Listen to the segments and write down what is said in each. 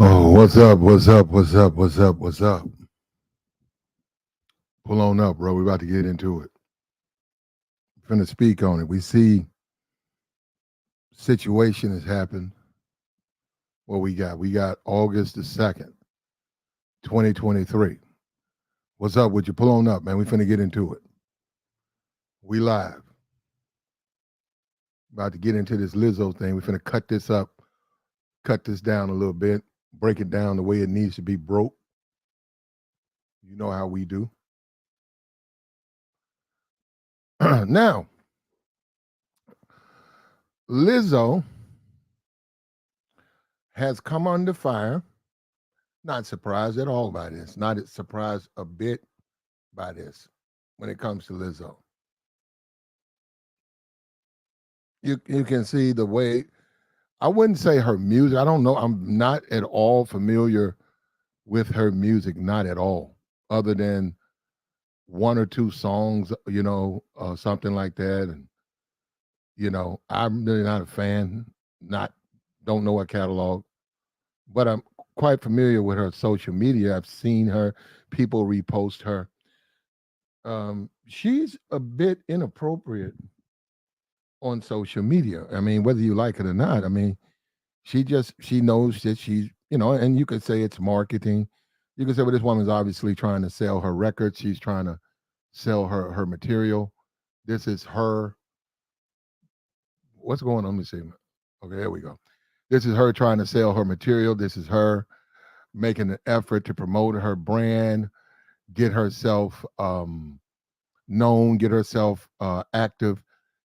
Oh, what's up? What's up? What's up? What's up? What's up? Pull on up, bro. We're about to get into it. Finna speak on it. We see situation has happened. What we got? We got August the 2nd, 2023. What's up with you? Pull on up, man. We finna get into it. We live. About to get into this Lizzo thing. We finna cut this up, cut this down a little bit, break it down the way it needs to be broke. You know how we do. Now, Lizzo has come under fire. Not surprised at all by this. Not surprised a bit by this when it comes to Lizzo. You can see the way I wouldn't say her music. I don't know. I'm not at all familiar with her music, not at all, other than one or two songs, something like that. And I'm really not a fan. Not don't know her catalog, but I'm quite familiar with her social media. I've seen her, people repost her. She's a bit inappropriate on social media. I mean, whether you like it or not, I mean, she knows that and you could say it's marketing. You could say, well, this woman's obviously trying to sell her records. She's trying to sell her material. This is her. What's going on? Let me see. Okay, there we go. This is her trying to sell her material. This is her making an effort to promote her brand, get herself known, get herself active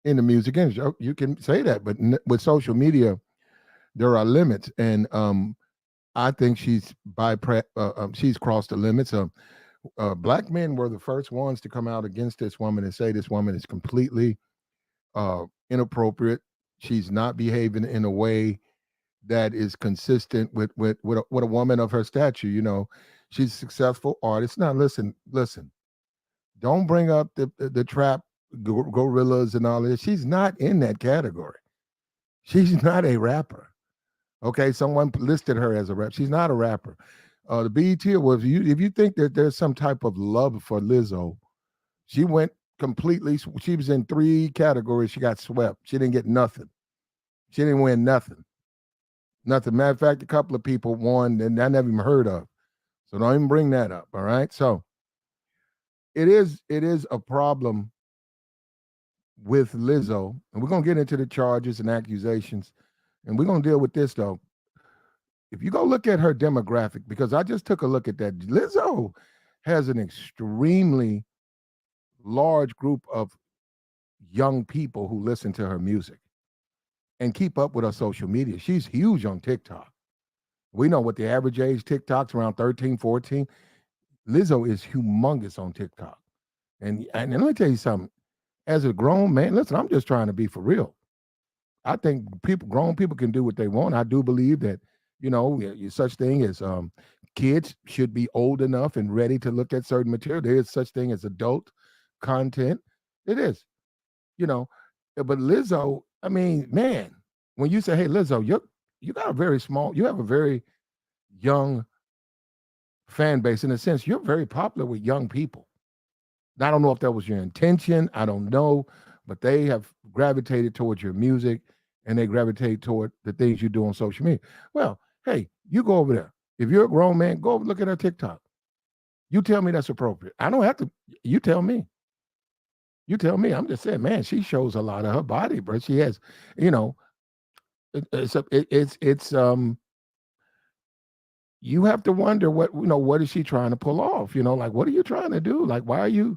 in the music industry. You can say that, but with social media, there are limits, and I think she's crossed the limits. Black men were the first ones to come out against this woman and say this woman is completely inappropriate. She's not behaving in a way that is consistent with a woman of her stature. She's a successful artist. Now, listen. Don't bring up the trap gorillas and all of this. She's not in that category. She's not a rapper. Okay, someone listed her as a rapper. She's not a rapper. The BET Awards. If you think that there's some type of love for Lizzo, she went completely. She was in 3 categories. She got swept. She didn't get nothing. She didn't win nothing. Nothing. Matter of fact, a couple of people won and I never even heard of. So don't even bring that up. All right. So it is a problem with Lizzo, and we're gonna get into the charges and accusations, and we're gonna deal with this though. If you go look at her demographic, because I just took a look at that, Lizzo has an extremely large group of young people who listen to her music and keep up with her social media. She's huge on TikTok. We know what the average age TikTok's around 13, 14. Lizzo is humongous on TikTok. And let me tell you something. As a grown man, listen, I'm just trying to be for real. I think grown people can do what they want. I do believe that, such thing as kids should be old enough and ready to look at certain material. There is such thing as adult content. It is, you know. But Lizzo, I mean, man, when you say, "Hey, Lizzo, you have a very young fan base in a sense. You're very popular with young people. I don't know if that was your intention. I don't know, but they have gravitated towards your music and they gravitate toward the things you do on social media. Well, hey, you go over there. If you're a grown man, go look at her TikTok. You tell me that's appropriate. I don't have to. You tell me. You tell me. I'm just saying, man, she shows a lot of her body, bro. She has, you know, it's you have to wonder what is she trying to pull off? Like what are you trying to do? Like why are you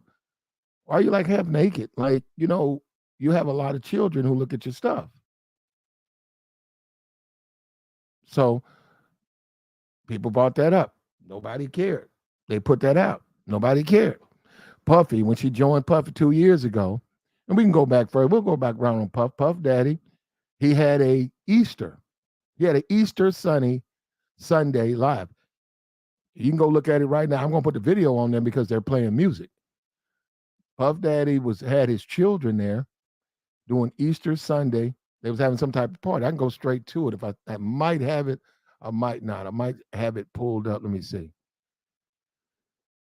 like half naked? Like, you have a lot of children who look at your stuff. So people brought that up. Nobody cared. They put that out. Nobody cared. Puffy, when she joined Puffy 2 years ago, and we can go back further. We'll go back around on Puff Daddy. He had a Easter. He had an Easter Sunday live. You can go look at it right now. I'm gonna put the video on them because they're playing music. Puff Daddy had his children there doing Easter Sunday. They was having some type of party. I can go straight to it if I might have it I might not. I might have it pulled up. Let me see.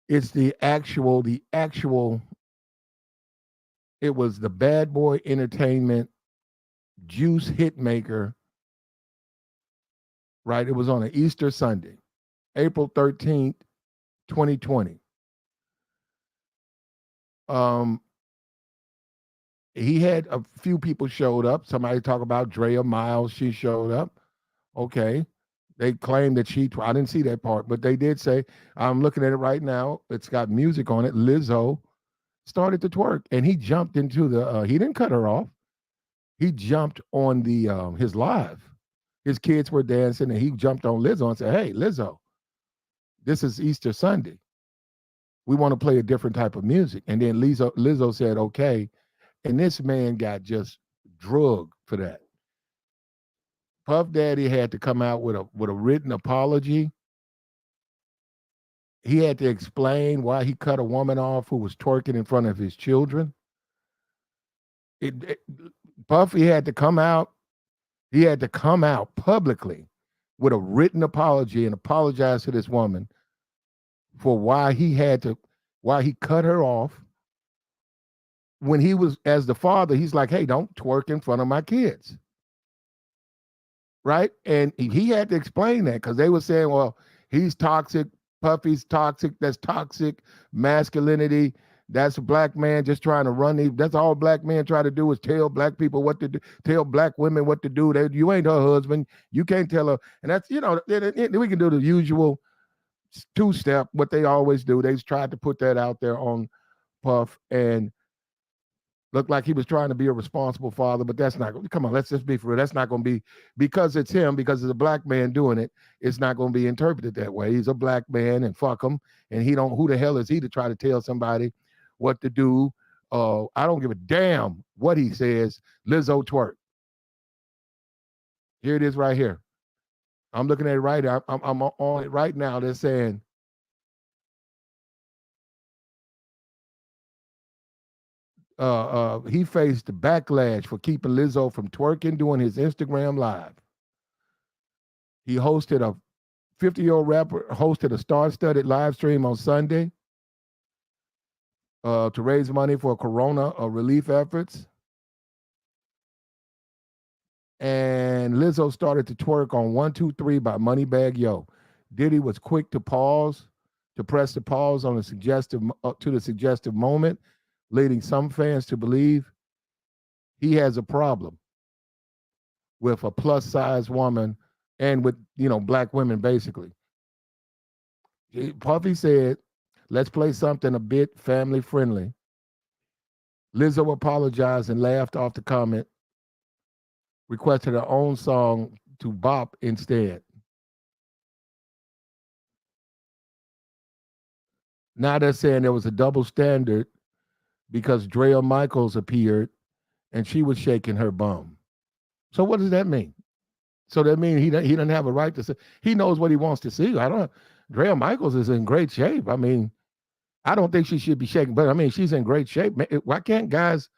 It's the actual. It was the Bad Boy Entertainment Juice Hitmaker, right? It was on an Easter Sunday, April 13th, 2020. Um, he had a few people showed up. Somebody talk about Drea Miles. She showed up. Okay. They claimed that I didn't see that part, but they did say, I'm looking at it right now. It's got music on it. Lizzo started to twerk and he jumped into he didn't cut her off. He jumped on his live. His kids were dancing and he jumped on Lizzo and said, Hey, Lizzo, this is Easter Sunday. We want to play a different type of music. And then Lizzo said, okay. And this man got just drugged for that. Puff Daddy had to come out with a written apology. He had to explain why he cut a woman off who was twerking in front of his children. It, Puffy had to come out. He had to come out publicly with a written apology and apologize to this woman for why he cut her off. When he was as the father, he's like, hey, don't twerk in front of my kids. Right? And he had to explain that because they were saying, well, he's toxic, Puffy's toxic, that's toxic masculinity. That's a black man just trying to run. That's all black men try to do is tell black people what to do, tell black women what to do. You ain't her husband. You can't tell her. And that's, we can do the usual two-step, what they always do. They tried to put that out there on Puff and looked like he was trying to be a responsible father, but that's not. Come on, let's just be for real. That's not going to be because it's him, because it's a black man doing it. It's not going to be interpreted that way. He's a black man, and fuck him. And he don't. Who the hell is he to try to tell somebody what to do? I don't give a damn what he says. Lizzo twerk. Here it is, right here. I'm looking at it right now. I'm on it right now. They're saying. He faced backlash for keeping Lizzo from twerking during his Instagram live. He hosted a 50-year-old rapper hosted a star-studded live stream on Sunday to raise money for corona relief efforts. And Lizzo started to twerk on 123 by Moneybagg Yo. Diddy was quick to press the pause on the suggestive moment, leading some fans to believe he has a problem with a plus-size woman and with, black women, basically. Puffy said, let's play something a bit family-friendly. Lizzo apologized and laughed off the comment, requested her own song to bop instead. Now they're saying there was a double standard because Drea Michaels appeared and she was shaking her bum. So what does that mean? So that means he doesn't have a right to say. He knows what he wants to see. Drea Michaels is in great shape. I mean, I don't think she should be shaking, but I mean, she's in great shape. Why can't guys?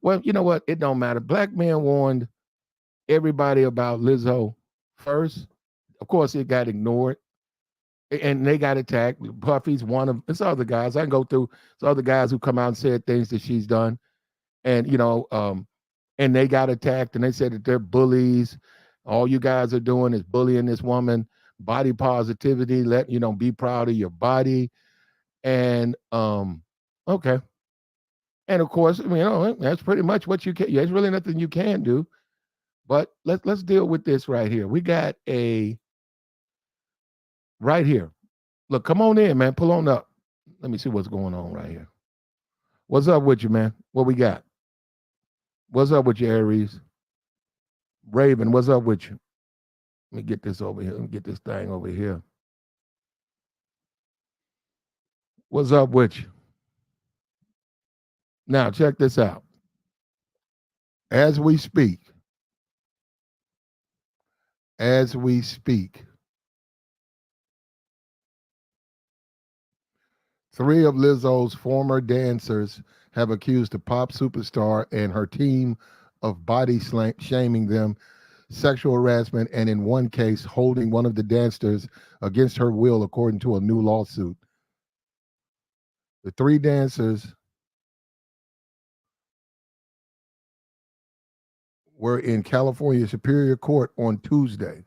Well, you know what? It don't matter. Black men warned everybody about Lizzo first. Of course, it got ignored, and they got attacked. Puffy's one of it's other guys. I can go through. It's other guys who come out and said things that she's done, and and they got attacked, and they said that they're bullies. All you guys are doing is bullying this woman. Body positivity. Be proud of your body. And okay. And of course, that's pretty much what you can. There's really nothing you can do. But let's deal with this right here. We got right here. Look, come on in, man. Pull on up. Let me see what's going on right here. What's up with you, man? What we got? What's up with you, Aries? Raven, what's up with you? Let me get this over here. Let me get this thing over here. What's up with you? Now, check this out. As we speak, three of Lizzo's former dancers have accused the pop superstar and her team of body shaming them, sexual harassment, and in one case, holding one of the dancers against her will, according to a new lawsuit. The three dancers were in California Superior Court on Tuesday.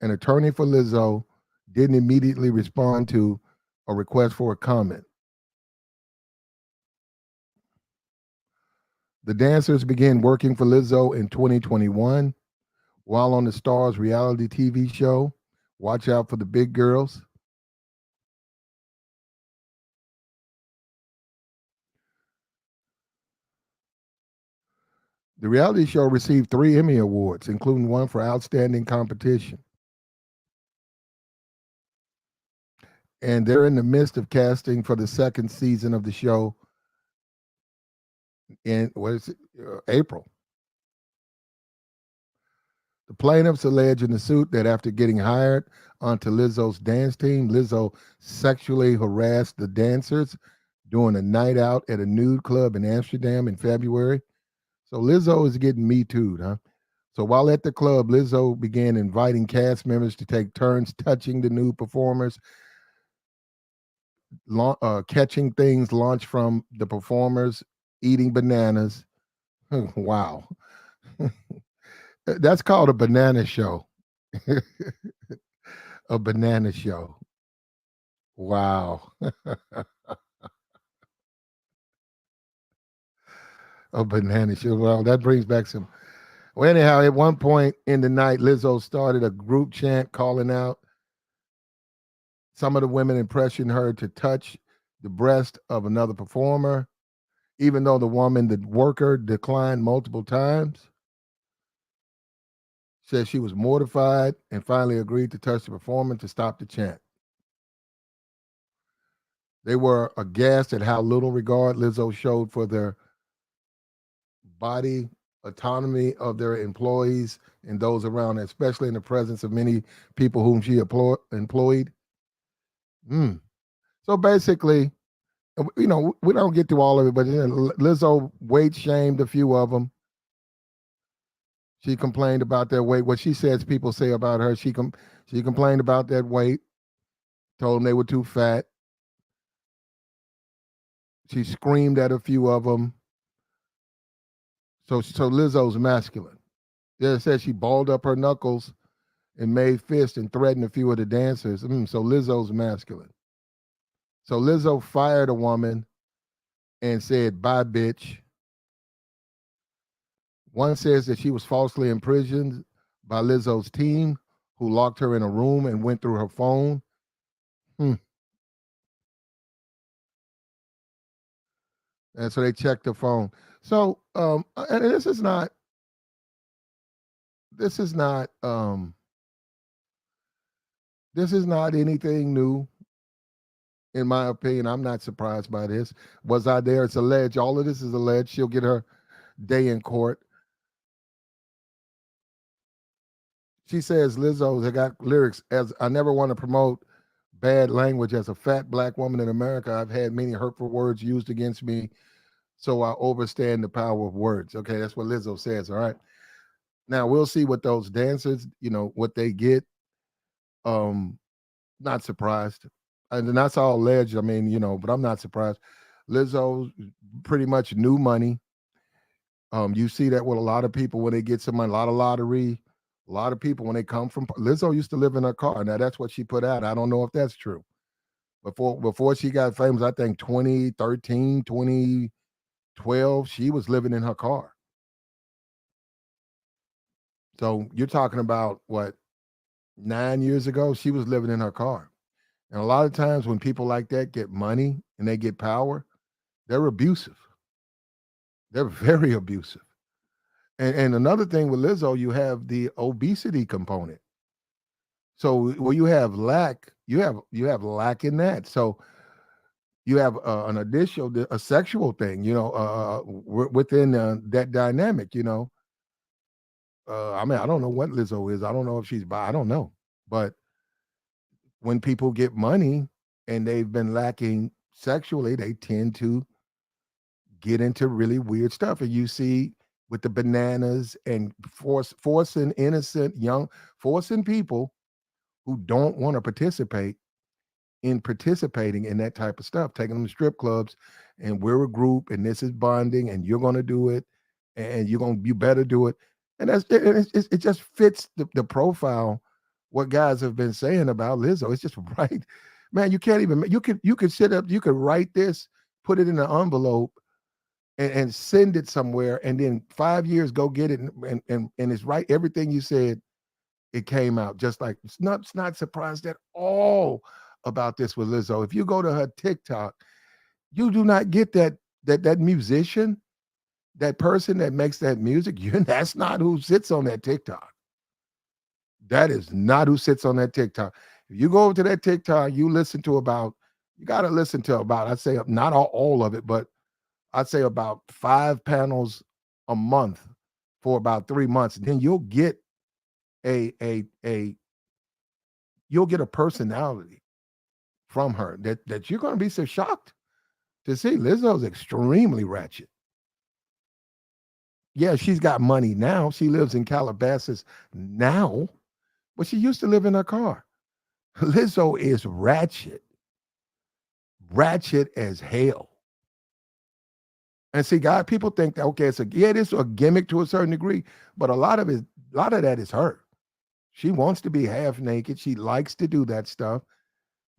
An attorney for Lizzo didn't immediately respond to a request for a comment. The dancers began working for Lizzo in 2021 while on the Star's reality TV show, Watch Out for the Big Girls. The reality show received 3 Emmy Awards, including one for Outstanding Competition. And they're in the midst of casting for the second season of the show in, what is it, April. The plaintiffs allege in the suit that after getting hired onto Lizzo's dance team, Lizzo sexually harassed the dancers during a night out at a nude club in Amsterdam in February. So Lizzo is getting me too'd, huh? So while at the club, Lizzo began inviting cast members to take turns touching the nude performers, catching things launched from the performers, eating bananas. Wow. That's called a banana show. A banana show. Wow. A banana show. Well, that brings back some. Well, anyhow, at one point in the night, Lizzo started a group chant calling out. Some of the women impressioned her to touch the breast of another performer, even though the worker, declined multiple times. Said she was mortified and finally agreed to touch the performer to stop the chant. They were aghast at how little regard Lizzo showed for their body autonomy of their employees and those around, especially in the presence of many people whom she employed. Mm. So basically, we don't get through all of it, but Lizzo weight shamed a few of them. She complained about their weight. What she says people say about her, she complained about that weight, told them they were too fat. She screamed at a few of them. So Lizzo's masculine. Yeah, it says she balled up her knuckles and made fists and threatened a few of the dancers. So Lizzo's masculine. So Lizzo fired a woman and said, "Bye, bitch." One says that she was falsely imprisoned by Lizzo's team, who locked her in a room and went through her phone. Hmm. And so they checked the phone. So, and this is not, this is not anything new. In my opinion, I'm not surprised by this. Was I there? It's alleged. All of this is alleged. She'll get her day in court. She says Lizzo has got lyrics as I never want to promote bad language as a fat black woman in America. I've had many hurtful words used against me, so I overstand the power of words. Okay, that's what Lizzo says. All right. Now we'll see what those dancers, what they get. Not surprised. And that's all alleged. I mean, but I'm not surprised. Lizzo pretty much new money. You see that with a lot of people when they get some money, a lot of lottery. A lot of people when they come from Lizzo used to live in her car. Now that's what she put out. I don't know if that's true. Before she got famous, I think 2013, 2012, she was living in her car. So you're talking about what, 9 years ago, she was living in her car. And a lot of times when people like that get money and they get power, they're abusive. They're very abusive. And another thing with Lizzo, you have the obesity component. So where you have lack, you have lack in that. So you have an additional a sexual thing, within that dynamic. I mean, I don't know what Lizzo is. I don't know if she's bi. I don't know, but when people get money and they've been lacking sexually, they tend to get into really weird stuff. And you see with the bananas and forcing innocent young, forcing people who don't want to participate in participating in that type of stuff, taking them to strip clubs, and we're a group, and this is bonding, and you're going to do it, and you better do it, and it just fits the profile what guys have been saying about Lizzo. It's just right, man. You can't even you could sit up, you could write this, put it in an envelope, and send it somewhere, and then 5 years go get it, and it's right. Everything you said, it came out just like it's not surprised at all about this with Lizzo. If you go to her TikTok, you do not get that musician, that person that makes that music. That's not who sits on that TikTok. That is not who sits on that TikTok. If you go over to that TikTok, you got to listen to about, I'd say not all of it, but I'd say about 5 panels a month for about 3 months. Then a a a you'll get a personality from her that you're going to be so shocked to see. Lizzo's extremely ratchet. Yeah, she's got money now. She lives in Calabasas now, but she used to live in her car. Lizzo is ratchet, ratchet as hell. And see, God, people think that okay, it is a gimmick to a certain degree, but a lot of that is her. She wants to be half naked. She likes to do that stuff.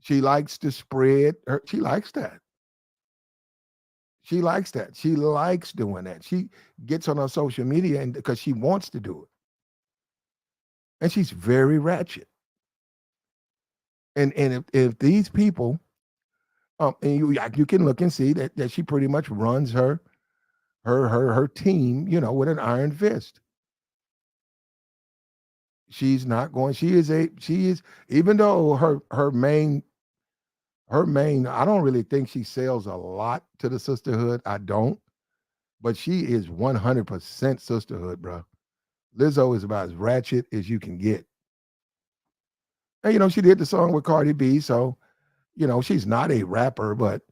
She likes to spread her. She likes that. She likes that. She likes doing that. She gets on her social media and because she wants to do it. And she's very ratchet. And if these people, and you can look and see that she pretty much runs her team, with an iron fist. She's not going. She is even though her main. I don't really think she sells a lot to the sisterhood. I don't, but she is 100% sisterhood, bro. Lizzo is about as ratchet as you can get. And she did the song with Cardi B, so she's not a rapper, but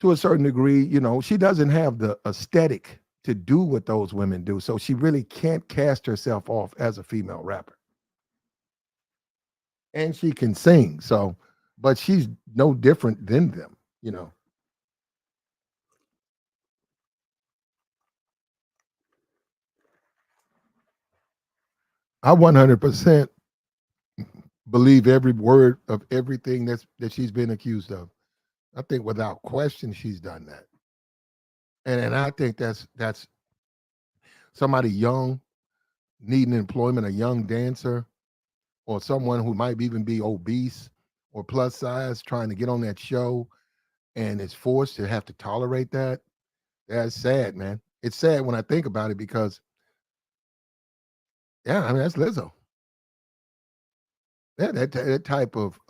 to a certain degree, she doesn't have the aesthetic to do what those women do. So she really can't cast herself off as a female rapper. And she can sing, so but she's no different than them. I 100% believe every word of everything that she's been accused of. I think without question she's done that. And I think that's somebody young needing employment, a young dancer, or someone who might even be obese or plus size trying to get on that show and is forced to have to tolerate that. That's sad, man. It's sad when I think about it because, yeah, I mean, that's Lizzo. Yeah, that type of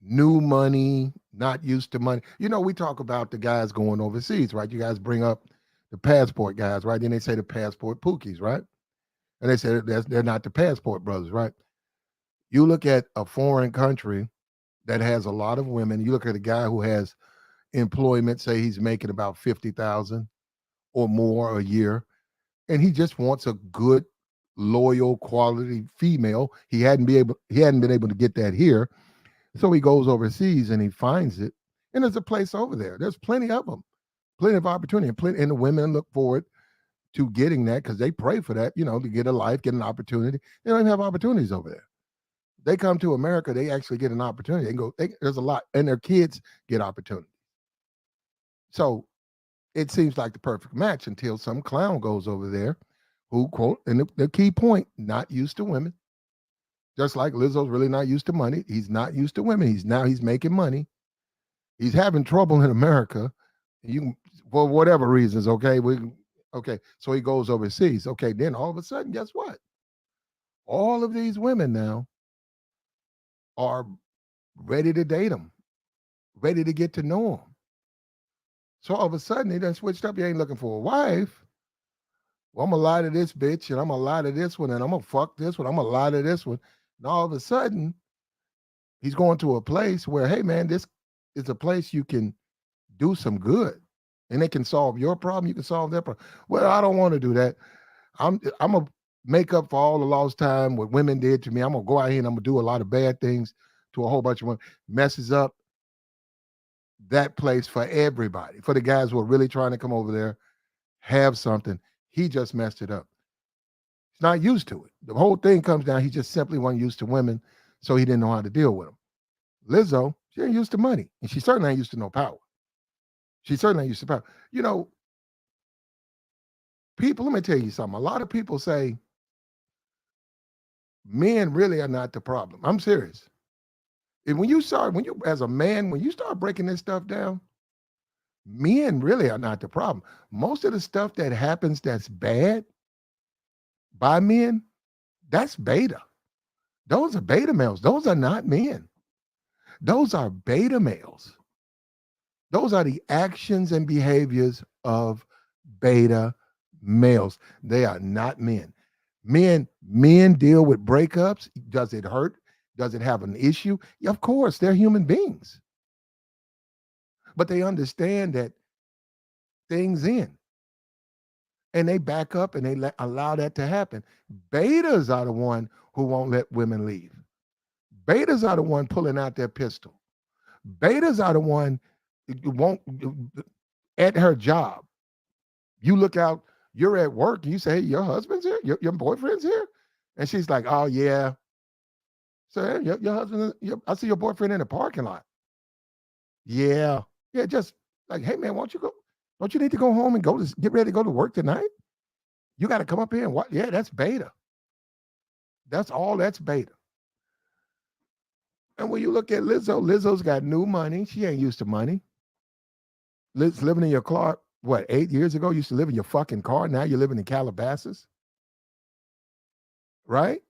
new money, not used to money. We talk about the guys going overseas, right? You guys bring up the passport guys, right? Then they say the passport pookies, right? And they say they're not the passport brothers, right? You look at a foreign country that has a lot of women. You look at a guy who has employment, say he's making about 50,000 or more a year, and he just wants a good, loyal, quality female. He hadn't been able to get that here. So he goes overseas and he finds it. And there's a place over there. There's plenty of them, plenty of opportunity, and the women look forward to getting that because they pray for that, to get a life, get an opportunity. They don't even have opportunities over there. They come to America, they actually get an opportunity. There's a lot, and their kids get opportunity. So it seems like the perfect match until some clown goes over there who, quote, and the key point, not used to women. Just like Lizzo's really not used to money. He's not used to women. He's making money. He's having trouble in America. You for whatever reasons, okay. Okay. So he goes overseas. Okay, then all of a sudden, guess what? All of these women now are ready to date him, ready to get to know him. So all of a sudden, he done switched up. He ain't looking for a wife. Well, I'm gonna lie to this bitch, and I'm gonna lie to this one, and I'm gonna fuck this one. I'm gonna lie to this one. And all of a sudden, he's going to a place where, hey man, this is a place you can do some good. and they can solve your problem. You can solve their problem. Well, I don't want to do that. I'm gonna make up for all the lost time what women did to me. I'm gonna go out here and I'm gonna do a lot of bad things to a whole bunch of women. Messes up that place for everybody. For the guys who are really trying to come over there, have something. He just messed it up. He's not used to it. The whole thing comes down. He just simply wasn't used to women, so he didn't know how to deal with them. Lizzo, she ain't used to money, and she certainly ain't used to no power. She certainly ain't used to power. You know, people. Let me tell you something. A lot of people say men really are not the problem. I'm serious. And when you as a man, when you start breaking this stuff down, men really are not the problem. Most of the stuff that happens that's bad by men, that's beta. Those are beta males. Those are not men. Those are beta males. Those are the actions and behaviors of beta males. They are not men. Men deal with breakups. Does it hurt? Does it have an issue? Yeah, of course, they're human beings. But they understand that things end and they back up and allow that to happen. Betas are the one who won't let women leave. Betas are the one pulling out their pistol. Betas are the one who won't at her job. You look out, you're at work, and you say, hey, your husband's here, your boyfriend's here. And she's like, oh yeah. So hey, your husband, I see your boyfriend in the parking lot. Yeah. Yeah, just like, hey man, why don't you go? Don't you need to go home and get ready to go to work tonight? You got to come up here and what? Yeah, that's beta. That's beta. And when you look at Lizzo, Lizzo's got new money. She ain't used to money. Living in your car, what, 8 years ago, you used to live in your fucking car. Now you're living in Calabasas, right?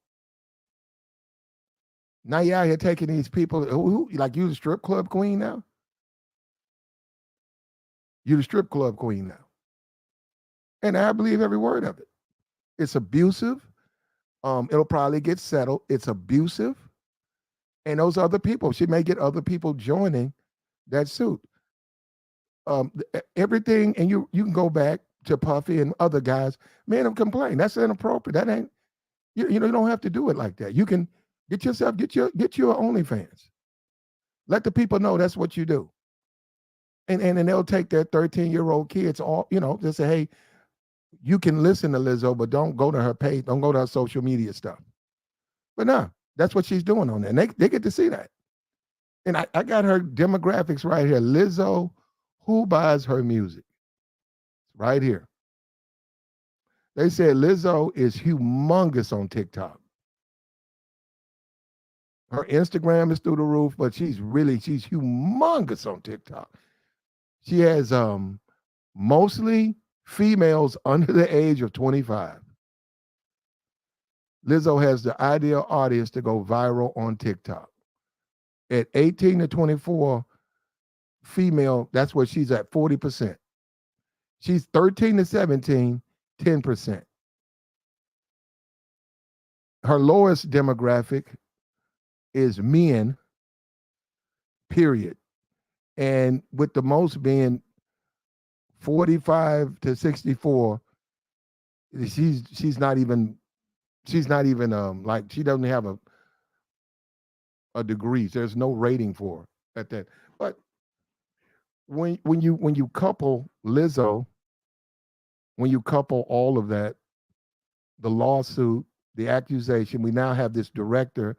Now you're out here taking these people who like you the strip club queen now? You the strip club queen now. And I believe every word of it. It's abusive. It'll probably get settled. It's abusive. And those other people, she may get other people joining that suit. Everything, and you can go back to Puffy and other guys, men have complained. That's inappropriate. That ain't, you know, you don't have to do it like that. You can get your OnlyFans. Let the people know that's what you do. And they'll take their 13-year-old kids all, you know, just say, hey, you can listen to Lizzo, but don't go to her page, don't go to her social media stuff. But no, that's what she's doing on there. And they get to see that. And I got her demographics right here. Lizzo, who buys her music? Right here. They said Lizzo is humongous on TikTok. Her Instagram is through the roof, but she's humongous on TikTok. She has mostly females under the age of 25. Lizzo has the ideal audience to go viral on TikTok. At 18 to 24 female, that's where she's at 40%. She's 13 to 17, 10%. Her lowest demographic is men, period. And with the most being 45 to 64, she's not even like she doesn't have a degree. There's no rating for her at that. But when you couple Lizzo, when you couple all of that, the lawsuit, the accusation, we now have this director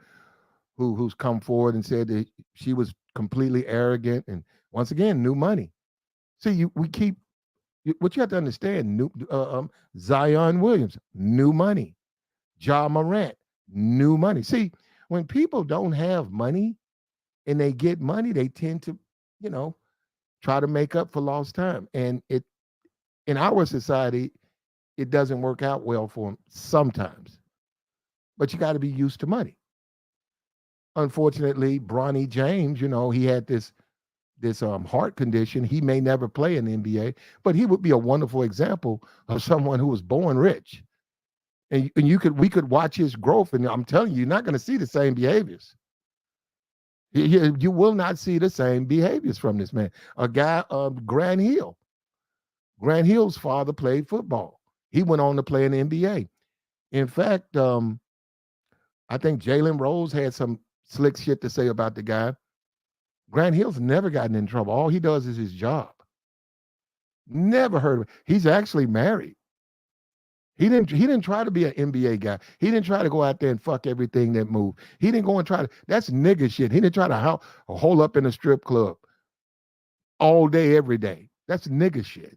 who's come forward and said that she was completely arrogant, and once again, new money. See, what you have to understand, Zion Williams, new money. Ja Morant, new money. See, when people don't have money and they get money, they tend to, you know, try to make up for lost time. And in our society, it doesn't work out well for them sometimes. But you got to be used to money. Unfortunately, Bronny James, you know, he had this heart condition. He may never play in the NBA, but he would be a wonderful example of someone who was born rich. And we could watch his growth, and I'm telling you, you're not going to see the same behaviors. You will not see the same behaviors from this man. A guy, Grant Hill, Grant Hill's father played football. He went on to play in the NBA. In fact, I think Jalen Rose had some slick shit to say about the guy. Grant Hill's never gotten in trouble. All he does is his job. Never heard of it. He's actually married. He didn't try to be an NBA guy. He didn't try to go out there and fuck everything that moved. He didn't go and try to. That's nigga shit. He didn't try to hole up in a strip club all day, every day. That's nigga shit.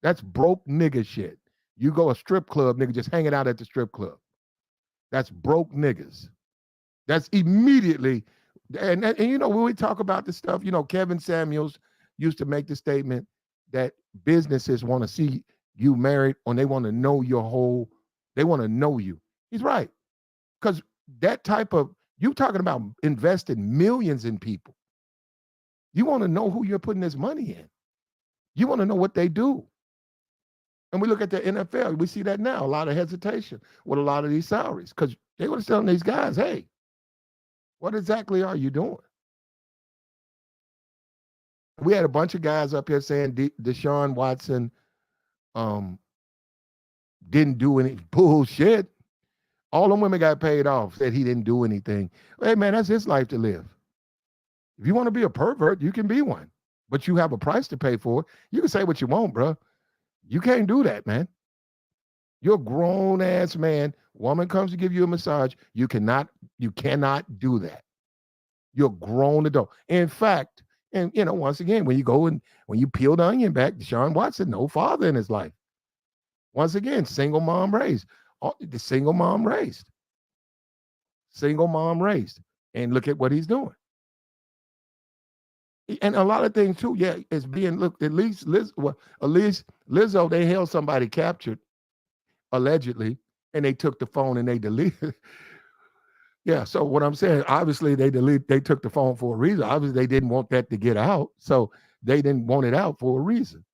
That's broke nigga shit. You go a strip club, nigga, just hanging out at the strip club. That's broke niggas. That's immediately, and you know, when we talk about this stuff, you know, Kevin Samuels used to make the statement that businesses want to see you married or they want to know they want to know you. He's right. Because that type of, you talking about investing millions in people. You want to know who you're putting this money in. You want to know what they do. And we look at the NFL, we see that now, a lot of hesitation with a lot of these salaries because they were telling these guys, hey, what exactly are you doing? We had a bunch of guys up here saying Deshaun Watson didn't do any bullshit. All them women got paid off, said he didn't do anything. Hey, man, that's his life to live. If you want to be a pervert, you can be one. But you have a price to pay for it. You can say what you want, bro. You can't do that, man. You're a grown-ass man. Woman comes to give you a massage. You cannot do that. You're a grown adult. In fact, and you know, once again, when you peel the onion back, Deshaun Watson, no father in his life. Once again, single mom raised. The single mom raised. Single mom raised. And look at what he's doing. And a lot of things too, yeah, it's being looked. At least Lizzo, they held somebody captured, allegedly, and they took the phone and they deleted. Yeah, so what I'm saying, obviously they took the phone for a reason. Obviously they didn't want that to get out, so they didn't want it out for a reason.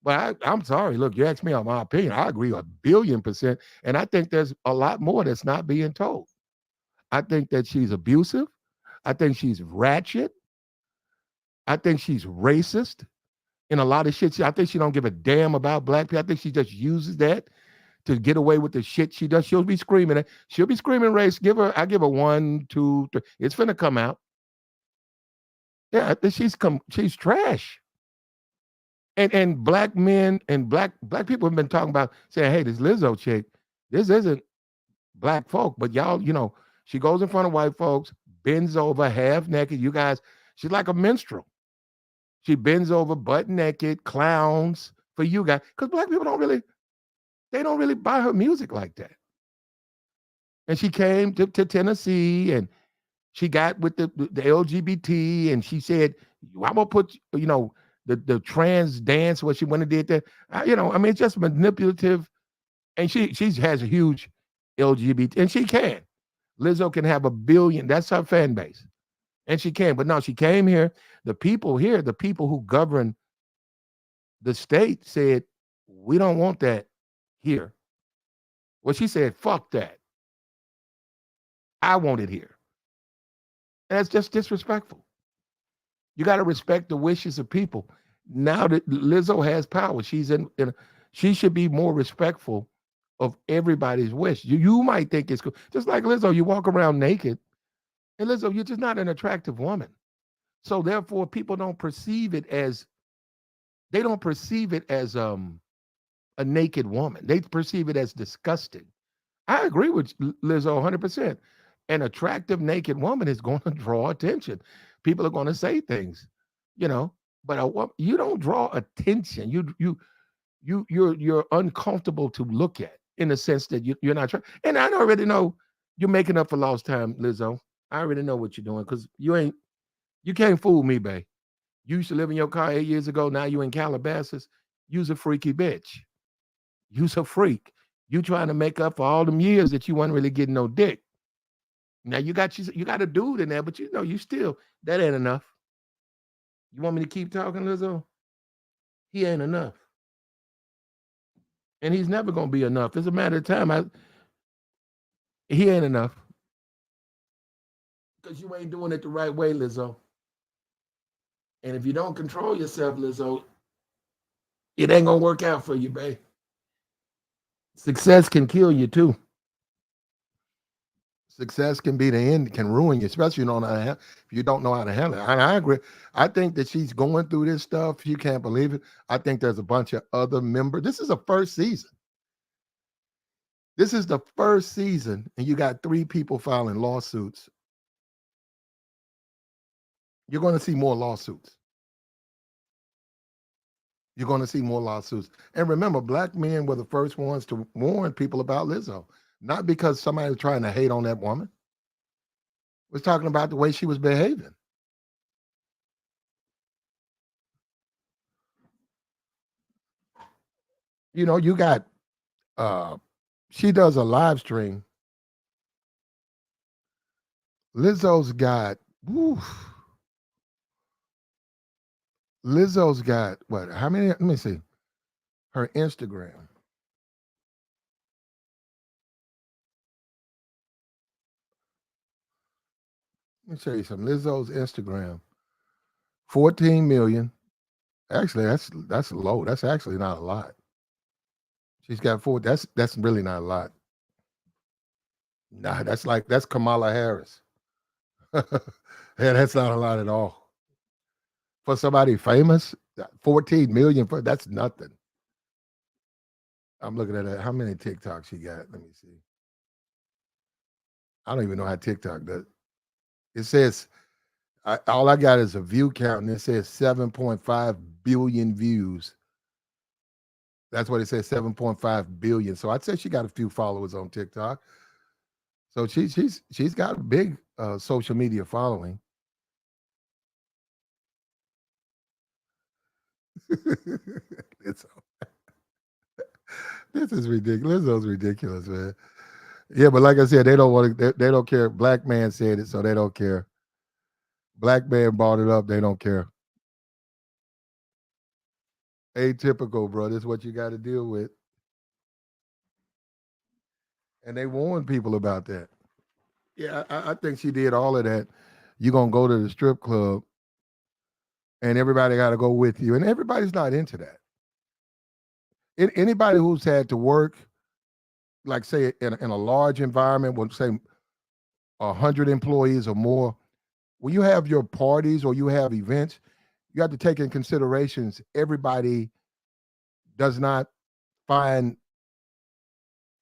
But I'm sorry, look, you asked me on my opinion. I agree 1,000,000,000%, and I think there's a lot more that's not being told. I think that she's abusive. I think she's ratchet. I think she's racist in a lot of shit. I think she don't give a damn about black people. I think she just uses that to get away with the shit she does. She'll be screaming. She'll be screaming race. I give her 1, 2, 3. It's finna come out. Yeah, I think she's trash. And black men and black people have been talking about saying, hey, this Lizzo chick, this isn't black folk, but y'all, you know, she goes in front of white folks, bends over half naked. You guys, she's like a minstrel. She bends over butt naked, clowns for you guys. Because black people don't really buy her music like that. And she came to Tennessee and she got with the LGBT and she said, I'm gonna put, you know, the trans dance, what she went and did there. You know, I mean, it's just manipulative. And she has a huge LGBT, and she can. Lizzo can have 1 billion. That's her fan base. And she can. But no, she came here. The people here, the people who govern the state said, we don't want that here. Well, she said, fuck that. I want it here. And that's just disrespectful. You got to respect the wishes of people. Now that Lizzo has power, she should be more respectful of everybody's wish. You might think it's cool. Just like Lizzo, you walk around naked. And Lizzo, you're just not an attractive woman. So therefore, people don't perceive it as a naked woman. They perceive it as disgusting. I agree with Lizzo 100%. An attractive naked woman is going to draw attention. People are going to say things, you know. But you don't draw attention. You're uncomfortable to look at in the sense that you're not trying. And I already know you're making up for lost time, Lizzo. I already know what you're doing because you can't fool me, babe. You used to live in your car 8 years ago. Now you in Calabasas. You's a freaky bitch. You's a freak. You trying to make up for all them years that you weren't really getting no dick. Now you got a dude in there, but you know you still that ain't enough. You want me to keep talking, Lizzo? He ain't enough, and he's never gonna be enough. It's a matter of time. He ain't enough because you ain't doing it the right way, Lizzo. And if you don't control yourself, Lizzo, It ain't gonna work out for you, babe. Success can kill you too. Success can be the end, can ruin you, especially if you don't know how to handle it. And I agree. I think that she's going through this stuff. You can't believe it. I think there's a bunch of other members. This is a first season. This is the first season, and you got 3 people filing lawsuits. You're going to see more lawsuits. You're going to see more lawsuits. And remember, black men were the first ones to warn people about Lizzo, not because somebody was trying to hate on that woman. Was talking about the way she was behaving. You got she does a live stream. Lizzo's got woof, Lizzo's got what? How many? Let me see. Her Instagram. Let me show you some. Lizzo's Instagram. 14 million. Actually, that's low. That's actually not a lot. She's got 4. That's really not a lot. Nah, that's Kamala Harris. Yeah, that's not a lot at all. For somebody famous, 14 million for that's nothing. I'm looking at it. How many TikToks she got? Let me see. I don't even know how TikTok does. It says all I got is a view count, and it says 7.5 billion views. That's what it says, 7.5 billion. So I'd say she got a few followers on TikTok. So she's got a big social media following. It's, this is ridiculous. Lizzo's ridiculous, man. Yeah, but like I said, they don't want to. They don't care. Black man said it, so they don't care. Black man brought it up. They don't care. Atypical, bro. This is what you got to deal with. And they warn people about that. Yeah, I think she did all of that. You're gonna go to the strip club, and everybody got to go with you, and everybody's not into that. Anybody who's had to work, like say in a large environment, with say 100 employees or more, when you have your parties or you have events, you have to take in considerations. Everybody does not find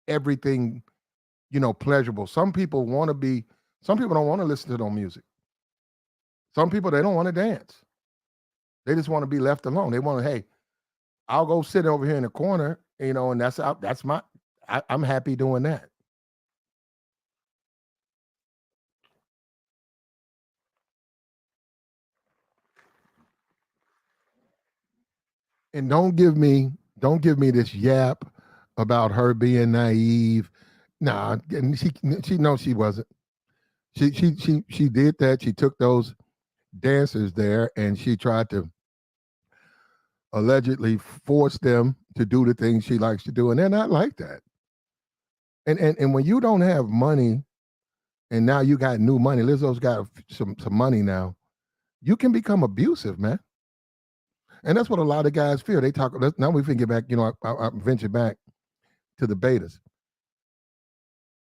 everything pleasurable. Some people want to be. Some people don't want to listen to no music. Some people they don't want to dance. They just want to be left alone. They want to, hey, I'll go sit over here in the corner, and that's my. I'm happy doing that. And don't give me this yap about her being naive. Nah, and she knows she wasn't. She did that. She took those dancers there and she tried to allegedly force them to do the things she likes to do, and they're not like that. And when you don't have money, and now you got new money, Lizzo's got some money now. You can become abusive, man. And that's what a lot of guys feel. They talk. Now we can get back. I venture back to the betas.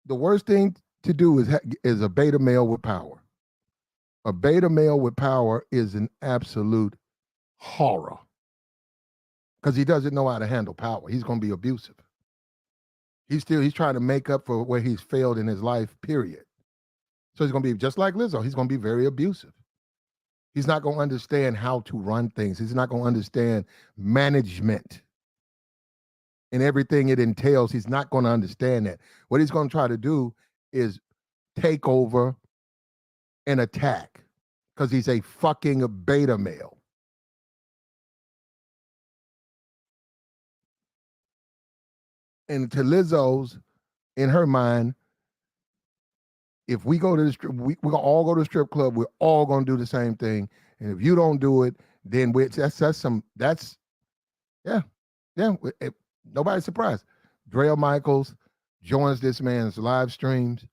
The worst thing to do is a beta male with power. A beta male with power is an absolute horror because he doesn't know how to handle power. He's going to be abusive. He's trying to make up for where he's failed in his life. Period. So he's going to be just like Lizzo. He's going to be very abusive. He's not going to understand how to run things. He's not going to understand management and everything it entails. He's not going to understand that. What he's going to try to do is take over and attack because he's a fucking beta male. And to Lizzo's, in her mind, if we go to the strip, we're gonna all go to the strip club. We're all gonna do the same thing. And if you don't do it, then that's yeah, yeah. Nobody's surprised. Drea Michaels joins this man's live streams.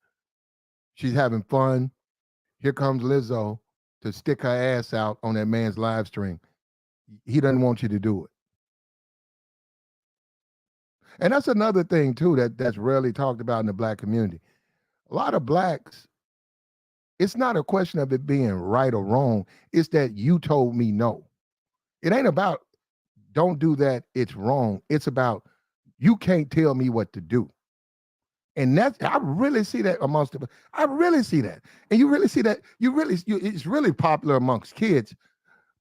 She's having fun. Here comes Lizzo to stick her ass out on that man's live stream. He doesn't want you to do it. And that's another thing too that's rarely talked about in the black community. A lot of blacks, it's not a question of it being right or wrong. It's that you told me no. It ain't about don't do that, it's wrong. It's about you can't tell me what to do. And that's I really see that amongst the I really see that. And you really see that it's really popular amongst kids,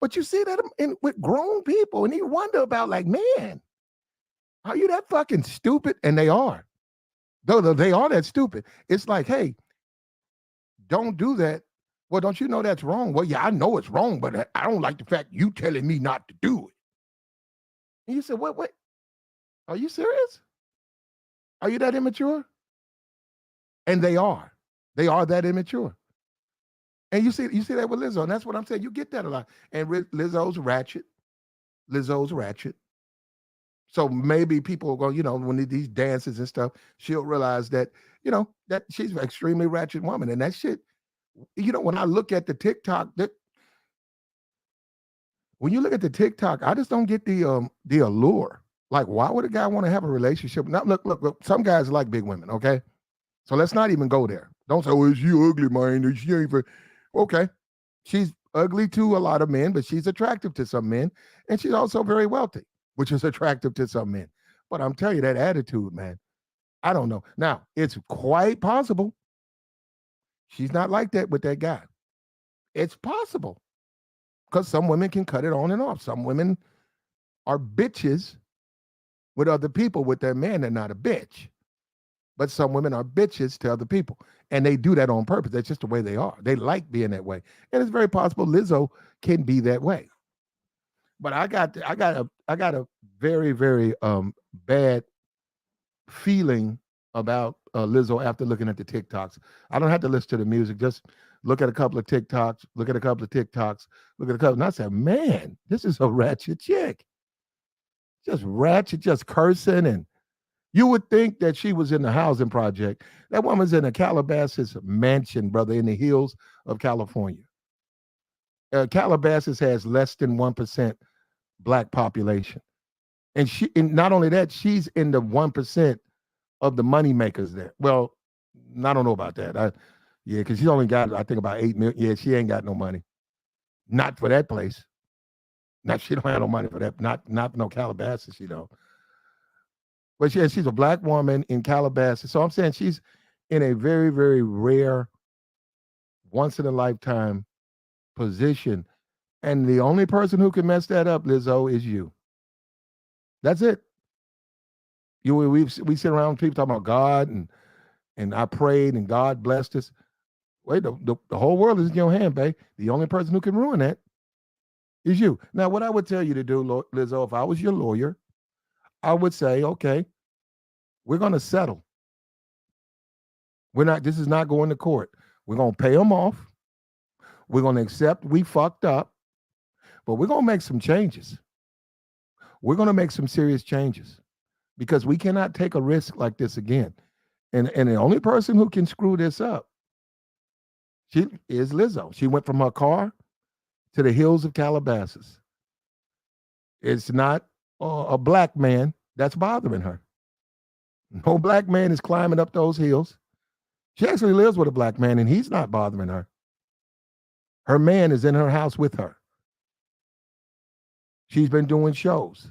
but you see that with grown people, and you wonder about like, man, are you that fucking stupid? And they are. Though they are that stupid. It's like, hey, don't do that. Well, don't you know that's wrong? Well, yeah, I know it's wrong, but I don't like the fact you telling me not to do it. And you said, what? Are you serious? Are you that immature? And they are. They are that immature. And you see that with Lizzo, and that's what I'm saying. You get that a lot. And Lizzo's ratchet. Lizzo's ratchet. So maybe people are going, when these dances and stuff, she'll realize that, that she's an extremely ratchet woman. And that shit, when I look at the TikTok, when you look at the TikTok, I just don't get the allure. Like, why would a guy want to have a relationship? Now, look, some guys like big women, okay? So let's not even go there. Don't say, oh, is she ugly, man? She ain't for... Okay. She's ugly to a lot of men, but she's attractive to some men. And she's also very wealthy, which is attractive to some men. But I'm telling you, that attitude, man, I don't know. Now, it's quite possible she's not like that with that guy. It's possible. Because some women can cut it on and off. Some women are bitches with other people. With their man, they're not a bitch. But some women are bitches to other people. And they do that on purpose. That's just the way they are. They like being that way. And it's very possible Lizzo can be that way. But I got a very, very bad feeling about Lizzo after looking at the TikToks. I don't have to listen to the music. Just look at a couple of TikToks, look at a couple of TikToks, look at a couple. And I said, man, this is a ratchet chick. Just ratchet, just cursing. And you would think that she was in the housing project. That woman's in a Calabasas mansion, brother, in the hills of California. Calabasas has less than 1% black population. And not only that, she's in the 1% of the money makers there. Well, I don't know about that. Because she only got, I think, about 8 million. Yeah, she ain't got no money. Not for that place. She don't have no money for that. Not no Calabasas, But she's a black woman in Calabasas. So I'm saying she's in a very, very rare, once in a lifetime position. And the only person who can mess that up, Lizzo, is you. That's it. We sit around, people talking about God and I prayed and God blessed us. Wait, the whole world is in your hand, babe. The only person who can ruin that is you. Now, what I would tell you to do, Lizzo, if I was your lawyer, I would say, okay, we're going to settle. This is not going to court. We're going to pay them off. We're going to accept we fucked up, but we're going to make some changes. We're going to make some serious changes because we cannot take a risk like this again. And the only person who can screw this up, she is Lizzo. She went from her car to the hills of Calabasas. It's not a black man that's bothering her. No black man is climbing up those hills. She actually lives with a black man, and he's not bothering her. Her man is in her house with her. She's been doing shows.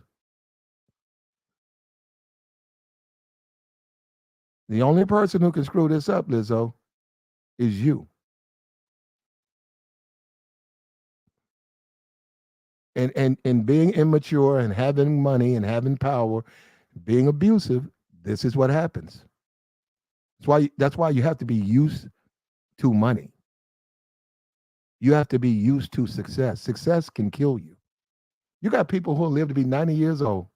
The only person who can screw this up, Lizzo, is you. And being immature and having money and having power, being abusive, this is what happens. That's why you have to be used to money. You have to be used to success. Success can kill you. You got people who live to be 90 years old.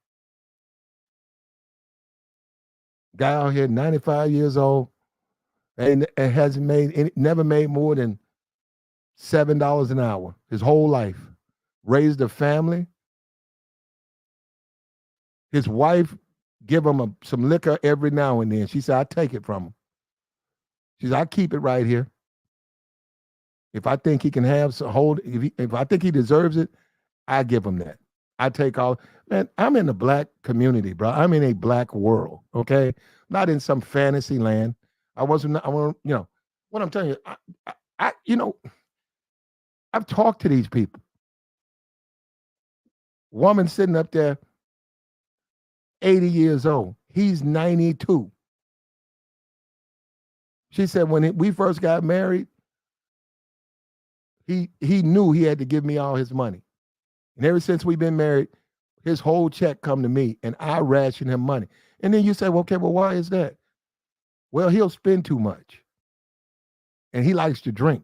Guy out here, 95 years old, and never made more than $7 an hour his whole life. Raised a family. His wife give him some liquor every now and then. She said, I take it from him. She said, I keep it right here. If I think he can have some hold, if I think he deserves it, I give him that. I take all, man, I'm in the black community, bro. I'm in a black world, okay? Not in some fantasy land. I want, what I'm telling you, I've talked to these people. Woman sitting up there, 80 years old. He's 92. She said when we first got married, he knew he had to give me all his money. And ever since we've been married, his whole check come to me and I ration him money. And then you say, well, okay, well, why is that? Well, he'll spend too much and he likes to drink.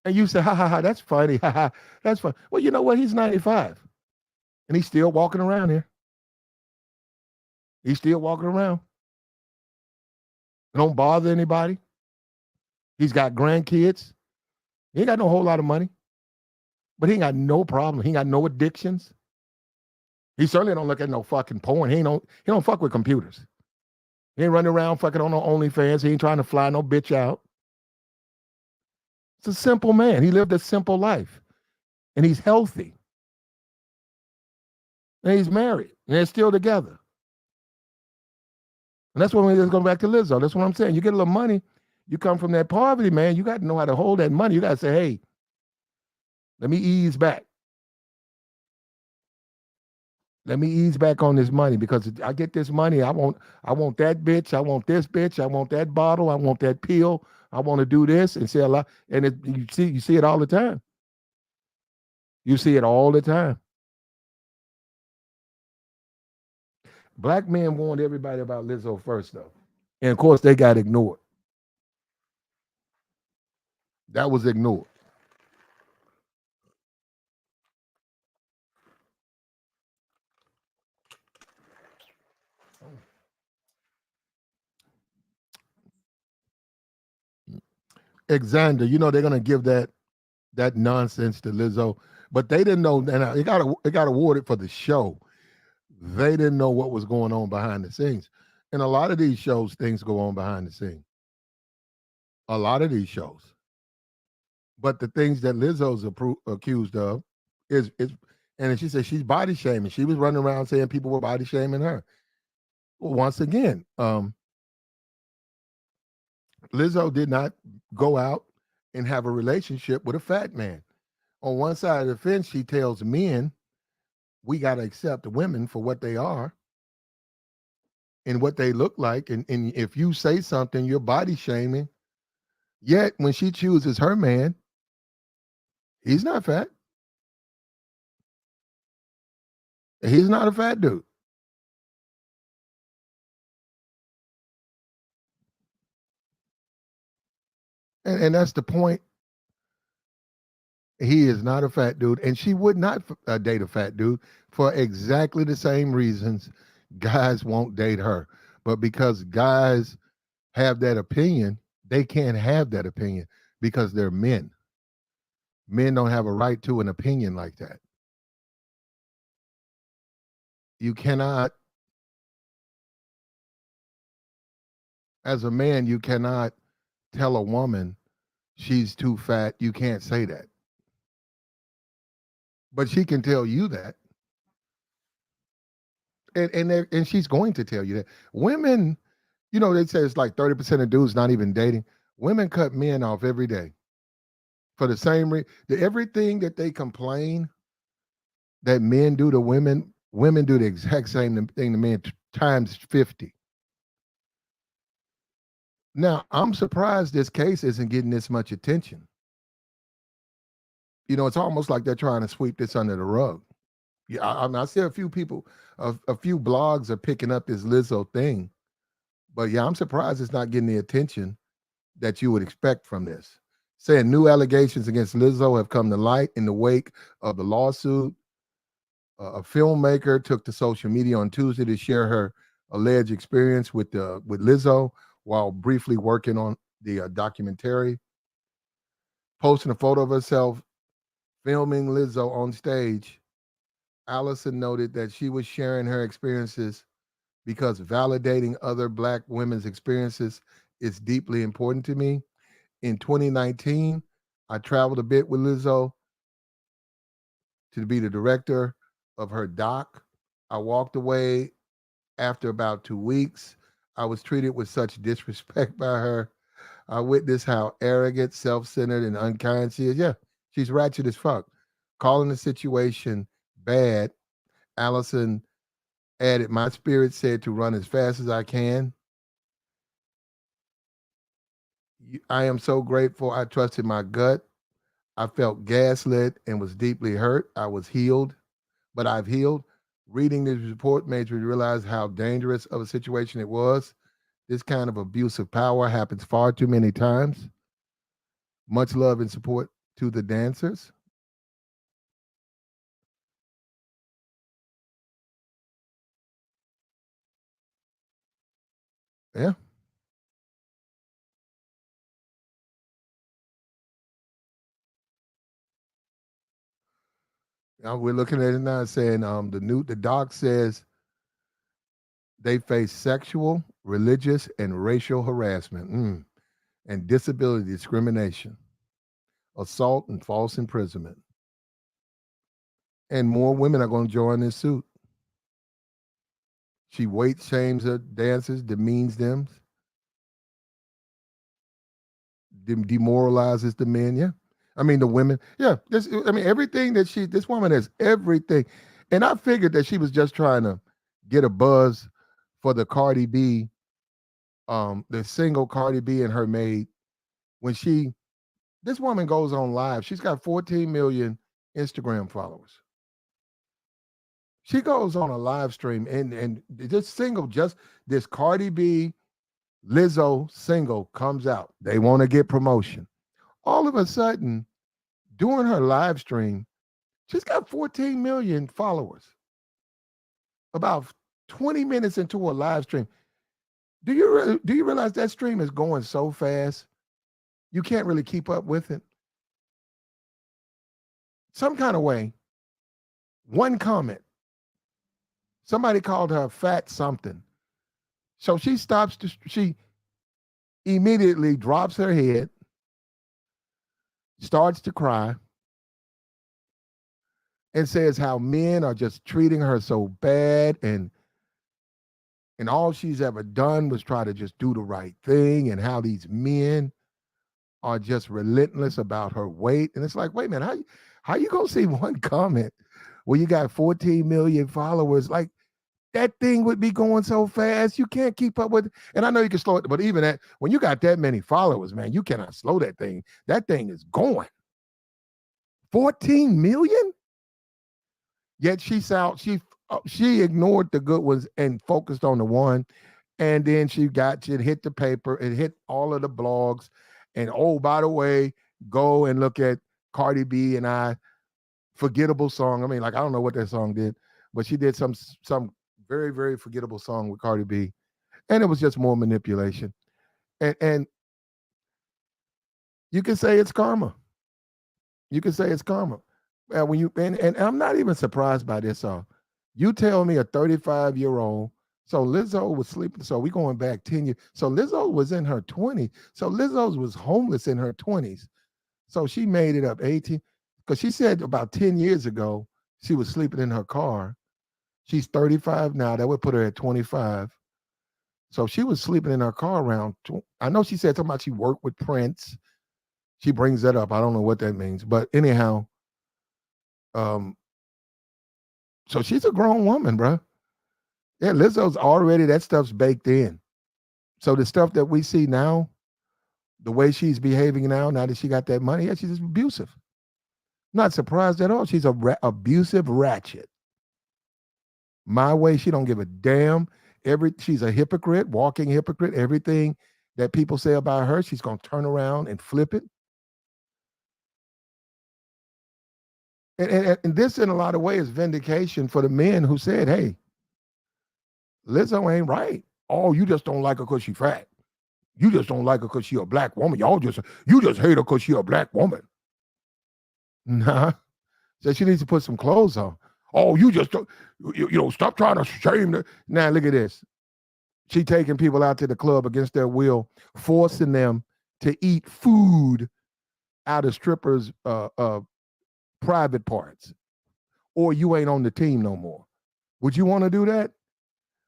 And you say, ha ha ha, that's funny. Ha ha, that's fun. Well, you know what? He's 95 and he's still walking around here. He's still walking around. Don't bother anybody. He's got grandkids. He ain't got no whole lot of money, but he ain't got no problem. He ain't got no addictions. He certainly don't look at no fucking porn. He don't fuck with computers. He ain't running around fucking on no OnlyFans. He ain't trying to fly no bitch out. It's a simple man. He lived a simple life. And he's healthy. And he's married. And they're still together. And that's when we just go back to Lizzo. That's what I'm saying. You get a little money, you come from that poverty, man. You got to know how to hold that money. You got to say, hey, let me ease back. Let me ease back on this money because I get this money. I want that bitch. I want this bitch. I want that bottle. I want that pill. I want to do this and say a lot. And you see it all the time. You see it all the time. Black men warned everybody about Lizzo first, though. And of course, they got ignored. That was ignored. Xander, they're gonna give that nonsense to Lizzo, but they didn't know, and it got awarded for the show. They didn't know what was going on behind the scenes, and a lot of these shows, things go on behind the scenes. A lot of these shows, but the things that Lizzo's accused of is, and she said she's body shaming. She was running around saying people were body shaming her. Well, once again, Lizzo did not go out and have a relationship with a fat man. On one side of the fence, she tells men, we got to accept women for what they are and what they look like. And if you say something, you're body shaming. Yet when she chooses her man, he's not fat. He's not a fat dude. And that's the point. He is not a fat dude. And she would not date a fat dude for exactly the same reasons guys won't date her. But because guys have that opinion, they can't have that opinion because they're men. Men don't have a right to an opinion like that. You cannot, as a man, you cannot tell a woman she's too fat. You can't say that. But she can tell you that. And she's going to tell you that. Women, they say it's like 30% of dudes not even dating. Women cut men off every day for the same reason. Everything that they complain that men do to women, women do the exact same thing to men times 50. Now, I'm surprised this case isn't getting this much attention. It's almost like they're trying to sweep this under the rug. Yeah, I see a few people, a few blogs are picking up this Lizzo thing, but yeah, I'm surprised it's not getting the attention that you would expect from this. Saying new allegations against Lizzo have come to light in the wake of the lawsuit. A filmmaker took to social media on Tuesday to share her alleged experience with Lizzo while briefly working on the documentary. Posting a photo of herself filming Lizzo on stage, Allison noted that she was sharing her experiences because validating other Black women's experiences is deeply important to me. In 2019, I traveled a bit with Lizzo to be the director of her doc. I walked away after about 2 weeks. I was treated with such disrespect by her. I witnessed how arrogant, self centered, and unkind she is. Yeah, she's ratchet as fuck. Calling the situation bad, Allison added, my spirit said to run as fast as I can. I am so grateful I trusted my gut. I felt gaslit and was deeply hurt. I was healed, but I've healed. Reading this report made me realize how dangerous of a situation it was. This kind of abuse of power happens far too many times. Much love and support to the dancers. Yeah. We're looking at it now saying the doc says they face sexual, religious, and racial harassment and disability discrimination, assault, and false imprisonment. And more women are going to join this suit. She weight shames her dancers, demeans them, demoralizes the men. Yeah. I mean, the women. Yeah. Everything that this woman has everything. And I figured that she was just trying to get a buzz for the Cardi B, the single Cardi B and her maid. When this woman goes on live, she's got 14 million Instagram followers. She goes on a live stream and this single, just this Cardi B Lizzo single comes out. They want to get promotion. All of a sudden, during her live stream, she's got 14 million followers. About 20 minutes into a live stream. Do you realize that stream is going so fast? You can't really keep up with it. Some kind of way, one comment, somebody called her fat something. So she immediately drops her head, starts to cry, and says how men are just treating her so bad and all she's ever done was try to just do the right thing, and how these men are just relentless about her weight. And it's like, wait a minute, how you gonna see one comment where you got 14 million followers? Like, that thing would be going so fast, you can't keep up with it. And I know you can slow it, but even that, when you got that many followers, man, you cannot slow that thing. That thing is going. 14 million? Yet she ignored the good ones and focused on the one. And then it hit the paper, it hit all of the blogs. And oh, by the way, go and look at Cardi B and I forgettable song. I mean, like, I don't know what that song did, but she did some very, very forgettable song with Cardi B. And it was just more manipulation. And you can say it's karma. You can say it's karma. When you and I'm not even surprised by this. You tell me a 35-year-old. So Lizzo was sleeping. So we going back 10 years. So Lizzo was in her 20s. So Lizzo was homeless in her 20s. So she made it up 18. Because she said about 10 years ago, she was sleeping in her car. She's 35 now. That would put her at 25. So she was sleeping in her car around. I know she said something about she worked with Prince. She brings that up. I don't know what that means. But anyhow, so she's a grown woman, bro. Yeah, Lizzo's already, that stuff's baked in. So the stuff that we see now, the way she's behaving now that she got that money, yeah, she's just abusive. Not surprised at all. She's a abusive ratchet. My way, she don't give a damn. She's a hypocrite, walking hypocrite. Everything that people say about her, she's gonna turn around and flip it. And this, in a lot of ways, is vindication for the men who said, "Hey, Lizzo ain't right. Oh, you just don't like her because she's fat. You just don't like her because she's a black woman. You just hate her because she's a black woman." Nah. So she needs to put some clothes on. Oh, you just don't, stop trying to shame her. Now look at this. She taking people out to the club against their will, forcing them to eat food out of strippers' private parts. or you ain't on the team no more. Would you want to do that?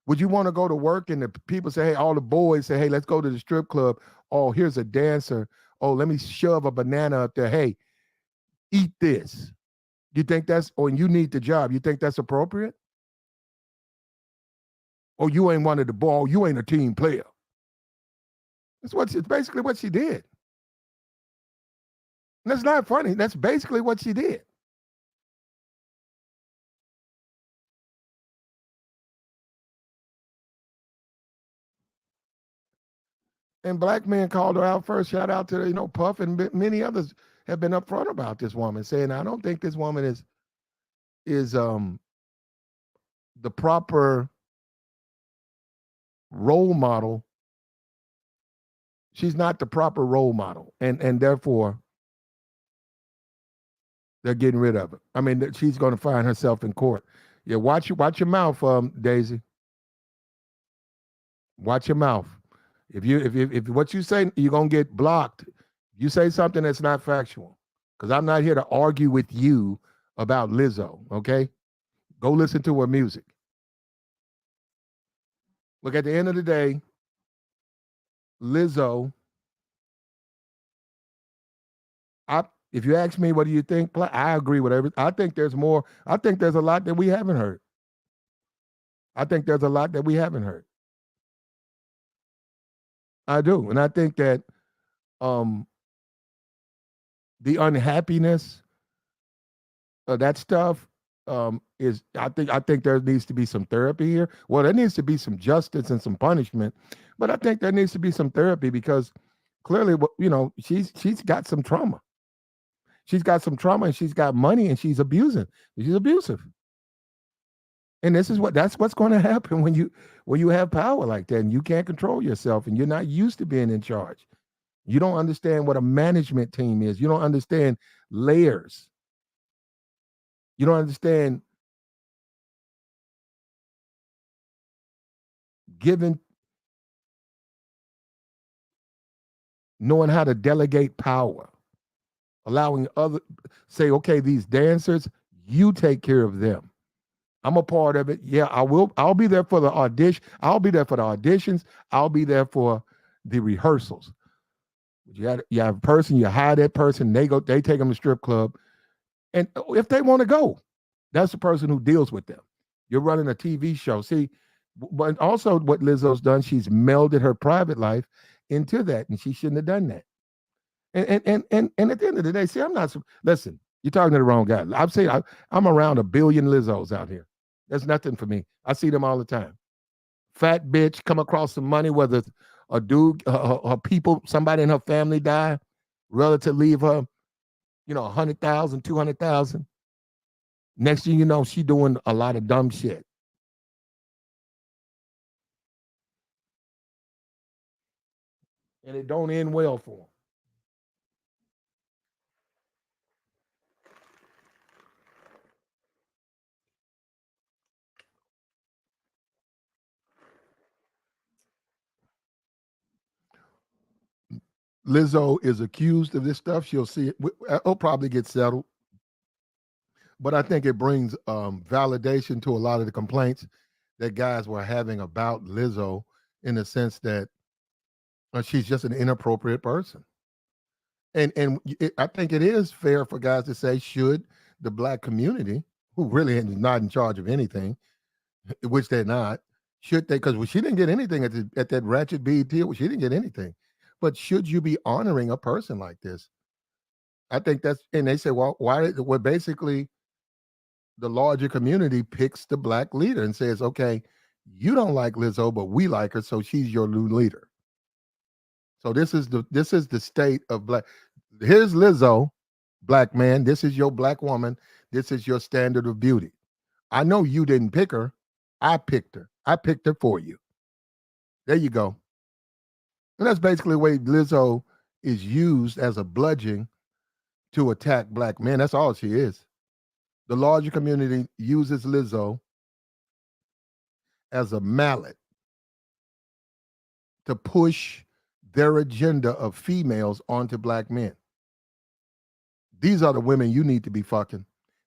Would you want to go to work and the people say, hey, all the boys say, hey, let's go to the strip club. Oh, here's a dancer. Oh, let me shove a banana up there. Hey, eat this. You think that's, or you need the job. You think that's appropriate? Or you ain't one of the ball. You ain't a team player. It's basically what she did. And that's not funny. That's basically what she did. And black men called her out first. Shout out to, Puff and many others have been upfront about this woman, saying, I don't think this woman is the proper role model. She's not the proper role model. And therefore they're getting rid of her. I mean, she's going to find herself in court. Yeah, watch your mouth, Daisy. Watch your mouth. If what you say, you're gonna get blocked. You say something that's not factual, because I'm not here to argue with you about Lizzo. Okay, go listen to her music. Look, at the end of the day, Lizzo. If you ask me, what do you think? I agree with everything. I think there's more. I think there's a lot that we haven't heard. I think there's a lot that we haven't heard. I do, and I think that um, the unhappiness of that stuff is. I think there needs to be some therapy here. Well, there needs to be some justice and some punishment, but I think there needs to be some therapy because clearly, she's got some trauma. She's got some trauma, and she's got money, and she's abusing. She's abusive, and that's what's going to happen when you have power like that, and you can't control yourself, and you're not used to being in charge. You don't understand what a management team is. You don't understand layers. You don't understand giving, knowing how to delegate power, allowing other, say, okay, these dancers, you take care of them. I'm a part of it. Yeah, I will. I'll be there for the audition. I'll be there for the auditions. I'll be there for the rehearsals. You have a person, you hire that person, they take them to strip club. And if they want to go, that's the person who deals with them. You're running a TV show. See, but also what Lizzo's done, she's melded her private life into that, and she shouldn't have done that. And at the end of the day, see, I'm not. Listen, you're talking to the wrong guy. I'm saying I'm around a billion Lizzos out here. That's nothing for me. I see them all the time. Fat bitch come across some money, whether it's a dude, her people, somebody in her family die, relative leave her, 100,000, 200,000. Next thing you know, she doing a lot of dumb shit. And it don't end well for them. Lizzo is accused of this stuff. She'll see it. It'll probably get settled. But I think it brings validation to a lot of the complaints that guys were having about Lizzo, in the sense that she's just an inappropriate person. And I think it is fair for guys to say, should the black community, who really is not in charge of anything, which they're not, should they? Because she didn't get anything at that ratchet BET. She didn't get anything. But should you be honoring a person like this? I think that's, and they say, well, why? Well, basically, the larger community picks the black leader and says, okay, you don't like Lizzo, but we like her, so she's your new leader. So this is the state of black. Here's Lizzo, black man. This is your black woman. This is your standard of beauty. I know you didn't pick her. I picked her. I picked her for you. There you go. And that's basically the way Lizzo is used as a bludgeon to attack black men. That's all she is. The larger community uses Lizzo as a mallet to push their agenda of females onto black men. These are the women you need to be fucking.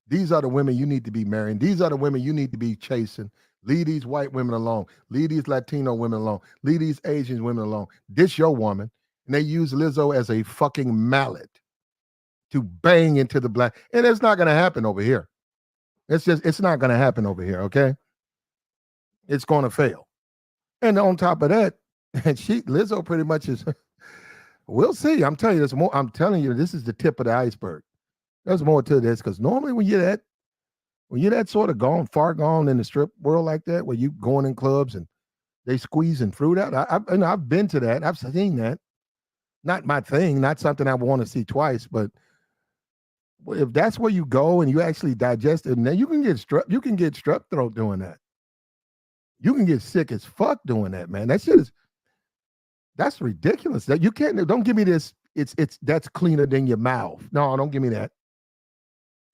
These are the women you need to be marrying. These are the women you need to be chasing. Leave these white women alone. Leave these Latino women alone. Leave these Asian women alone. This your woman. And they use Lizzo as a fucking mallet to bang into the black. And it's not going to happen over here. It's not going to happen over here, okay? It's going to fail. And on top of that, and Lizzo pretty much is, we'll see. I'm telling you, there's more. I'm telling you, this is the tip of the iceberg. There's more to this because normally when you're that sort of far gone in the strip world like that, where you going in clubs and they squeezing fruit out. I've been to that. I've seen that. Not my thing. Not something I want to see twice. But if that's where you go and you actually digest it, then you can get strep. You can get strep throat doing that. You can get sick as fuck doing that, man. That shit is. That's ridiculous. That you can't. Don't give me this. It's that's cleaner than your mouth. No, don't give me that.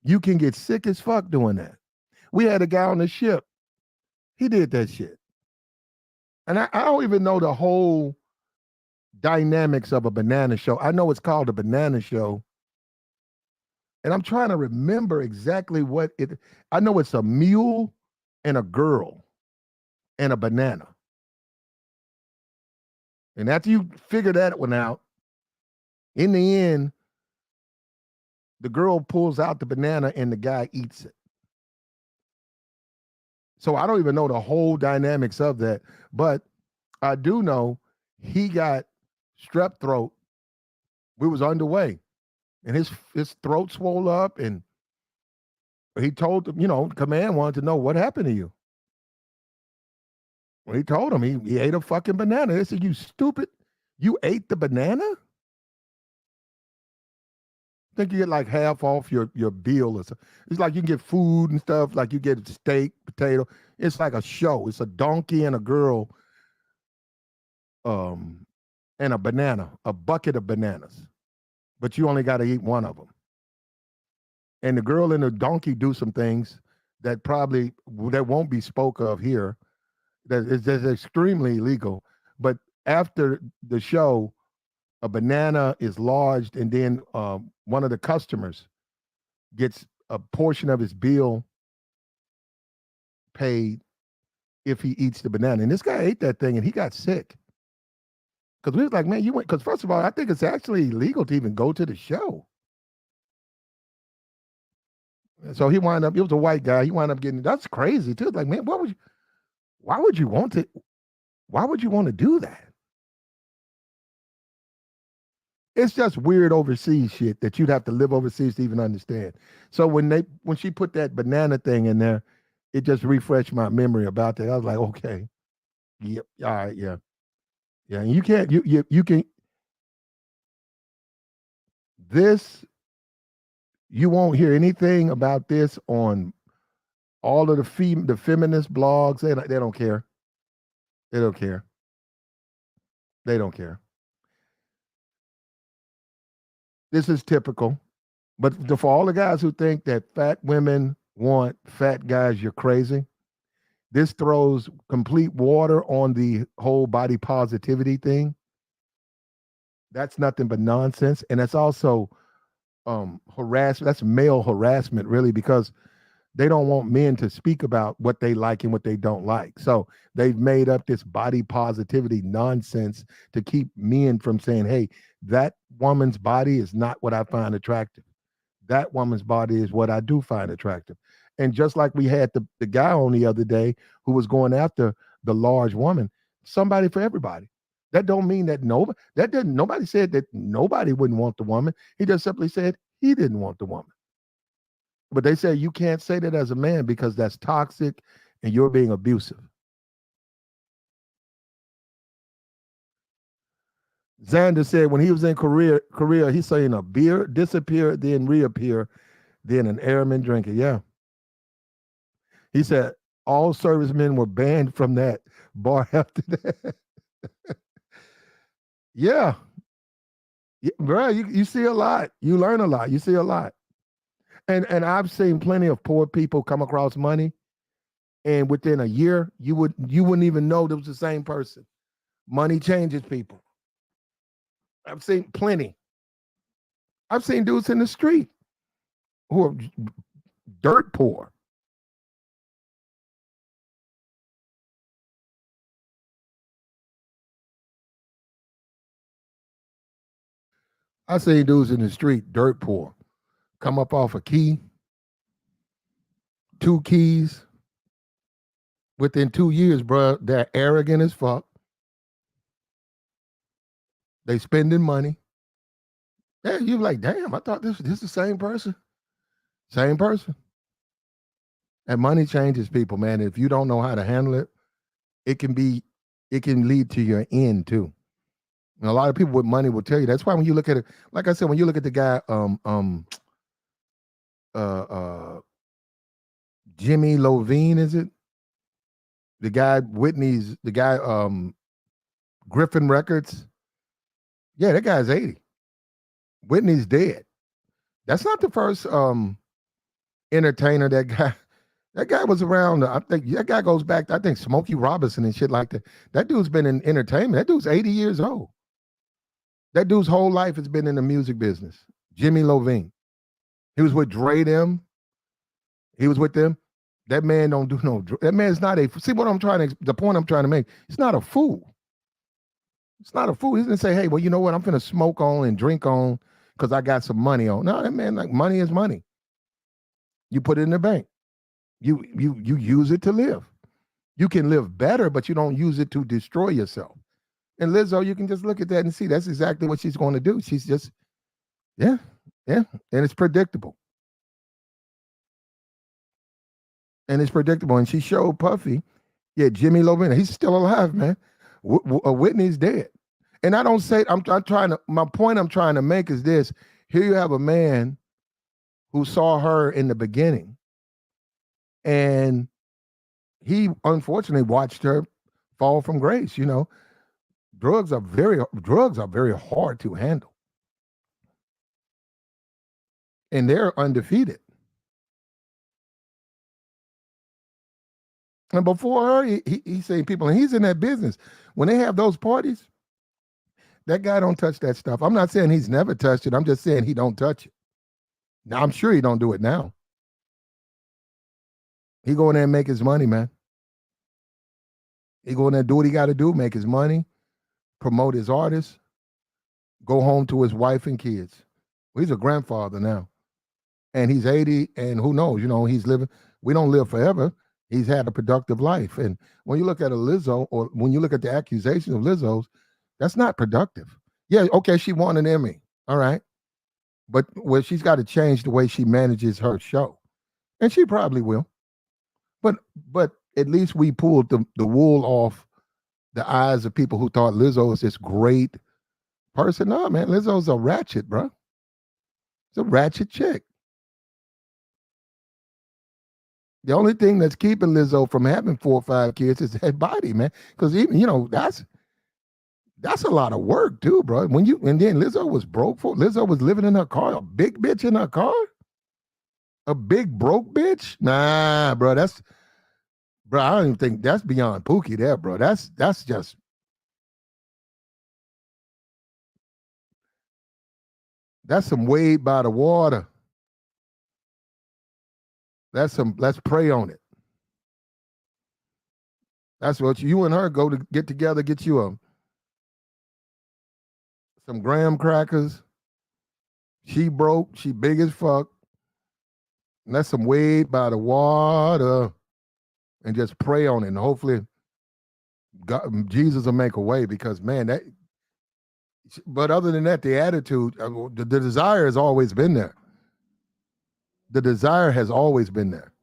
You can get sick as fuck doing that. We had a guy on the ship. He did that shit. And I don't even know the whole dynamics of a banana show. I know it's called a banana show. And I'm trying to remember exactly what it. I know it's a mule and a girl and a banana. And after you figure that one out, in the end, the girl pulls out the banana and the guy eats it. So I don't even know the whole dynamics of that, but I do know he got strep throat. We was underway, and his throat swelled up, and he told them, command wanted to know what happened to you. Well, he told him he ate a fucking banana. They said, "You stupid, you ate the banana." I think you get like half off your bill or something. It's like you can get food and stuff, like you get steak, potato. It's like a show. It's a donkey and a girl, and a banana, a bucket of bananas. But you only got to eat one of them. And the girl and the donkey do some things that won't be spoke of here. That's extremely illegal. But after the show, a banana is lodged, and then one of the customers gets a portion of his bill paid if he eats the banana. And this guy ate that thing, and he got sick. Because we was like, man, you went, because first of all, I think it's actually illegal to even go to the show. So he wound up, it was a white guy, he wound up getting, that's crazy too. Like, man, why would you want to do that? It's just weird overseas shit that you'd have to live overseas to even understand. So when she put that banana thing in there, it just refreshed my memory about that. I was like, okay, yep, all right, yeah, yeah. And you can't, you can. This, you won't hear anything about this on all of the feminist blogs. They don't care. They don't care. They don't care. This is typical. But for all the guys who think that fat women want fat guys, you're crazy. This throws complete water on the whole body positivity thing. That's nothing but nonsense. And that's also harassment. That's male harassment, really, because they don't want men to speak about what they like and what they don't like. So they've made up this body positivity nonsense to keep men from saying, hey, that woman's body is not what I find attractive. That woman's body is what I do find attractive. And just like we had the guy on the other day who was going after the large woman, somebody for everybody. That don't mean that nobody said that nobody wouldn't want the woman. He just simply said he didn't want the woman. But they say you can't say that as a man because that's toxic and you're being abusive. Xander said when he was in Korea, he's saying a beer disappear, then reappear, then an airman drinker. Yeah. He said all servicemen were banned from that bar after that. Yeah. Bro, you see a lot. You learn a lot. You see a lot. And I've seen plenty of poor people come across money, and within a year, you wouldn't even know it was the same person. Money changes people. I've seen plenty. I've seen dudes in the street who are dirt poor. I see dudes in the street, dirt poor, come up off a key, 2 keys. Within 2 years, bro, they're arrogant as fuck. They spending money. Yeah, you're like, damn, I thought this is the same person. Same person. And money changes people, man. If you don't know how to handle it, it can be, it can lead to your end too. And a lot of people with money will tell you. That's why when you look at it, like I said, when you look at the guy, uh, uh, Jimmy Lovine, is it? The guy Whitney's, the guy, Griffin Records. Yeah, that guy's 80. Whitney's dead. That's not the first entertainer that guy was around. I think that guy goes back to, I think, Smokey Robinson and shit like that. That dude's been in entertainment. That dude's 80 years old. That dude's whole life has been in the music business. Jimmy Lovine. He was with Dre them. He was with them. That man don't do no. That man's not a. See what I'm trying to. The point I'm trying to make. He's not a fool. It's not a fool. He didn't say, "Hey, well, you know what? I'm gonna smoke on and drink on because I got some money on." No, that man, like, money is money. You put it in the bank. You use it to live. You can live better, but you don't use it to destroy yourself. And Lizzo, you can just look at that and see that's exactly what she's going to do. She's just, yeah, yeah, and it's predictable. And it's predictable. And she showed Puffy, yeah, Jimmy Lovin, he's still alive, man. Whitney's dead. And I don't say, I'm trying to, my point I'm trying to make is this. Here you have a man who saw her in the beginning, and he unfortunately watched her fall from grace. You know, drugs are very hard to handle, and they're undefeated. And before her, he's saying people, and he's in that business. When they have those parties, that guy don't touch that stuff. I'm not saying he's never touched it. I'm just saying he don't touch it. Now I'm sure he don't do it now. He go in there and make his money, man. He go in there, do what he got to do, make his money, promote his artists, go home to his wife and kids. Well, he's a grandfather now, and he's 80, and who knows? You know, he's living. We don't live forever. He's had a productive life, and when you look at a Lizzo, or when you look at the accusations of Lizzo's, that's not productive. Yeah, okay, she won an Emmy, all right, but well, she's got to change the way she manages her show, and she probably will. But at least we pulled the wool off the eyes of people who thought Lizzo was this great person. No, man, Lizzo's a ratchet, bro. It's a ratchet chick. The only thing that's keeping Lizzo from having 4 or 5 kids is that body, man. Because even, you know, that's a lot of work too, bro. And then Lizzo was broke for Lizzo was living in her car, a big bitch in her car, a big broke bitch. Nah, bro, bro. I don't even think that's beyond Pookie there, bro. That's some wade by the water. Let's pray on it. That's what you and her go to get together, get you some graham crackers. She broke, she big as fuck. And that's some wade by the water. And just pray on it. And hopefully Jesus will make a way, because man, but other than that, the attitude, the desire has always been there. The desire has always been there.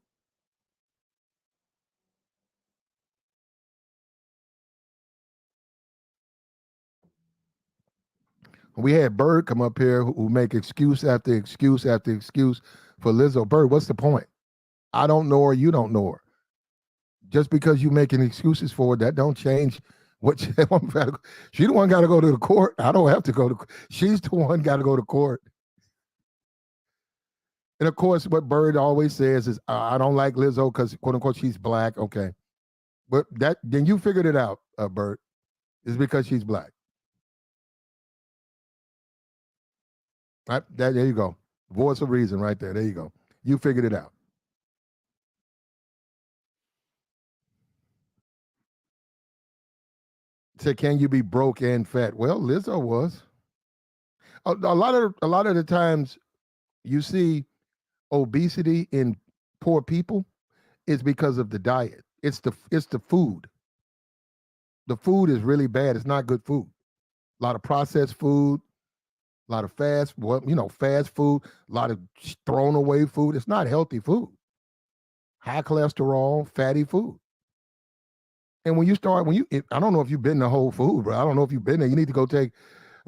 We had Bird come up here who make excuse after excuse after excuse for Lizzo. Bird, what's the point? I don't know her, you don't know her. Just because you making excuses for her, that don't change what she the one got to go to the court. I don't have to go to. She's the one got to go to court. And of course, what Bird always says is, "I don't like Lizzo because quote unquote she's black." Okay, but then you figured it out, Bird. Is because she's black. Right? There you go. Voice of reason, right there. There you go. You figured it out. Say, can you be broke and fat? Well, Lizzo was. A lot of the times you see obesity in poor people is because of the diet. It's the food. The food is really bad. It's not good food. A lot of processed food, a lot of fast food, a lot of thrown away food. It's not healthy food. High cholesterol, fatty food. And I don't know if you've been to Whole Food, bro. I don't know if you've been there. You need to go take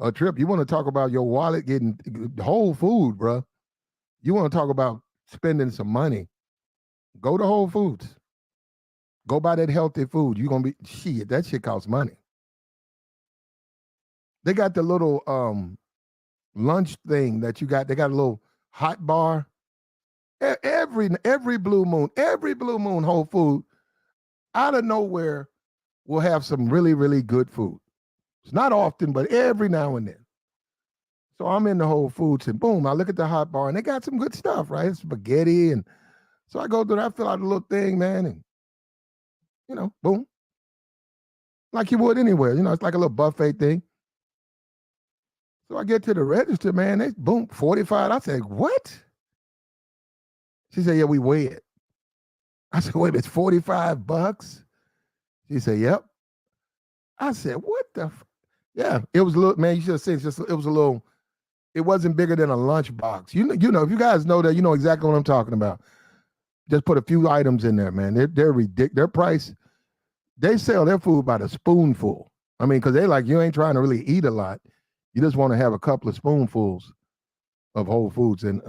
a trip. You want to talk about your wallet getting Whole Food, bro. You want to talk about spending some money. Go to Whole Foods. Go buy that healthy food. You're gonna be shit. That shit costs money. They got the little lunch thing that you got. They got a little hot bar. Every blue moon, Whole Food out of nowhere will have some really, really good food. It's not often, but every now and then. So I'm in the Whole Foods and boom, I look at the hot bar and they got some good stuff, right? Spaghetti. And so I go through that, fill out a little thing, man, and boom. Like you would anywhere. It's like a little buffet thing. So I get to the register, man, they boom, 45. I said, what? She said, yeah, we weigh it. I said, wait, it's $45. She said, yep. I said, what the yeah, it was a little, man, you should have seen it was a little, it wasn't bigger than a lunch box. If you guys know that, you know exactly what I'm talking about. Just put a few items in there, man. They're ridiculous. Their price, they sell their food by the spoonful. I mean, because they like, you ain't trying to really eat a lot. You just want to have a couple of spoonfuls of Whole Foods. And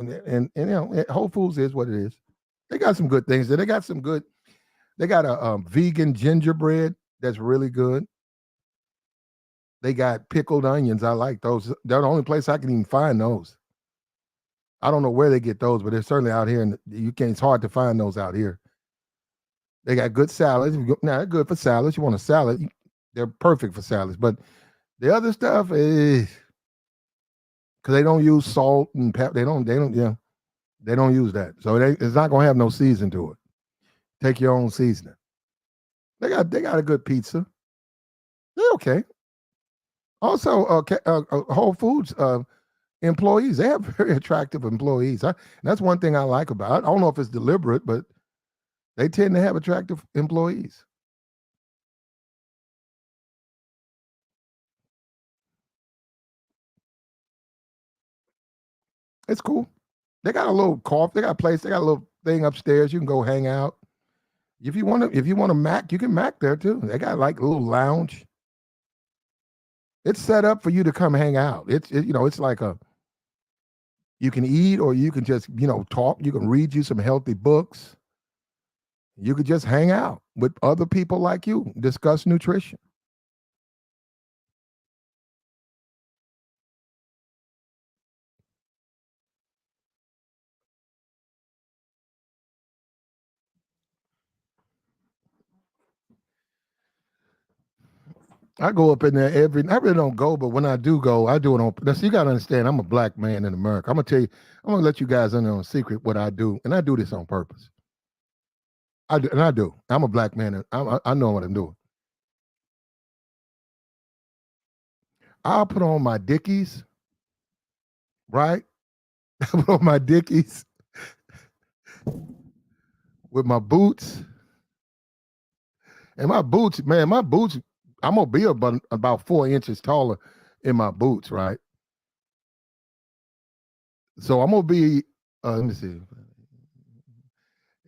Whole Foods is what it is. They got some good things there. They got a vegan gingerbread that's really good. They got pickled onions. I like those. They're the only place I can even find those. I don't know where they get those, but they're certainly out here, and it's hard to find those out here. They got good salads. Now they're good for salads. You want a salad, they're perfect for salads. But the other stuff is because they don't use salt and pepper. They don't use that. So it's not gonna have no season to it. Take your own seasoning. They got a good pizza. They're okay. Also, Whole Foods employees, they have very attractive employees. That's one thing I like about it. I don't know if it's deliberate, but they tend to have attractive employees. It's cool. They got a little coffee. They got a place. They got a little thing upstairs. You can go hang out. If you want to Mac, you can Mac there too. They got like a little lounge. It's set up for you to come hang out. It's like you can eat or you can just talk. You can read you some healthy books. You could just hang out with other people like you, discuss nutrition. I go up in there I really don't go, but when I do go, I do it on. Now, you got to understand, I'm a black man in America. I'm gonna tell you, I'm gonna let you guys in on a secret what I do, and I do this on purpose. I do, and I do. I'm a black man, and I know what I'm doing. I'll put on my Dickies, right? I put on my Dickies with my boots, and my boots, man, my boots. I'm gonna be about 4 inches taller in my boots, right? So I'm gonna be. Let me see.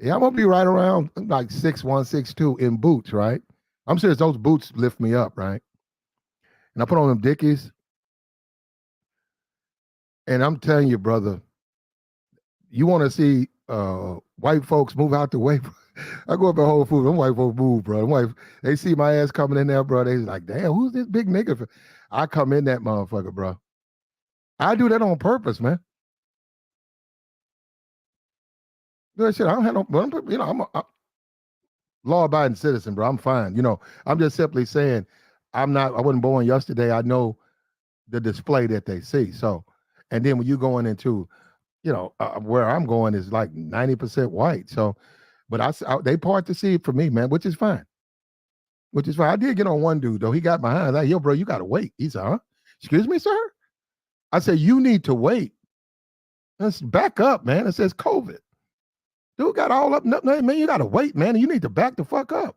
Yeah, I'm gonna be right around like 6'1", 6'2" in boots, right? I'm serious. Those boots lift me up, right? And I put on them Dickies, and I'm telling you, brother, you want to see white folks move out the way. I go up at Whole Foods, them white folks move, bro. They see my ass coming in there, bro. They like, damn, who's this big nigga? I come in that motherfucker, bro. I do that on purpose, man. Good shit. I don't have no, but I'm a law-abiding citizen, bro. I'm fine. I'm just simply saying, I'm not. I wasn't born yesterday. I know the display that they see. So, and then when you going into, where I'm going is like 90% white. So, but they part to see it for me, man, which is fine. which is fine. I did get on one dude though. He got behind. Like, yo, bro, you gotta wait. He said, huh? Excuse me, sir? I said, you need to wait. Let's back up, man. It says COVID. Dude got all up. No, man, you gotta wait, man. You need to back the fuck up.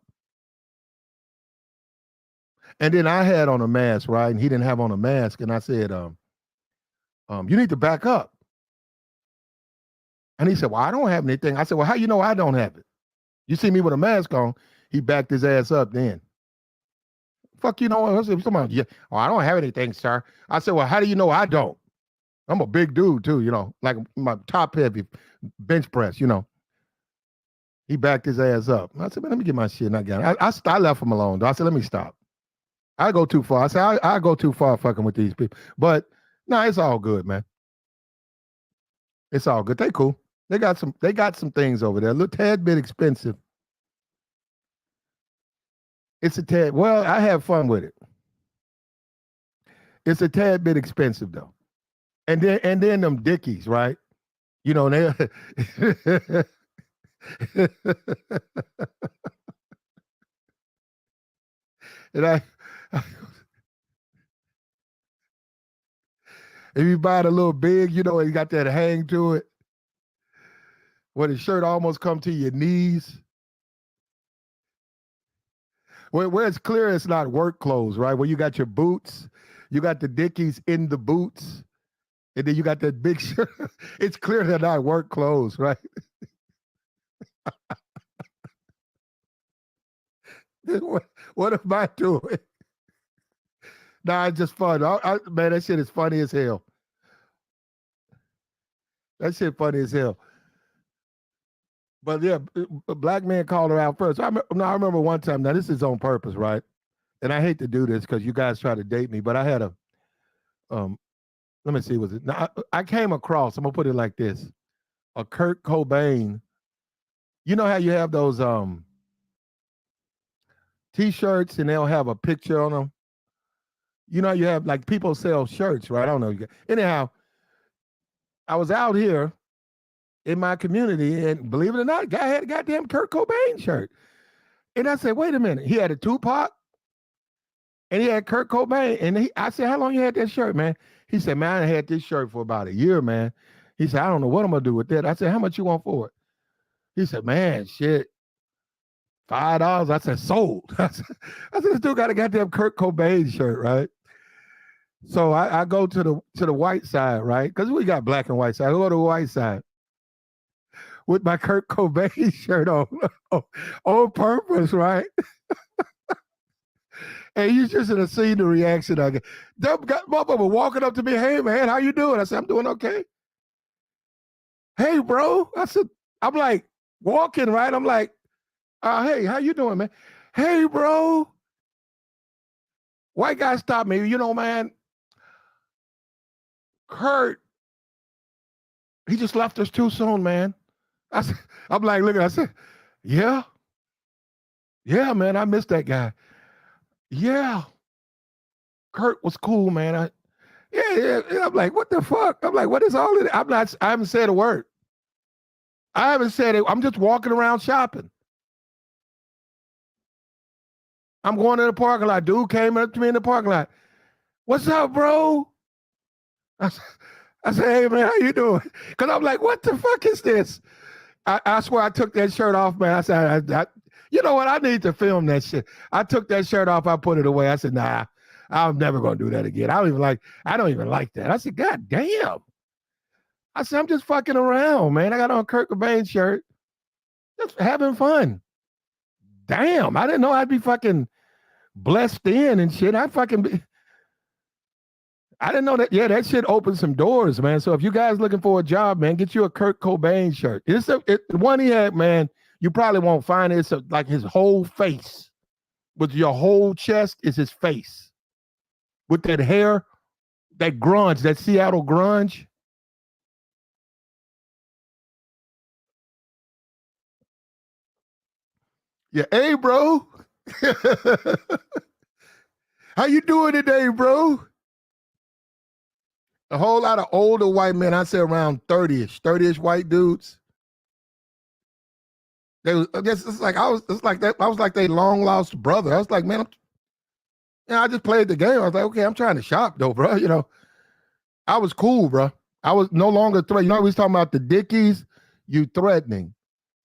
And then I had on a mask, right? And he didn't have on a mask. And I said, you need to back up. And he said, well, I don't have anything. I said, well, how you know I don't have it? You see me with a mask on. He backed his ass up then. Fuck, you know, I said, yeah, oh, I don't have anything, sir. I said, well, how do you know I don't? I'm a big dude too, you know, like my top heavy bench press, you know. He backed his ass up. I said, man, let me get my shit. And I got it. I left him alone, though. I said, let me stop. I go too far. I said, I go too far fucking with these people. But no, it's all good, man. It's all good. They cool. They got some things over there. A little tad bit expensive. It's a tad, well, I have fun with it. It's a tad bit expensive though. And then them dickies, right? You know, they and if you buy it a little big, you know, you got that hang to it, where the shirt almost come to your knees. Where it's clear it's not work clothes, right? Where you got your boots, you got the dickies in the boots, and then you got that big shirt. It's clear they're not work clothes, right? what am I doing? Nah, it's just fun. Man, that shit is funny as hell. That shit funny as hell. But yeah, a black man called her out first. I remember one time. Now this is on purpose, right? And I hate to do this because you guys try to date me, but I had a let me see, was it? Now, I came across. I'm gonna put it like this: a Kurt Cobain. You know how you have those T-shirts and they'll have a picture on them. You know, you have like people sell shirts, right? I don't know. Anyhow, I was out here in my community, and believe it or not, guy had a goddamn Kurt Cobain shirt. And I said, wait a minute. He had a Tupac and he had Kurt Cobain. And I said, how long you had that shirt, man? He said, man, I had this shirt for about a year, man. He said, I don't know what I'm going to do with that. I said, how much you want for it? He said, man, shit, $5. I said, sold. I said, this dude got a goddamn Kurt Cobain shirt, right? So I go to the white side, right? Because we got black and white side. I go to the white side with my Kurt Cobain shirt on purpose, right? And you just should have seen the reaction I get. Them motherfucker walking up to me, hey man, how you doing? I said, I'm doing okay. Hey, bro. I said, I'm like walking, right? I'm like, hey, how you doing, man? Hey, bro. White guy stopped me. You know, man, Kurt, he just left us too soon, man. I'm like, look, I said, yeah, man, I missed that guy. Yeah, Kurt was cool, man. Yeah. I'm like, what the fuck? I'm like, what is all of that? I haven't said a word. I haven't said it. I'm just walking around shopping. I'm going to the parking lot. Dude came up to me in the parking lot. What's up, bro? I said, hey, man, how you doing? Because I'm like, what the fuck is this? I swear I took that shirt off, man. I said, you know what? I need to film that shit. I took that shirt off. I put it away. I said, nah, I'm never going to do that again. I don't even like that. I said, God damn. I said, I'm just fucking around, man. I got on a Kurt Cobain shirt. Just having fun. Damn. I didn't know I'd be fucking blessed in and shit. I didn't know that. Yeah, that shit opened some doors, man. So if you guys looking for a job, man, get you a Kurt Cobain shirt. The one he had, man, you probably won't find it. It's like his whole face. With your whole chest is his face. With that hair, that grunge, that Seattle grunge. Yeah, hey, bro. How you doing today, bro? A whole lot of older white men. I say around 30-ish white dudes. They was, I guess it's like I was. It's like that. I was like their long lost brother. I was like, man, I just played the game. I was like, okay, I'm trying to shop though, bro. I was cool, bro. I was no longer threat. We was talking about the Dickies. You threatening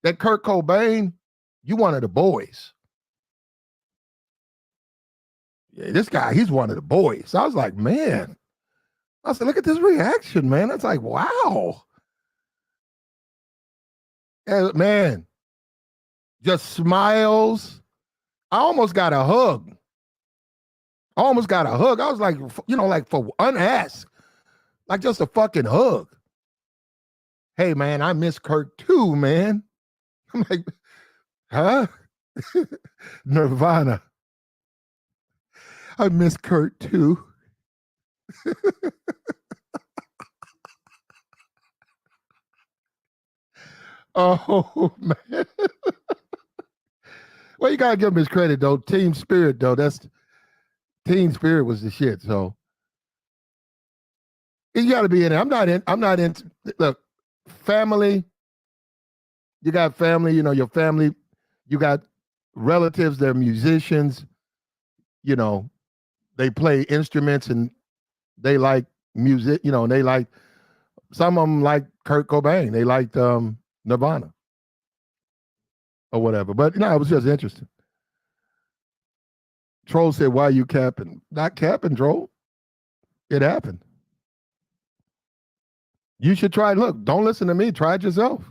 that Kurt Cobain? You one of the boys. Yeah, this guy, he's one of the boys. I was like, man. I said, look at this reaction, man. It's like, wow. And man, just smiles. I almost got a hug. I almost got a hug. I was like, like for unasked, like just a fucking hug. Hey, man, I miss Kurt too, man. I'm like, huh? Nirvana. I miss Kurt too. Oh, man. Well, you gotta give him his credit though. Team spirit though. That's team spirit was the shit. So you got to be in it. I'm not in. Look, family. You got family. Your family. You got relatives. They're musicians. They play instruments and they like music. They like some of them like Kurt Cobain. They liked Nirvana or whatever. But it was just interesting. Troll said, "Why are you capping?" Not capping, Troll. It happened. You should try. Look, don't listen to me. Try it yourself.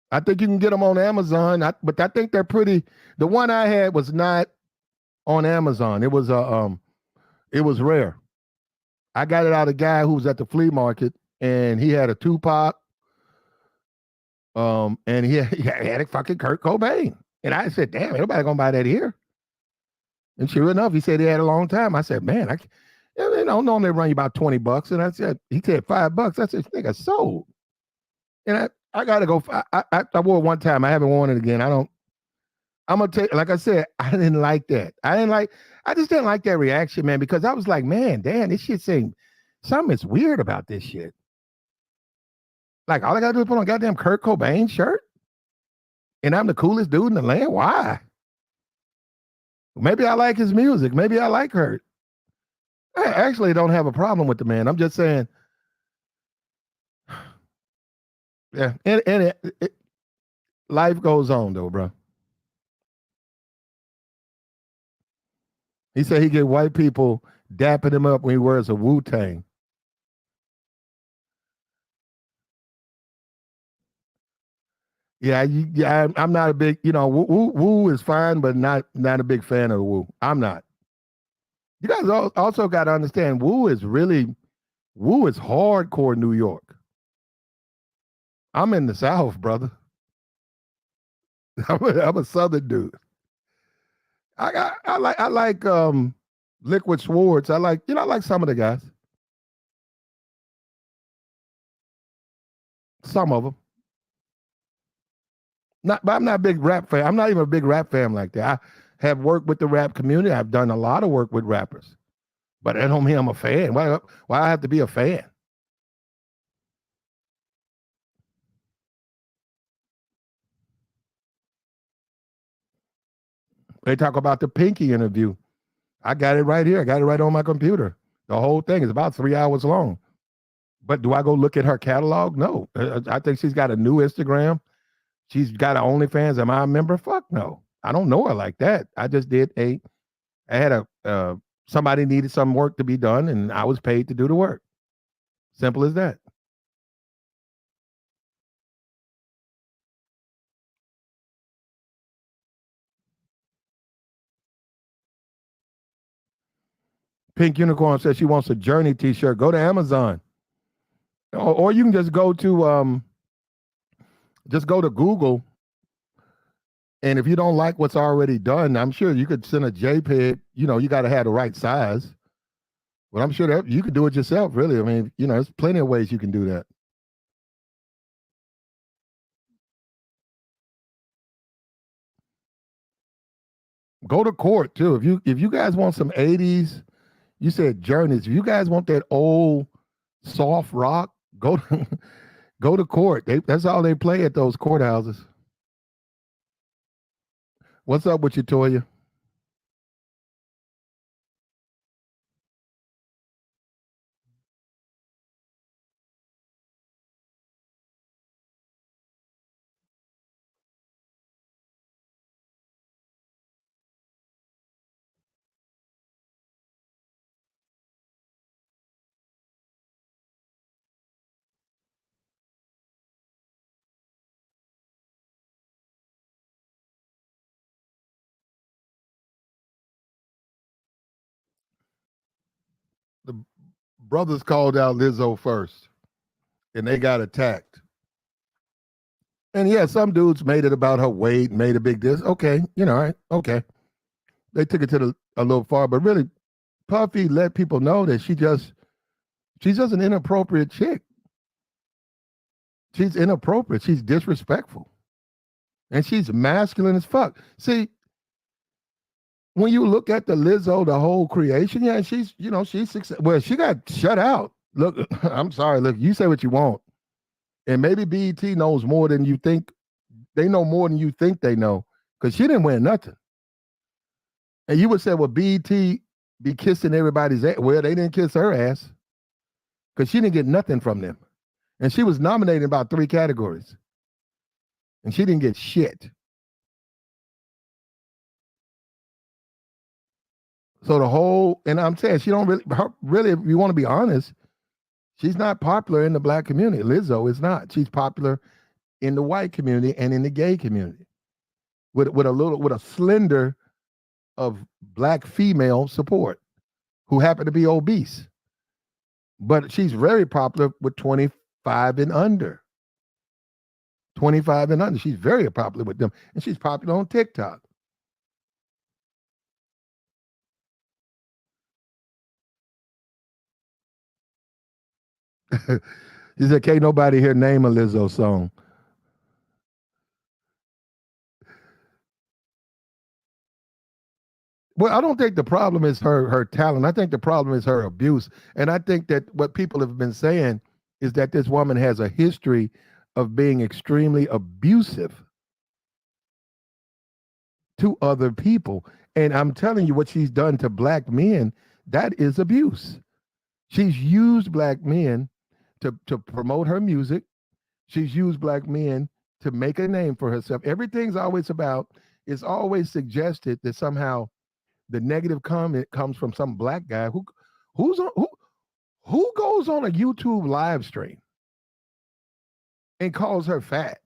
I think you can get them on Amazon, but I think they're pretty. The one I had was not on Amazon. It was it was rare. I got it out of a guy who was at the flea market, and he had a Tupac, and he had a fucking Kurt Cobain, and I said, "Damn, everybody gonna buy that here." And sure enough, he said he had a long time. I said, "Man, I don't normally run you about $20," and he said $5. I said, "Nigga, sold." And I gotta go. I wore it one time. I haven't worn it again. I'm gonna tell you, like I said, I didn't like that. I just didn't like that reaction, man, because I was like, man, damn, this shit saying something is weird about this shit. Like, all I gotta do is put on a goddamn Kurt Cobain shirt, and I'm the coolest dude in the land. Why? Maybe I like his music. Maybe I like Kurt. I actually don't have a problem with the man. I'm just saying, yeah. And life goes on, though, bro. He said he get white people dapping him up when he wears a Wu-Tang. Yeah, I'm not a big, Woo is fine, but not a big fan of Woo. I'm not. You guys also got to understand, Woo is hardcore New York. I'm in the South, brother. I'm a Southern dude. I like Liquid Swords. I like some of the guys. Some of them. But I'm not a big rap fan. I'm not even a big rap fan like that. I have worked with the rap community. I've done a lot of work with rappers, but that don't mean I'm a fan. Why I have to be a fan? They talk about the Pinky interview. I got it right here. I got it right on my computer. The whole thing is about 3 hours long. But do I go look at her catalog? No. I think she's got a new Instagram. She's got an OnlyFans. Am I a member? Fuck no. I don't know her like that. I just did I had somebody needed some work to be done, and I was paid to do the work. Simple as that. Pink Unicorn says she wants a Journey T-shirt. Go to Amazon, or you can just go to Google. And if you don't like what's already done, I'm sure you could send a JPEG. You got to have the right size. But I'm sure that you could do it yourself, really. I mean, there's plenty of ways you can do that. Go to court too. If you guys want some 80s, you said Journeys. If you guys want that old soft rock, go to go to court. That's all they play at those courthouses. What's up with you, Toya? The brothers called out Lizzo first, and they got attacked. And yeah, some dudes made it about her weight, made a big deal. Okay, all right, okay. They took it to a little far, but really, Puffy let people know that she's just an inappropriate chick. She's inappropriate. She's disrespectful, and she's masculine as fuck. See, when you look at the Lizzo, the whole creation, yeah, she's success. Well, she got shut out. Look, I'm sorry. Look, you say what you want, and maybe BET knows more than you think. They know more than you think they know, because she didn't win nothing. And you would say, well, BET be kissing everybody's ass. Well, they didn't kiss her ass because she didn't get nothing from them. And she was nominated in about 3 categories. And she didn't get shit. So the whole, and I'm saying she don't really, if you want to be honest, she's not popular in the black community. Lizzo is not. She's popular in the white community and in the gay community. With a slender of black female support who happen to be obese. But she's very popular with 25 and under. 25 and under. She's very popular with them. And she's popular on TikTok. He said, can't nobody here name a Lizzo song. Well, I don't think the problem is her talent. I think the problem is her abuse. And I think that what people have been saying is that this woman has a history of being extremely abusive to other people. And I'm telling you, what she's done to black men, that is abuse. She's used black men to promote her music. She's used black men to make a name for herself. Everything's always about, it's always suggested that somehow the negative comment comes from some black guy who goes on a YouTube live stream and calls her fat.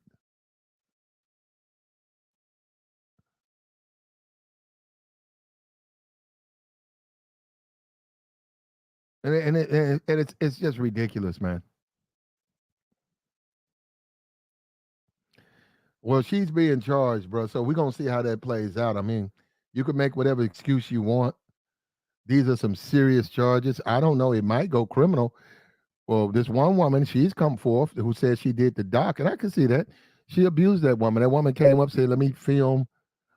And it's just ridiculous, man. Well, she's being charged, bro. So we're gonna see how that plays out. I mean, you can make whatever excuse you want. These are some serious charges. I don't know. It might go criminal. Well, this one woman, she's come forth who said she did the doc, and I can see that. She abused that woman. That woman came up, said, "Let me film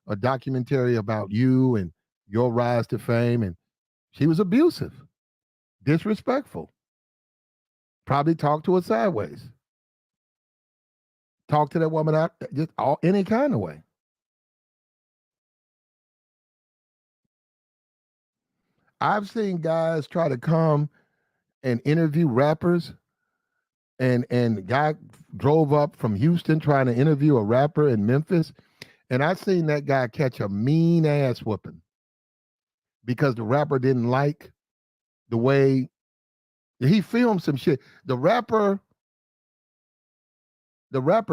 a documentary about you and your rise to fame." And she was abusive, disrespectful. Probably talked to her sideways. Talk to that woman out just any kind of way. I've seen guys try to come and interview rappers, and the guy drove up from Houston trying to interview a rapper in Memphis, and I seen that guy catch a mean ass whooping because the rapper didn't like the way he filmed some shit. The rapper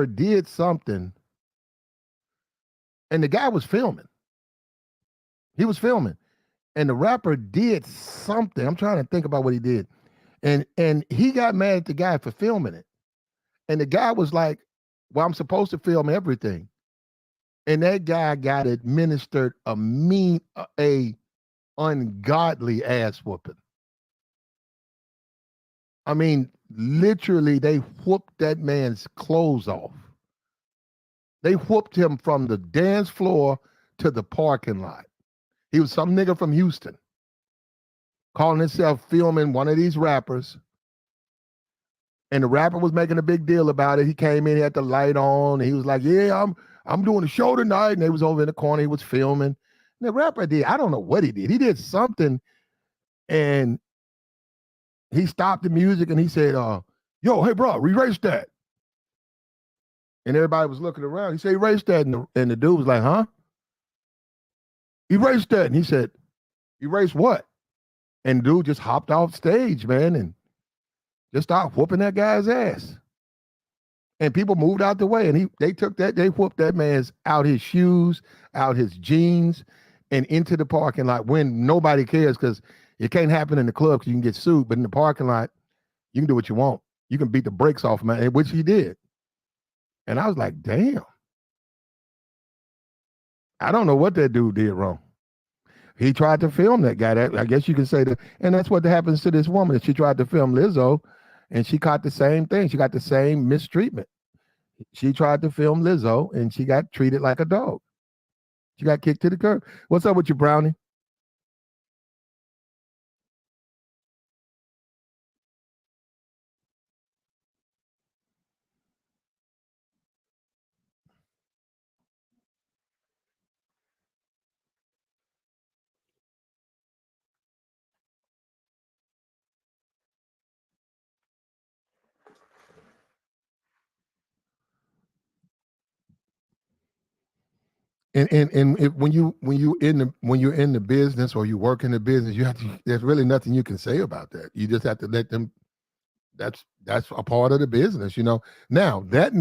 did something, and the guy was filming. He was filming, and the rapper did something. I'm trying to think about what he did, and he got mad at the guy for filming it, and the guy was like, "Well, I'm supposed to film everything," and that guy got administered a ungodly ass whooping. I mean, literally, they whooped that man's clothes off. They whooped him from the dance floor to the parking lot. He was some nigga from Houston calling himself filming one of these rappers. And the rapper was making a big deal about it. He came in, he had the light on. He was like, "Yeah, I'm doing a show tonight. And they was over in the corner. He was filming. And the rapper did, I don't know what he did. He did something and he stopped the music and he said, yo, hey, bro, erase that. And everybody was looking around. He said, erase that. And the dude was like, huh? Erase that. And he said, erase what? And dude just hopped off stage, man, and just started whooping that guy's ass. And people moved out the way, and they whooped that man's out his shoes, out his jeans, and into the parking lot when nobody cares because it can't happen in the club because you can get sued. But in the parking lot, you can do what you want. You can beat the brakes off, man, which he did. And I was like, damn. I don't know what that dude did wrong. He tried to film that guy. I guess you can say that. And that's what happens to this woman. She tried to film Lizzo, and she caught the same thing. She got the same mistreatment. She tried to film Lizzo, and she got treated like a dog. She got kicked to the curb. What's up with you, Brownie? And when you're in the business or you work in the business, you have to. There's really nothing you can say about that. You just have to let them. That's a part of the business, you know. Now that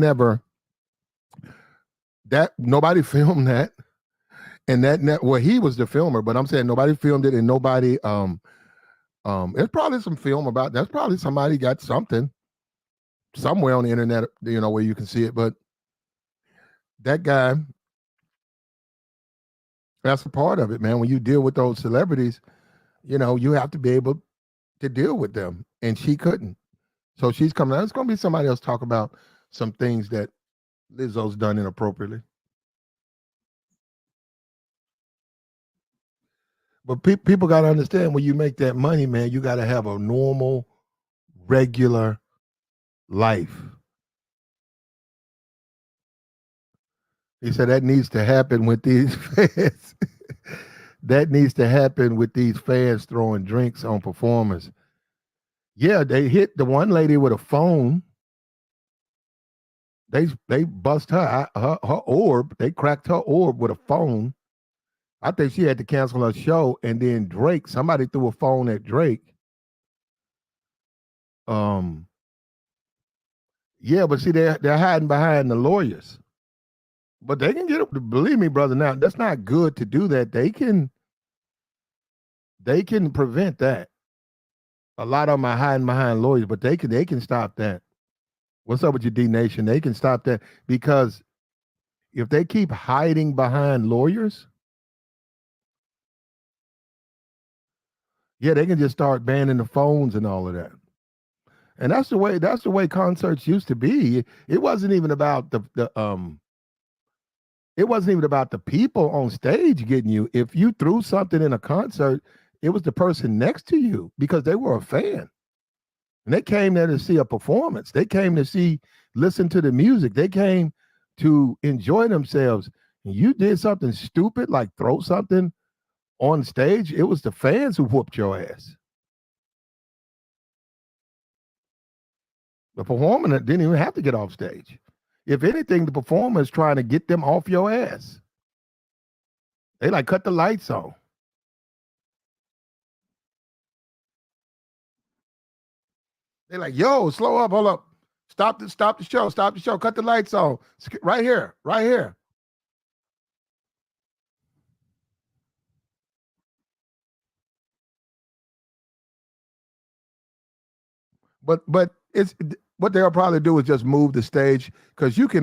nobody filmed that, and well, he was the filmer, but I'm saying nobody filmed it, and nobody there's probably some film about. That's probably somebody got something somewhere on the internet, you know, where you can see it, but that guy. That's a part of it, man. When you deal with those celebrities, you know, you have to be able to deal with them. And she couldn't. So she's coming out. It's going to be somebody else talk about some things that Lizzo's done inappropriately. But people got to understand when you make that money, man, you got to have a normal, regular life. He said that needs to happen with these fans. That needs to happen with these fans throwing drinks on performers. Yeah, they hit the one lady with a phone. They bust her orb. They cracked her orb with a phone. I think she had to cancel her show. And then Drake, somebody threw a phone at Drake. Yeah, but see, they're hiding behind the lawyers. But they can get it. Believe me, brother. Now that's not good to do that. They can prevent that. A lot of them are hiding behind lawyers, but they can stop that. What's up with your D Nation? They can stop that because if they keep hiding behind lawyers, yeah, they can just start banning the phones and all of that. And that's the way concerts used to be. It wasn't even about the people on stage getting you. If you threw something in a concert, it was the person next to you because they were a fan. And they came there to see a performance. They came to listen to the music. They came to enjoy themselves. And you did something stupid like throw something on stage, it was the fans who whooped your ass. The performer didn't even have to get off stage. If anything, the performer is trying to get them off your ass. They like cut the lights on. They like, yo, slow up, hold up. Stop the show, cut the lights on. Right here, right here. But it's what they'll probably do is just move the stage because you can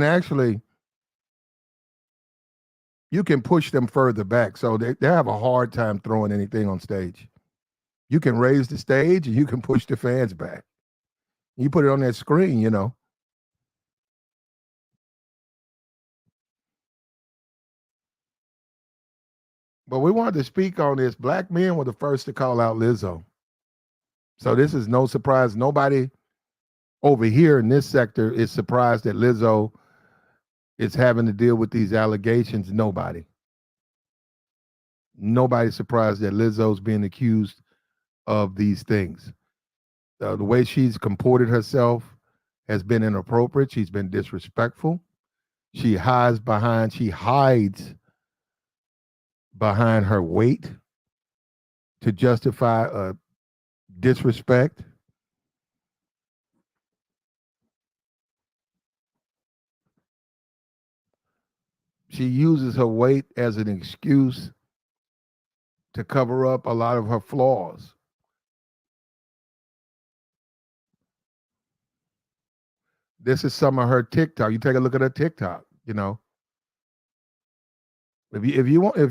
push them further back. So they have a hard time throwing anything on stage. You can raise the stage and you can push the fans back. You put it on that screen, you know. But we wanted to speak on this. Black men were the first to call out Lizzo. So this is no surprise. Nobody over here in this sector is surprised that Lizzo is having to deal with these allegations? Nobody. Nobody's surprised that Lizzo's being accused of these things. The way she's comported herself has been inappropriate. She's been disrespectful. She hides behind her weight to justify disrespect. She uses her weight as an excuse to cover up a lot of her flaws. This is some of her TikTok. You take a look at her TikTok. If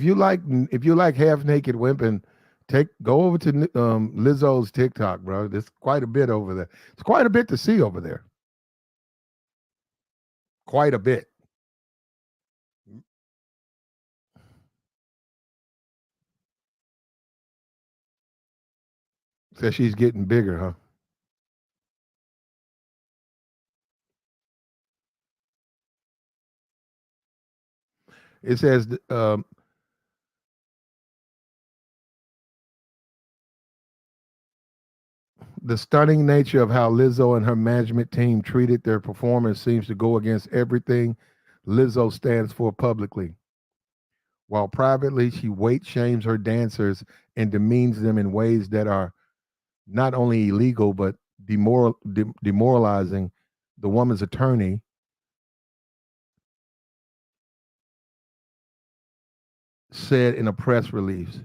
you like half naked women, go over to Lizzo's TikTok, bro. There's quite a bit over there. It's quite a bit to see over there. Quite a bit. Says she's getting bigger, huh? It says the stunning nature of how Lizzo and her management team treated their performers seems to go against everything Lizzo stands for publicly. While privately, she weight shames her dancers and demeans them in ways that are not only illegal but demoralizing. The woman's attorney said in a press release.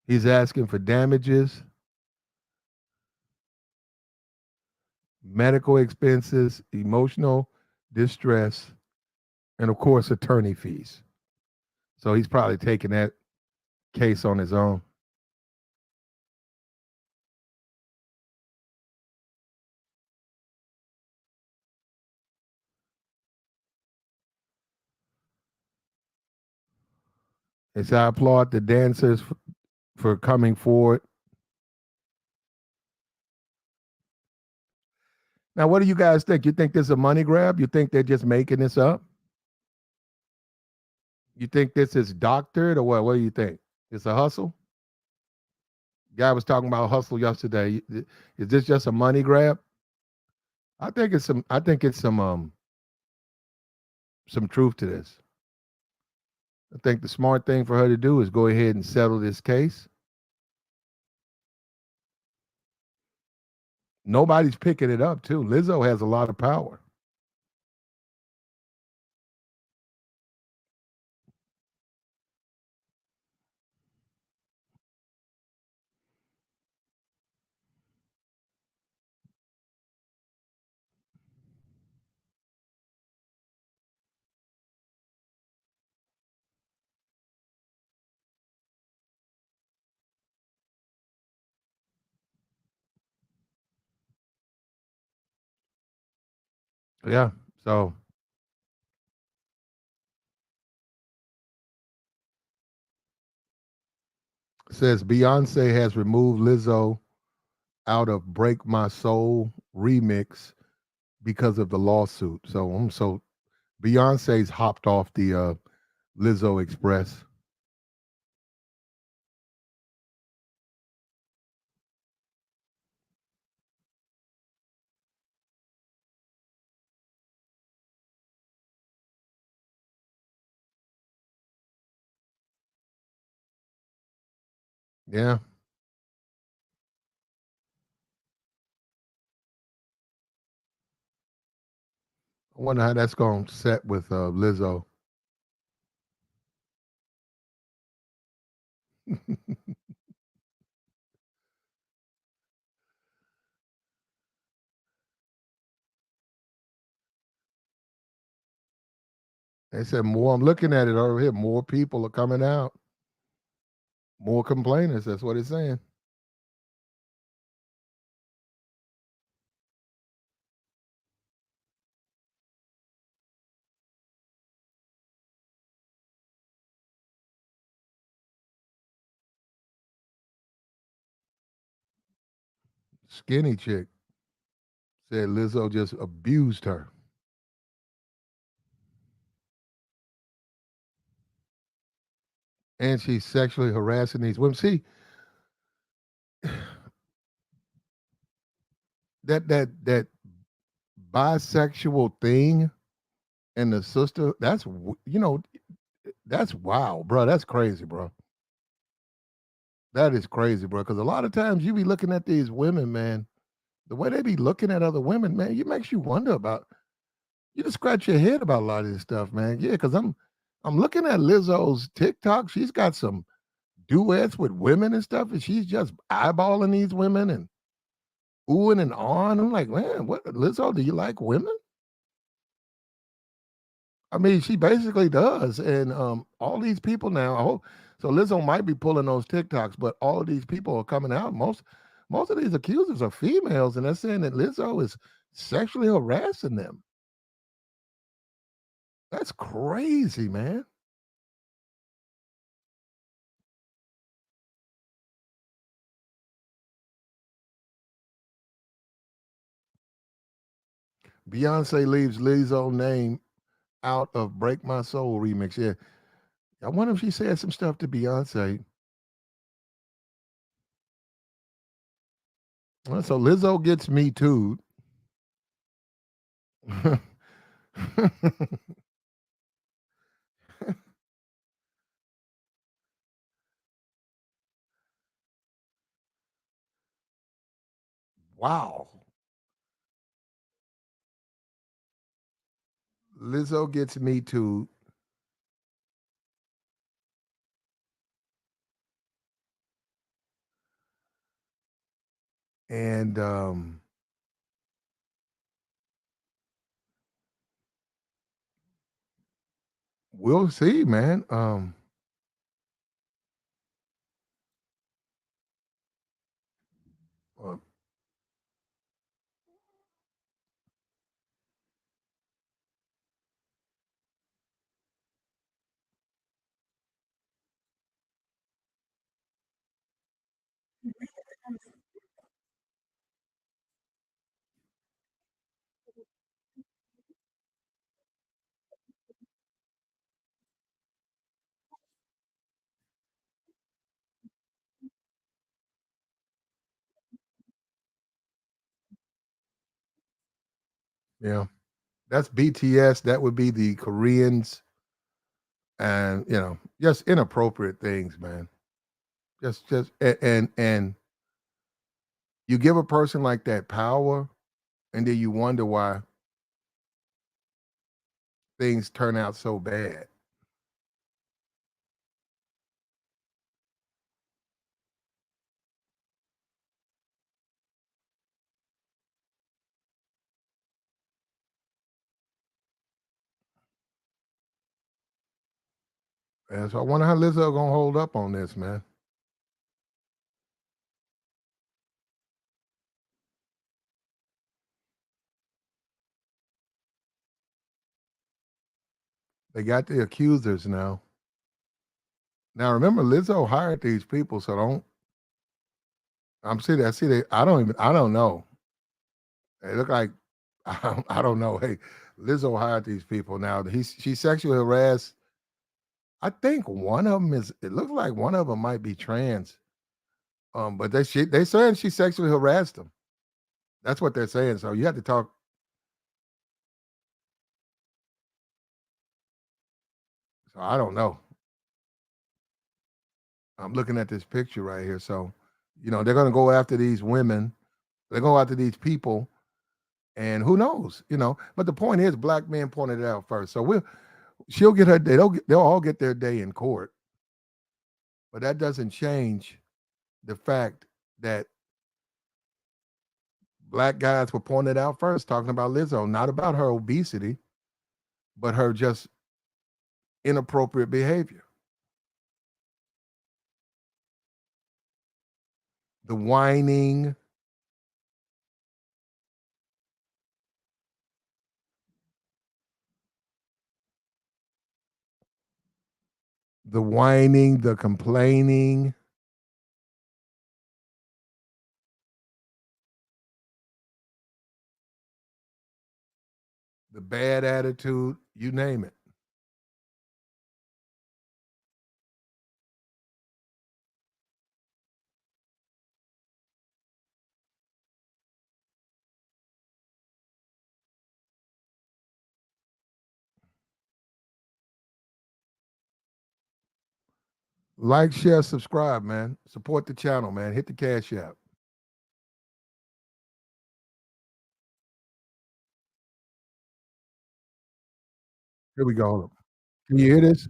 He's asking for damages, medical expenses, emotional distress, and of course, attorney fees. So he's probably taking that case on his own. And so I applaud the dancers for coming forward. Now, what do you guys think? You think this is a money grab? You think they're just making this up? You think this is doctored or what? What do you think? It's a hustle? Guy was talking about hustle yesterday. Is this just a money grab? I think it's some. I think it's some truth to this. I think the smart thing for her to do is go ahead and settle this case. Nobody's picking it up, too. Lizzo has a lot of power. Yeah. So it says Beyonce has removed Lizzo out of "Break My Soul" remix because of the lawsuit. So Beyonce's hopped off the Lizzo Express. Yeah. I wonder how that's going to set with Lizzo. They said more. I'm looking at it over here. More people are coming out. More complainers. That's what it's saying. Skinny chick. Said Lizzo just abused her. And she's sexually harassing these women. See, that bisexual thing and the sister, that's wow, bro. That's crazy, bro. That is crazy, bro. Because a lot of times you be looking at these women, man, the way they be looking at other women, man, it makes you wonder about. You just scratch your head about a lot of this stuff, man. Yeah, because I'm looking at Lizzo's TikTok. She's got some duets with women and stuff, and she's just eyeballing these women and oohing and on. I'm like, man, what Lizzo? Do you like women? I mean, she basically does, and all these people now. I hope so. Lizzo might be pulling those TikToks, but all of these people are coming out. Most of these accusers are females, and they're saying that Lizzo is sexually harassing them. That's crazy, man. Beyonce leaves Lizzo name out of "Break My Soul" remix. Yeah, I wonder if she said some stuff to Beyonce. Well, so Lizzo gets me too. Wow. Lizzo gets me too. And we'll see, man. Uh, yeah, that's BTS. That would be the Koreans, and just inappropriate things, man. And you give a person like that power, and then you wonder why things turn out so bad. And so I wonder how Lizzo gonna hold up on this, man. They got the accusers now. Now remember, Lizzo hired these people, so don't. I'm see that. I see that. I don't even. I don't know. They look like I don't know. Hey, Lizzo hired these people. Now she sexually harassed. I think one of them is. It looks like one of them might be trans. But they saying she sexually harassed them. That's what they're saying. So you have to talk. So I don't know. I'm looking at this picture right here. So they're gonna go after these women. They're going after these people, and who knows? But the point is, black men pointed it out first. So she'll get her day. They'll all get their day in court. But that doesn't change the fact that black guys were pointed out first, talking about Lizzo, not about her obesity, but her just inappropriate behavior. The whining, the complaining. the bad attitude, you name it. Like, share, subscribe, man. Support the channel, man. Hit the cash app. Here we go. Can you hear this?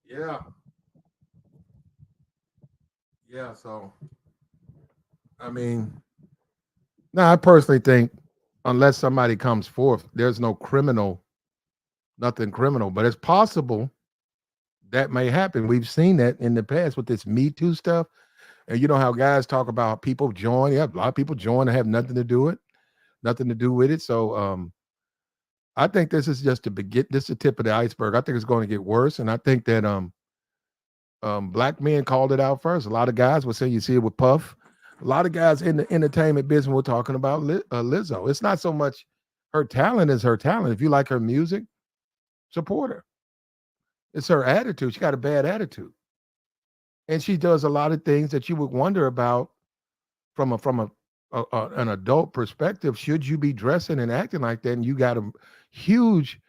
Yeah. Yeah. So, I mean, now I personally think unless somebody comes forth, there's no criminal, nothing criminal, but it's possible that may happen. We've seen that in the past with this Me Too stuff. And you know how guys talk about people join. Yeah, a lot of people join and have nothing to do it, nothing to do with it. So I think this is just the begin. This is the tip of the iceberg. I think it's going to get worse, and I think that black men called it out first. A lot of guys will say you see it with Puff. A lot of guys in the entertainment business were talking about Lizzo. It's not so much her talent as her talent. If you like her music, support her. It's her attitude. She got a bad attitude, and she does a lot of things that you would wonder about from an adult perspective. Should you be dressing and acting like that? And you got a huge,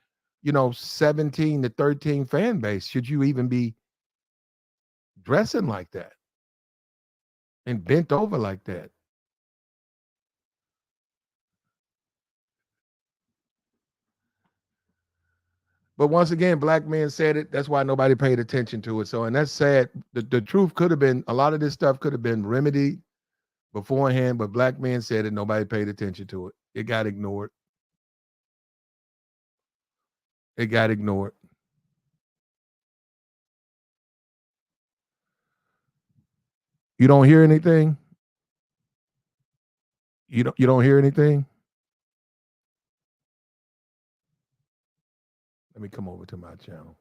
17 to 13 fan base. Should you even be dressing like that and bent over like that? But once again, black men said it. That's why nobody paid attention to it. So, and that's sad. The truth could have been a lot of this stuff could have been remedied beforehand, but black men said it. Nobody paid attention to it. It got ignored. It got ignored. You don't hear anything. You don't hear anything. Let me come over to my channel.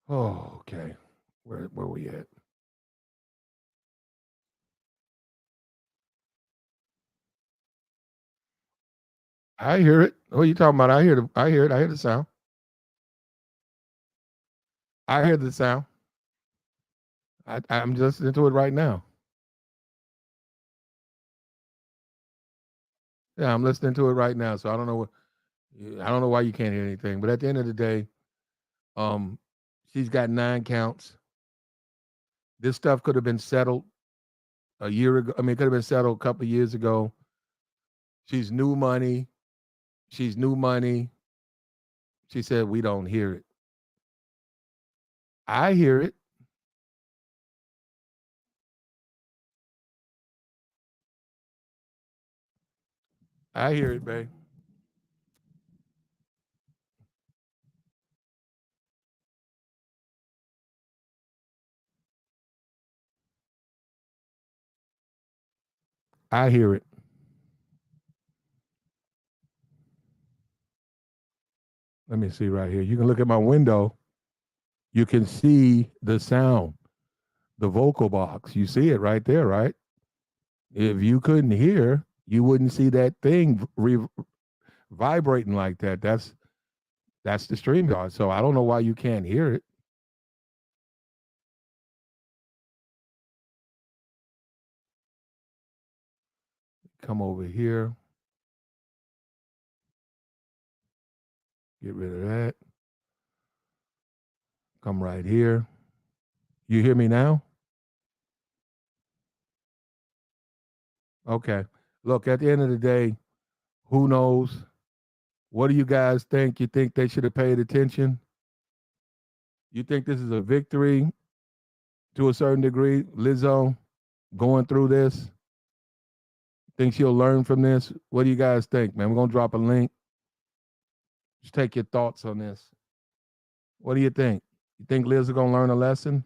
Oh, okay. Where we at? I hear it. What are you talking about? I hear it. I hear the sound. I hear the sound. I'm just into it right now. Yeah, I'm listening to it right now. So I don't know why you can't hear anything. But at the end of the day, um, she's got 9 counts. This stuff could have been settled a year ago. I mean, it could have been settled a couple of years ago. She's new money. She's new money. She said we don't hear it. I hear it. I hear it, babe. I hear it. Let me see right here. You can look at my window. You can see the sound, the vocal box. You see it right there, right? If you couldn't hear, you wouldn't see that thing vibrating like that. That's the stream yard. So I don't know why you can't hear it. Come over here. Get rid of that. Come right here. You hear me now? Okay. Look, at the end of the day, who knows? What do you guys think? You think they should have paid attention? You think this is a victory to a certain degree? Lizzo going through this? Think she'll learn from this? What do you guys think, man? We're going to drop a link. Just take your thoughts on this. What do you think? You think Lizzo going to learn a lesson?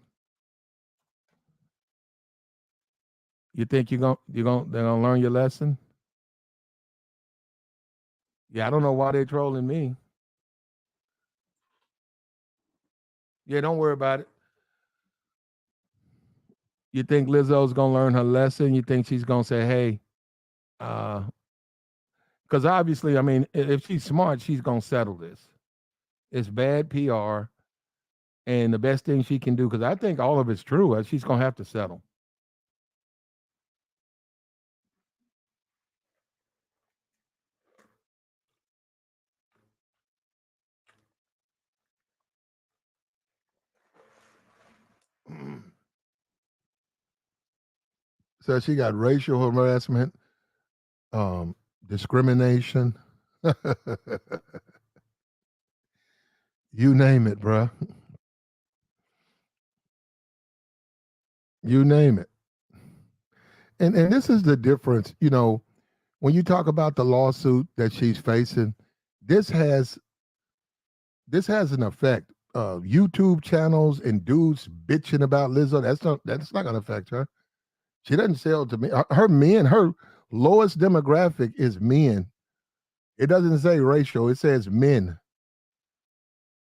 You think they're going to learn your lesson? Yeah, I don't know why they're trolling me. Yeah, don't worry about it. You think Lizzo's gonna learn her lesson? You think she's gonna say, "Hey," because obviously, I mean, if she's smart, she's gonna settle this. It's bad PR, and the best thing she can do, because I think all of it's true, she's gonna have to settle. So she got racial harassment, discrimination, you name it, bruh. You name it. And this is the difference, when you talk about the lawsuit that she's facing, this has this has an effect. YouTube channels and dudes bitching about Lizzo. That's not going to affect her. She doesn't sell to me. Her men, her lowest demographic is men. It doesn't say racial. It says men.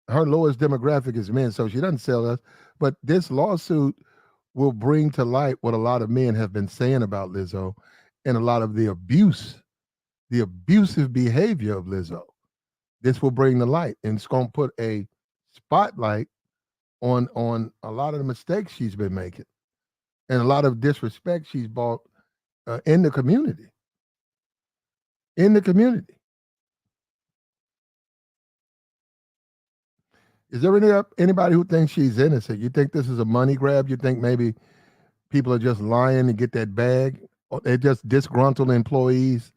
Her lowest demographic is men, so she doesn't sell us. But this lawsuit will bring to light what a lot of men have been saying about Lizzo, and a lot of the abusive behavior of Lizzo. This will bring to light, and it's going to put a spotlight on a lot of the mistakes she's been making and a lot of disrespect she's brought in the community. In the community, is there anybody who thinks she's innocent? You think this is a money grab? You think maybe people are just lying to get that bag? Or they're just disgruntled employees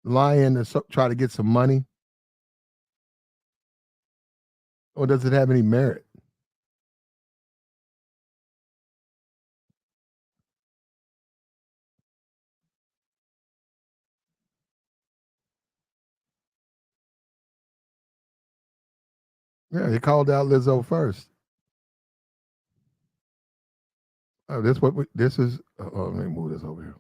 lying to try to get some money? Or does it have any merit? Yeah, he called out Lizzo first. Oh, this is. Oh, let me move this over here.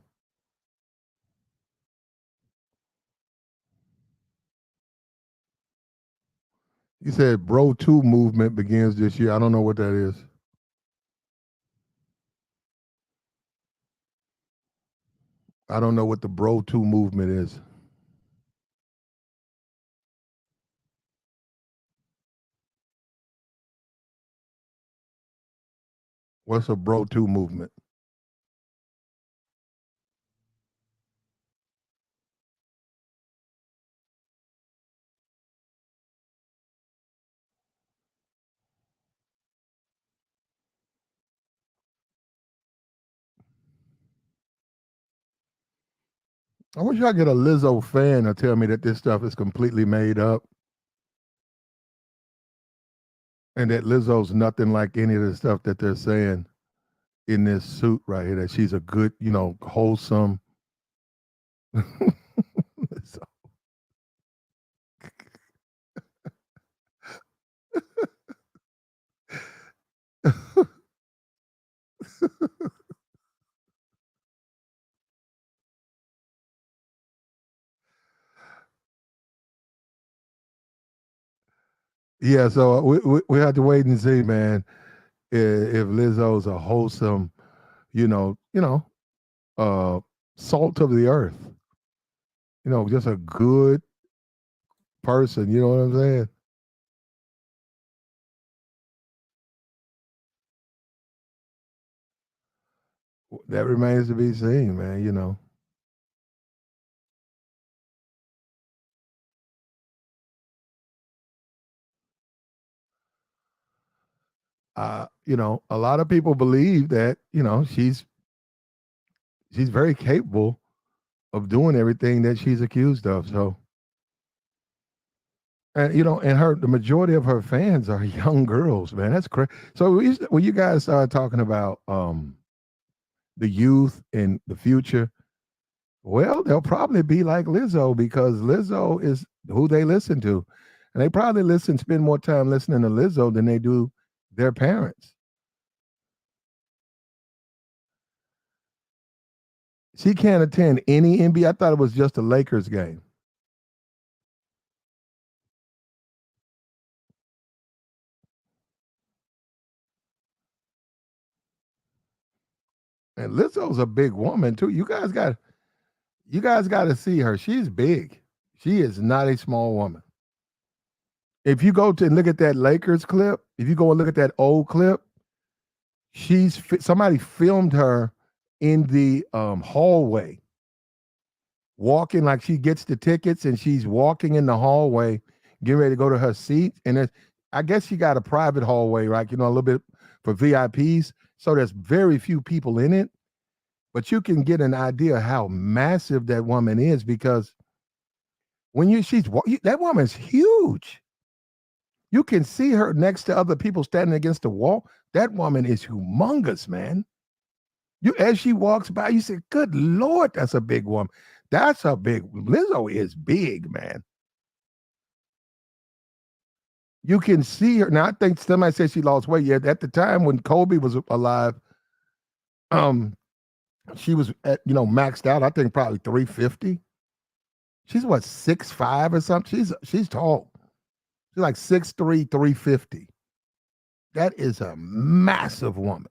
You said Bro 2 movement begins this year. I don't know what that is. I don't know what the Bro 2 movement is. What's a Bro 2 movement? I wish I get a Lizzo fan to tell me that this stuff is completely made up and that Lizzo's nothing like any of the stuff that they're saying in this suit right here, that she's a good, wholesome. Yeah, so we have to wait and see, man, if Lizzo's a wholesome, uh, salt of the earth, just a good person. You know what I'm saying? That remains to be seen, man. A lot of people believe that, she's very capable of doing everything that she's accused of. So, and and the majority of her fans are young girls, man. That's crazy. So when you guys started talking about the youth and the future, well, they'll probably be like Lizzo because Lizzo is who they listen to. And they probably spend more time listening to Lizzo than they do their parents. She can't attend any NBA. I thought it was just a Lakers game. And Lizzo's a big woman too. You guys got to see her. She's big. She is not a small woman. If you go to and look at that Lakers clip, if you go and look at that old clip, somebody filmed her in the hallway, walking like she gets the tickets and she's walking in the hallway, getting ready to go to her seat. And I guess she got a private hallway, right? A little bit for VIPs. So there's very few people in it. But you can get an idea how massive that woman is because when that woman's huge. You can see her next to other people standing against the wall. That woman is humongous, man. As she walks by, you say, "Good Lord, that's a big woman." Lizzo is big, man. You can see her. Now, I think somebody said she lost weight. Yeah, at the time when Kobe was alive, she was maxed out. I think probably 350. She's what, 6'5" or something? She's tall. She's like 6'3", 350. That is a massive woman.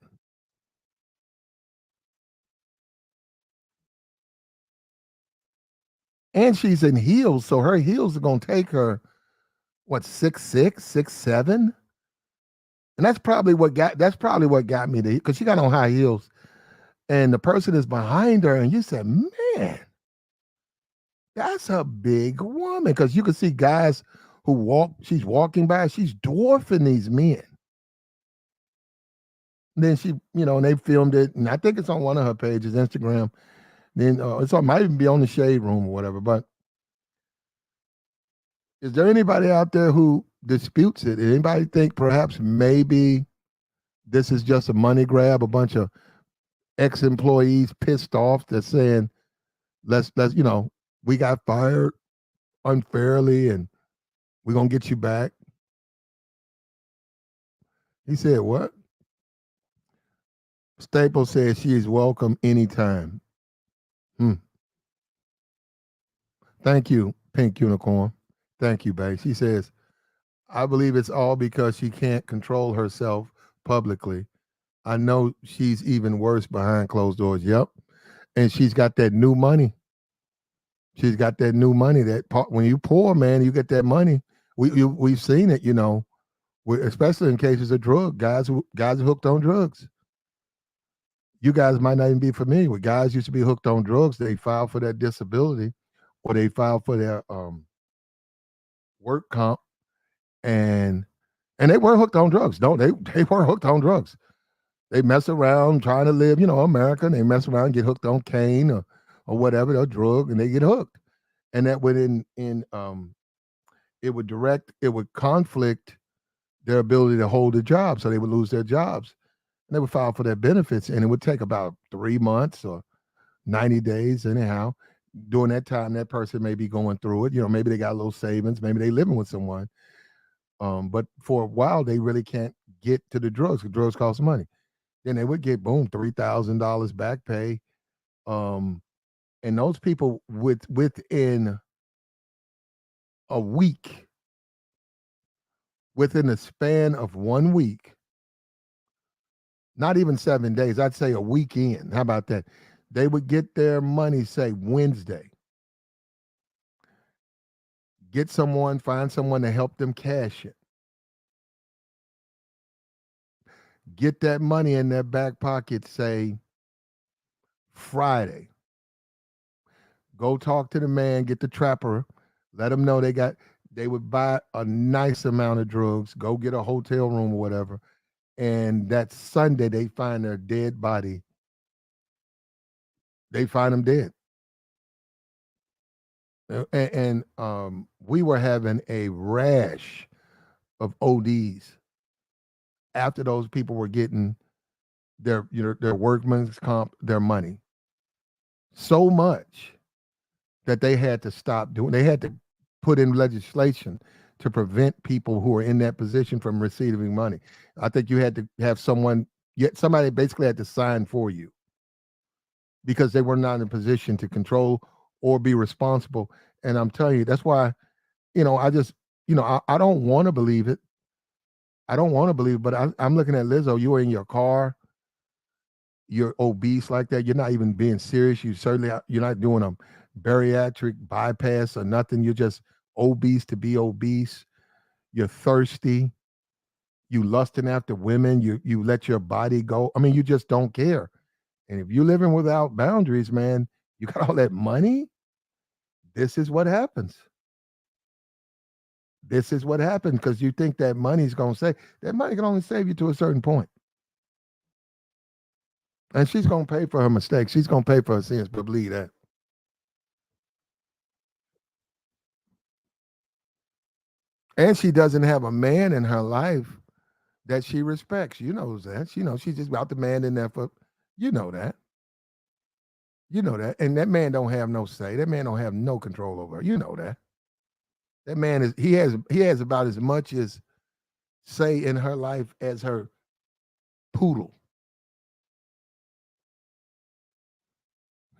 And she's in heels, so her heels are gonna take her, what, 6'6", 6'7"? And that's probably what got me to, because she got on high heels. And the person is behind her, and you said, man, that's a big woman. Because you can see guys she's walking by, she's dwarfing these men. And then and they filmed it, and I think it's on one of her pages, Instagram. Then might even be on the Shade Room or whatever. But is there anybody out there who disputes it? Anybody think perhaps maybe this is just a money grab? A bunch of ex-employees pissed off that's saying, let's we got fired unfairly and we're gonna get you back. He said what? Staples says she is welcome anytime. Hmm. Thank you, Pink Unicorn. Thank you, babe. She says, I believe it's all because she can't control herself publicly. I know she's even worse behind closed doors. Yep. And she's got that new money. She's got that new money. When you poor, man, you get that money. We've seen it, especially in cases of drug guys are hooked on drugs. You guys might not even be familiar with guys used to be hooked on drugs. They filed for their disability, or they filed for their work comp, and they were hooked on drugs. No, they were hooked on drugs. They mess around trying to live, America. And they mess around, get hooked on cane or whatever, or drug, and they get hooked. And that would it would conflict their ability to hold a job, so they would lose their jobs. And they would file for their benefits, and it would take about 3 months or 90 days anyhow. During that time, that person may be going through it. Maybe they got a little savings, maybe they living with someone. But for a while, they really can't get to the drugs because drugs cost money. Then they would get, boom, $3,000 back pay. And those people within a week, within the span of 1 week, not even 7 days, I'd say a weekend. How about that? They would get their money, say Wednesday. Find someone to help them cash it. Get that money in their back pocket, say Friday. Go talk to the man, get the trapper, let them know they would buy a nice amount of drugs, go get a hotel room or whatever, And that Sunday, they find their dead body. They find them dead. And we were having a rash of ODs after those people were getting their workman's comp, their money. So much that they had to stop doing. They had to put in legislation to prevent people who are in that position from receiving money. I think you had to have somebody basically had to sign for you because they were not in a position to control or be responsible. And I'm telling you, that's why, I just, I don't want to believe it. I don't want to believe it, but I'm looking at Lizzo. You were in your car. You're obese like that. You're not even being serious. You're not doing a bariatric bypass or nothing. You're just obese to be obese. You're thirsty. You lusting after women. You let your body go. I mean, you just don't care. And if you're living without boundaries, man, you got all that money. This is what happens. This is what happens because you think that money's gonna save. That money can only save you to a certain point. And she's gonna pay for her mistakes. She's gonna pay for her sins, but believe that. And she doesn't have a man in her life that she respects. You knows that. She knows she's just about the man in there for. You know that. You know that. And that man don't have no say. That man don't have no control over her. You know that. That man is he has about as much as say in her life as her poodle.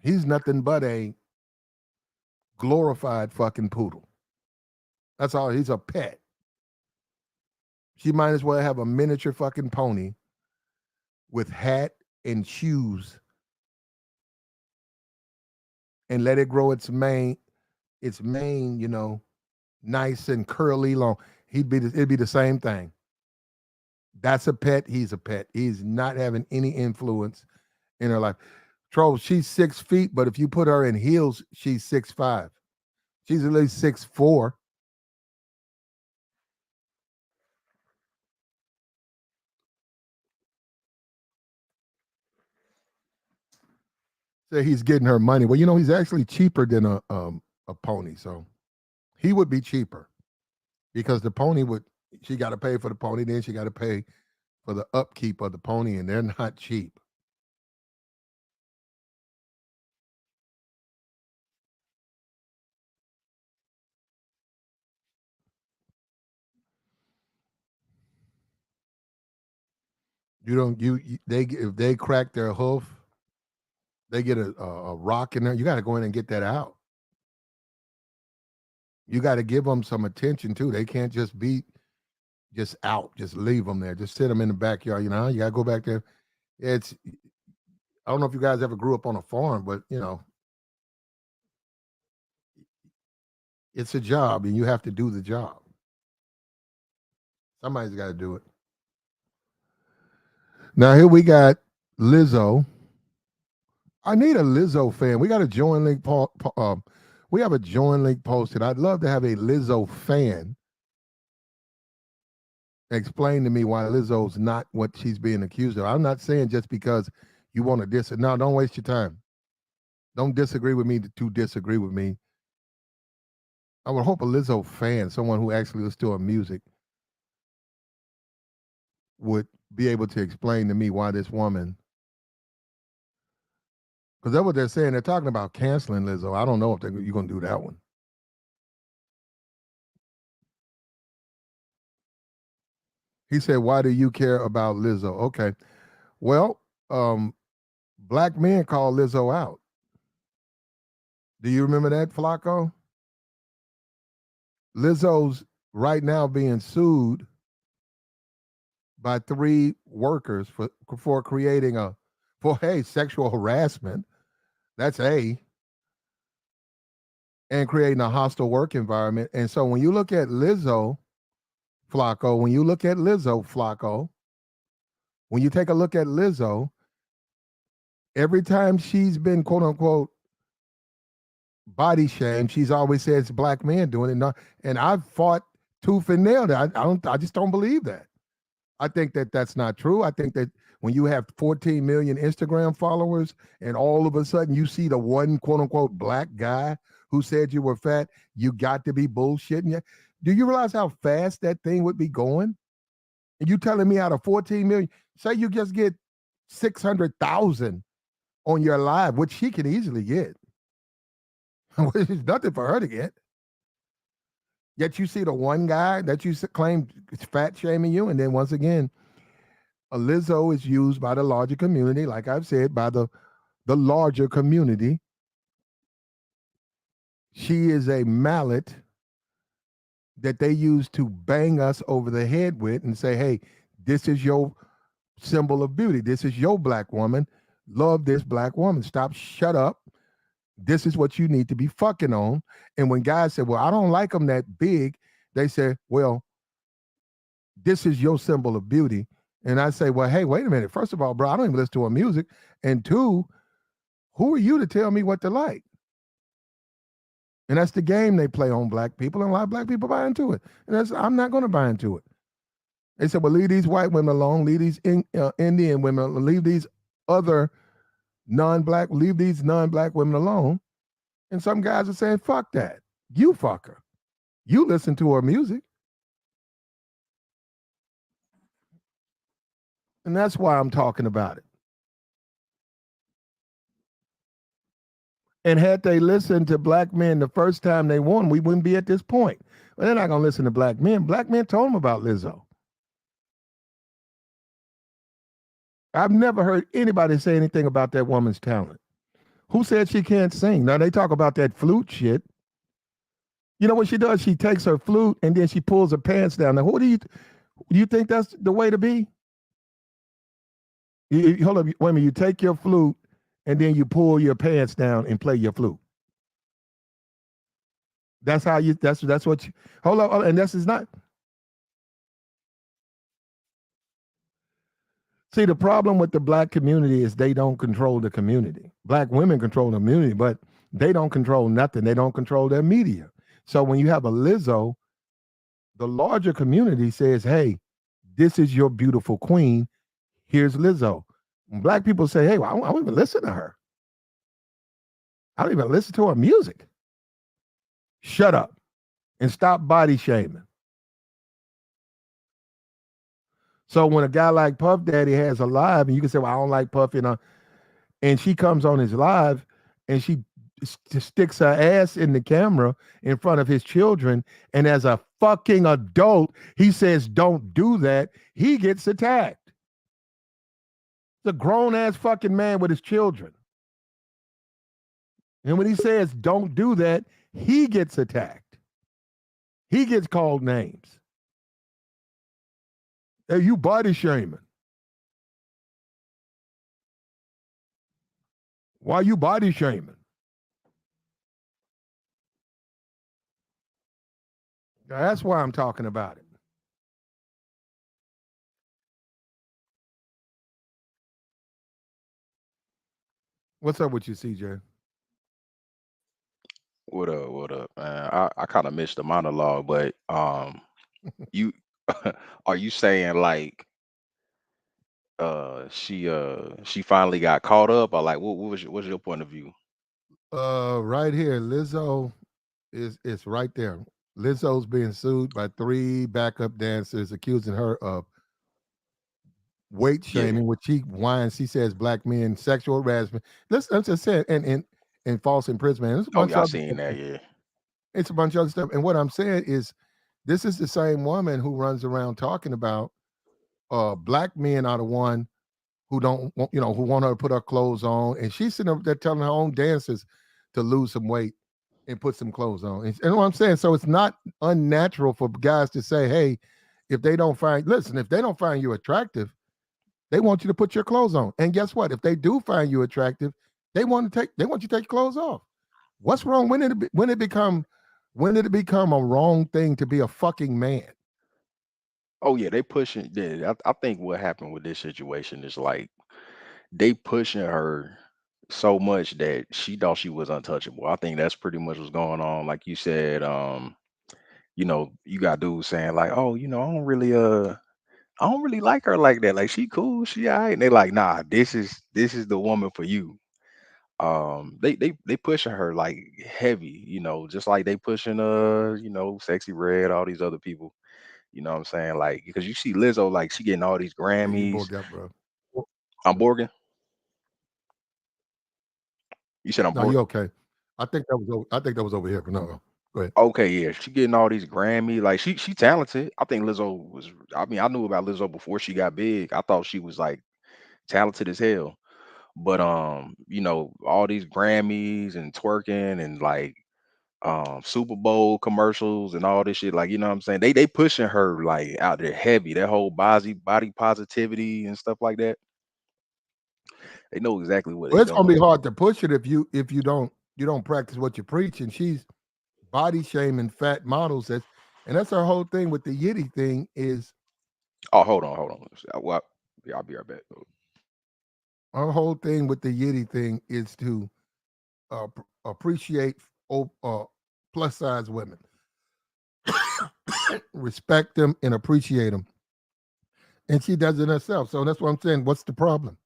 He's nothing but a glorified fucking poodle. That's all. He's a pet. She might as well have a miniature fucking pony with hat and shoes and let it grow its mane, nice and curly long. It'd be the same thing. That's a pet. He's a pet. He's not having any influence in her life. Troll, she's 6 feet, but if you put her in heels, she's 6'5". She's at least 6'4". So he's getting her money. Well, he's actually cheaper than a pony, so he would be cheaper because the pony would. She got to pay for the pony, then she got to pay for the upkeep of the pony, and they're not cheap. You don't they if they crack their hoof, they get a rock in there. You got to go in and get that out. You got to give them some attention too. They can't just be just out, just leave them there, just sit them in the backyard. You got to go back there. It's I don't know if you guys ever grew up on a farm, but it's a job and you have to do the job. Somebody's got to do it. Now here we got Lizzo. I need a Lizzo fan. We got a join link. We have a join link posted. I'd love to have a Lizzo fan explain to me why Lizzo's not what she's being accused of. I'm not saying just because you want to disagree. No, don't waste your time. Don't disagree with me to disagree with me. I would hope a Lizzo fan, someone who actually listens to her music, would be able to explain to me why this woman, because that's what they're saying. They're talking about canceling Lizzo. I don't know if you're going to do that one. He said, "Why do you care about Lizzo?" Okay, well, black men call Lizzo out. Do you remember that, Flacco? Lizzo's right now being sued by 3 workers for creating sexual harassment. That's and creating a hostile work environment. And so when you look at Lizzo, Flacco, when you take a look at Lizzo, every time she's been quote unquote body shamed, she's always said it's black men doing it. And I've fought tooth and nail that. I just don't believe that. I think that that's not true. I think that when you have 14 million Instagram followers and all of a sudden you see the one quote unquote black guy who said you were fat, you got to be bullshitting. Do you realize how fast that thing would be going? And you telling me out of 14 million, say you just get 600,000 on your live, which she can easily get, which is nothing for her to get. Yet you see the one guy that you claim is fat shaming you, and then once again, a Lizzo is used by the larger community, like I've said, by the larger community. She is a mallet that they use to bang us over the head with and say, hey, this is your symbol of beauty. This is your black woman. Love this black woman. Shut up. This is what you need to be fucking on. And when guys say, well, I don't like them that big, they say, well, this is your symbol of beauty. And I say, well, hey, wait a minute. First of all, bro, I don't even listen to her music. And two, who are you to tell me what to like? And that's the game they play on black people, and a lot of black people buy into it. And I'm not going to buy into it. They said, well, leave these white women alone, leave these Indian women, leave these other leave these non-black women alone. And some guys are saying, fuck that. You fuck her. You listen to her music. And that's why I'm talking about it. And had they listened to black men the first time they won, we wouldn't be at this point. Well, they're not going to listen to black men. Black men told them about Lizzo. I've never heard anybody say anything about that woman's talent. Who said she can't sing? Now they talk about that flute shit. You know what she does? She takes her flute and then she pulls her pants down. Now, do you think that's the way to be? Hold up, wait a minute. You take your flute and then you pull your pants down and play your flute. That's how you. That's what you. Hold up, and this is not. See, the problem with the black community is they don't control the community. Black women control the community, but they don't control nothing. They don't control their media. So when you have a Lizzo, the larger community says, hey, this is your beautiful queen. Here's Lizzo. When black people say, hey, well, I don't even listen to her. I don't even listen to her music. Shut up and stop body shaming. So when a guy like Puff Daddy has a live, and you can say, well, I don't like Puff, and she comes on his live and she sticks her ass in the camera in front of his children, and as a fucking adult, he says, don't do that, he gets attacked. It's a grown-ass fucking man with his children. And when he says, don't do that, he gets attacked. He gets called names. Hey, you body shaming. Why you body shaming? That's why I'm talking about it. What's up with you, CJ? What up, man? I kind of missed the monologue, but you are you saying like she finally got caught up, or like what's your point of view? Right here, Lizzo is right there. Lizzo's being sued by 3 backup dancers accusing her of weight Yeah. shaming, which she whines. She says black men sexual harassment. Listen, I'm just saying, and false imprisonment. There's a Oh bunch yeah, I of other seen that. stuff. Yeah. It's a bunch of other stuff. And what I'm saying is, this is the same woman who runs around talking about black men are the one who don't want, who want her to put her clothes on, and she's sitting up there telling her own dancers to lose some weight and put some clothes on. And what I'm saying, so it's not unnatural for guys to say, hey, if they don't find, listen, if they don't find you attractive, they want you to put your clothes on. And guess what? If they do find you attractive, they want you to take your clothes off. What's wrong? When did it become a wrong thing to be a fucking man? Oh yeah, they pushing. Yeah, I think what happened with this situation is like they pushing her so much that she thought she was untouchable. I think that's pretty much what's going on. Like you said, you got dudes saying like, oh, I don't really I don't really like her like that. Like she cool, she all right. And they like, nah, this is the woman for you. They pushing her like heavy, just like they pushing Sexy Red, all these other people. You know what I'm saying? Like because you see Lizzo, like she getting all these Yeah, you Grammys. broke up, bro. I'm Borgin. You said I'm No, you Borgin. okay? I think that was over here. But no, go ahead. Okay, yeah, she getting all these Grammy. Like she talented. I think Lizzo was. I mean, I knew about Lizzo before she got big. I thought she was like talented as hell. But all these Grammys and twerking and like Super Bowl commercials and all this shit. Like, you know what I'm saying? They pushing her like out there heavy. That whole body positivity and stuff like that. They know exactly what Well, they it's gonna be doing. hard to push it if you don't practice what you preach. And she's body shaming fat models. That's her whole thing with the Yiddy thing is Oh, hold on. Well, yeah, I'll be right back. her whole thing with the Yiddy thing is to appreciate plus size women, respect them and appreciate them, and she does it herself. So that's what I'm saying. What's the problem?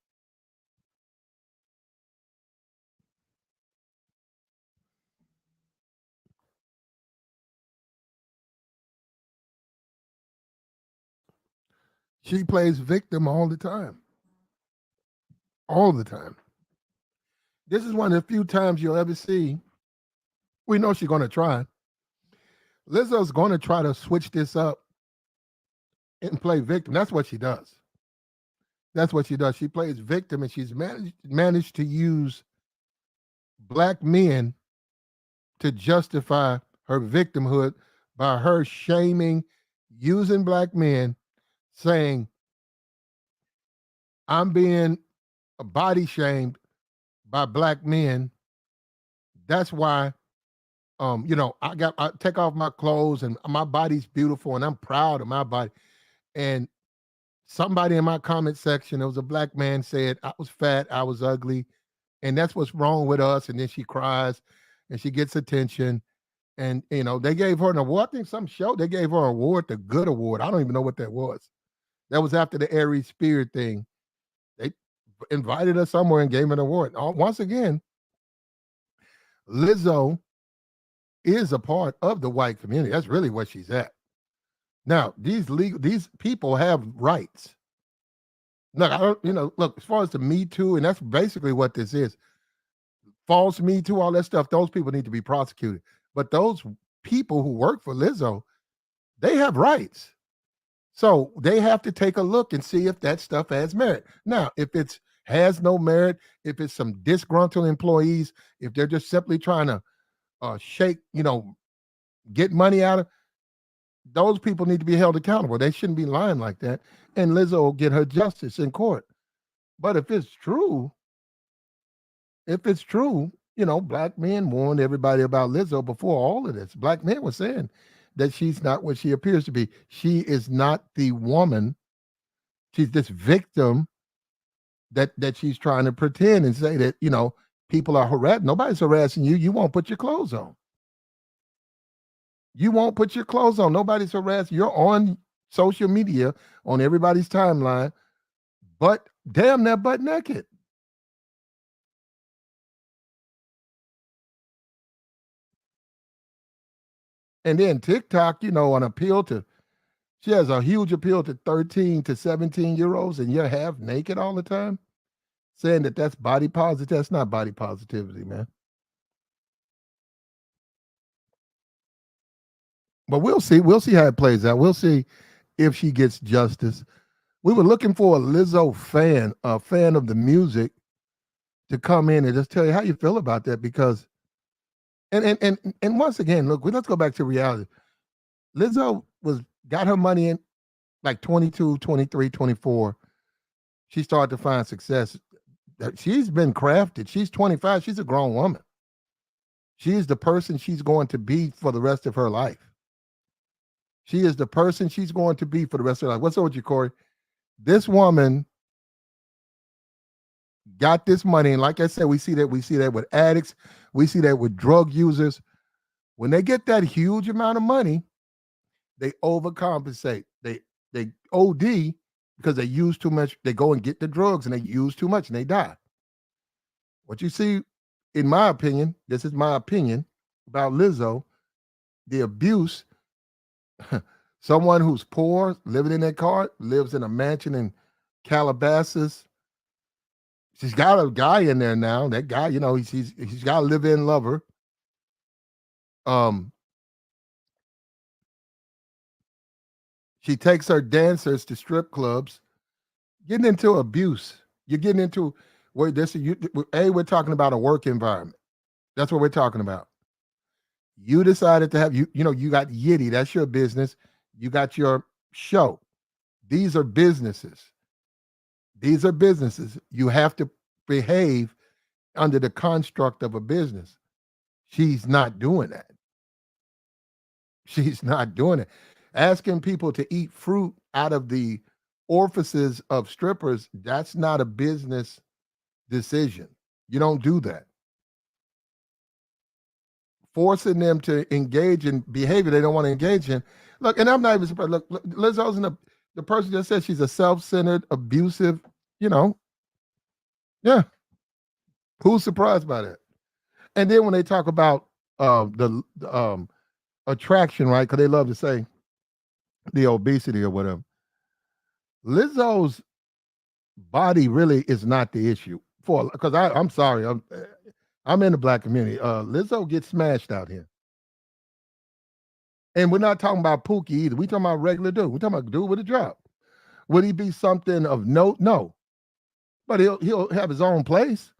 She plays victim all the time, all the time. This is one of the few times you'll ever see. We know she's going to try. Lizzo's going to try to switch this up and play victim. That's what she does. That's what she does. She plays victim, and she's managed to use black men to justify her victimhood by her shaming, using black men, saying, I'm being body shamed by black men. That's why, I take off my clothes and my body's beautiful and I'm proud of my body. And somebody in my comment section, there was a black man said, I was fat, I was ugly, and that's what's wrong with us. And then she cries and she gets attention. And they gave her an award. I think some show they gave her an award, the Good Award. I don't even know what that was. That was after the Aries Spear thing. They invited her somewhere and gave her an award. Once again, Lizzo is a part of the white community. That's really what she's at. Now, these people have rights. Look, I don't, look, as far as the Me Too, and that's basically what this is. False Me Too, all that stuff, those people need to be prosecuted. But those people who work for Lizzo, they have rights. So they have to take a look and see if that stuff has merit. Now, if it's has no merit, if it's some disgruntled employees, if they're just simply trying to shake, get money out of those people need to be held accountable. They shouldn't be lying like that. And Lizzo will get her justice in court. But if it's true, black men warned everybody about Lizzo before all of this. Black men were saying that she's not what she appears to be. She is not the woman. She's this victim that she's trying to pretend and say that, people are harassed. Nobody's harassing you. You won't put your clothes on. You won't put your clothes on. Nobody's harassed. You're on social media, on everybody's timeline, but damn near butt naked. And then TikTok, an appeal to, she has a huge appeal to 13 to 17-year-olds, and you're half naked all the time, saying that that's body positive. That's not body positivity, man. But we'll see. We'll see how it plays out. We'll see if she gets justice. We were looking for a Lizzo fan, a fan of the music, to come in and just tell you how you feel about that. Because and once again, look, let's go back to reality. Lizzo got her money in like 22, 23, 24. She started to find success. She's been crafted. She's 25. She's a grown woman. She is the person she's going to be for the rest of her life. She is the person she's going to be for the rest of her life. What's up with you, Corey? This woman got this money, and like I said, we see that with addicts, we see that with drug users. When they get that huge amount of money, they overcompensate. They OD because they use too much. They go and get the drugs and they use too much and they die. What you see, in my opinion, this is my opinion about Lizzo, the abuse. Someone who's poor, living in that car, lives in a mansion in Calabasas. She's got a guy in there now. That guy, he's got a live-in lover. Um, she takes her dancers to strip clubs, getting into abuse. You're getting into where this. We're talking about a work environment. That's what we're talking about. You decided to have you got Yiddy. That's your business. You got your show. These are businesses. These are businesses. You have to behave under the construct of a business. She's not doing that. She's not doing it. Asking people to eat fruit out of the orifices of strippers, that's not a business decision. You don't do that. Forcing them to engage in behavior they don't want to engage in. Look, and I'm not even surprised. Look, Lizzo's the person just said she's a self-centered, abusive, you know. Yeah. Who's surprised by that? And then when they talk about the attraction, right? Because they love to say the obesity or whatever. Lizzo's body really is not the issue for because I'm sorry, I'm in the black community. Lizzo gets smashed out here. And we're not talking about Pookie either. We talking about regular dude. We're talking about dude with a job. Would he be something of note? No. But he'll have his own place.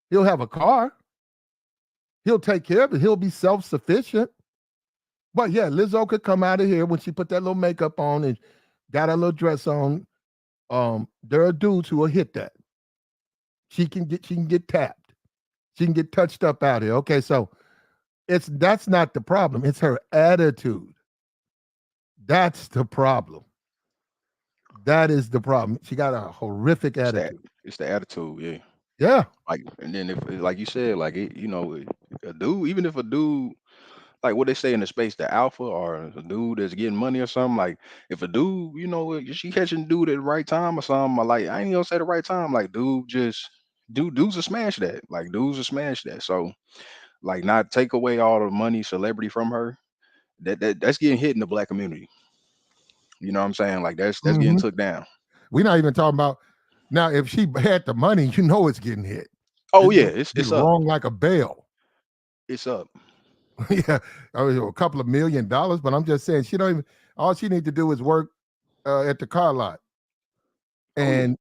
He'll have a car. He'll take care of it. He'll be self-sufficient. But yeah, Lizzo could come out of here when she put that little makeup on and got her little dress on. There are dudes who will hit that. She can get tapped. She can get touched up out here. Okay, so that's not the problem. It's her attitude. That's the problem. That is the problem. She got a horrific It's that. attitude. It's the attitude. Yeah. Yeah. Like, and then if, like you said, like a dude, even if a dude, like what they say in the space, the alpha or a dude that's getting money or something, like if a dude, she catching dude at the right time or something, or like I ain't gonna say the right time, like dudes will smash that, like dudes will smash that. So like not take away all the money, celebrity from her. That's getting hit in the black community. You know what I'm saying? Like that's getting Hmm. took down. We're not even talking about now. If she had the money, it's getting hit. Oh It's yeah, getting it's hit up. wrong like a bell. It's up. Yeah, I mean, a couple of $1 million, but I'm just saying she don't even. All she need to do is work at the car lot, Oh yeah, and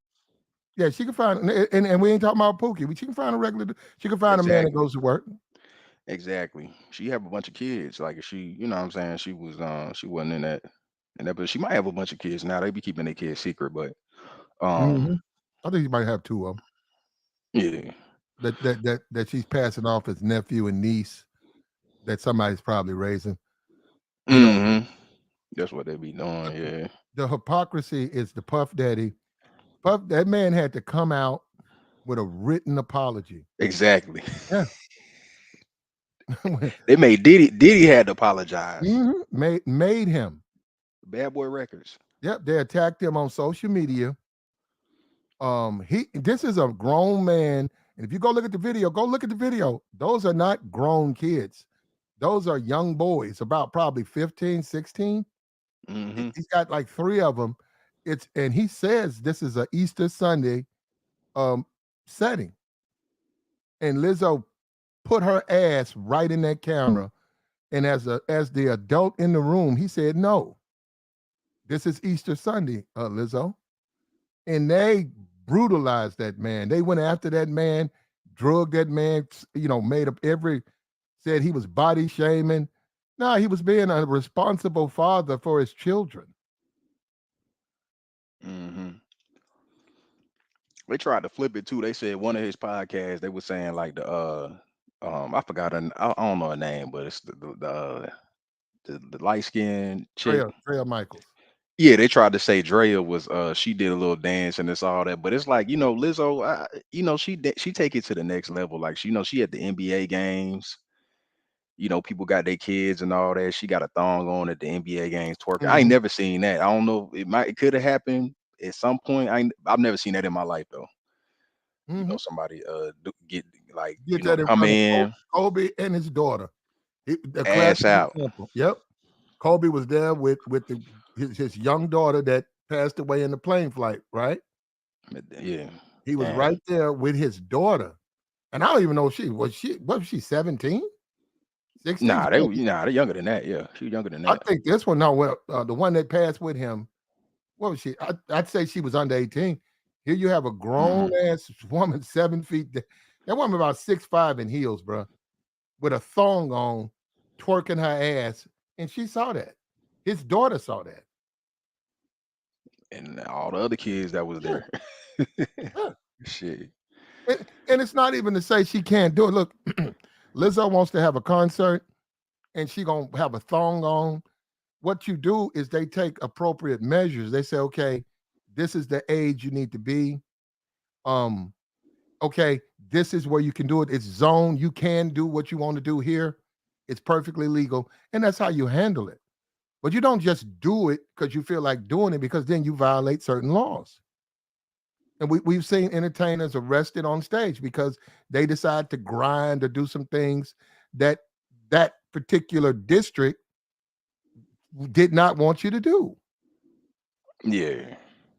yeah, she can find. And we ain't talking about Pookie. She can find a regular. She can find a man that exactly. goes to work. Exactly. She have a bunch of kids. Like if she, you know what I'm saying, she wasn't in that, but she might have a bunch of kids now. They be keeping their kids secret, but um Hmm. I think you might have two of them yeah. that she's passing off as nephew and niece that somebody's probably raising. You know, Hmm. That's what they be doing, yeah. the hypocrisy is the Puff Daddy. Puff, that man had to come out with a written apology. Exactly. Yeah. They made Diddy had to apologize. Mhm. Made him. Bad Boy Records. Yep, they attacked him on social media. He this is a grown man, and if you go look at the video, go look at the video. Those are not grown kids. Those are young boys, about probably 15, 16. Hmm. He's got like three of them. And he says this is a Easter Sunday um setting. And Lizzo put her ass right in that camera. And as the adult in the room, he said, "No, this is Easter Sunday, Lizzo." And they brutalized that man. They went after that man, drugged that man, made up said he was body shaming. No, he was being a responsible father for his children. Hmm. They tried to flip it too. They said one of his podcasts, they were saying like I forgot I don't know her name, but it's the light skinned chick. Drea Michaels. Yeah, they tried to say Drea was she did a little dance and it's all that, but it's like Lizzo, she take it to the next level. Like she at the NBA games People got their kids and all that. She got a thong on at the NBA games twerking. I ain't Hmm. never seen that. I don't know. It could have happened at some point. I've never seen that in my life though. Hmm. Somebody get like Did that in come front of in Kobe and his daughter. The classic ass out. example. Yep. Kobe was there with his young daughter that passed away in the plane flight, right? Yeah. He was Dang. right there with his daughter. And I don't even know if what was she 17, 16? They're younger than that. Yeah, she was younger than I that. think this one, no, well, the one that passed with him, what was she? I'd say she was under 18. Here you have a grown Hmm. ass woman, 7 feet. That woman about 6'5" in heels, bro, with a thong on, twerking her ass, and she saw that. His daughter saw that. And all the other kids that was Yeah, there. yeah. Shit. And it's not even to say she can't do it. Look, Lizzo wants to have a concert, and she gonna have a thong on. What you do is they take appropriate measures. They say, okay, this is the age you need to be. Um, okay, this is where you can do it. It's zone. You can do what you want to do here. It's perfectly legal. And that's how you handle it. But you don't just do it because you feel like doing it, because then you violate certain laws. And we've seen entertainers arrested on stage because they decide to grind or do some things that that particular district did not want you to do. Yeah.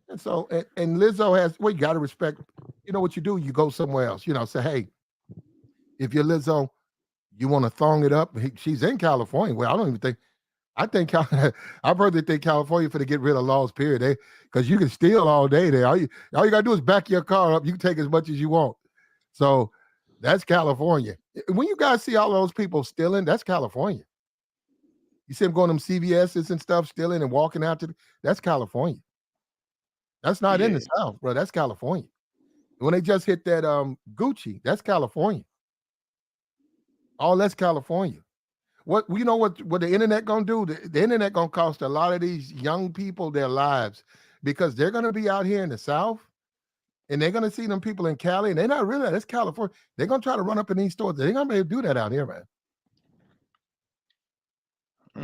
And so, and Lizzo has, well, you got to respect, you know what you do? You go somewhere else, say, hey, if you're Lizzo, you want to thong it up. She's in California. Well, I don't even think, I think, I've heard they think California for to get rid of laws, period. Because you can steal all day there. All you got to do is back your car up. You can take as much as you want. So that's California. When you guys see all those people stealing, that's California. You see them going to them CVS's and stuff, stealing and walking out that's California. That's not in Yeah. the South, bro. That's California. When they just hit that Gucci, that's California. All that's California. What you know what the internet gonna do? The internet gonna cost a lot of these young people their lives, because they're gonna be out here in the South and they're gonna see them people in Cali and they're not really that's California. They're gonna try to run up in these stores. They ain't gonna be able to do that out here, man.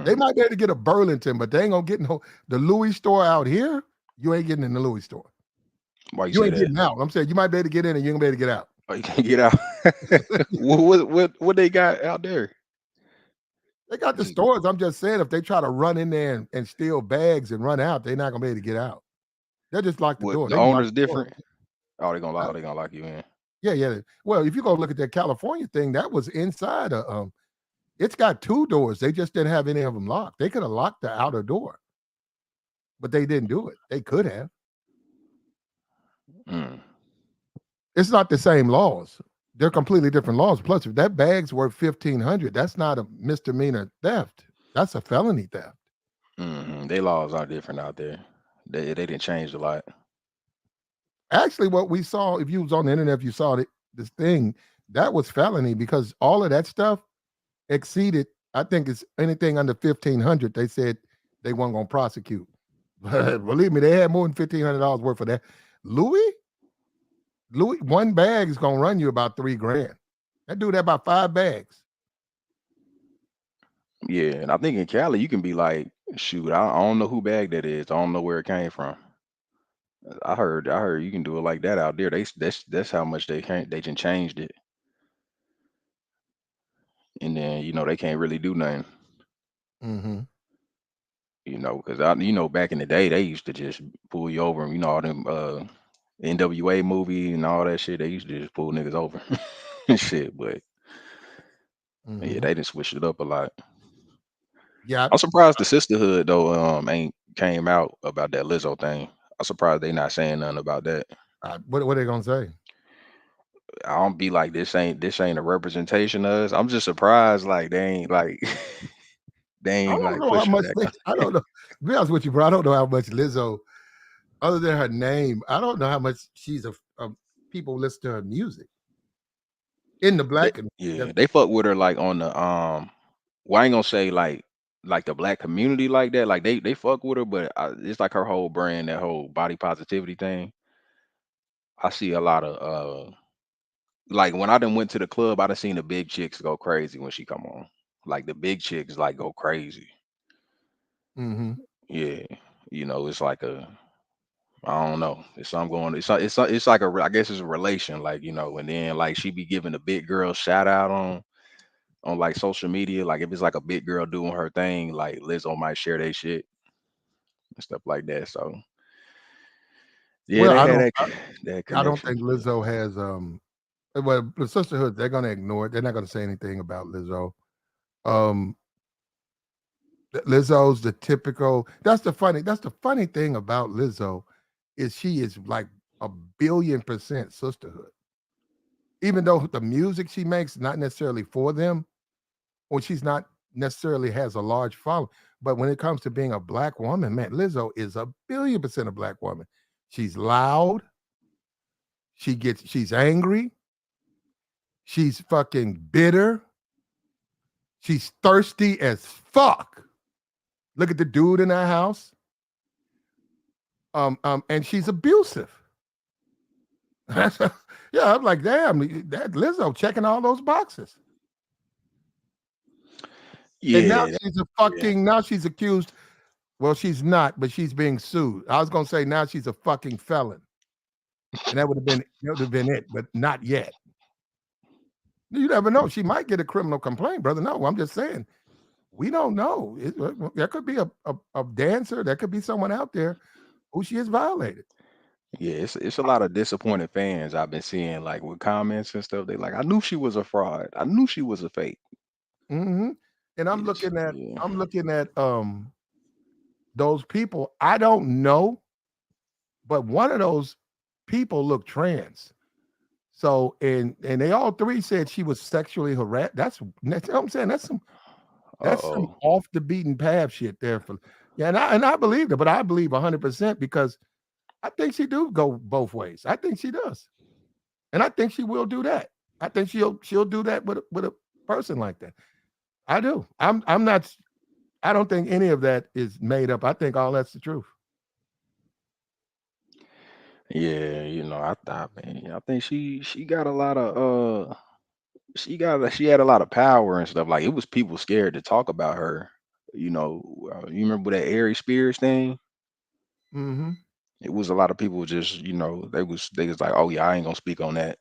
They Mm. might be able to get a Burlington, but they ain't gonna get no the Louis store out here. You ain't getting in the Louis store. Why you You say ain't that? getting out. I'm saying you might be able to get in and you ain't gonna be able to get out. Oh, you can't get out. What they got out there? They got the Just stores. I'm just saying, if they try to run in there and steal bags and run out, they're not gonna be able to get out. They'll just lock the what door. the They can lock owner's the door. different? Oh, they gonna lock you in. Yeah, yeah. Well, if you go look at that California thing, that was inside it's got two doors. They just didn't have any of them locked. They could have locked the outer door, but they didn't do it. They could have. Mm. It's not the same laws. They're completely different laws. Plus, if that bag's worth 1,500, that's not a misdemeanor theft. That's a felony theft. They laws are different out there. They didn't change a lot. Actually, what we saw, if you was on the internet, if you saw this thing, that was felony, because all of that stuff exceeded, I think it's anything under 1,500, they said they weren't going to prosecute. But believe me, they had more than $1,500 worth of that. Louis, one bag is going to run you about 3 grand. That dude had about 5 bags. Yeah, and I think in Cali you can be like, shoot, I don't know who bag that is. I don't know where it came from. I heard you can do it like that out there. That's how much they just changed it, and then they can't really do nothing. Hmm. Because back in the day they used to just pull you over. All them NWA movie and all that shit. They used to just pull niggas over and shit. But yeah, Hmm. they didn't switch it up a lot. Yeah. I'm surprised the sisterhood though ain't came out about that Lizzo thing. I'm surprised they not saying nothing about that. What are they going to say? I don't be like this ain't a representation of us. I'm just surprised like they ain't like they I ain't don't like know how pushing much that they, kind I don't know. To be honest with you, bro, I don't know how much Lizzo, other than her name, I don't know how much she's a people listen to her music in the they, black and yeah, they fuck with her like on the well, I ain't gonna say like the black community like that. Like they fuck with her, but it's like her whole brand, that whole body positivity thing. I see a lot of like when I done went to the club, I done seen the big chicks go crazy when she come on. Like the big chicks like go crazy. Mm-hmm. Yeah, it's like I don't know. It's something going. It's like I guess it's a relation, like and then like she be giving the big girl shout out on like social media. Like if it's like a big girl doing her thing, like Lizzo might share that shit and stuff like that. So yeah, Well, they I had don't. that I don't connection. think Lizzo has. Well, the sisterhood, they're going to ignore it. They're not going to say anything about Lizzo. Um, Lizzo's the typical. That's the funny thing about Lizzo, is she is like 1,000,000,000% sisterhood. Even though the music she makes not necessarily for them, or she's not necessarily has a large following. But when it comes to being a black woman, man, Lizzo is 1,000,000,000% a black woman. She's loud. She's angry. She's fucking bitter. She's thirsty as fuck. Look at the dude in that house. And she's abusive. Yeah, I'm like, damn, that Lizzo checking all those boxes. And now Yeah, she's a yeah, fucking now she's accused. Well, she's not, but she's being sued. I was gonna say now she's a fucking felon. And that would have been it, but not yet. You never know. She might get a criminal complaint, brother. No, I'm just saying we don't know. There could be a dancer. There could be someone out there who she has violated. yeah. It's a lot of disappointed fans I've been seeing like with comments and stuff. They like, I knew she was a fraud. I knew she was a fake. Hmm. And I'm It's, looking at yeah. I'm looking at those people. I don't know, but one of those people looked trans. So and they all three said she was sexually harassed. That's what I'm saying. That's some Uh-oh. off the beaten path shit there for yeah, and I believed it, but I believe 100% because I think she do go both ways. I think she does. And I think she will do that. I think she'll do that with a person like that. I do. I'm not I don't think any of that is made up. I think all that's the truth. Yeah, I thought, man, I think she got a lot of she had a lot of power and stuff. Like it was people scared to talk about her. You remember that Ari Spears thing? Hmm. It was a lot of people just, they was like, oh yeah, I ain't gonna speak on that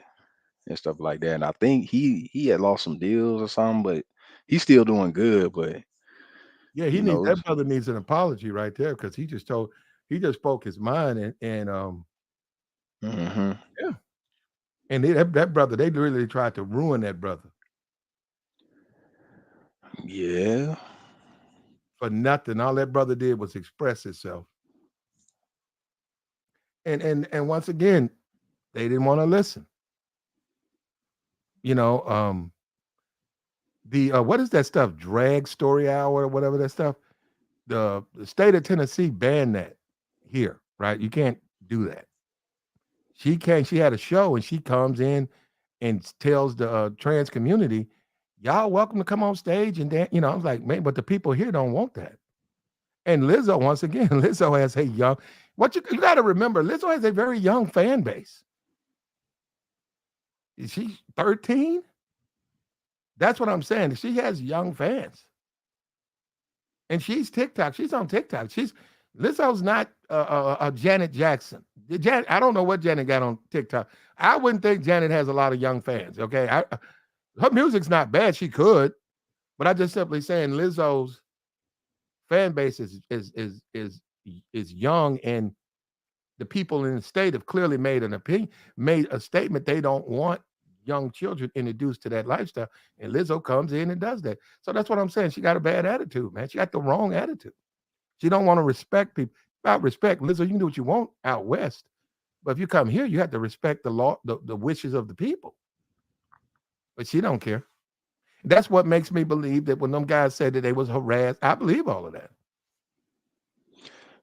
and stuff like that. And I think he had lost some deals or something, but he's still doing good. But Yeah, you know, that brother needs an apology right there because he just spoke his mind and hmm yeah. And that brother, they really tried to ruin that brother yeah, for nothing. All that brother did was express himself. And once again, they didn't want to listen. You know, the what is that stuff? Drag Story Hour or whatever that stuff. The state of Tennessee banned that here, right? You can't do that. She had a show and she comes in and tells the trans community, y'all welcome to come on stage and dance. I was like, man, but the people here don't want that. And Lizzo, once again, Lizzo has a young, what you got to remember, Lizzo has a very young fan base. Is she 13? That's what I'm saying. She has young fans. And she's TikTok. She's on TikTok. Lizzo's not Janet Jackson. I don't know what Janet got on TikTok. I wouldn't think Janet has a lot of young fans. Okay, her music's not bad. She could, but I just simply saying Lizzo's fan base is young, and the people in the state have clearly made a statement they don't want young children introduced to that lifestyle. And Lizzo comes in and does that. So that's what I'm saying. She got a bad attitude, man. She got the wrong attitude. She don't want to respect people. About respect, Lizzo, you can do what you want out west. But if you come here, you have to respect the law, the wishes of the people. But she don't care. That's what makes me believe that when them guys said that they was harassed, I believe all of that.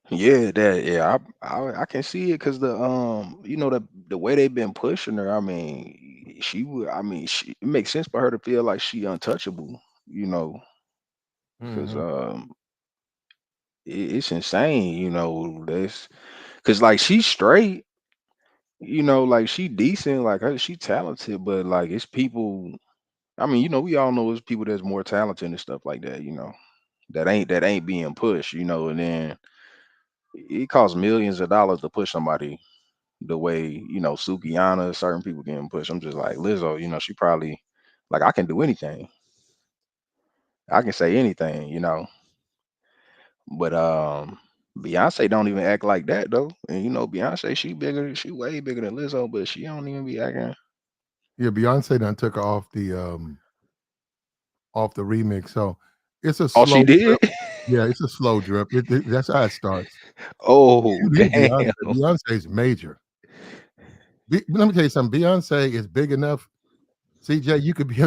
yeah, I can see it because the way they've been pushing her. I mean, it makes sense for her to feel like she untouchable. Because Hmm. it's insane. That's because like she's straight. Like she decent, like she talented, but like it's people. I mean, we all know there's people that's more talented and stuff like that. That ain't being pushed. And then it costs millions of dollars to push somebody the way Sukiyana, certain people getting pushed. I'm just like Lizzo. She probably like I can do anything. I can say anything. But Beyonce don't even act like that though. And Beyonce, she way bigger than Lizzo, but she don't even be acting. Yeah, Beyonce done took her off the remix, so it's a Oh, she slow did? drip. Yeah, it's a slow drip. That's how it starts. Oh, You need Beyonce. damn. Beyonce's major. Let me tell you something. Beyonce is big enough. CJ, you could be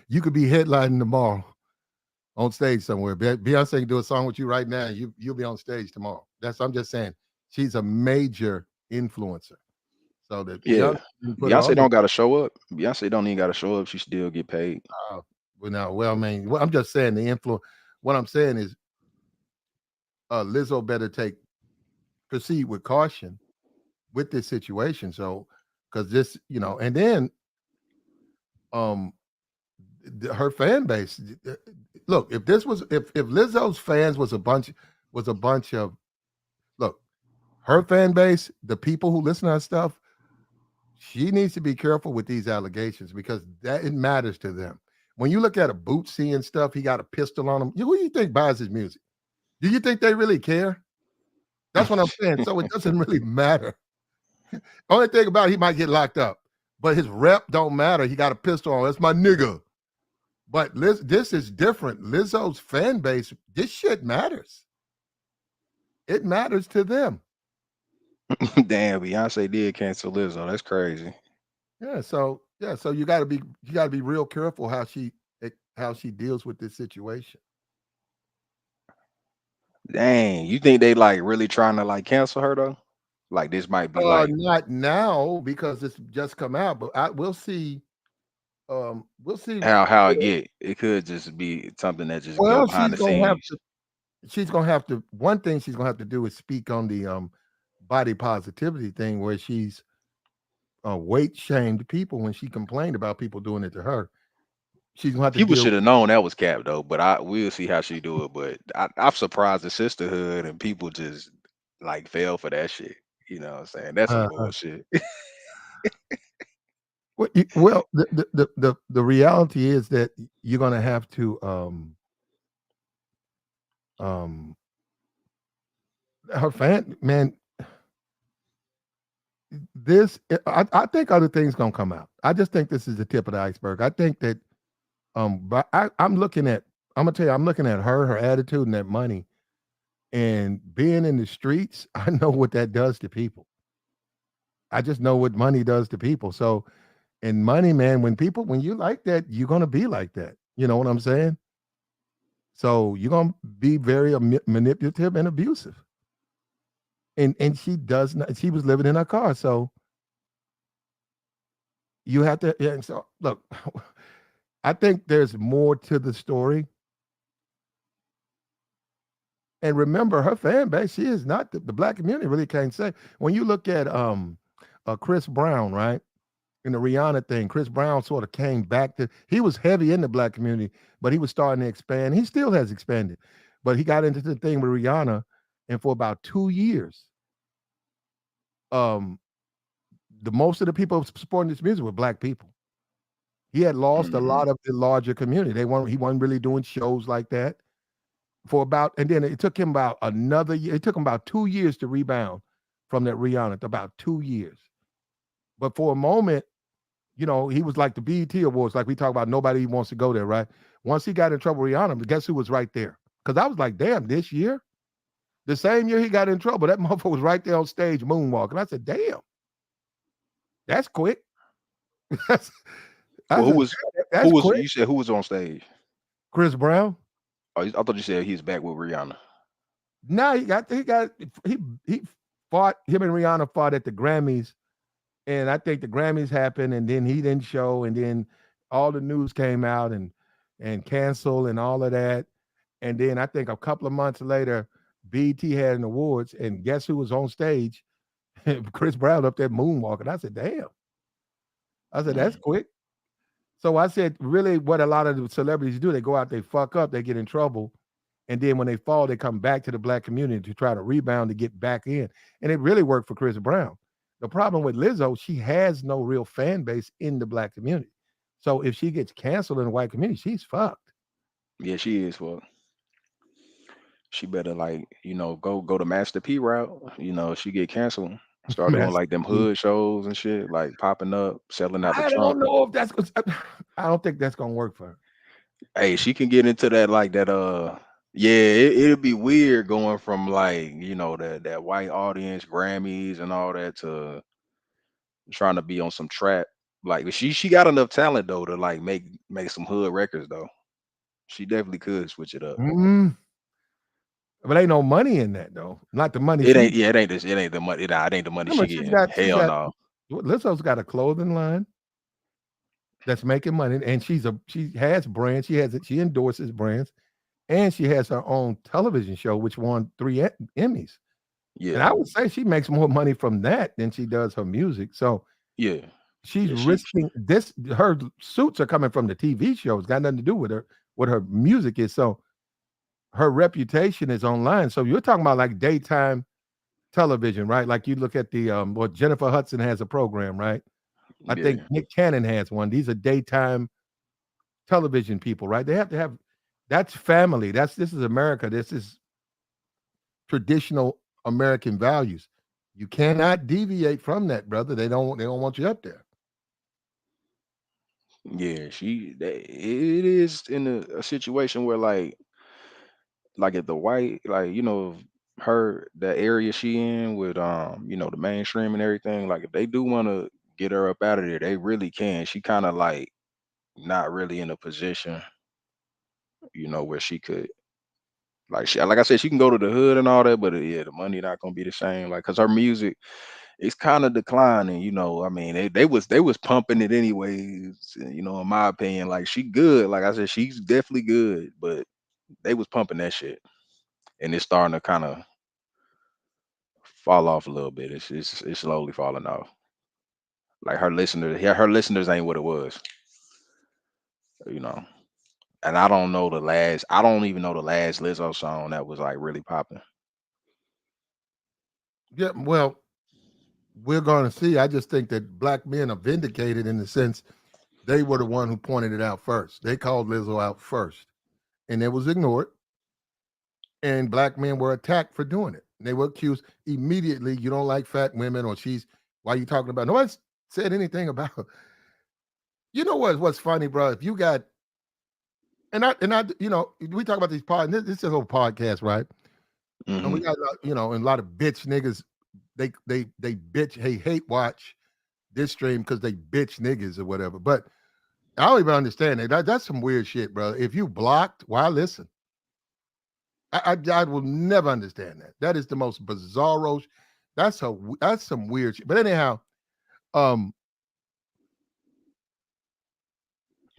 you could be headlining tomorrow on stage somewhere. Beyonce can do a song with you right now. You'll be on stage tomorrow. I'm just saying. She's a major influencer. So that Yeah. Beyonce didn't put her Beyonce on there. don't gotta show up. Beyonce don't even gotta show up. She still get paid. Well, now, well, I mean, I'm just saying the influence. What I'm saying is, Lizzo better proceed with caution with this situation. So, because this, and then um her fan base. Look, if Lizzo's fans was a bunch of look, her fan base, the people who listen to her stuff, she needs to be careful with these allegations because that it matters to them. When you look at a Bootsy and stuff, he got a pistol on him. Who do you think buys his music? Do you think they really care? That's what I'm saying. So it doesn't really matter. Only thing about it, he might get locked up, but his rep don't matter. He got a pistol on. That's my nigga. But this is different. Lizzo's fan base, this shit matters. It matters to them. Damn, Beyonce did cancel Lizzo. That's crazy. So you gotta be real careful how she deals with this situation. Dang, you think they like really trying to like cancel her though? Like this might be like Not now because it's just come out, but we'll see. We'll see. how it get. It could just be something that just go Well, behind the scenes. one thing she's gonna have to do is speak on the body positivity thing where she's weight shamed people when she complained about people doing it to her. She's gonna have to People deal. should have known that was cap though, but I will see how she do it. But I'm surprised the sisterhood and people just like fell for that shit. You know what I'm saying? That's some Uh, bullshit. well, the reality is that you're gonna have to um her fan man. I think other things gonna come out. I just think this is the tip of the iceberg. I think that but I'm looking at I'm gonna tell you I'm looking at her attitude and that money and being in the streets. I know what that does to people. I just know what money does to people. So and money, man, when you like that, you're gonna be like that. You know what I'm saying? So you're gonna be very manipulative and abusive. And she does not. She was living in her car, so you have to. Yeah, so look, I think there's more to the story. And remember, her fan base, she is not the black community really can't say. When you look at Chris Brown, right? In the Rihanna thing, Chris Brown sort of came back to he was heavy in the black community, but he was starting to expand. He still has expanded, but he got into the thing with Rihanna, and for about 2 years, um, the most of the people supporting this music were black people. He had lost a Hmm. lot of the larger community. He wasn't really doing shows like that for about, and then it took him about another year. It took him about 2 years to rebound from that Rihanna, about 2 years. But for a moment, he was like the BET Awards, like we talk about. Nobody wants to go there, right? Once he got in trouble with Rihanna, guess who was right there? Because I was like, damn, this year, the same year he got in trouble, that motherfucker was right there on stage moonwalking. I said, damn, that's quick. That's, I Well, who said, was that's quick. you said who was on stage? Chris Brown. Oh, I thought you said he's back with Rihanna. Now he fought him and Rihanna fought at the Grammys, and I think the Grammys happened, and then he didn't show, and then all the news came out and cancel and all of that, and then I think a couple of months later, BT had an awards, and guess who was on stage? Chris Brown up there moonwalking. I said, damn. I said, that's Mm. quick. So I said, really, what a lot of the celebrities do, they go out, they fuck up, they get in trouble, and then when they fall, they come back to the black community to try to rebound to get back in. And it really worked for Chris Brown. The problem with Lizzo, she has no real fan base in the black community. So if she gets canceled in the white community, she's fucked. Yeah, she is. Well, she better like go the Master P route. She get canceled. Start doing Master like them P. hood shows and shit, like popping up, selling out the I trunk. don't know if that's. I don't think that's gonna work for her. Hey, she can get into that like that. Yeah, it'll be weird going from like that white audience, Grammys and all that to trying to be on some trap. Like she got enough talent though to like make some hood records though. She definitely could switch it up. Mm, but ain't no money in that though. Not the money It she. ain't. Yeah, it ain't this. It ain't the money. Nah, it ain't the money Remember, she she's getting. got. She's Hell got. no. Lizzo's got a clothing line that's making money, and she has brands. She endorses brands, and she has her own television show, which won 3 Emmys. And Yeah, I would say she makes more money from that than she does her music. So yeah, she's yeah. She. risking this. Her suits are coming from the TV shows, got nothing to do with her what her music is. So her reputation is online. So you're talking about like daytime television, right? Like you look at the what Jennifer Hudson has a program, right? I think Yeah, Nick Cannon has one. These are daytime television people, right? They have to have that's family. This is America. This is traditional American values. You cannot deviate from that, brother. They don't want you up there. yeah. It is in a situation where like if the white her that area she in with the mainstream and everything, like if they do want to get her up out of there, they really can. She kind of like not really in a position where she could like I said, she can go to the hood and all that, but yeah, the money not gonna be the same. Like, cause her music, it's kind of declining. I mean, they was pumping it anyways. In my opinion, like she good. Like I said, she's definitely good, but they was pumping that shit, and it's starting to kind of fall off a little bit. It's slowly falling off. Like her listeners, yeah, her listeners ain't what it was. You know, and I don't know the last. I don't even know the last Lizzo song that was like really popping. Yeah, well, we're going to see. I just think that black men are vindicated in the sense they were the one who pointed it out first. They called Lizzo out first, and it was ignored. And black men were attacked for doing it. And they were accused immediately. You don't like fat women, or she's why are you talking about? Nobody's said anything about. You know what's funny, bro? If you got and I, we talk about these pod. This is a whole podcast, right? And we Hmm. got and a lot of bitch niggas. They bitch hate watch this stream because they bitch niggas or whatever. But I don't even understand it. That's some weird shit, bro. If you blocked, why listen? I will never understand that. That is the most bizarro. That's some weird shit. But anyhow, um,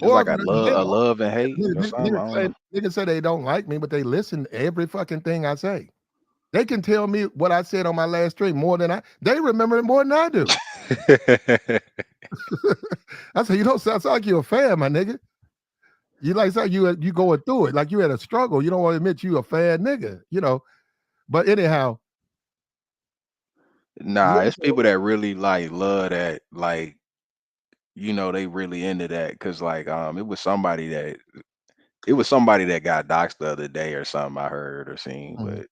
It's or like a love and hate or something. I don't know. niggas say they don't like me, but they listen to every fucking thing I say. They can tell me what I said on my last stream more than they remember it more than I do. I say, you don't sound like you're a fan, my nigga. You like say you going through it, like you had a struggle. You don't want to admit you a fan nigga. But anyhow, Nah, it's Lizzo, people that really like love that, like they really into that. Cause like it was somebody that got doxxed the other day or something I heard or seen, mhm, but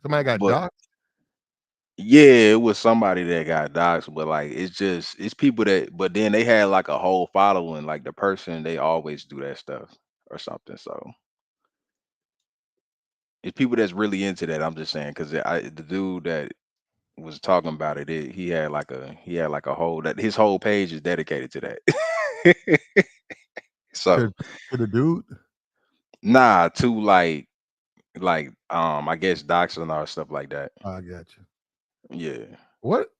somebody got but doxxed. yeah, it was somebody that got doxxed, but like it's people that, but then they had like a whole following, like the person they always do that stuff or something. So it's people that's really into that. I'm just saying, cause the dude that was talking about it, he had like a whole that his whole page is dedicated to that. to So to the dude. nah, to I guess doxing or stuff like that. I got you. Yeah. What?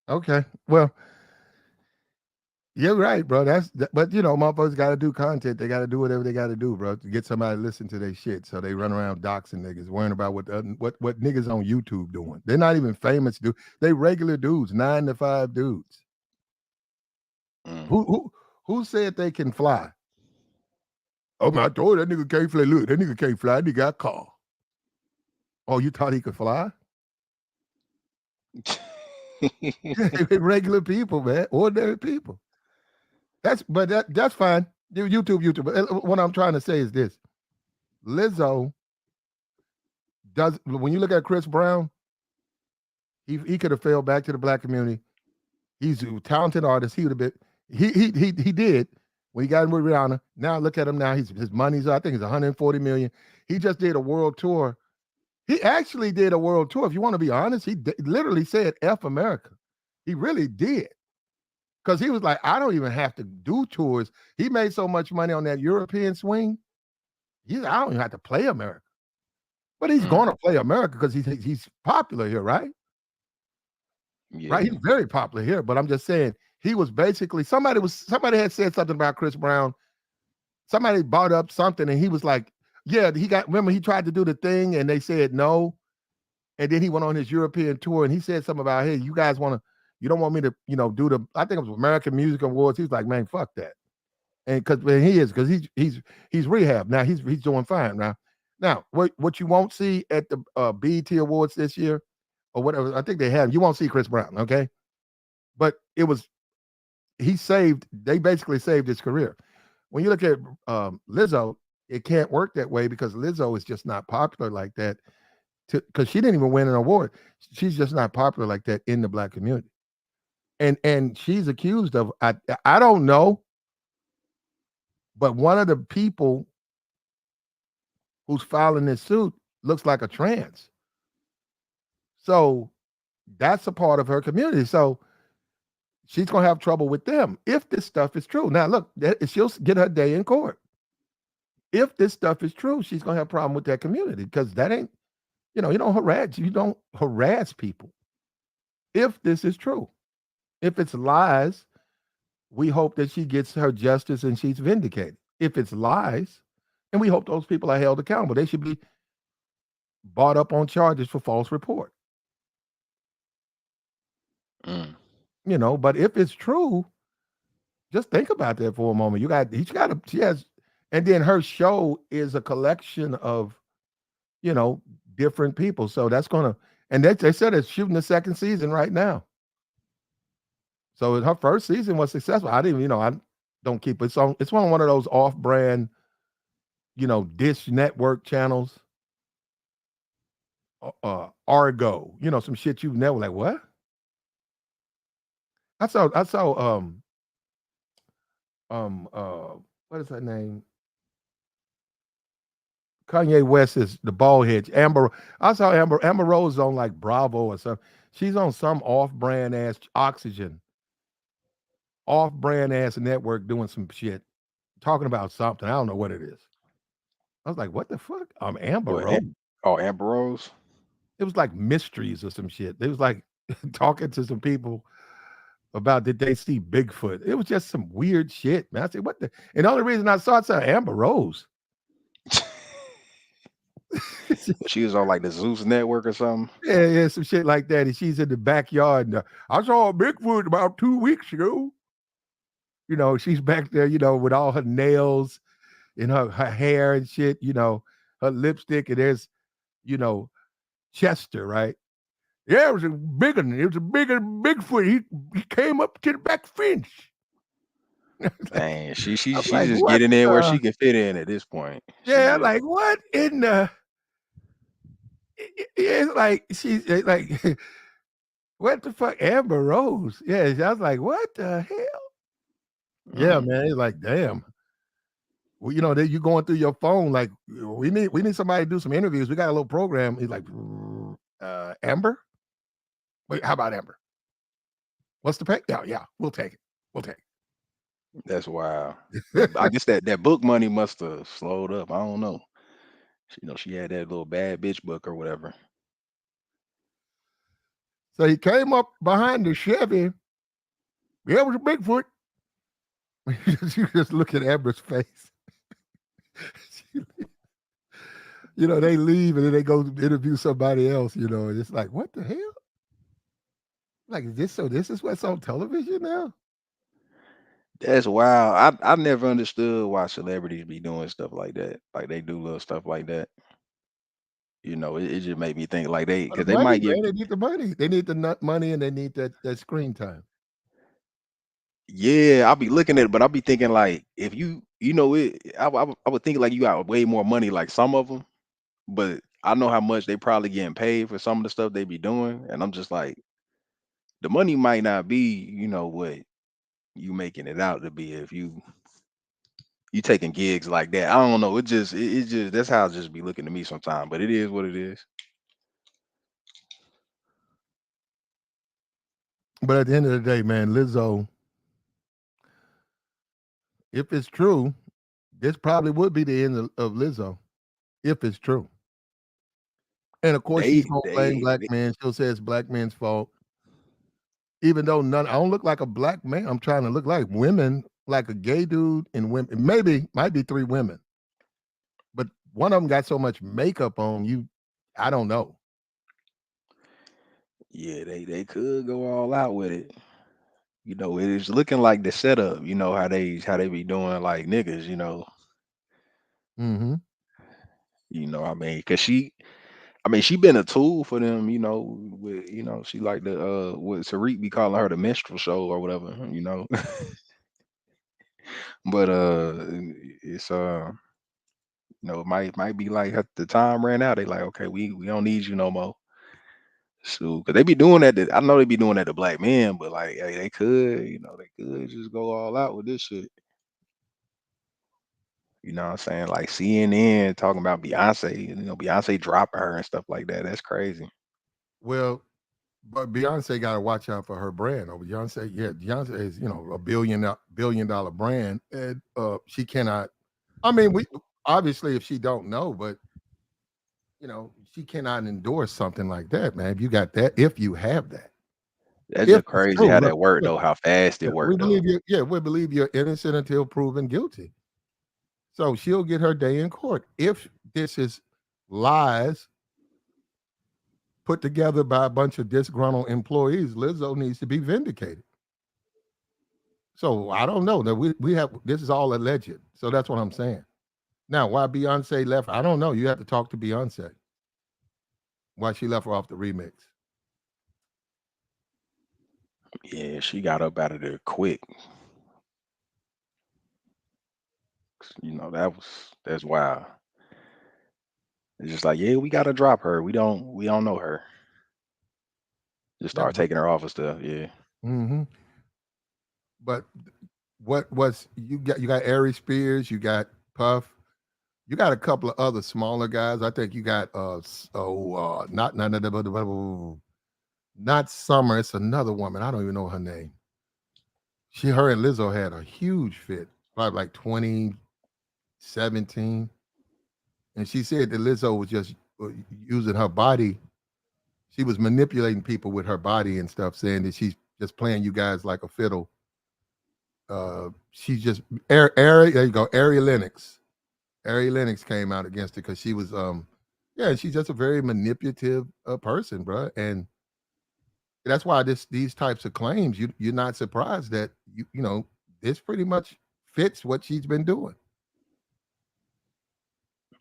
Okay. Well, you're right, bro. But motherfuckers got to do content. They got to do whatever they got to do, bro, to get somebody to listen to their shit. So they run around doxing niggas, worrying about what niggas on YouTube doing. They're not even famous, dude. They regular dudes, 9 to 5 dudes. Mm. Who said they can fly? Oh my, I told you that nigga can't fly. Look, that nigga can't fly. That nigga got caught. Oh, you thought he could fly? Regular people, man, ordinary people. That's fine. YouTube. But what I'm trying to say is this: Lizzo does. When you look at Chris Brown, he could have fell back to the black community. He's a talented artist. He would have been. He did when he got in with Rihanna. Now look at him now. His money's I think it's 140 million. He just did a world tour. He actually did a world tour. If you want to be honest, he literally said "F America." He really did. Because he was like, I don't even have to do tours. He made so much money on that European swing. I don't even have to play America. But he's Mm. going to play America because he's popular here, right? Right? Yeah. He's very popular here. But I'm just saying, he was basically somebody had said something about Chris Brown. Somebody brought up something, and he was like, yeah, remember he tried to do the thing, and they said no. And then he went on his European tour, and he said something about, hey, you don't want me to, do I think it was American Music Awards. He was like, man, fuck that. And because he's rehab now. He's doing fine now. Now, what you won't see at the BET Awards this year or whatever, I think they have. You won't see Chris Brown, okay? But they basically saved his career. When you look at Lizzo, it can't work that way because Lizzo is just not popular like that. Because she didn't even win an award. She's just not popular like that in the black community. And she's accused of I don't know, but one of the people who's filing this suit looks like a trans. So that's a part of her community. So she's gonna have trouble with them if this stuff is true. Now look, she'll get her day in court. If this stuff is true, she's gonna have a problem with that community because that ain't, you don't harass people. If this is true. If it's lies, we hope that she gets her justice and she's vindicated. If it's lies, and we hope those people are held accountable, they should be brought up on charges for false report. Mm. But if it's true, just think about that for a moment. She has, and then her show is a collection of, you know, different people. So that's gonna, and they said it's shooting the second season right now. So her first season was successful. I don't keep it. So it's one of those off-brand, Dish Network channels. Argo, some shit you've never like. What? Um uh what is her name? Kanye West is the bald head. I saw Amber Rose on like Bravo or something. She's on some off-brand ass Oxygen, off-brand ass network doing some shit, talking about something. I don't know what it is. I was like, what the fuck? Amber What? Rose. Oh, Amber Rose. It was like mysteries or some shit. It was like talking to some people about did they see Bigfoot. It was just some weird shit, man. I said, what the? And the only reason I saw Amber Rose. She was on like the Zeus Network or something. Yeah, some shit like that. And she's in the backyard. And, I saw a Bigfoot about 2 weeks ago. She's back there, with all her nails and her hair and shit, her lipstick. And there's, you know, Chester, right? Yeah, it was a big one. It was a bigger Bigfoot. He came up to the back fence. Dang, I'm she's like, just what? getting in where she can fit in at this point. Yeah, She I'm like, what in the? It's like she's like, what the fuck, Amber Rose? Yeah, I was like, what the hell? Yeah, mm, man. It's like, damn. Well, that you going through your phone. Like, we need somebody to do some interviews. We got a little program. He's like, Amber. Wait, how about Amber? What's the pay? Yeah, yeah, we'll take it. We'll take that's wild. it. I guess that book money must have slowed up. I don't know. She had that little bad bitch book or whatever. So he came up behind the Chevy. Yeah, it was a Bigfoot. You just look at Amber's face. They leave and then they go interview somebody else, and it's like, what the hell? Like, this is what's on television now? That's wild. I never understood why celebrities be doing stuff like that. Like they do little stuff like that. It just made me think like For the because they money, might get. man. They need the money. They need the nut money, and they need that screen time. Yeah, I'll be looking at it, but I'll be thinking like if I would think like you got way more money like some of them, but I know how much they probably getting paid for some of the stuff they be doing, and I'm just like the money might not be what you making it out to be if you taking gigs like that. I don't know. It just that's how it just be looking to me sometimes, but it is what it is. But at the end of the day, man, Lizzo, if it's true, this probably would be the end of Lizzo, if it's true. And of course, They she's gonna blame they, black they men. She'll say it's black men's fault, even though none. I don't look like a black man. I'm trying to look like women, like a gay dude and women. Maybe might be three women, but one of them got so much makeup on you. I don't know. yeah, they could go all out with it. It is looking like the setup, how they be doing like niggas, Hmm. I mean, cause she been a tool for them, she like the what Tariq be calling her the minstrel show or whatever. But it's it might be like at the time ran out, they like, okay, we don't need you no more. So, cause they be doing that. I know they be doing that to black men, but like, hey, they could just go all out with this shit. You know what I'm saying? Like CNN talking about Beyonce, Beyonce dropping her and stuff like that. That's crazy. Well, but Beyonce got to watch out for her brand. Oh, Beyonce, yeah, Beyonce is a billion dollar brand, and she cannot. I mean, we obviously if she don't know, but she cannot endorse something like that, man. If you got that, if you have that, That's if just it's crazy true, how look, that worked look, though, how fast it yeah, we worked though. believe you. Yeah, we believe you're innocent until proven guilty. So she'll get her day in court if this is lies put together by a bunch of disgruntled employees. Lizzo needs to be vindicated. So I don't know that we have this is all alleged. So that's what I'm saying. Now, why Beyonce left, I don't know. You have to talk to Beyonce. Why she left her off the remix. Yeah, she got up out of there quick. That's wild. It's just like, yeah, we gotta drop her. We don't know her. Just That start taking her off and stuff. Yeah. hmm But what's you got Ari Spears, you got Puff, you got a couple of other smaller guys. I think you got not Summer, it's another woman. I don't even know her name. Her and Lizzo had a huge fit, probably like 2017. And she said that Lizzo was just using her body. She was manipulating people with her body and stuff, saying that she's just playing you guys like a fiddle. She's just Ari. There you go, Ari Lennox. Ari Lennox came out against her because she was, yeah, she's just a very manipulative person, bro. And that's why these types of claims, you're not surprised that this pretty much fits what she's been doing.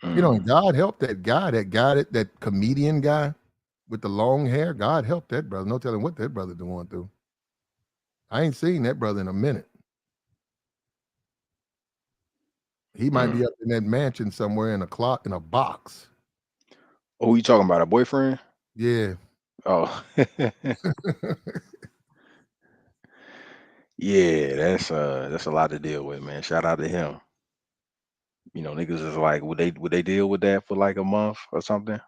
Mm. God help that comedian guy with the long hair. God help that brother. No telling what that brother going through. I ain't seen that brother in a minute. He might Mm. be up in that mansion somewhere in a clock in a box. Oh, you talking about a boyfriend? Yeah. Oh, yeah. That's a lot to deal with, man. Shout out to him. Niggas is like, would they deal with that for like a month or something?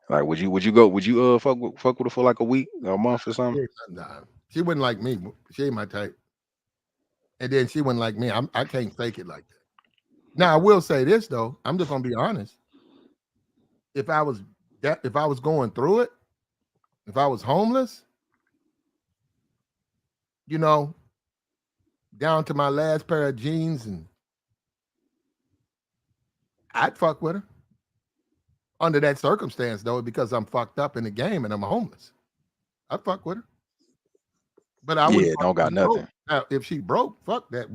Like, would you fuck with her for like a week or a month or something? Yeah, nah. She wouldn't like me. She ain't my type. And then she wouldn't like me. I can't fake it like that. Now I will say this though. I'm just gonna be honest. If I was if I was going through it, if I was homeless, you know, down to my last pair of jeans, and I'd fuck with her under that circumstance though, because I'm fucked up in the game and I'm homeless. I'd fuck with her, but I wouldn't Yeah, fuck don't with got her broke. nothing. Now, if she broke, fuck that.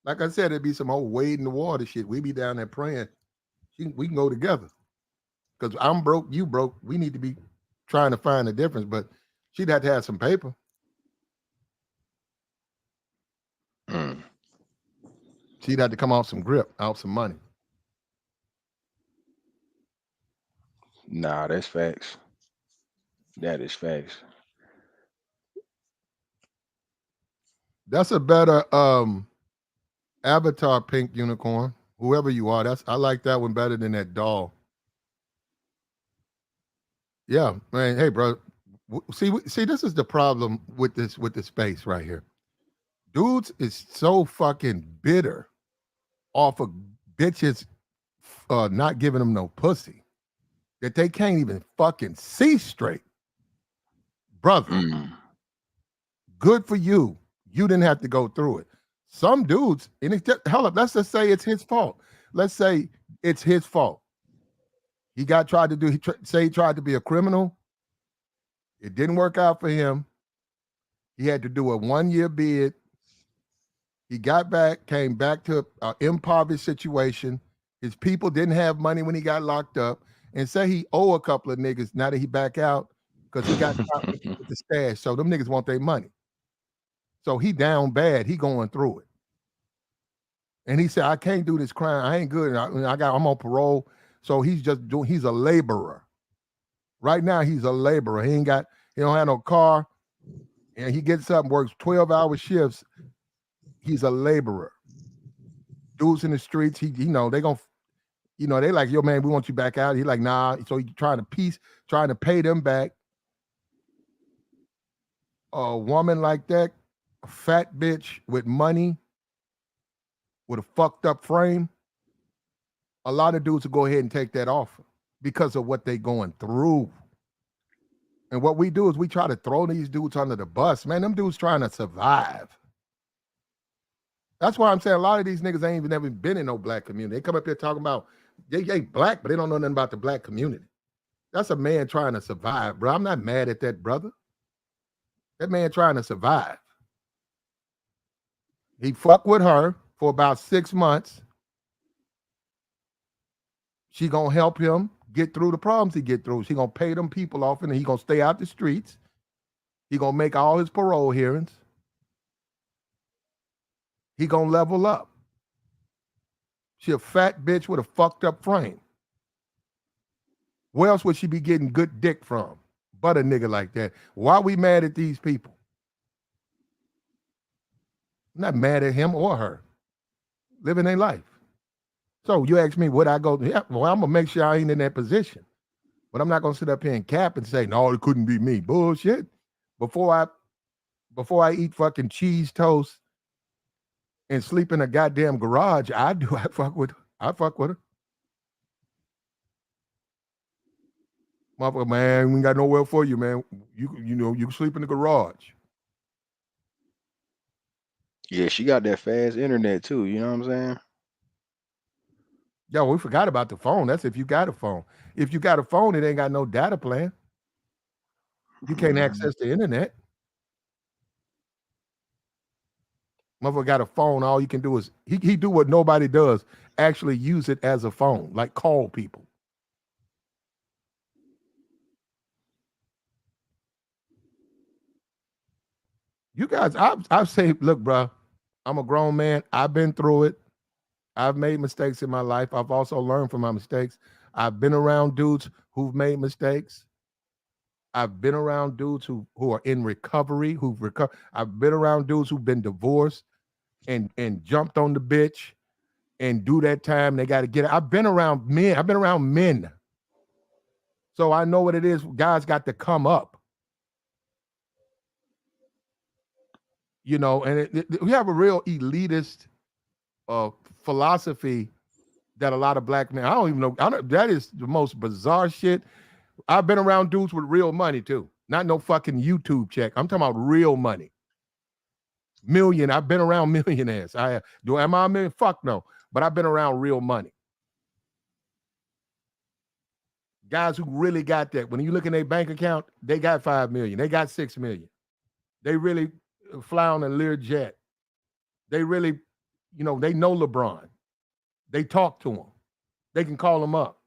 Like I said, it'd be some old wade in the water shit. We be down there praying. We can go together. Because I'm broke, you broke. We need to be trying to find a difference. But she'd have to have some paper. Mm. She'd have to come off some grip, out some money. Nah, that's facts. That is facts. That's a better avatar, pink unicorn. Whoever you are, I like that one better than that doll. Yeah, man. Hey, bro. See, this is the problem with the space right here. Dudes is so fucking bitter off of bitches not giving them no pussy that they can't even fucking see straight. Brother, Mm. good for you. You didn't have to go through it. Some dudes, and it's just, hell up, let's just say it's his fault. Let's say it's his fault. He got tried to do, say he tried to be a criminal. It didn't work out for him. He had to do a 1 year bid. He got back, came back to an impoverished situation. His people didn't have money when he got locked up. And say he owe a couple of niggas now that he back out because he got caught with the stash. So them niggas want their money. So he down bad. He going through it. And he said, I can't do this crime. I ain't good. I'm on parole. So he's a laborer. Right now, he's a laborer. He don't have no car. And he gets up and works 12-hour shifts. He's a laborer. Dudes in the streets, they gonna, they like, yo, man, we want you back out. He like, nah. So he trying to pay them back. A woman like that, a fat bitch with money, with a fucked up frame, a lot of dudes will go ahead and take that offer because of what they going through. And what we do is we try to throw these dudes under the bus. Man, them dudes trying to survive. That's why I'm saying a lot of these niggas ain't even ever been in no black community. They come up here talking about they ain't black, but they don't know nothing about the black community. That's a man trying to survive, bro. I'm not mad at that brother. That man trying to survive. He fucked with her for about 6 months. She gonna help him get through the problems he get through. She gonna pay them people off, and he gonna stay out the streets. He gonna make all his parole hearings. He gonna level up. She a fat bitch with a fucked up frame. Where else would she be getting good dick from? But a nigga like that. Why we mad at these people? I'm not mad at him or her. Living their life. So you ask me, would I go? Yeah, well, I'm gonna make sure I ain't in that position. But I'm not gonna sit up here and cap and say, no, it couldn't be me. Bullshit. Before I eat fucking cheese toast and sleep in a goddamn garage, I fuck with her. Motherfucker, man, we ain't got nowhere for you, man. You can sleep in the garage. Yeah, she got that fast internet too. You know what I'm saying? Yo, we forgot about the phone. That's if you got a phone. If you got a phone, it ain't got no data plan. You can't Mhm. access the internet. Motherfucker got a phone. All you can do is he do what nobody does. Actually use it as a phone, like call people. You guys, I've said, look, bro, I'm a grown man. I've been through it. I've made mistakes in my life. I've also learned from my mistakes. I've been around dudes who've made mistakes. I've been around dudes who are in recovery, who've recovered. I've been around dudes who've been divorced and jumped on the bitch and do that time. They got to get it. I've been around men. I've been around men. So I know what it is. Guys got to come up, and we have a real elitist uh, philosophy that a lot of black men, I don't even know. That is the most bizarre shit. I've been around dudes with real money too. Not no fucking YouTube check. I'm talking about real money. I've been around millionaires. Am I a million? Fuck no. But I've been around real money. Guys who really got that. When you look in their bank account, they got 5 million. They got 6 million. They really fly on a Learjet. They really, they know LeBron. They talk to him. They can call him up.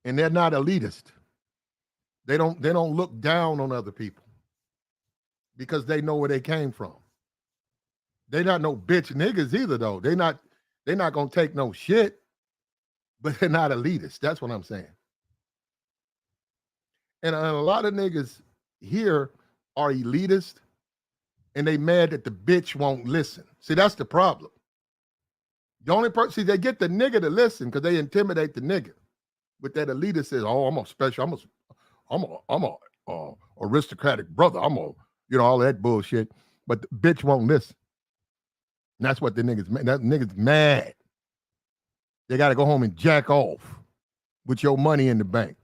And they're not elitist. They don't look down on other people because they know where they came from. They not no bitch niggas either though. They not gonna take no shit, but they're not elitist. That's what I'm saying. And a lot of niggas here are elitist and they mad that the bitch won't listen. See, that's the problem. The only person, see, they get the nigga to listen because they intimidate the nigga. But that elitist says, "Oh, I'm a special, I'm a aristocratic brother. all that bullshit." But the bitch won't listen. And that's what the niggas mad. That niggas mad. They got to go home and jack off with your money in the bank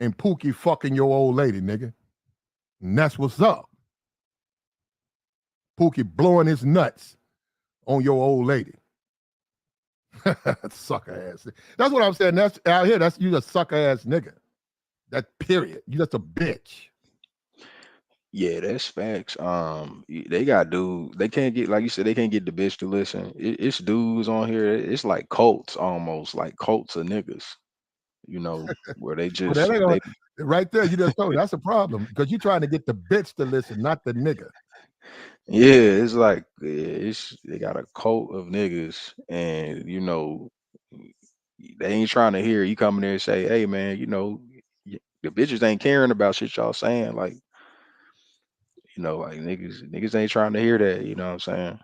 and Pookie fucking your old lady, nigga. And that's what's up. Pookie blowing his nuts on your old lady. Sucker ass. That's what I'm saying. That's out here. That's you, a sucker ass nigga. That period. You just a bitch. Yeah, that's facts. They got dudes. They can't get, like you said, they can't get the bitch to listen. It's dudes on here. It's like cults, almost like cults of niggas. Where they But just that ain't gonna, they right there. You just told me that's a problem because you're trying to get the bitch to listen, not the nigga. yeah, it's like it's they got a cult of niggas, and they ain't trying to hear you come in there and say, "Hey, man, the bitches ain't caring about shit y'all saying." Like, like niggas ain't trying to hear that. You know what I'm saying?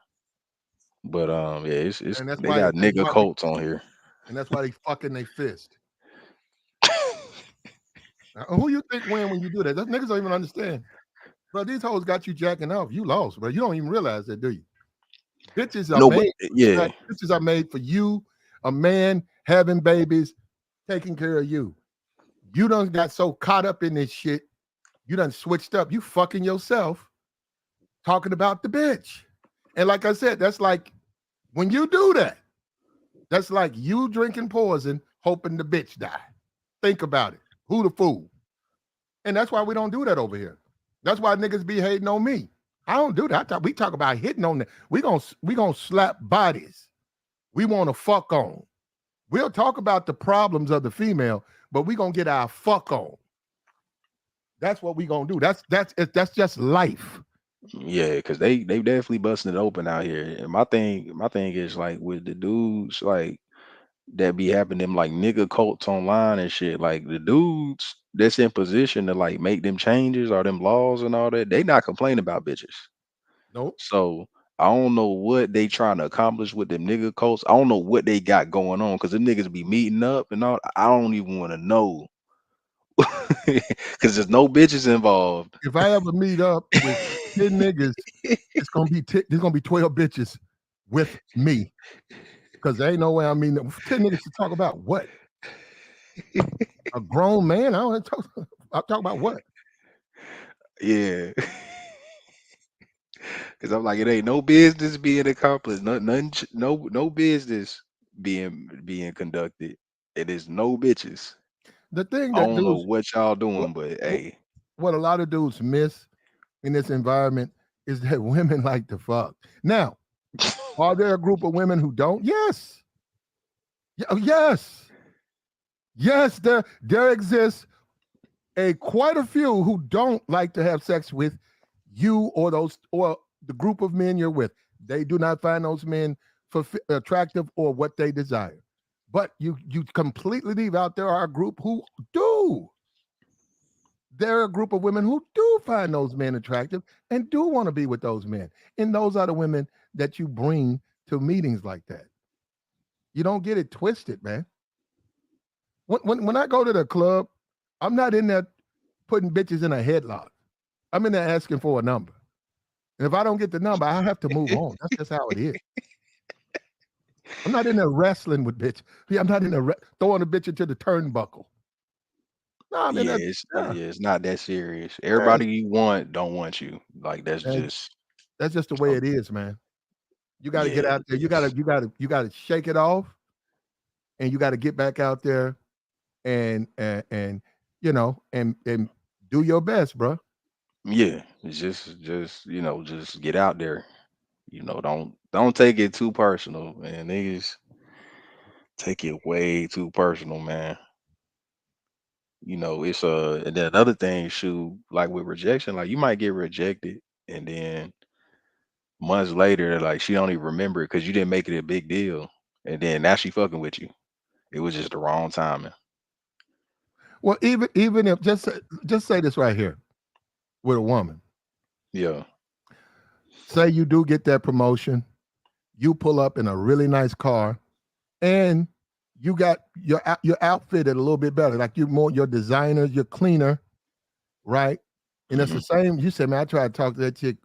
But yeah, it's And that's they why got nigga cults on here. they fucking they fist. Who you think win when you do that? Those niggas don't even understand. Bro, these hoes got you jacking off. You lost, bro. You don't even realize that, do you? Bitches are No, but made for yeah, sex. Bitches are made for you, a man having babies, taking care of you. You done got so caught up in this shit, you done switched up. You fucking yourself talking about the bitch. And like I said, that's like when you do that, that's like you drinking poison, hoping the bitch die. Think about it. Who the fool? And that's why we don't do that over here. That's why niggas be hating on me. I don't do that. We talk about hitting on them. We gonna slap bodies. We want to fuck on. We'll talk about the problems of the female, but we gonna get our fuck on. That's what we gonna do. That's just life. yeah, because they definitely busting it open out here. And my thing is like with the dudes like that be having them like nigga cults online and shit. Like the dudes that's in position to like make them changes or them laws and all that, they not complaining about bitches. Nope. So I don't know what they trying to accomplish with them nigga cults. I don't know what they got going on because them niggas be meeting up and all. I don't even want to know because there's no bitches involved. If I ever meet up with 10 niggas, there's gonna be 12 bitches with me. Cause there ain't no way 10 niggas to talk about what? A grown man? I don't talk I talk about what? Yeah, because I'm like, it ain't no business being accomplished. No business being conducted. It is no bitches. The thing I that don't know dudes what y'all what doing, but what hey, what a lot of dudes miss in this environment is that women like to fuck. Now, are there a group of women who don't? Yes. Yes. Yes, there exists quite a few who don't like to have sex with you or the group of men you're with. They do not find those men attractive or what they desire. But you completely leave out there are a group who do. There are a group of women who do find those men attractive and do want to be with those men. And those are the women that you bring to meetings like that. You don't get it twisted, man. When I go to the club, I'm not in there putting bitches in a headlock. I'm in there asking for a number. And if I don't get the number, I have to move on. That's just how it is. I'm not in there wrestling with bitch. I'm not in there throwing a bitch into the turnbuckle. No, I'm in yeah, there. Yeah, it's not that serious. yes, Everybody you want don't want you. Like that's man. just That's just the way some it is, man. You got to yeah, get out it there. is. You got to shake it off, and you got to get back out there and and do your best, bro. Yeah, it's just just get out there. Don't take it too personal, man. Niggas take it way too personal, man. It's and then another thing, shoot, like with rejection, like you might get rejected, and then months later, like she don't even remember it because you didn't make it a big deal, and then now she fucking with you. It was just the wrong timing. Well, even if just say this right here with a woman. Yeah. Say you do get that promotion, you pull up in a really nice car, and you got your outfitted a little bit better, like you more your designer, you're cleaner, right? And it's Hmm. the same. You said, man, I tried to talk to that chick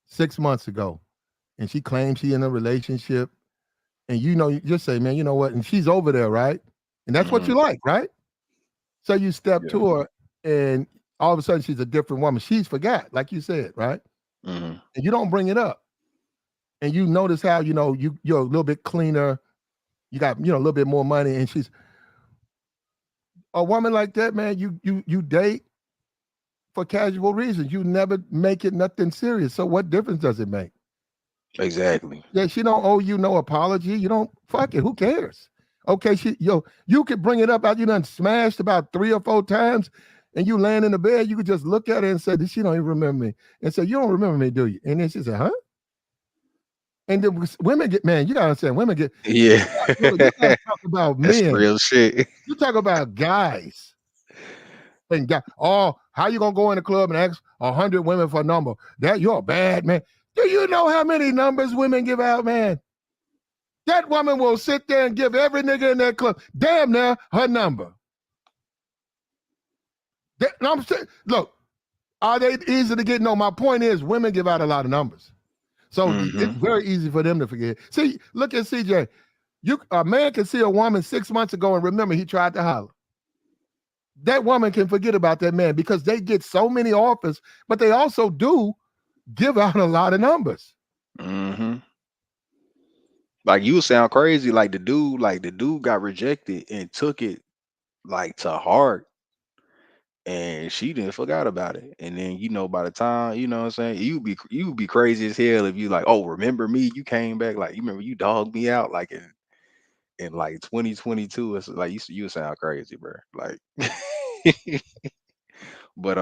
6 months ago, and she claims she in a relationship, and you just say, man, you know what? And she's over there, right? And that's what Hmm. you like, right? So you step Yeah. to her, and all of a sudden she's a different woman. She's forgot, like you said, right? Hmm. And you don't bring it up, and you notice how you're a little bit cleaner, you got a little bit more money, and she's a woman like that, man. You date for casual reasons. You never make it nothing serious. So what difference does it make? Exactly. Yeah, she don't owe you no apology. You don't fuck it. Who cares? Okay, you could bring it up after you done smashed about 3 or 4 times, and you laying in the bed. You could just look at her and say, "She don't even remember me," and say, "You don't remember me, do you?" And then she said, "Huh?" And then women get, man. You gotta understand, women get. Yeah. You gotta talk about That's men. real shit. You talk about guys. And oh, how you gonna go in the club and ask 100 women for a number? That you're a bad man. Do you know how many numbers women give out, man? That woman will sit there and give every nigga in that club, damn near her number. I'm saying, look, are they easy to get? No, my point is, women give out a lot of numbers, so it's Hmm. very easy for them to forget. See, look at CJ. A man can see a woman 6 months ago and remember he tried to holler. That woman can forget about that man because they get so many offers, but they also do give out a lot of numbers. Hmm. Like you sound crazy. Like the dude got rejected and took it like to heart, and she didn't forgot about it. And then by the time what I'm saying, you be crazy as hell if you like, oh, remember me? You came back, like you remember you dogged me out like in like 2022. It's like you sound crazy, bro. Like, but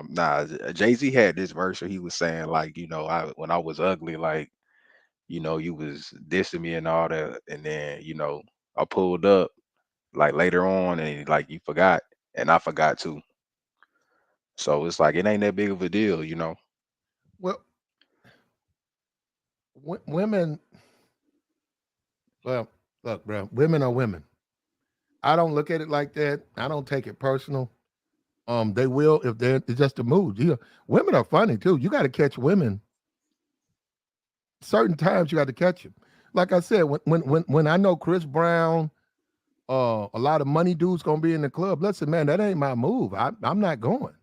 nah, Jay Z had this verse where he was saying like, I when I was ugly, like you was dissing me and all that, and then I pulled up like later on, and like you forgot, and I forgot too. So it's like it ain't that big of a deal. Well, women, well, look, bro, women are women. I don't look at it like that. I don't take it personal. They will if they're it's just a mood. Women are funny too. You got to catch women. Certain times you got to catch them. Like I said, when I know Chris Brown, a lot of money dudes gonna be in the club. Listen, man, that ain't my move. I'm not going.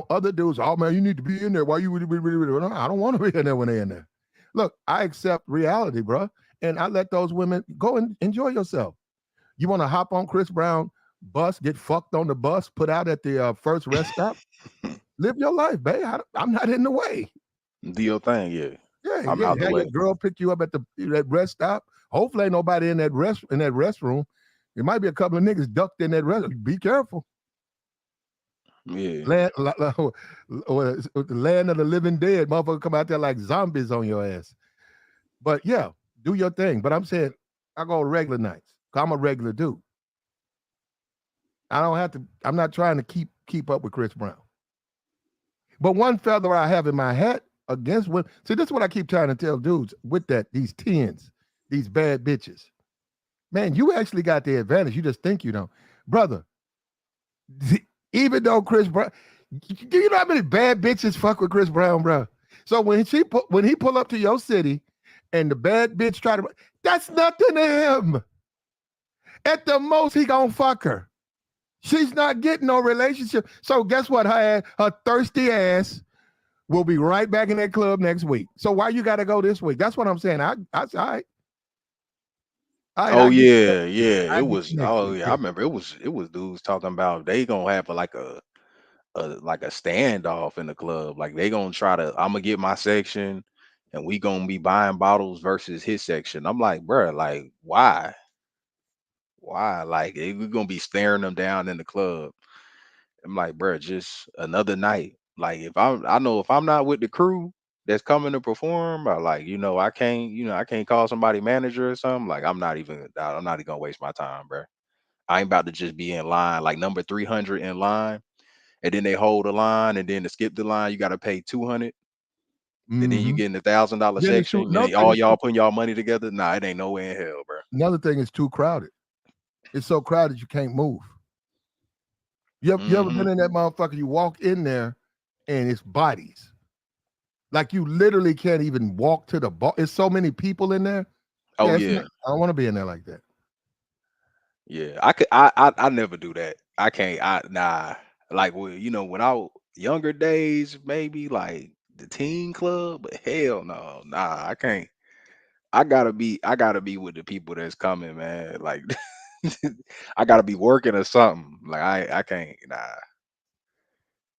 Other dudes, oh man, you need to be in there. Why you? No, I don't want to be in there when they're in there. Look, I accept reality, bro, and I let those women go and enjoy yourself. You want to hop on Chris Brown bus, get fucked on the bus, put out at the first rest stop, live your life, babe. I'm not in the way. Do your thing, yeah. Yeah, I'm yeah. out the Have your way. girl pick you up at that rest stop. Hopefully, ain't nobody in that restroom. There might be a couple of niggas ducked in that restroom. Be careful. Yeah. Land, the land of the living dead, motherfucker come out there like zombies on your ass. But yeah, do your thing. But I'm saying I go regular nights. 'Cause I'm a regular dude. I don't have to. I'm not trying to keep up with Chris Brown. But one feather I have in my hat against women. See, this is what I keep trying to tell dudes with these tens, these bad bitches. Man, you actually got the advantage. You just think you don't, brother. Even though Chris Brown, do you know how many bad bitches fuck with Chris Brown, bro? So when he pull up to your city, and the bad bitch try to, that's nothing to him. At the most, he gonna fuck her. She's not getting no relationship. So guess what? Her thirsty ass will be right back in that club next week. So why you got to go this week? That's what I'm saying. I All right, Oh I get yeah, yeah. I It get was. you next Oh week. yeah, I Yeah. remember. It was dudes talking about they gonna have like a standoff in the club. Like they gonna try to. I'm gonna get my section, and we gonna be buying bottles versus his section. I'm like, bruh, like why? Why? Like we gonna be staring them down in the club. I'm like, bruh, just another night. Like I know if I'm not with the crew that's coming to perform, or like I can't call somebody manager or something. Like I'm not even gonna waste my time, bruh. I ain't about to just be in line like number 300 in line, and then they hold the line, and then to skip the line, you got to pay 200, and then you Mm-hmm. get in the $1,000 Then it's too section, another and thing all is too y'all putting y'all money together. Nah, it ain't no way in hell, bro. another thing is too crowded. It's so crowded you can't move. You ever Hmm. been in that motherfucker? You walk in there and it's bodies. Like you literally can't even walk to the bar. It's so many people in there. Oh Yeah, yeah, I don't want to be in there like that. yeah. I never do that. I can't. Nah. Like when younger days, maybe like the teen club, but hell no, nah. I can't. I gotta be with the people that's coming, man. Like I gotta be working or something. Like I can't. Nah.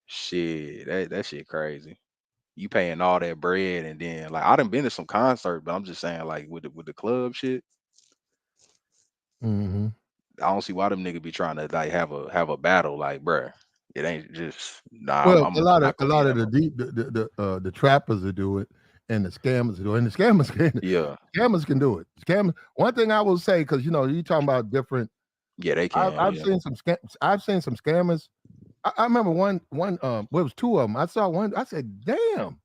Shit, that shit crazy. You paying all that bread and then like I done been to some concerts, but I'm just saying like with the club shit, Mm-hmm. I don't see why them niggas be trying to like have a battle. Like, bruh, it ain't just nah. I'm, Well, I'm not a gonna be lot in of that the mode. deep the trappers that do it and the scammers do it. And the scammers can Yeah, scammers can do it. Scammers. One thing I will say, because you talking about different. yeah, they can. I've Yeah, seen some I've seen some scammers. I remember one well, it was two of them. I saw one. I said, "Damn!"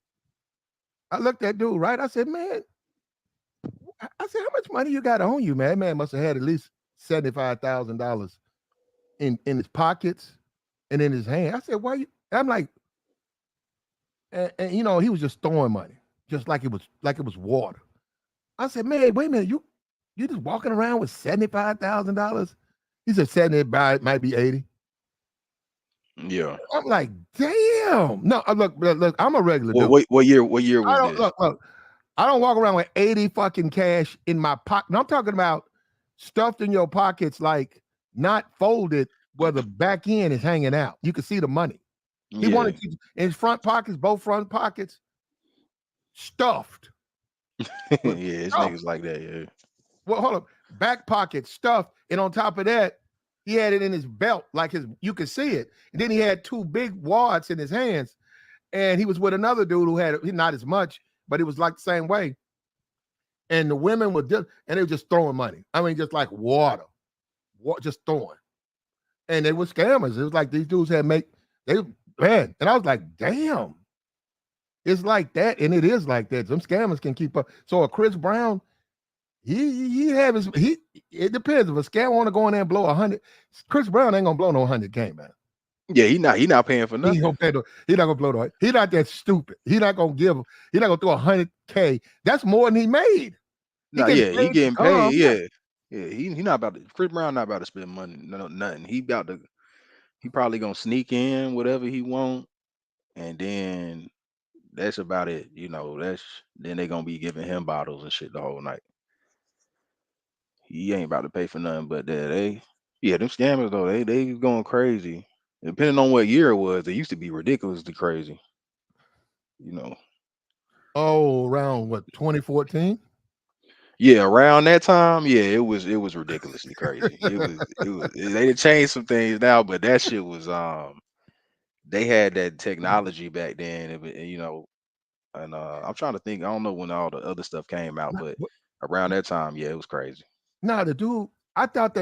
I looked at dude right. I said, "Man," I said, "How much money you got on you, man? That man must have had at least $75,000 in his pockets and in his hand." I said, "Why you?" I'm like, and he was just throwing money, just like it was water. I said, "Man, wait a minute, you just walking around with $75,000?" He said, "70 might be 80." yeah. I'm like, "Damn!" No, look, I'm a regular What dude. what what year? What year I was don't this? look. I don't walk around with 80 fucking cash in my pocket. No, I'm talking about stuffed in your pockets, like not folded where the back end is hanging out. You can see the money. He Yeah, wanted to in his front pockets, both front pockets, stuffed yeah. with It's stuff. niggas like that. Yeah. Well, hold up. Back pocket stuffed. And on top of that, he had it in his belt, like you could see it. And then he had two big wads in his hands. And he was with another dude who had not as much, but it was like the same way. And the women were and they were just throwing money. I mean, just like water, just throwing. And they were scammers. It was like these dudes had they man. And I was like, damn, it's like that, and it is like that. Some scammers can keep up. So a Chris Brown, he have his he. It depends if a scam want to go in there and blow 100. Chris Brown ain't gonna blow no 100K, man. Yeah, he not paying for He ain't nothing. gonna pay. He not gonna blow the. He not that stupid. He not gonna give. He not gonna throw 100K. That's more than he made. He No, getting yeah, he paid to getting paid. come. Yeah, yeah. He not about to. Chris Brown not about to spend money. No, nothing. He about to. He probably gonna sneak in whatever he want, and then that's about it. That's then they gonna be giving him bottles and shit the whole night. He ain't about to pay for nothing. But yeah, them scammers though, they going crazy. Depending on what year it was, they used to be ridiculously crazy. You know. Oh, around what 2014? Yeah, around that time, yeah, it was ridiculously crazy. It was they did change some things now, but that shit was they had that technology back then, and I'm trying to think. I don't know when all the other stuff came out, but around that time, yeah, it was crazy. Nah, the dude. I thought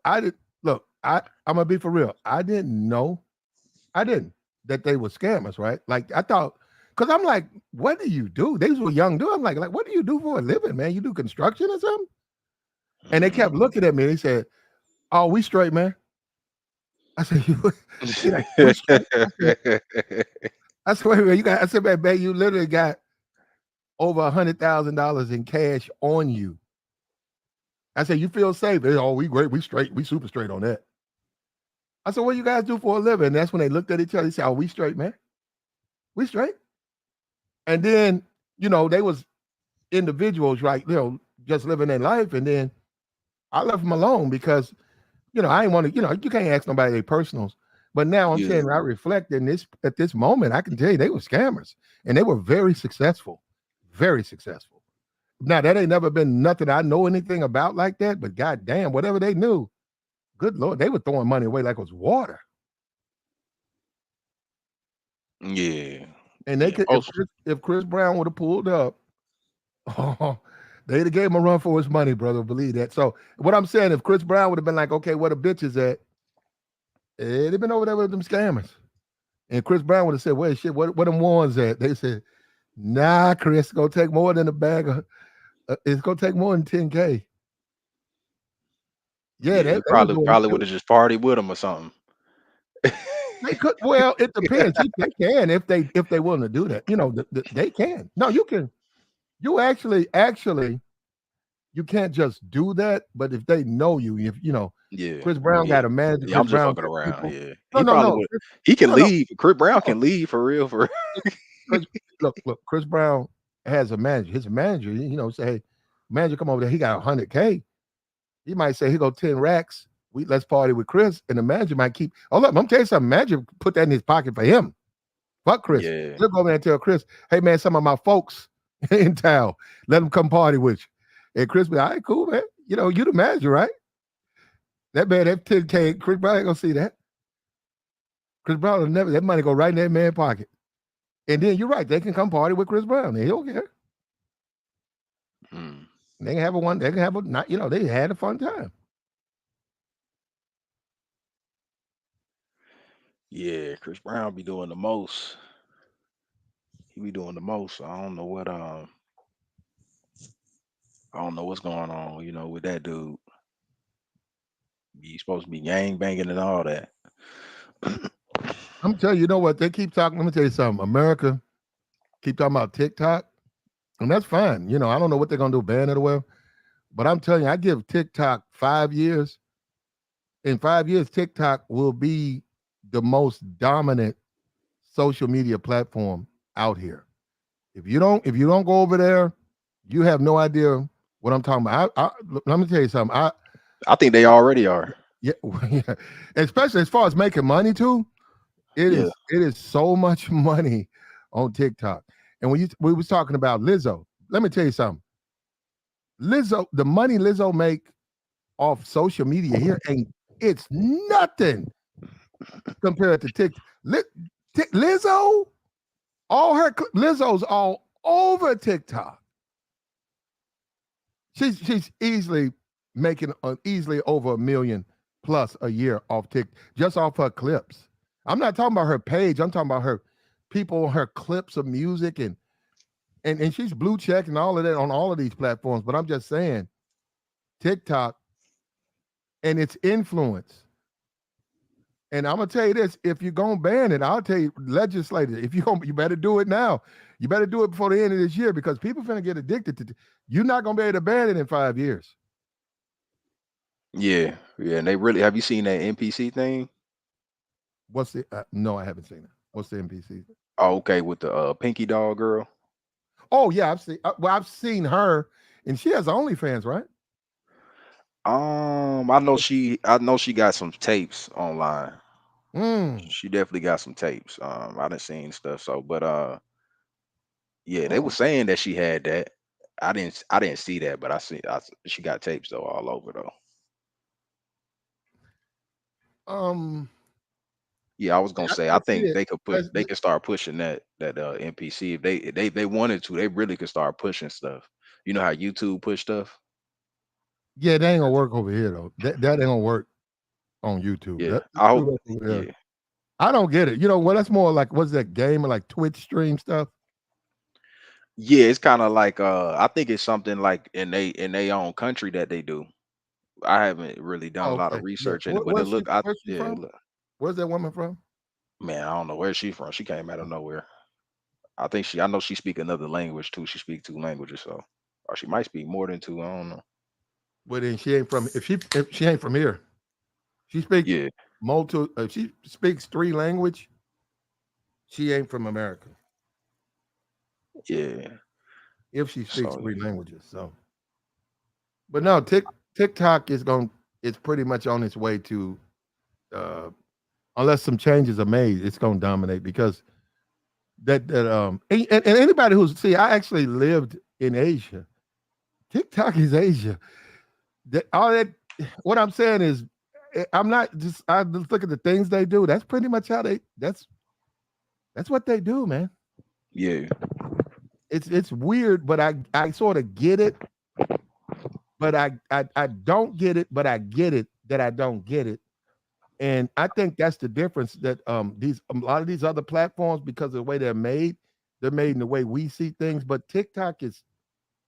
I did. Look, I'm gonna be for real. I didn't know. I didn't that they were scammers, right? Like I thought, because I'm like, what do you do? They were young dude. I'm like, what do you do for a living, man? You do construction or something? And they Mhm. kept looking at me. They said, "Oh, we straight, man." I said, "You?" He like, "We straight." I said, "Wait a minute, you got?" I said, "Man, you literally got over $100,000 in cash on you." I said, "You feel safe?" They, "Oh, we great, we straight, we super straight on that." I said, "What you guys do for a living?" And that's when they looked at each other. They said, "Oh, we straight, man. We straight." And then, they was individuals, right? Just living their life. And then I left them alone because I ain't want to. You can't ask nobody their personals. But now I'm Yeah. saying I reflect in this at this moment. I can tell you they were scammers, and they were very successful, very successful. Now that ain't never been nothing I know anything about like that. But goddamn, whatever they knew, good lord, they were throwing money away like it was water. Yeah. And they Yeah. could if Chris Brown would have pulled up, oh, they'd have gave him a run for his money, brother. Believe that. So what I'm saying, if Chris Brown would have been like, okay, where the bitch is at, they'd been over there with them scammers. And Chris Brown would have said, wait, shit, what them ones at? They said, nah, Chris, it's gonna take more than a bag of it's gonna take more than 10K. Yeah, Yeah, they, he they was probably doing probably would have just partied with him or something. they could well, it depends. They can if they willing to do that. They can. No, you can you actually you can't just do that, but if they know you, if Yeah, Chris Brown yeah, got a manager, yeah. Chris I'm just Brown fucking got around. people. Yeah, No, he no, probably no. would. He can No, no. leave. Chris Brown can leave for real. For Chris, look, Chris Brown has a manager. His manager, say, hey, manager, come over there. He got 100K. He might say, here go 10 racks. Let's party with Chris. And the manager might keep, oh, look, I'm gonna tell you something. Manager put that in his pocket for him. Fuck Chris. yeah, He'll go over there and tell Chris, hey man, some of my folks in town, let them come party with you. And Chris be, all right, cool, man. You the manager, right? That man, that 10K, Chris Brown ain't gonna see that. Chris Brown will never, that money go right in that man's pocket. And then you're right, they can come party with Chris Brown. They don't care. mm, They can have a one, they can have a not, they had a fun time. yeah. Chris Brown be doing the most. He be doing the most. I don't know what's going on. With that dude. He's supposed to be gang banging and all that. I'm telling you, you know what? They keep talking. Let me tell you something. America keep talking about TikTok, and that's fine. I don't know what they're gonna do, ban it or whatever. But I'm telling you, I give TikTok 5 years. In 5 years, TikTok will be the most dominant social media platform out here. If you don't go over there, you have no idea what I'm talking about. Let me tell you something. I think they already are. Yeah, yeah, especially as far as making money too. It Yeah, is it is so much money on TikTok. And when we was talking about Lizzo, let me tell you something. The money Lizzo make off social media here ain't it's nothing compared to TikTok. Lizzo, Lizzo's all over TikTok. She's easily making easily over 1 million plus a year off TikTok just off her clips. I'm not talking about her page. I'm talking about her people, her clips of music and she's blue check and all of that on all of these platforms. But I'm just saying TikTok and its influence. And I'm gonna tell you this: if you're gonna ban it, I'll tell you, legislators, if you better do it now. You better do it before the end of this year because people finna get addicted to. You're not gonna be able to ban it in 5 years. yeah, yeah. And they really have you seen that NPC thing? What's the? No, I haven't seen it. What's the NPC? Oh, okay, with the Pinky Doll girl. Oh yeah, I've seen. Well, I've seen her, and she has OnlyFans, right? I know she got some tapes online. Mm. She definitely got some tapes. I done seen stuff. So, but yeah, they were Mm. saying that she had that. I didn't see that, but she got tapes though all over though. Um. Yeah, I was gonna I say I didn't see think it. they could start pushing that NPC if they wanted to. They really could start pushing stuff. You know how YouTube push stuff? Yeah, that ain't gonna work over here though. That ain't gonna work on YouTube. Yeah. That I do hope that over there. yeah. I don't get it. Well, that's more like what's that game or like Twitch stream stuff? Yeah, it's kind of like I think it's something like in they own country that they do. I haven't really done a Oh, lot okay. of Yeah. research in it, but it look I Where's she yeah, from? look, Where's that woman from? man, I don't know where she from. She came out of nowhere. I know she speak another language too. She speak two languages, so or she might speak more than two. I don't know. Well, then she ain't from. If she ain't from here, she speak Yeah, multi. If she speaks three language, she ain't from America. yeah. If she speaks So three languages, so. But no, TikTok is going. It's pretty much on its way to, uh, unless some changes are made, it's going to dominate because and anybody who's see, I actually lived in Asia. TikTok is Asia. All that. What I'm saying is, I'm not just. I just look at the things they do. That's pretty much how they. That's what they do, man. Yeah, It's weird, but I sort of get it, but I don't get it, but I get it that I don't get it. And I think that's the difference that these a lot of these other platforms, because of the way they're made in the way we see things, but TikTok is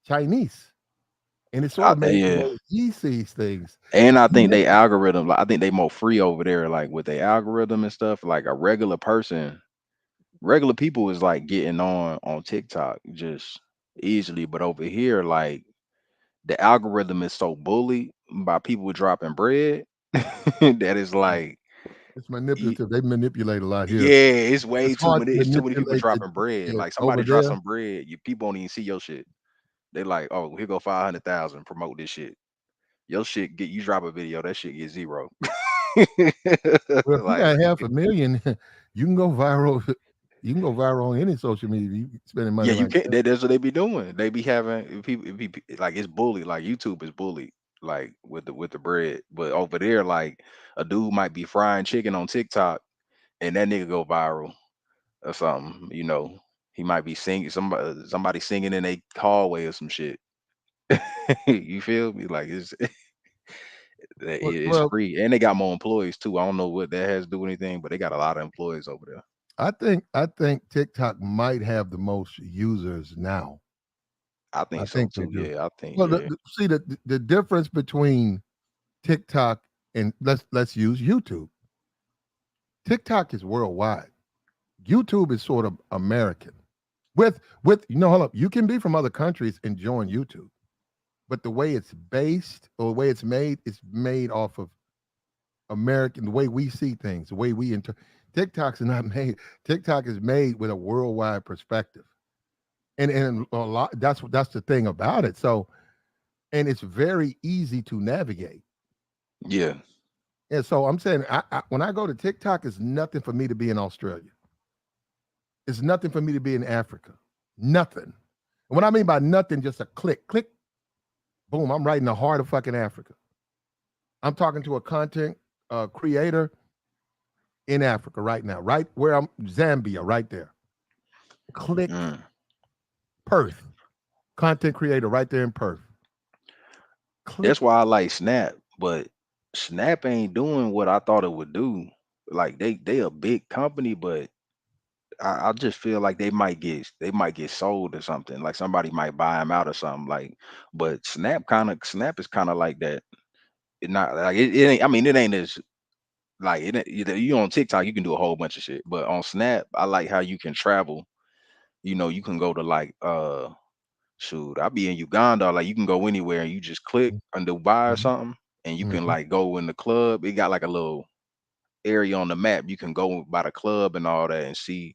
Chinese. And it's sort of made the yeah. way he sees things. And I think Mhm. they algorithm, like I think they more free over there, like with their algorithm and stuff. Like a regular person, regular people is like getting on TikTok just easily, but over here, like the algorithm is so bullied by people dropping bread that is like, It's y- manipulative. They manipulate a lot here. yeah, it's way It's too hard many. to It's too many people manipulate dropping bread. it Like over somebody drop there. some bread, you people don't even see your shit. They like, oh, here go 500,000, promote this shit. Your shit get you drop a video, that shit get zero. Well, if you Like, got half a million, you can go viral. You can go viral on any social media. You spending yeah, money you like can't. that. That's what they be doing. They be having people, like it's bullied. Like YouTube is bullied, like with the bread. But over there, like a dude might be frying chicken on TikTok, and that nigga go viral or something. He might be singing somebody singing in a hallway or some shit. You feel me? Like it's Well, free, and they got more employees too. I don't know what that has to do with anything, but they got a lot of employees over there. I think TikTok might have the most users now. I I think so think they too. do. Yeah, I think Well, yeah. see the difference between TikTok and let's use YouTube. TikTok is worldwide. YouTube is sort of American. With hold up, you can be from other countries and join YouTube, but the way it's based or the way it's made off of American, the way we see things, the way we TikTok's not made. TikTok is made with a worldwide perspective, and a lot. That's the thing about it. So, and it's very easy to navigate. Yeah. And so I'm saying, when I go to TikTok, it's nothing for me to be in Australia. It's nothing for me to be in Africa. Nothing. And what I mean by nothing, just a click, click, boom. I'm right in the heart of fucking Africa. I'm talking to a content creator in Africa right now, right where I'm, Zambia, right there. Click Mm. Perth, content creator right there in Perth. Click. That's why I like Snap, but Snap ain't doing what I thought it would do. Like they a big company, but I just feel like they might get sold or something. Like somebody might buy them out or something. Like, but Snap is kind of like that. It not like it ain't. I mean, it ain't as like it. You on TikTok, you can do a whole bunch of shit, but on Snap, I like how you can travel. You can go to like shoot, I be in Uganda. Like you can go anywhere and you just click on Dubai or Mhm, something, and you can mhm. like go in the club. It got like a little area on the map. You can go by the club and all that and see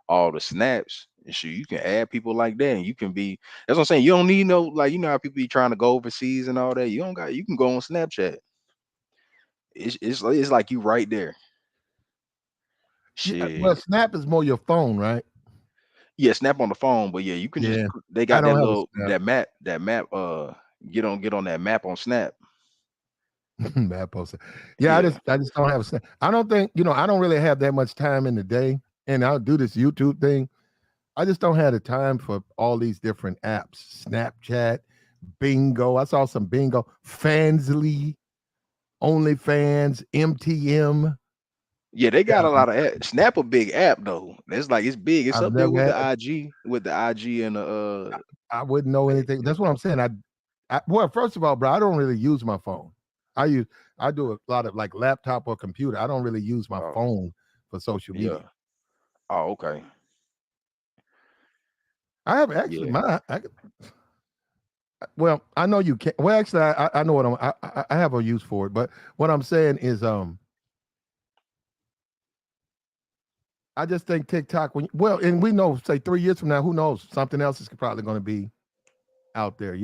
all the snaps. And shoot, you can add people like that, and you can be. That's what I'm saying. You don't need no like how people be trying to go overseas and all that. You don't got. You can go on Snapchat. It's like you right there. Yeah, well, Shit. Snap is more your phone, right? Yeah, Snap on the phone, but yeah, you can just. Yeah, They I got that don't have a little Snap. that map. Get on that map on Snap. Bad poster. Yeah, I Yeah. just I just don't have a Snap. I don't think I don't really have that much time in the day, and I'll do this YouTube thing. I just don't have the time for all these different apps. Snapchat, Bingo. I saw some Bingo, Fansly, OnlyFans, MTM. Yeah, they got a Yeah, lot of Snap a big app though. It's like it's big. It's I've up there never with the had. IG and the I wouldn't know anything. That's what I'm saying. Well, first of all, bro, I don't really use my phone. I use I do a lot of like laptop or computer. I don't really use my oh phone for social media. yeah. Oh, okay. I have actually Yeah. well, I know you can. Well, actually, I know what I have a use for it. But what I'm saying is, I just think TikTok. And we know, say 3 years from now, who knows? Something else is probably going to be out there.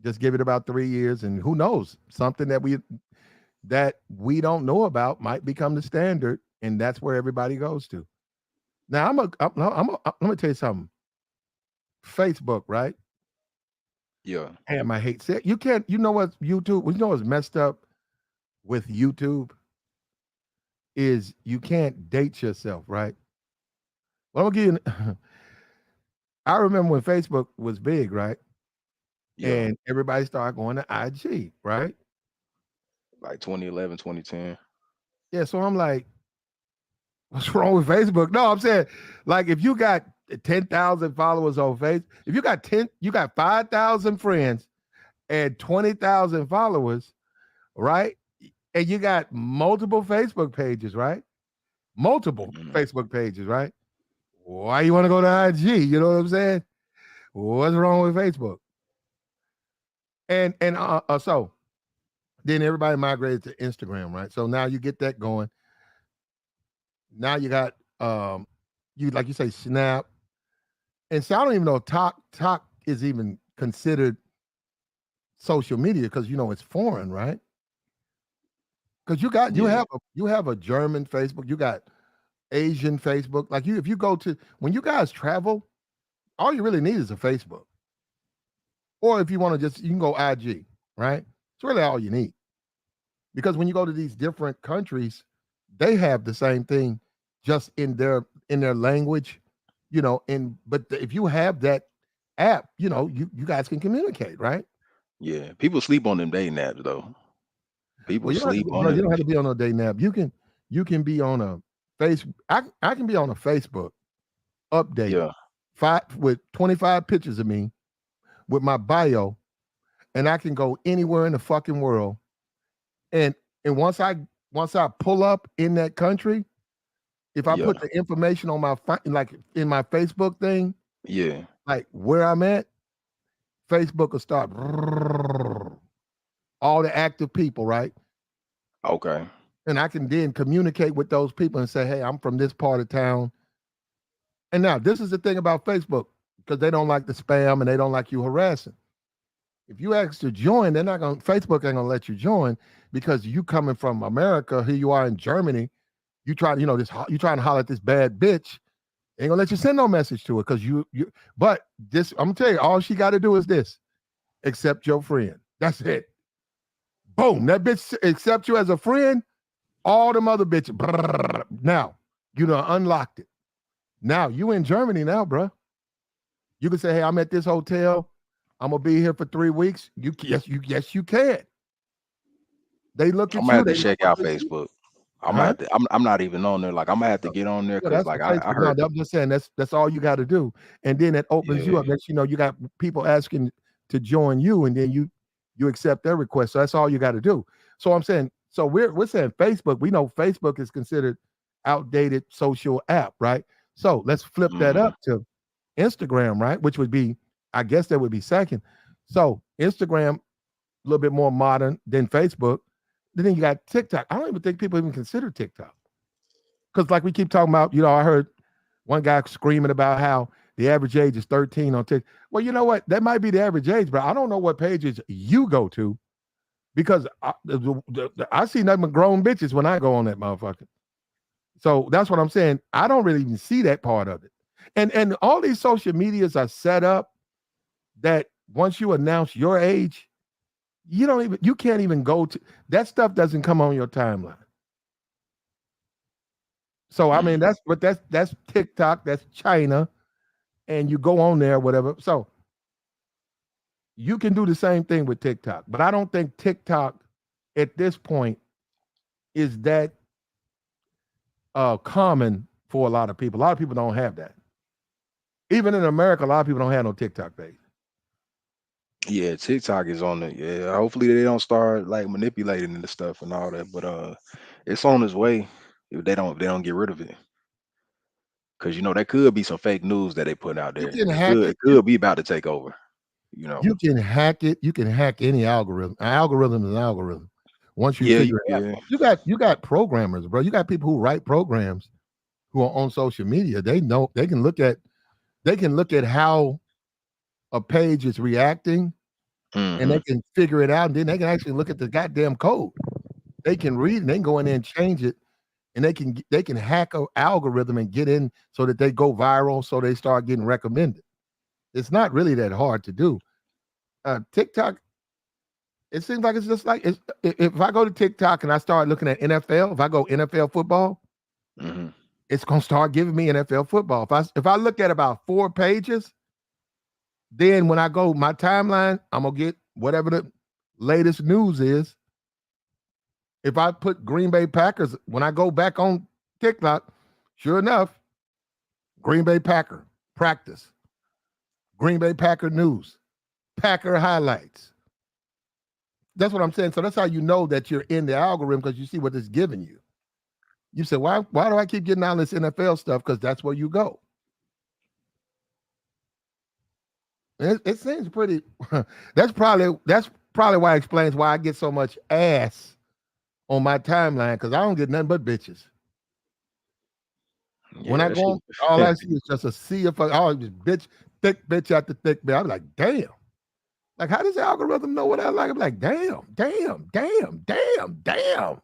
Just give it about 3 years, and who knows? Something that we don't know about might become the standard, and that's where everybody goes to. Now, let me tell you something. Facebook, right? Yeah. Damn, I hate it. You can't. You know what YouTube? You know what's messed up with YouTube is you can't date yourself, right? Well, I'm gonna give you. I remember when Facebook was big, right? Yeah. And everybody started going to IG, right? Like 2011, 2010. Yeah, so I'm like, what's wrong with Facebook? No, I'm saying, like, if you got 10,000 followers on Facebook, if you got 5,000 friends and 20,000 followers, right? And you got multiple Facebook pages, right? Multiple Mhm. Facebook pages, right? Why you want to go to IG? You know what I'm saying? What's wrong with Facebook? And so then everybody migrated to Instagram, right? So now you get that going. Now you got you like you say Snap, and so I don't even know if Talk is even considered social media because you know it's foreign, right? Because Yeah. you have a German Facebook, you got Asian Facebook. Like you, if you go to when you guys travel, all you really need is a Facebook, or if you want to just you can go IG, right? It's really all you need because when you go to these different countries, they have the same thing, just in their language, you know. And but if you have that app, you know, you guys can communicate, right? Yeah. People sleep on them dating apps though. People Well, you don't have to, sleep on bro. You it. don't have to be on a day nap. You can be on a face. I can be on a Facebook updated Yeah. five with 25 pictures of me with my bio, and I can go anywhere in the fucking world. And and once I pull up in that country, if I Yeah. put the information on my like in my Facebook thing, Yeah. like where I'm at, Facebook will start all the active people, right? Okay. And I can then communicate with those people and say, hey, I'm from this part of town. And now this is the thing about Facebook, because they don't like the spam and they don't like you harassing. If you ask to join, they're not going Facebook ain't gonna let you join because you coming from America, here you are in Germany, you try, you know, you trying to holler at this bad bitch, ain't gonna let you send no message to her because you but this I'm gonna tell you, all she gotta do is this: accept your friend. That's it. Boom. That bitch accept you as a friend, all them other bitches. Brrr, now, you done unlocked it. Now you in Germany now, bro. You can say, hey, I'm at this hotel. I'm gonna be here for 3 weeks. Yes, you can. They look I'm at gonna you, have to they know check what out they see. Facebook. I'm gonna Huh? have to. I'm not even on there. Like I'm gonna have to get on there Yeah, because that's like for I Facebook. No, heard. I'm just saying that's all you got to do, and then it opens you Yeah. up. Next, you know, you got people asking to join you, and then you accept their request. So that's all you got to do. So I'm saying, so we're saying Facebook. We know Facebook is considered outdated social app, right? So let's flip that Hmm. up to Instagram, right? Which would be, I guess, that would be second. So Instagram, a little bit more modern than Facebook. Then you got TikTok. I don't even think people even consider TikTok. Because like we keep talking about, you know, I heard one guy screaming about how the average age is 13 on TikTok. Well, you know what? That might be the average age, but I don't know what pages you go to because I see nothing but grown bitches when I go on that motherfucker. So that's what I'm saying. I don't really even see that part of it. And all these social medias are set up that once you announce your age, you can't even go to that stuff doesn't come on your timeline. So I mean Hmm. that's TikTok, that's China, and you go on there, whatever. So you can do the same thing with TikTok, but I don't think TikTok at this point is that common for a lot of people. A lot of people don't have that. Even in America, a lot of people don't have no TikTok page. Yeah. TikTok is on it. Yeah. Hopefully they don't start like manipulating the stuff and all that. But it's on its way if they don't get rid of it. Because that could be some fake news that they put out You there. can It hack could it. it could be about to take over. You know. You can hack it. You can hack any algorithm. An algorithm is an algorithm. Once you Yeah. figure it out, Yeah. you got programmers, bro. You got people who write programs who are on social media. They know they can look at how a page is reacting and they Mhm. can figure it out, and then they can actually look at the goddamn code. They can read and they can go in there and change it, and they can hack a algorithm and get in so that they go viral, so they start getting recommended. It's not really that hard to do. TikTok, it seems like it's just like if I go to TikTok and I start looking at NFL, if I go NFL football, Mhm. it's gonna start giving me NFL football. If I look at about 4 pages, then when I go my timeline, I'm gonna get whatever the latest news is. If I put Green Bay Packers, when I go back on TikTok, sure enough, Green Bay Packer practice, Green Bay Packer news, Packer highlights. That's what I'm saying. So that's how you know that you're in the algorithm because you see what it's giving you. You say, why do I keep getting all this NFL stuff? Because that's where you go. It seems pretty. That's probably why it explains why I get so much ass on my timeline because I don't get nothing but bitches. When Yeah, I that go on, all shit. I see is just a sea of just bitch, thick bitch after thick bitch. I'm like, damn. Like, how does the algorithm know what I like? I'm like, damn, damn, damn, damn, damn.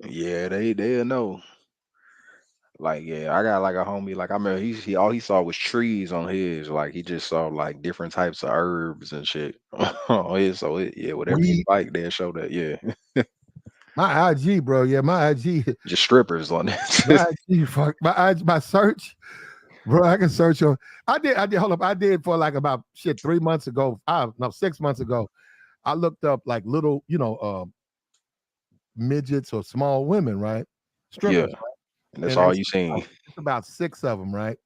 Yeah, they'll know. Like, yeah, I got like a homie. Like, I remember he all he saw was trees on his. Like, he just saw like different types of herbs and shit on his. So yeah, whatever you We like, they'll show that. Yeah, my IG, bro. Yeah, my IG, just strippers on that. my IG, fuck my search, bro. I can search on. I did. Hold up, I did for like about shit 3 months ago. No, 6 months ago. I looked up like little, midgets or small women, right? Yeah, Strippers, right? and that's And all it's you about, seen. it's about 6 of them, right?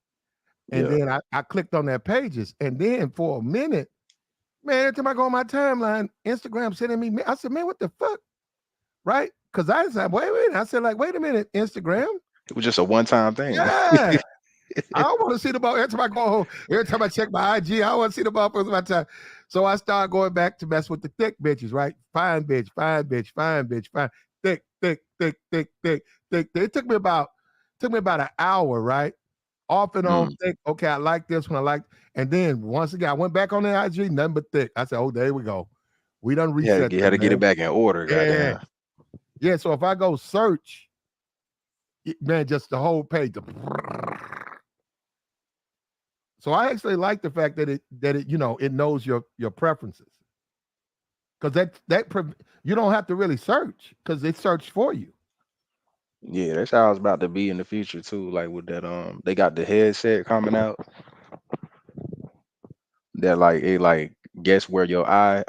And Yeah, then I clicked on their pages, and then for a minute, man, every time I go on my timeline, Instagram sending me. I said, man, what the fuck, right? Because I said, wait a minute. I said, like, wait a minute, Instagram. it was just a one time thing. Yeah, I don't want to see the ball. Every time I go home, every time I check my IG, I don't want to see the ball for my time. So I start going back to mess with the thick bitches, right? Fine bitch, fine bitch, fine bitch, fine, thick, thick, thick, thick, thick, thick. It took me about an hour, right? Off and on Mm. thick. Okay, I like this one. I like, and then once again, I went back on the IG, nothing but thick. I said, oh, there we go. We done reset Had them, to get it man. back in order. Yeah, Goddamn. yeah. So if I go search, man, just the whole page. So I actually like the fact that it it knows your preferences because you don't have to really search because it searched for you. Yeah, that's how it's about to be in the future too. Like with that, they got the headset coming out that like it like guess where your eye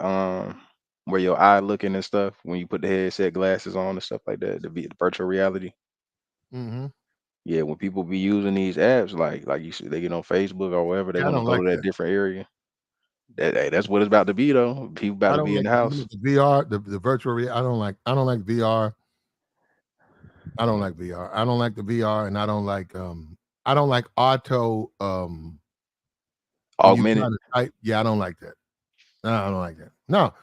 looking and stuff when you put the headset glasses on and stuff like that. The virtual reality. Hmm. Yeah, when people be using these apps, like you see, they get on Facebook or wherever, they Yeah, I want to don't go like to that that. different area. That's what it's about to be though. People about I to don't be in like the the house. VR, the virtual reality. I don't like VR. I don't like VR. I don't like the VR, and I don't like auto when you try Augmented. to type. Yeah, I don't like that. No, I don't like that. No,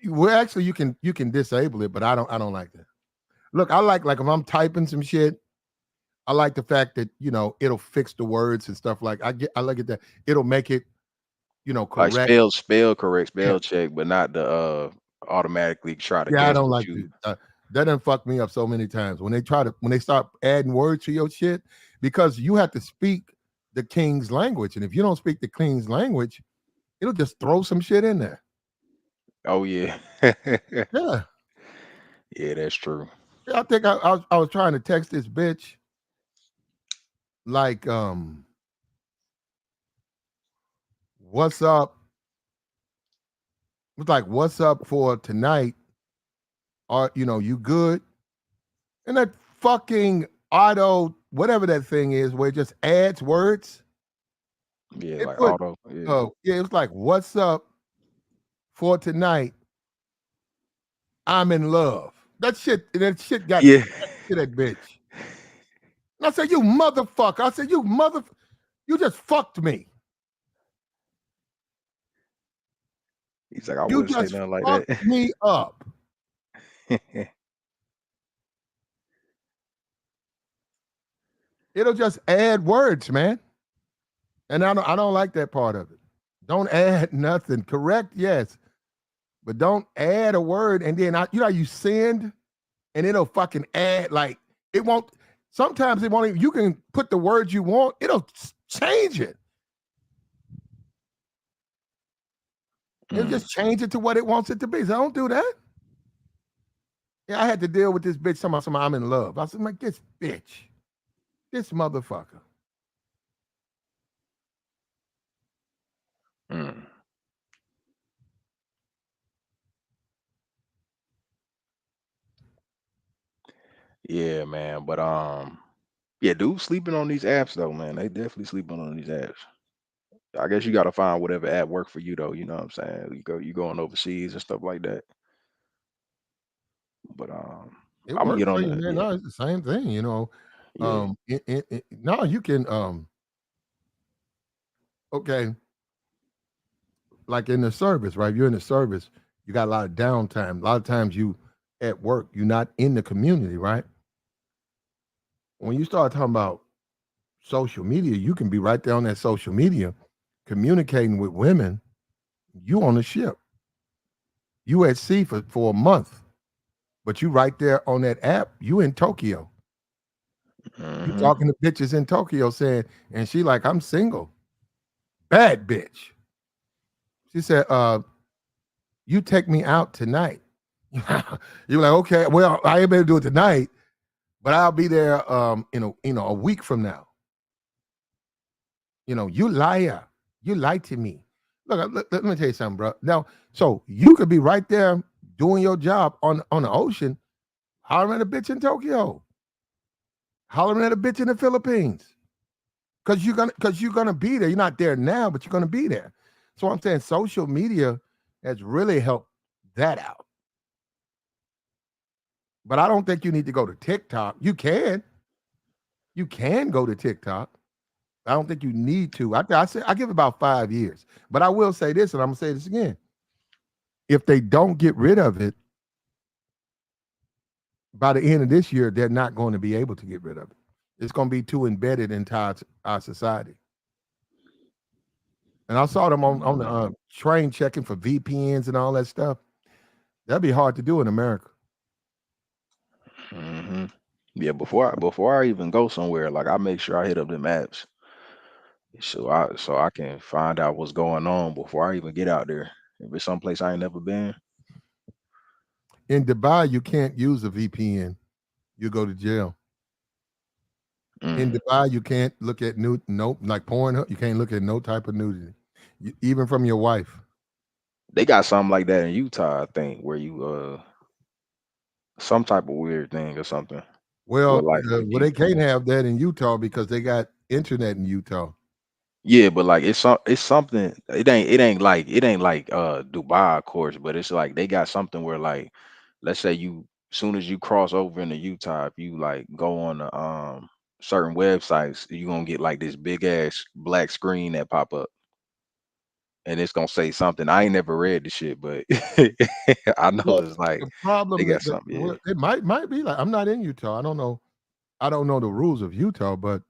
well, actually, you can disable it, but I don't like that. Look, I like if I'm typing some shit. I like the fact that it'll fix the words and stuff like I like it that it'll make it Like correct. spell correct, Yeah, spell check, but not the automatically try to yeah, I guess don't what like you. that done fuck me up so many times when they start adding words to your shit because you have to speak the king's language, and if you don't speak the king's language, it'll just throw some shit in there. Oh yeah. Yeah, Yeah, that's true. yeah. I think I was trying to text this bitch like what's up. It was like what's up for tonight? Are you good? And that fucking auto, whatever that thing is, where it just adds words. Yeah, It like put, auto. Yeah. oh, yeah, it was like, what's up for tonight? I'm in love. That shit got Yeah. to that bitch. And I said, you motherfucker. I said, you just fucked me. He's like, I You wouldn't say just nothing like fucked that. me up. It'll just add words, man. And I don't like that part of it. Don't add nothing. Correct, yes, but don't add a word and then you know how you send and it'll fucking add like it won't. Sometimes it won't even. You can put the words you want. It'll change it. It'll Mm, just change it to what it wants it to be. So don't do that. Yeah, I had to deal with this bitch talking about I'm in love. I said, like, this bitch, this motherfucker. mm. Yeah, man. But yeah, dudes sleeping on these apps though, man. They definitely sleeping on these apps. I guess you gotta find whatever app work for you though. You know what I'm saying? You going overseas and stuff like that. But It I'm gonna works get for on you, the man. yeah, No, it's the same thing, you know. yeah. No, you can okay, like in the service, right? You're in the service, you got a lot of downtime. A lot of times you at work, you're not in the community, right? When you start talking about social media, you can be right there on that social media communicating with women. You on the ship. You at sea for a month, but you right there on that app. You in Tokyo. You Hmm. talking to bitches in Tokyo saying, and she like, I'm single. Bad bitch. She said, you take me out tonight. You're like, okay, well, I ain't able to do it tonight, but I'll be there a week from now. You liar. You lied to me. Look, let me tell you something, bro. Now, so you could be right there doing your job on the ocean, hollering at a bitch in Tokyo, hollering at a bitch in the Philippines. Because you're gonna be there. You're not there now, but you're gonna be there. So I'm saying social media has really helped that out. But I don't think you need to go to TikTok. You can go to TikTok. I don't think you need to. I give it about 5 years. But I will say this, and I'm gonna say this again. If they don't get rid of it by the end of this year, they're not going to be able to get rid of it. It's going to be too embedded into our society. And I saw them on the train checking for VPNs and all that stuff. That'd be hard to do in America. Hmm. Yeah, before I even go somewhere, like I make sure I hit up the maps so I can find out what's going on before I even get out there. If it's someplace I ain't never been. In Dubai, you can't use a VPN. You go to jail. In Mm. Dubai, you can't look at no like porn. You can't look at no type of nudity, even from your wife. They got something like that in Utah, I think, where you some type of weird thing or something. Where Well, like if they you can't have that in Utah because they got internet in Utah. yeah, but like it's something it ain't like Dubai of course, but it's like they got something where like let's say you soon as you cross over into Utah, if you like go on the certain websites, you're gonna get like this big ass black screen that pop up and it's gonna say something. I ain't never read the shit, but I know Well, it's like the they problem got that something, yeah. well, it might be like I'm not in Utah. I don't know. I don't know the rules of Utah, but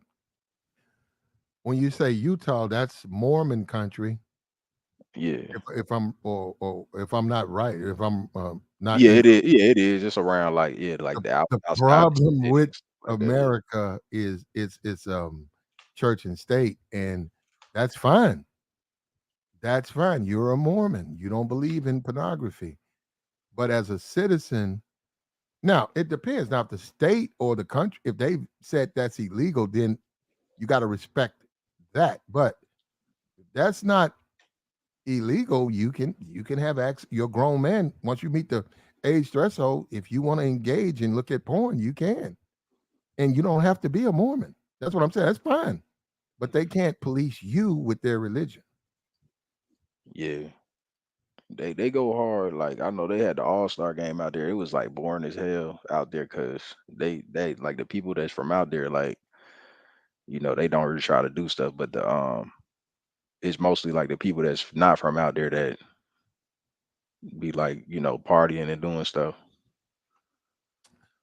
when you say Utah, that's Mormon country. Yeah. Or if I'm not right, if I'm not Yeah, in it is. Yeah, it is. It's around like yeah, like the, the the outside of the problem city with and stuff like that. Yeah. America is it's church and state, and that's fine. That's fine. You're a Mormon. You don't believe in pornography, but as a citizen, now it depends. Now, if the state or the country, if they said that's illegal, then you got to respect that. But if that's not illegal, you can have access. You're a grown man. Once you meet the age threshold, if you want to engage and look at porn, you can, and you don't have to be a Mormon. That's what I'm saying. That's fine, but they can't police you with their religion. Yeah. They go hard. Like I know they had the All-Star game out there. It was like boring as hell out there because they like the people that's from out there, like, they don't really try to do stuff, but the it's mostly like the people that's not from out there that be like, partying and doing stuff.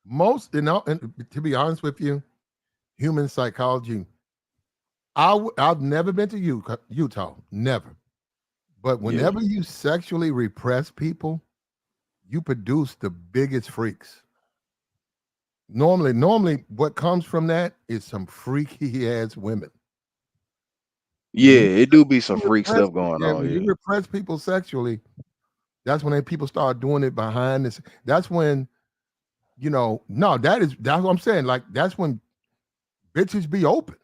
Most, and to be honest with you, human psychology. I've never been to Utah, never. But Yeah. whenever you sexually repress people, you produce the biggest freaks. Normally, what comes from that is some freaky ass women. Yeah, When you it do be some freak repress, stuff going yeah, on, when you yeah. repress people sexually, that's when people start doing it behind this. That's when no, that's what I'm saying. Like that's when bitches be open.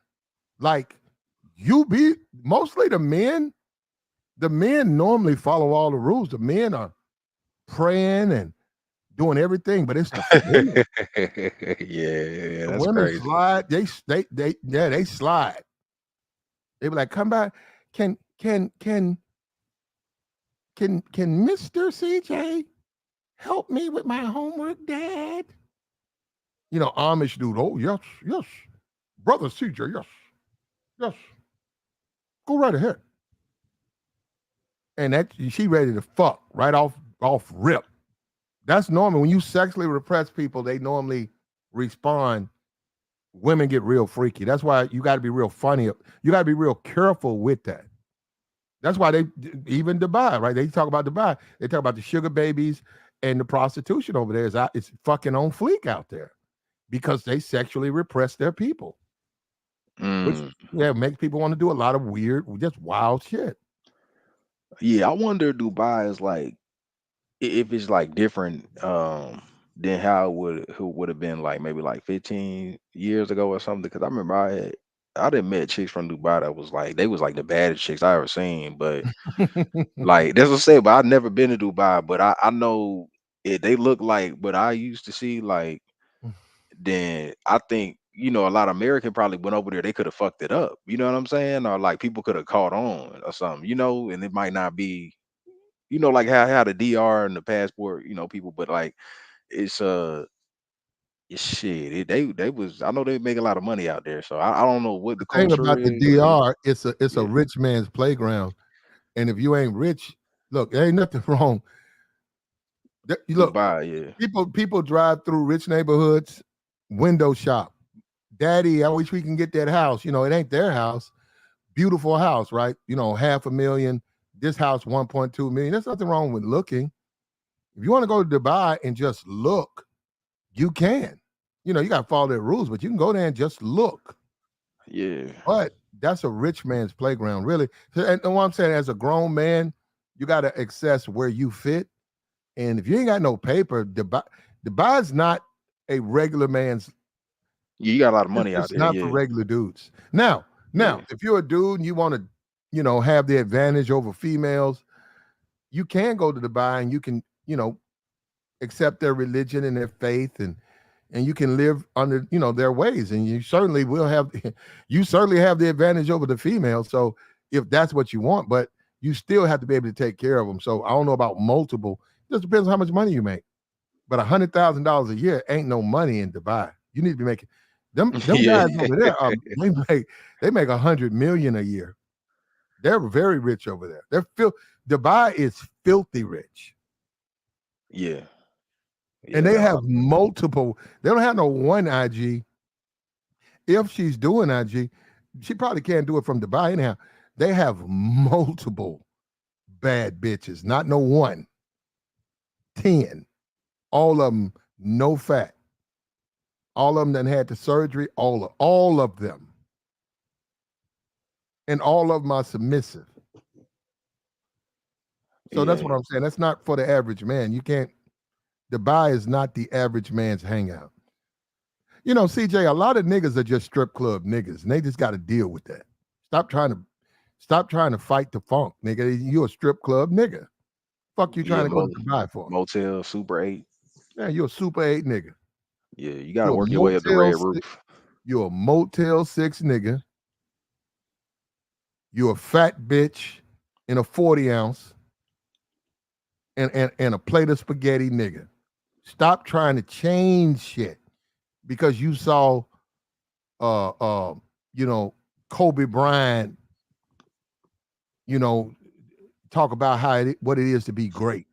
Like you be mostly the men. The men normally follow all the rules. The men are praying and doing everything, but it's the women. Yeah, The that's women crazy. slide. They slide. They be like, come by. Can can can can Mr. CJ help me with my homework, Dad? Amish dude. Oh yes, yes, brother CJ. Yes, yes. Go right ahead. And that she ready to fuck right off rip. That's normal. When you sexually repress people, they normally respond. Women get real freaky. That's why you got to be real funny. You got to be real careful with that. That's why they even Dubai, right? They talk about Dubai. They talk about the sugar babies and the prostitution over there. It's fucking on fleek out there because they sexually repress their people, which Mm. yeah makes people want to do a lot of weird, just wild shit. Yeah, I wonder Dubai is like if it's like different than how it would have been like maybe like 15 years ago or something. Because I remember I didn't met chicks from Dubai that was like they was like the baddest chicks I ever seen. But like that's what I say, but I've never been to Dubai, but I know they look like what I used to see, like then I think, a lot of American probably went over there, they could have fucked it up. You know what I'm saying? Or like people could have caught on or something, and it might not be, like how the DR and the passport, people, but like it's shit. They was I know they make a lot of money out there. So I don't know what The the thing culture about the is. Yeah. DR, it's a Yeah. rich man's playground, and if you ain't rich, look, there ain't nothing wrong. Look, Dubai, yeah. people drive through rich neighborhoods, window shop. Daddy, I wish we can get that house. It ain't their house. Beautiful house, right? Half a million. This house, 1.2 million. There's nothing wrong with looking. If you want to go to Dubai and just look, you can. You got to follow their rules, but you can go there and just look. Yeah. But that's a rich man's playground, really. And what I'm saying, as a grown man, you got to access where you fit. And if you ain't got no paper, Dubai's not a regular man's. Yeah, you got a lot of money out It's there. not for Yeah. regular dudes. Now, Yeah. if you're a dude and you want to, have the advantage over females, you can go to Dubai and you can, accept their religion and their faith, and you can live under, their ways, and you certainly will have you certainly have the advantage over the female. So if that's what you want, but you still have to be able to take care of them. So I don't know about multiple. It just depends on how much money you make. But $100,000 a year ain't no money in Dubai. You need to be making them Yeah. guys over there. They make 100 million a year. They're very rich over there. Dubai is filthy rich. Yeah. And Yeah, they got a have lot of money. multiple. They don't have no one IG. If she's doing IG, she probably can't do it from Dubai anyhow. They have multiple bad bitches, not no one, 10. All of them no fat. All of them done had the surgery. All of them, and all of them are submissive. So that's Yeah. what I'm saying. That's not for the average man. You can't. Dubai is not the average man's hangout. CJ, a lot of niggas are just strip club niggas, and they just got to deal with that. Stop trying to stop trying to fight the funk, nigga. You a strip club nigga. Fuck you Yeah, trying to go to Dubai for? Motel, Super 8. Yeah, you a Super 8 nigga. Yeah, you gotta You a work your way up the Motel red 6, roof. you a Motel 6 nigga. You a fat bitch in a 40 ounce and a plate of spaghetti nigga. Stop trying to change shit because you saw uh uh you know Kobe Bryant, you know, talk about what it is to be great.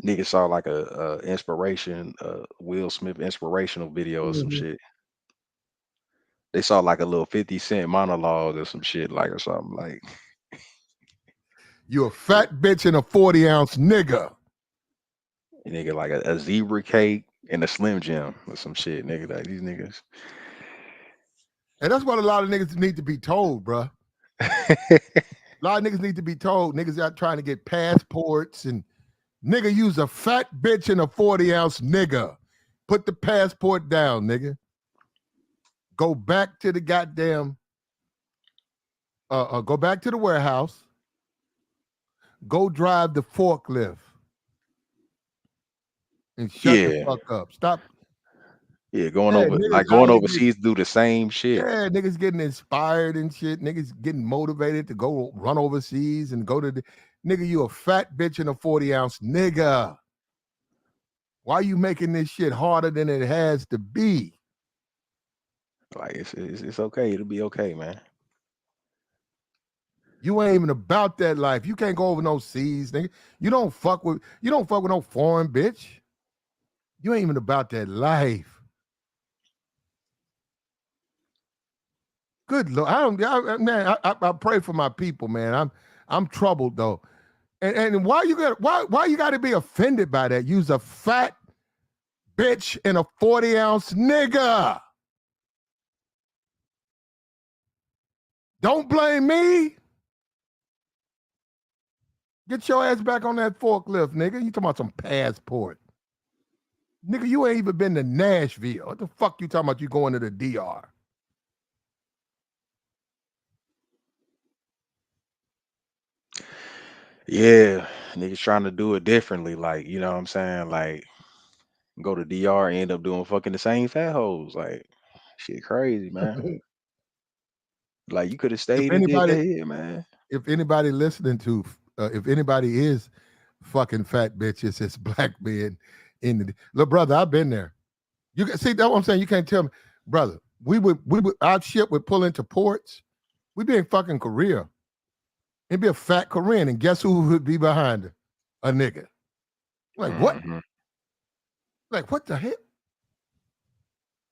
Nigga saw like a inspiration, Will Smith inspirational video or some Mhm. shit. They saw like a little 50 Cent monologue or some shit like or something like You a fat bitch and a 40-ounce nigga. a nigga like a zebra cake and a Slim Jim or some shit, nigga. Like these niggas. And that's what a lot of niggas need to be told, bruh. A lot of niggas need to be told. Niggas out trying to get passports and nigga use a fat bitch and a 40-ounce nigga. Put the passport down, nigga. Go back to the goddamn go back to the warehouse. Go drive the forklift and shut the Yeah. fuck up. Stop. Yeah, going Yeah, over niggas like out going here getting, overseas to do the same shit. yeah, niggas getting inspired and shit. Niggas getting motivated to go run overseas and go to the nigga, you a fat bitch and a 40-ounce nigga. Why you making this shit harder than it has to be? Like it's okay. It'll be okay, man. You ain't even about that life. You can't go over no seas, nigga. You don't fuck with no foreign bitch. You ain't even about that life. Good Lord. Man, I pray for my people, man. I'm troubled though. And why you gotta be offended by that? You's a fat bitch and a 40-ounce nigga. Don't blame me. Get your ass back on that forklift, nigga. You talking about some passport. Nigga, you ain't even been to Nashville. What the fuck you talking about you going to the DR? Yeah, niggas trying to do it differently. Like, you know what I'm saying? Like, go to DR and end up doing fucking the same fat hoes. Like, shit crazy, man. Like, you could have if stayed and did anybody, that here, man. if anybody listening to, if anybody is fucking fat bitches, it's black men in the look, brother. I've been there. You can see that's what I'm saying. You can't tell me, brother. We would our ship would pull into ports. We'd be in fucking Korea. It'd be a fat Korean, and guess who would be behind her? A nigga. Like what? Hmm. Like what the hell?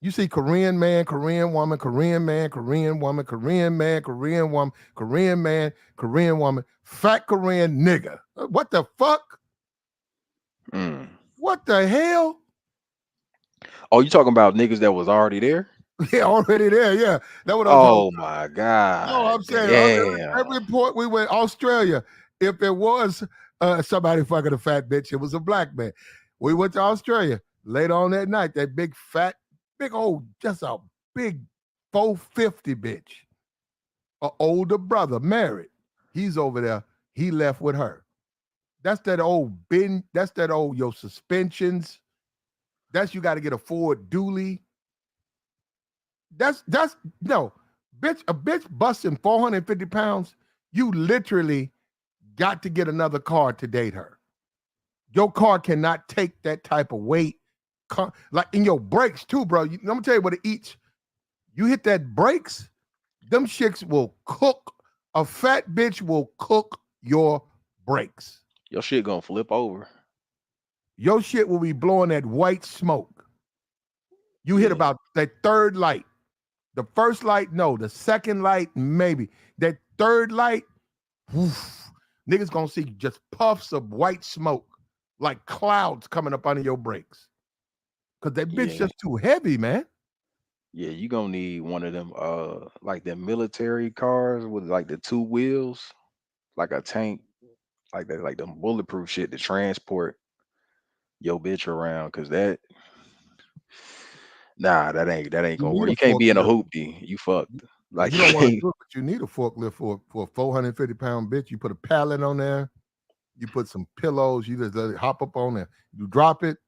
You see Korean man, Korean woman, Korean man, Korean woman, Korean man, Korean woman, Korean man, Korean woman, fat Korean nigga. What the fuck? Mm. What the hell? Oh, you talking about niggas that was already there? Yeah, already there. Yeah, that's what I'm talking. Oh my No, God. I'm saying Damn. every port we went, Australia, if it was somebody fucking a fat bitch, it was a black man. We went to Australia later on that night. That big fat, big old, just a big 450 bitch, an older brother, married. He's over there. He left with her. That's that old bin. That's that old your suspensions. That's you got to get a Ford dually. That's no bitch. A bitch busting 450 pounds. You literally got to get another car to date her. Your car cannot take that type of weight. Like in your brakes too, bro. I'm gonna tell you what it eats. You hit that brakes, them chicks will cook. A fat bitch will cook your brakes. Your shit gonna flip over. Your shit will be blowing that white smoke. You hit Yeah. about that third light. The first light, no. The second light, maybe. That third light, woof, niggas gonna see just puffs of white smoke, like clouds coming up under your brakes. Cause that bitch Yeah. just too heavy, man. Yeah, you gonna need one of them like the military cars with like the two wheels, like a tank, like that, like them bulletproof shit to transport your bitch around. Cause that ain't You gonna need work. a You can't be in a forklift. hoopty. You fucked. Like You you don't want to can't. do it, but you need a forklift for a 450-pound bitch. You put a pallet on there, you put some pillows, you just let it hop up on there. You drop it,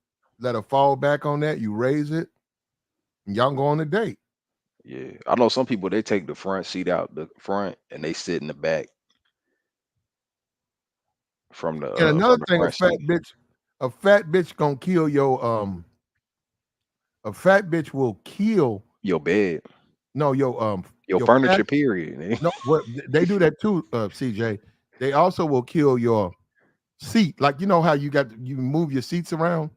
let her fall back on that, you raise it, and y'all go on a date. Yeah, I know some people they take the front seat out the front and they sit in the back And from another the thing, front seat. a fat bitch gonna kill your a fat bitch will kill Your bed, no your your fat furniture. Period. no what they do that too, CJ. They also will kill your seat. Like you know how you move your seats around?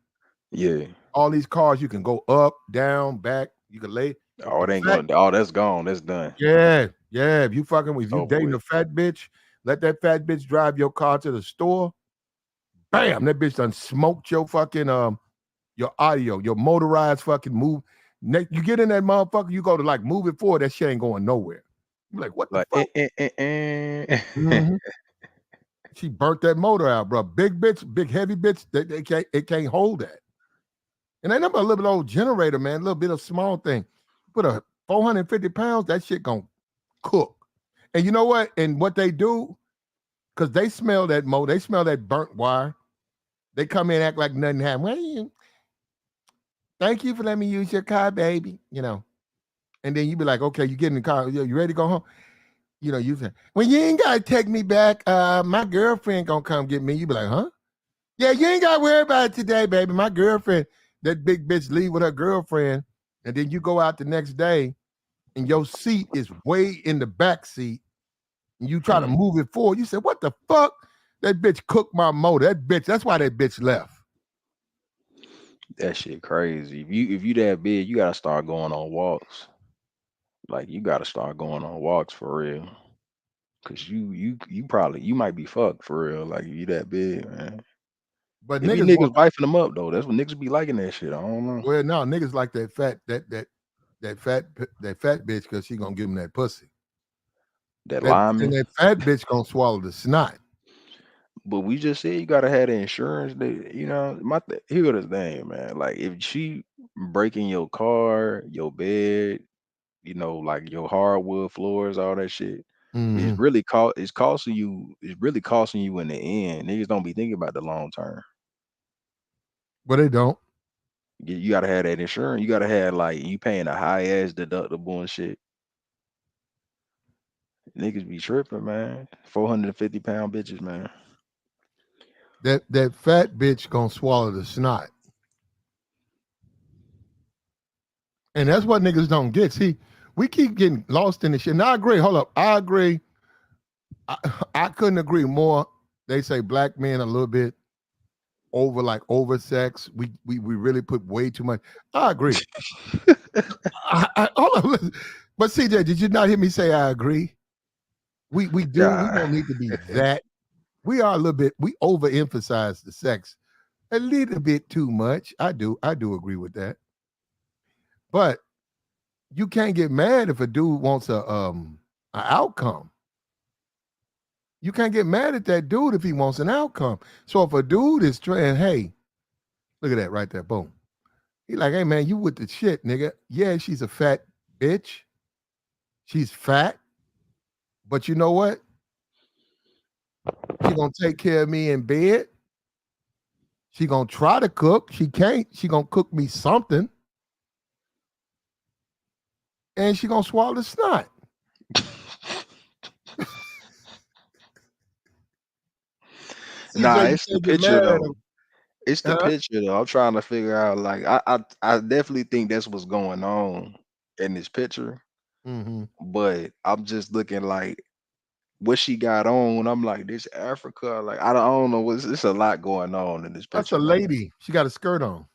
Yeah, All these cars you can go up, down, back. You can lay Oh, the it ain't fat. going. Oh, that's gone. That's done. Yeah, yeah. If It's you over dating with. a fat bitch, let that fat bitch drive your car to the store. Bam, that bitch done smoked your fucking your audio, your motorized fucking move. You get in that motherfucker, you go to like move it forward, that shit ain't going nowhere. You like, what the Like, fuck? Mhm. She burnt that motor out, bro. Big bitch, big heavy bitch, they can't it can't hold that. And ain't nothing but a little bit old generator, man, a little bit of small thing. Put a 450 pounds, that shit gonna cook. And you know what? And what they do, because they smell that they smell that burnt wire. They come in, act like nothing happened. Thank you for letting me use your car, baby. And then you be like, okay, you get in the car, you ready to go home? You say, well, you ain't gotta take me back. My girlfriend gonna come get me. You be like, huh? Yeah, you ain't gotta worry about it today, baby. My girlfriend, that big bitch leave with her girlfriend, and then you go out the next day and your seat is way in the back seat, and you try to mm, move it forward. You say, what the fuck? That bitch cooked my motor. That's why that bitch left. that shit crazy. If you that big, you gotta start going on walks. Like you gotta start going on walks for real. Cause you probably you might be fucked for real. Like if you that big, man. But It be niggas want niggas wifing them up though. That's what niggas be liking that shit. I don't know. well, no, niggas like that fat bitch because she gonna give them that pussy. That That and lineman. that fat bitch gonna swallow the snot. But we just said you gotta have the insurance. That here the thing, man. Like if she breaking your car, your bed, like your hardwood floors, all that shit, Mm-hmm. it's costing you. It's really costing you in the end. Niggas don't be thinking about the long term. But they don't. You gotta have that insurance. You gotta have like you paying a high ass deductible and shit. Niggas be tripping, man. 450-pound bitches, man. That fat bitch gonna swallow the snot. And that's what niggas don't get. See, we keep getting lost in this shit. And I agree. Hold up. I agree. I, I couldn't agree more. They say black men a little bit over sex. We really put way too much. I agree. Hold on. Listen. But CJ, did you not hear me say I agree? We do. We Yeah. don't need to be that. We are a little bit. We overemphasize the sex a little bit too much. I do agree with that. But you can't get mad if a dude wants a outcome. You can't get mad at that dude if he wants an outcome. So if a dude is trying, hey, look at that right there, boom. He like, hey man, you with the shit, nigga. Yeah, she's a fat bitch. She's fat, but you know what? She gonna take care of me in bed. She gonna try to cook. She can't. She gonna cook me something, and she gonna swallow the snot. Nah, CJ, you it's the can't get picture mad at though. him, It's the huh? picture though. I'm trying to figure out. Like, I definitely think that's what's going on in this picture. Mm-hmm. But I'm just looking like what she got on. I'm like, this Africa. Like, I don't know. It's a lot going on in this That's a picture, man. lady. She got a skirt on.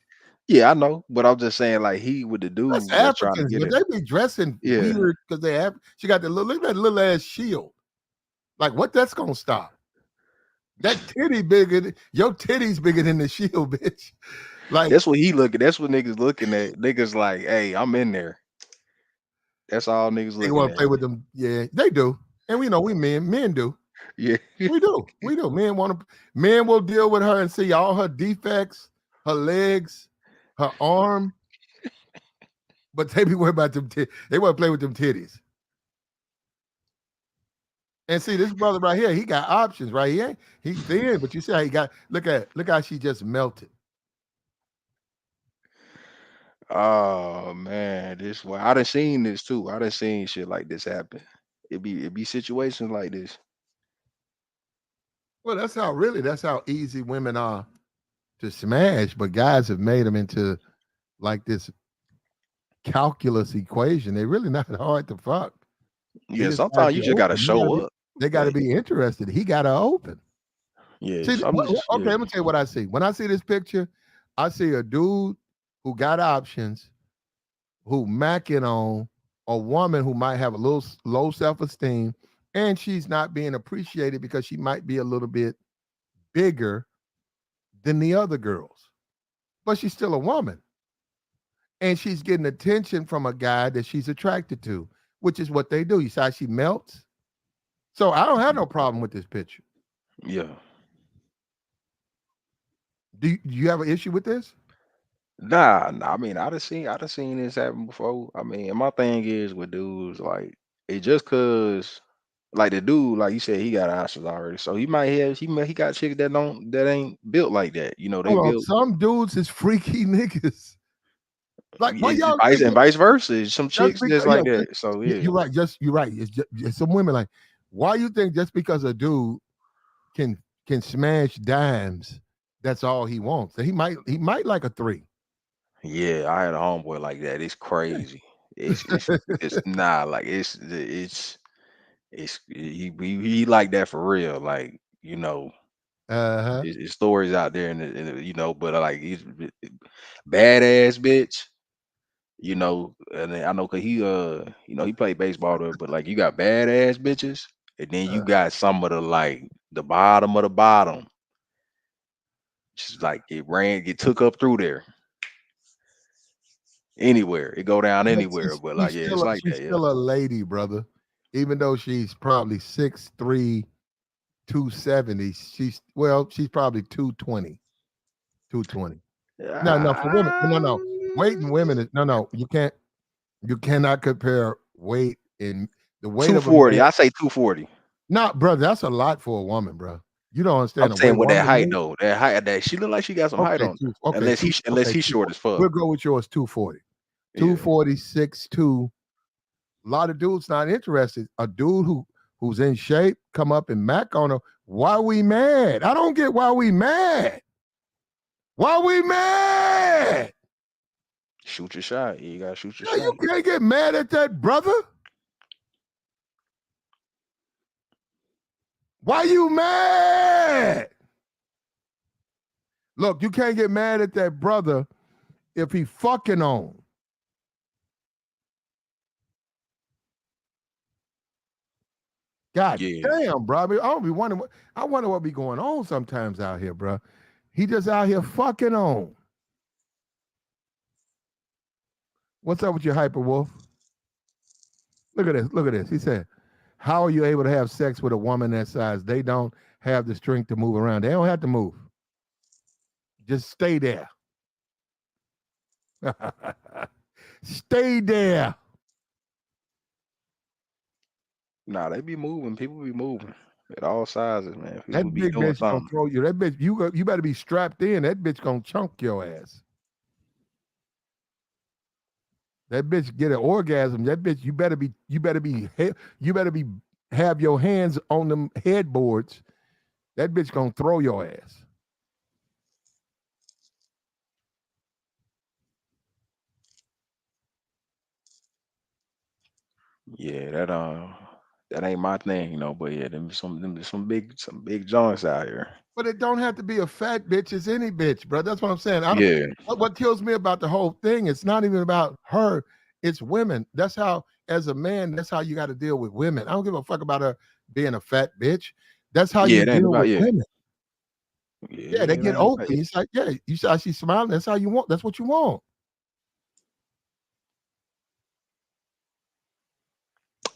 Yeah, I know. But I'm just saying, like, he with the That's dude that's trying to Africans, get but it. they be dressing Yeah. weird because they have. She got the little look at that little ass shield. Like what? That's gonna stop. That titty bigger. Your titty's bigger than the shield, bitch. Like That's what he looking. That's what niggas looking at. Niggas like, hey, I'm in there. That's all niggas they looking want to at. play with them. Yeah, they do. And we know we men do. Yeah. We do. We do. Men want to. Men will deal with her and see all her defects, her legs, her arm. But they be worried about them. They want to play with them titties. And see this brother right here, he got options, right? He thin, but you see how he got. Look how she just melted. Oh man, this why I done seen this too. I done seen shit like this happen. It be situations like this. Well, that's how easy women are to smash. But guys have made them into like this calculus equation. They're really not hard to fuck. They Yeah, just gotta sometimes be you just gotta open. show up. They gotta Like, be interested. He gotta open. yeah, See, some just okay, yeah. I'm gonna tell you what I see. When I see this picture, I see a dude who got options, who macking on a woman who might have a little low self-esteem and she's not being appreciated because she might be a little bit bigger than the other girls. But she's still a woman. And she's getting attention from a guy that she's attracted to, which is what they do. You see how she melts? So I don't have no problem with this picture. Yeah. Do you have an issue with this? Nah, I mean, I done seen this happen before. I mean, and my thing is with dudes, like, it just cause like the dude, like you said, he got answers already. So he got chicks that ain't built like that. You know, they Hold on. built Some dudes is freaky niggas. Like, why it, y'all vice think and vice versa. Some just chicks because? just Yeah, like that. So yeah. you're right. You're right. It's some women like. Why you think just because a dude can can smash dimes, that's all he wants? So he might like a three. Yeah, I had a homeboy like that. It's crazy. It's nah, like he like that for real. Like, Uh-huh. his stories out there but like he's badass bitch, and then I know cause he played baseball there, but like you got badass bitches, and then you Uh, got some of the like the bottom of the bottom. Just like get took up through there. Anywhere. It go down but anywhere. But like she's yeah, it's still a, like she's that, yeah. still a lady, brother. Even though she's probably 6'3", 270, she's probably 220, 220. No, for women, no. Weight in women is no. You cannot compare weight in the weight of a 240. man. I say 240. Not, brother. That's a lot for a woman, bro. You don't I'm understand the way saying with that woman height move. though. That height that she look like she got some height on her. Unless Okay, he's two. short as fuck. We'll go with yours, 240. Yeah. 240, 6'2". A lot of dudes not interested. A dude who's in shape come up and mac on her. Why we mad? I don't get why we mad. Why we mad? Shoot your shot. You gotta shoot your Yeah, you shot. can't get mad at that, brother. Why you mad? Look, you can't get mad at that brother if he fucking on. God Yeah. damn, bro. I don't be wondering I wonder what be going on sometimes out here, bro. He just out here fucking on. What's up with your hyper wolf? Look at this. Look at this. He said, how are you able to have sex with a woman that size? They don't have the strength to move around. They don't have to move. Just stay there. Stay there. Nah, they be moving. People be moving at all sizes, man. People That be big doing bitch gonna something. throw you. That bitch, you better be strapped in. That bitch gonna chunk your ass. That bitch get an orgasm. That bitch, you better be have your hands on them headboards. That bitch gonna throw your ass. Yeah, that ain't my thing, but yeah, some big joints out here. But it don't have to be a fat bitch. It's any bitch, bro. That's what I'm saying. I don't. Yeah. What kills me about the whole thing? It's not even about her. It's women. That's how, as a man, that's how you got to deal with women. I don't give a fuck about her being a fat bitch. That's how Yeah, you it ain't deal about with yeah. women. Yeah, they Yeah, it get ain't open. about yeah. It's like, yeah, you saw she's smiling. That's how you want. That's what you want.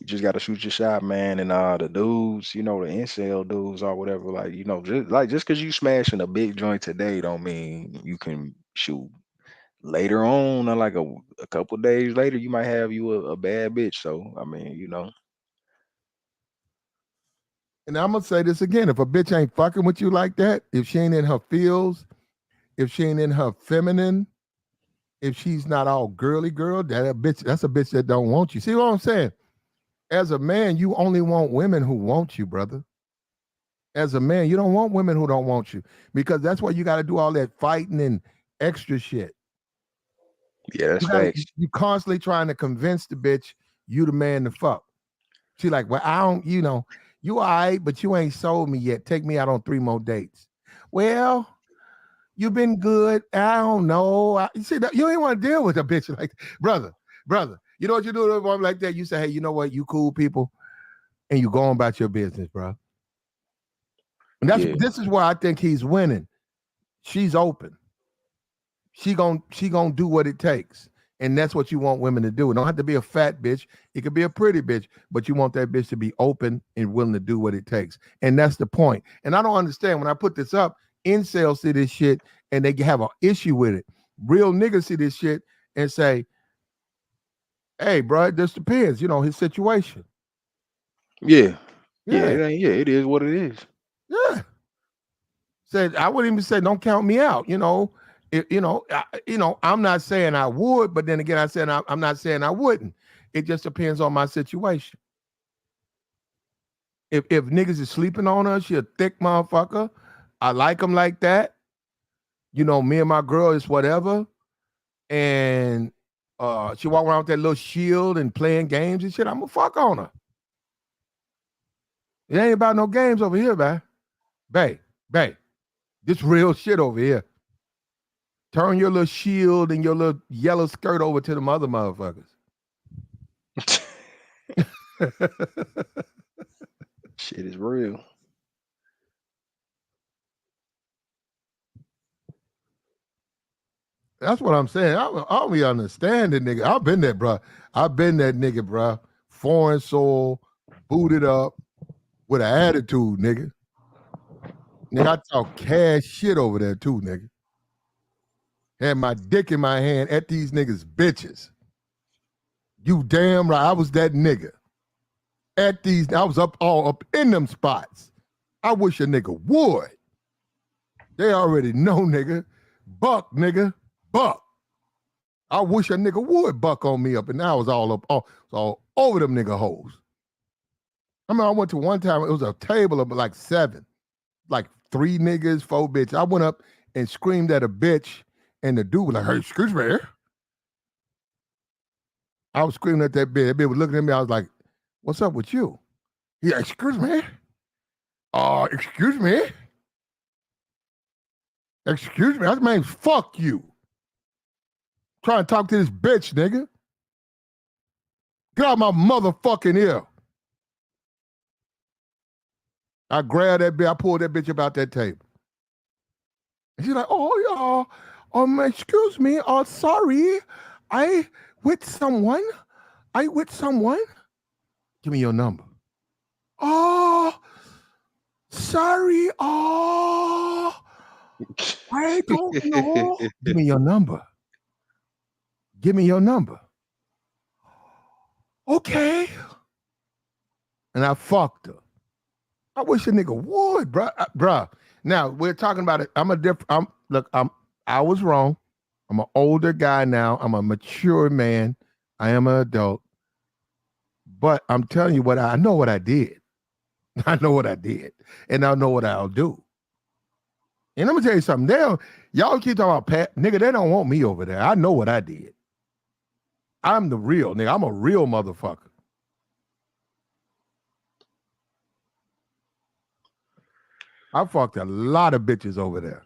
You just gotta shoot your shot, man. And the dudes, the incel dudes or whatever, like, just cause you smashing a big joint today don't mean you can shoot later on, or like a couple days later, you might have you a bad bitch. So I mean, And I'm gonna say this again: if a bitch ain't fucking with you like that, if she ain't in her feels, if she ain't in her feminine, if she's not all girly girl, that's a bitch that don't want you. See what I'm saying? As a man, you only want women who want you, brother. As a man, you don't want women who don't want you because that's why you got to do all that fighting and extra shit. yeah, that's You got to facts. you constantly trying to convince the bitch you the man to fuck. She like, well, I don't, you all right, but you ain't sold me yet. Take me out on 3 more dates. Well, you've been good. I don't know. You see that you ain't want to deal with a bitch like brother. Brother, you know what you do to a woman like that? You say, hey, you know what? You cool people, and you go on about your business, bro. And Yeah. this is where I think he's winning. She's open. She gonna do what it takes. And that's what you want women to do. It don't have to be a fat bitch. It could be a pretty bitch, but you want that bitch to be open and willing to do what it takes. And that's the point. And I don't understand when I put this up, incels see this shit and they have an issue with it. Real niggas see this shit and say, hey, bro, it just depends, his situation. Yeah. Yeah, Yeah, it is what it is. yeah. Said I wouldn't even say don't count me out. I'm not saying I would, but then again, I said I'm not saying I wouldn't. It just depends on my situation. If niggas is sleeping on her, she a thick motherfucker. I like them like that. Me and my girl is whatever, and she walk around with that little shield and playing games and shit. I'm gonna fuck on her. It ain't about no games over here, man. Bae. This real shit over here. Turn your little shield and your little yellow skirt over to them other motherfuckers. Shit is real. That's what I'm saying. I don't be understanding, nigga. I've been there, bro. I've been that nigga, bro. Foreign soul, booted up with an attitude, nigga. Nigga, I talk cash shit over there too, nigga. Had my dick in my hand at these niggas' bitches. You damn right. I was that nigga. I was all up in them spots. I wish a nigga would. They already know, nigga. Buck, nigga. Buck. I wish a nigga would buck on me up, and I was all over them nigga hoes. I went to one time, it was a table of like 7, like 3 niggas, 4 bitches. I went up and screamed at a bitch, and the dude was like, hey, excuse me. I was screaming at that bitch. That bitch was looking at me. I was like, what's up with you? Yeah, excuse me. Excuse me. Excuse me. That means fuck you. Trying to talk to this bitch, nigga. Get out my motherfucking ear. I grabbed that bitch. I pulled that bitch about that table. And she's like, oh, y'all, excuse me. Oh, sorry. I with someone. Give me your number. Oh, sorry. Oh, I don't know. Give me your number. Okay. And I fucked her. I wish a nigga would, bruh. Now we're talking about it. I was wrong. I'm an older guy now. I'm a mature man. I am an adult. But I'm telling you I know what I did. I know what I did. And I know what I'll do. And let me tell you something. Y'all keep talking about Pat. Nigga, they don't want me over there. I know what I did. I'm the real nigga. I'm a real motherfucker. I fucked a lot of bitches over there.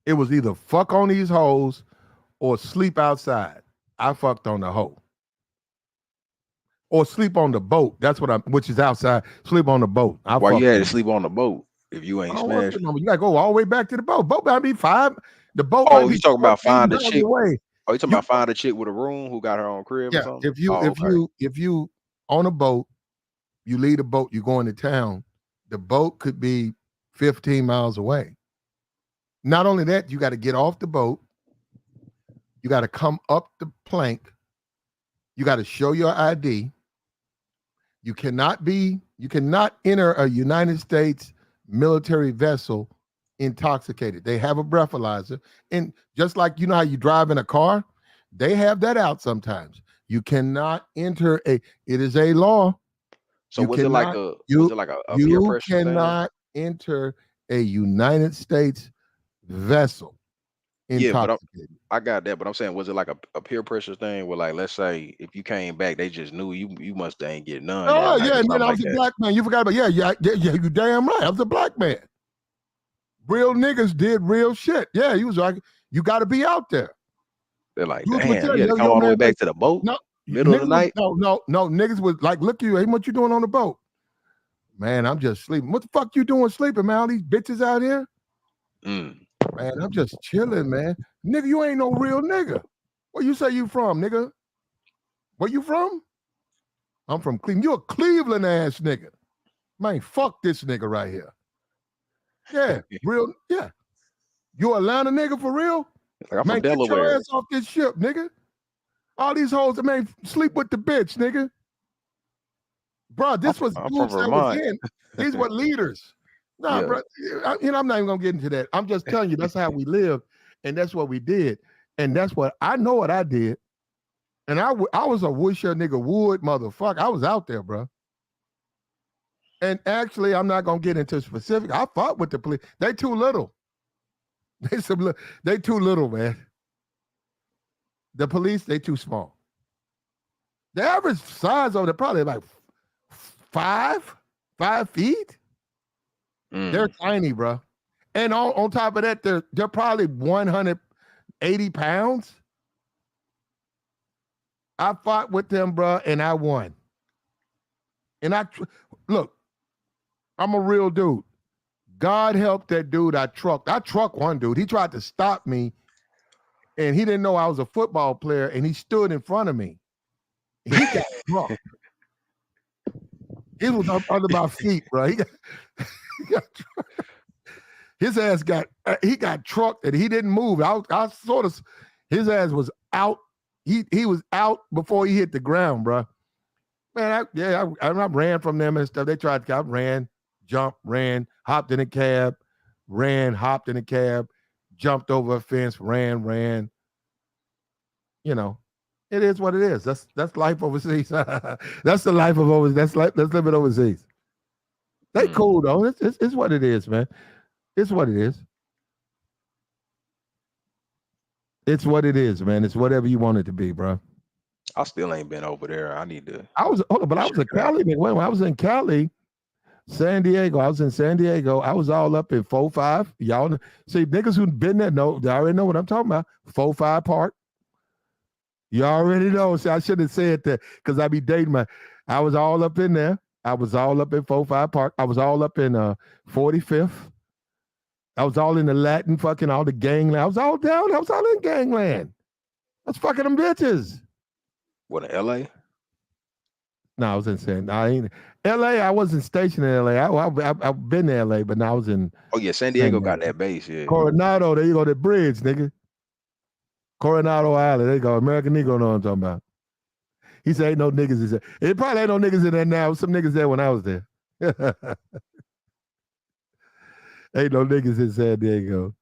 It was either fuck on these hoes or sleep outside. I fucked on the hoe. Or sleep on the boat. That's which is outside. Sleep on the boat. Why you had to sleep on the boat if you ain't smashed? You gotta go all the way back to the boat. Boat might be 5. The boat might Oh, be you talking about find a 14 miles chick? away. Oh, you talking about find a chick with a room who got her own crib or Yeah, something? if you on a boat, you leave the boat, you go into town, the boat could be 15 miles away. Not only that, you got to get off the boat, you got to come up the plank, you got to show your ID. You cannot enter a United States military vessel intoxicated. They have a breathalyzer. And just like you know how you drive in a car, they have that out sometimes. You cannot enter it is a law. So was it like a peer pressure thing? You cannot enter a United States vessel intoxicated. Yeah, but I got that. But I'm saying, was it like a peer pressure thing where, like, let's say if you came back, they just knew you must ain't get none that Oh night yeah, or and then something I like was a that. black man. You forgot about yeah, you damn right. I was a black man. Real niggas did real shit. Yeah, he was like, you got to be out there. They're like, Dudes would damn, tell you you, had to yo, come yo, all the way man, back to the boat, no, middle of the niggas was night. no, niggas was like, look at you, hey, what you doing on the boat? Man, I'm just sleeping. What the fuck you doing sleeping, man? All these bitches out here? Mm. Man, I'm just chilling, man. Nigga, you ain't no real nigga. Where you say you from, nigga? Where you from? I'm from Cleveland. You a Cleveland ass nigga. Man, fuck this nigga right here. Yeah, real, yeah. You Atlanta nigga for real? Like I'm Man, from get your Delaware. ass off this ship, nigga. All these hoes, man, sleep with the bitch, nigga. Bro, I'm this from, was I'm from dudes that was Vermont. in. These were leaders. Nah, Yeah. bro. I'm not even gonna get into that. I'm just telling you that's how we live, and that's what we did, and that's what I know what I did. And I was a Woodshire nigga Wood motherfucker. I was out there, bro. And actually, I'm not gonna get into specific. I fought with the police. They too little. They too little, man. The police, they too small. The average size of it probably like 5 feet. They're Mm. tiny, bro. And on top of that, they're probably 180 pounds. I fought with them, bro, and I won. And look, I'm a real dude. God help that dude I trucked. I trucked one dude. He tried to stop me, and he didn't know I was a football player, and he stood in front of me. He got trucked. He was up under my feet, bro. He got his ass he got trucked, and he didn't move. I sort of his ass was out. He was out before he hit the ground, bro. Man, I ran from them and stuff. They tried to, I ran, jumped, ran, hopped in a cab, ran, hopped in a cab, jumped over a fence, ran. You know, it is what it is. That's life overseas. That's the life of overseas. That's living overseas. They Mm. cool though. It's what it is, man. It's what it is. It's what it is, man. It's whatever you want it to be, bro. I still ain't been over there. I need to But I was check in it out. Cali. When I was in Cali, San Diego. I was in San Diego. I was all up in 4-5. Y'all see niggas who been there know. They already know what I'm talking about. 4-5 Park. You already know. See, I should have said that because I be dating my. I was all up in there. I was all up in 4-5 Park. I was all up in 45th. I was all in the Latin fucking all the gangland. I was all down. I was all in gangland. I was fucking them bitches. What in LA? No, I was in San. I ain't L.A. I wasn't stationed in L.A. I've been to L.A., but now I was in Oh yeah, San San Diego got Diego. that base, yeah. Coronado. There you go. The bridge, nigga. Coronado Island. There you go. American Negro know what I'm talking about. He said ain't no niggas in there. It probably ain't no niggas in there now. Some niggas there when I was there. Ain't no niggas in San Diego.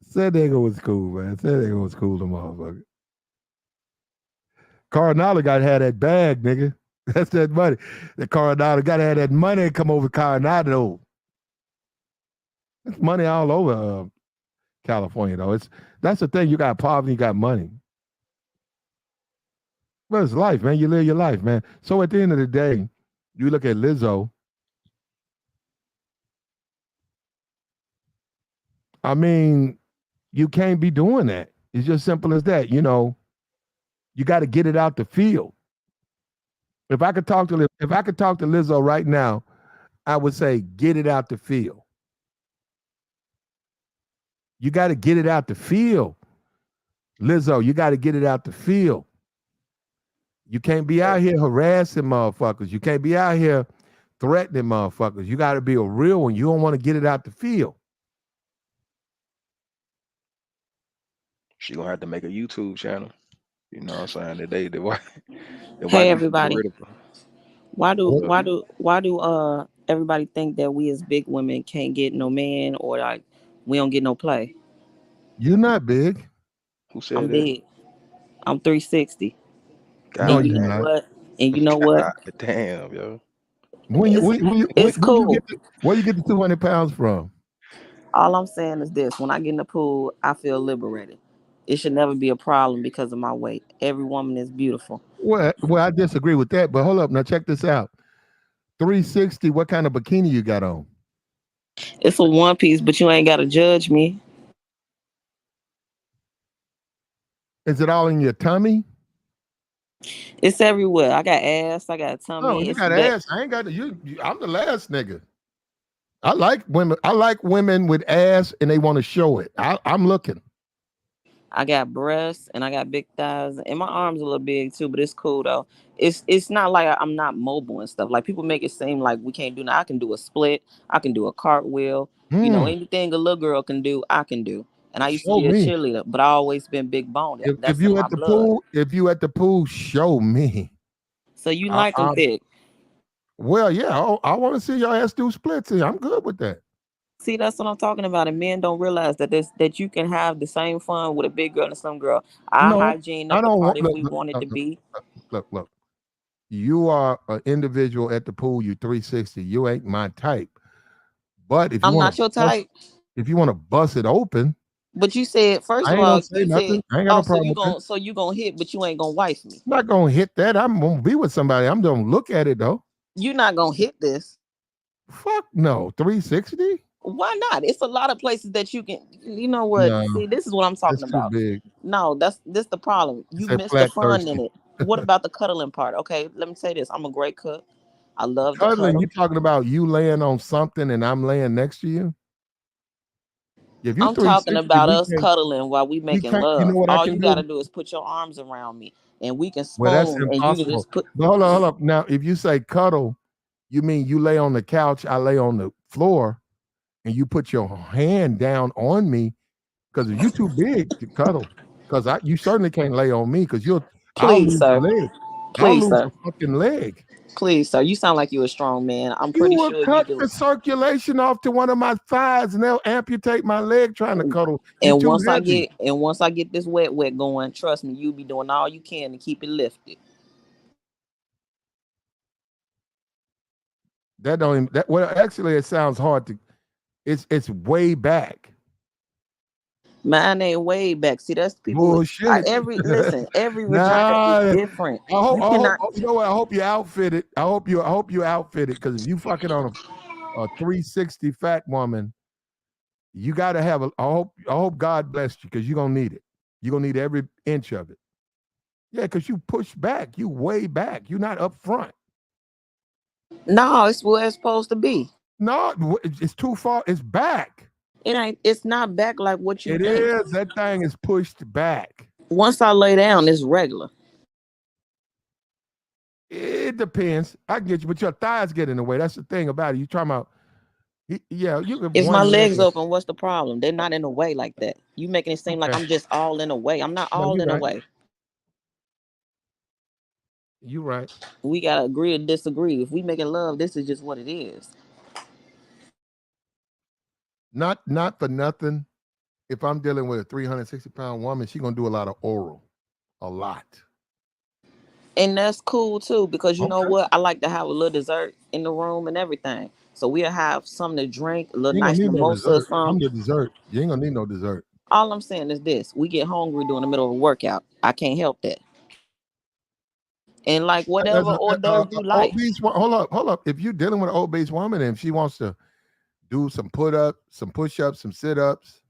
San Diego was cool, man. San Diego was cool, the motherfucker. Coronado got to have that bag, nigga. That's that money. The Coronado got to have that money and come over Coronado. There's money all over California, though. That's the thing. You got poverty, you got money. But it's life, man. You live your life, man. So at the end of the day, you look at Lizzo. I mean, you can't be doing that. It's just simple as that. You got to get it out the field. If I could talk to Lizzo right now, I would say get it out the field. You got to get it out the field. Lizzo, you got to get it out the field. You can't be out here harassing motherfuckers. You can't be out here threatening motherfuckers. You got to be a real one. You don't want to get it out the field. She gonna have to make a YouTube channel. You know what I'm saying? They Hey might be getting everybody. rid of her. So, Why do everybody think that we as big women can't get no man or like we don't get no play? You're not big. who I'm said that? big. I'm 360. No, And God you you're know damn. not. what? And you know what? God damn, yo. When you It's it's when you cool. get where you get the 200 pounds from? All I'm saying is this: when I get in the pool, I feel liberated. It should never be a problem because of my weight. Every woman is beautiful. Well, I disagree with that. But hold up, now check this out. 360. What kind of bikini you got on? It's a one piece, but you ain't gotta judge me. Is it all in your tummy? It's everywhere. I got ass. I got Oh, tummy. you It's got back. ass. I ain't got I'm the last nigga. I like women. I like women with ass and they want to show it. I'm looking. I got breasts and I got big thighs and my arms a little big too, but it's cool though. It's not like I'm not mobile and stuff. Like people make it seem like we can't do that. I can do a split. I can do a cartwheel. You know, Hmm. anything a little girl can do, I can do. And I used to Show be a me. cheerleader, but I always been big boned. If That's in you my at the blood. pool, show me. So you I, like them I thick. well, yeah. I want to see your ass do splits. I'm good with that. See, that's what I'm talking about. And men don't realize that you can have the same fun with a big girl and some girl. I No, hygiene I up the don't part want. if Look, we look, want it look, to look, be. look. You are an individual at the pool. You 360. You ain't my type. But I'm not your type. if you want to bust it open, But you said first I of ain't gonna all, say you said, nothing. I ain't got no oh, problem with that. so you gonna hit, but you ain't gonna wife me. I'm not gonna hit that. I'm gonna be with somebody. I'm gonna look at it though. You're not gonna hit this. Fuck no. 360? Why not? It's a lot of places that you can. You know what? No, See, this is what I'm talking that's too about. big. No, that's this the problem. It's You a missed the flat fun in thirsty. it. What about the cuddling part? Okay, let me say this. I'm a great cook. I love to Cuddling, you cuddle. talking about you laying on something and I'm laying next to you? If you I'm talking 360, about us cuddling while we we making can't, you know love. what I All can you gotta do? do is put your arms around me, and we can Well, that's spoon, and you can impossible. just put. But hold up. Now, if you say cuddle, you mean you lay on the couch, I lay on the floor, and you put your hand down on me because if you too big to cuddle, because you certainly can't lay on me because I'll Please, lose a sir. leg. I'll Please, lose sir. a fucking leg. Please, sir. You sound like you a strong man. I'm You pretty will sure you cut do. the circulation off to one of my thighs and they'll amputate my leg trying to cuddle. You And too once I heavy. get and once I get this wet going, trust me, you'll be doing all you can to keep it lifted. That don't even, that well actually it sounds hard to it's way back. Mine ain't way back. See, that's people. Bullshit. Every vagina is Nah. different. I You hope cannot. you know what I hope you outfitted. I hope you outfitted because if you fucking on a 360 fat woman, you gotta have I hope God blessed you because you're gonna need it. You're gonna need every inch of it. Yeah, because you push back, you way back. You're not up front. No, it's where it's supposed to be. No, it's too far. It's back. It ain't. It's not back like what you It think. is. That thing is pushed back. Once I lay down, it's regular. It depends. I get you, but your thighs get in the way. That's the thing about it. You talking about? Yeah, you get If my one leg. legs open, what's the problem? They're not in the way like that. You making it seem like Okay, I'm just all in the way. I'm not no, all you're in the right. way. You're right. We gotta agree or disagree. If we making love, this is just what it is. Not for nothing. If I'm dealing with a 360-pound woman, she gonna do a lot of oral, a lot. And that's cool too, because you know Okay, what? I like to have a little dessert in the room and everything. So we'll have something to drink, a little you ain't gonna nice need no mimosa or dessert. I'm something. the dessert. You ain't gonna need no dessert. All I'm saying is this: we get hungry during the middle of a workout. I can't help that. And like As whatever hors d'oeuvre you like. obese, hold up. If you're dealing with an obese woman and if she wants to do some some push-ups, some sit-ups,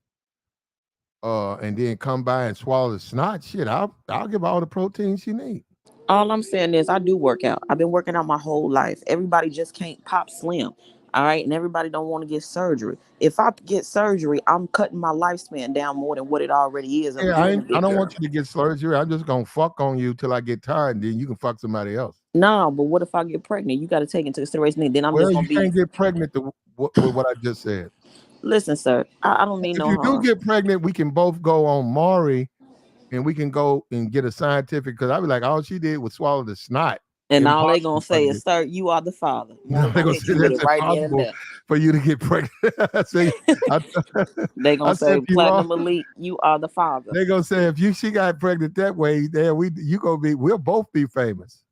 and then come by and swallow the snot, shit, I'll give her all the protein she needs. All I'm saying is I do work out. I've been working out my whole life. Everybody just can't pop slim. All right. And everybody don't want to get surgery. If I get surgery, I'm cutting my lifespan down more than what it already is of Yeah, being a I big don't girl. want you to get surgery. I'm just gonna fuck on you till I get tired, and then you can fuck somebody else. No, but what if I get pregnant? You got to take into consideration that then I'm Well, just gonna you be. can't get pregnant with what I just said. Listen, sir, I don't mean If no you do harm. get pregnant, we can both go on Maury and we can go and get a scientific. Because I'd be like, all she did was swallow the snot. And all they gonna Impossible for her say to is, get. "Sir, you are the father." No, Won't they're gonna gonna hit say you with that's it right then and impossible there. for you to get pregnant. See, I, They I gonna said say, to you all, "Platinum Elite, you are the father." they're gonna say if she got pregnant that way, then we'll both be famous.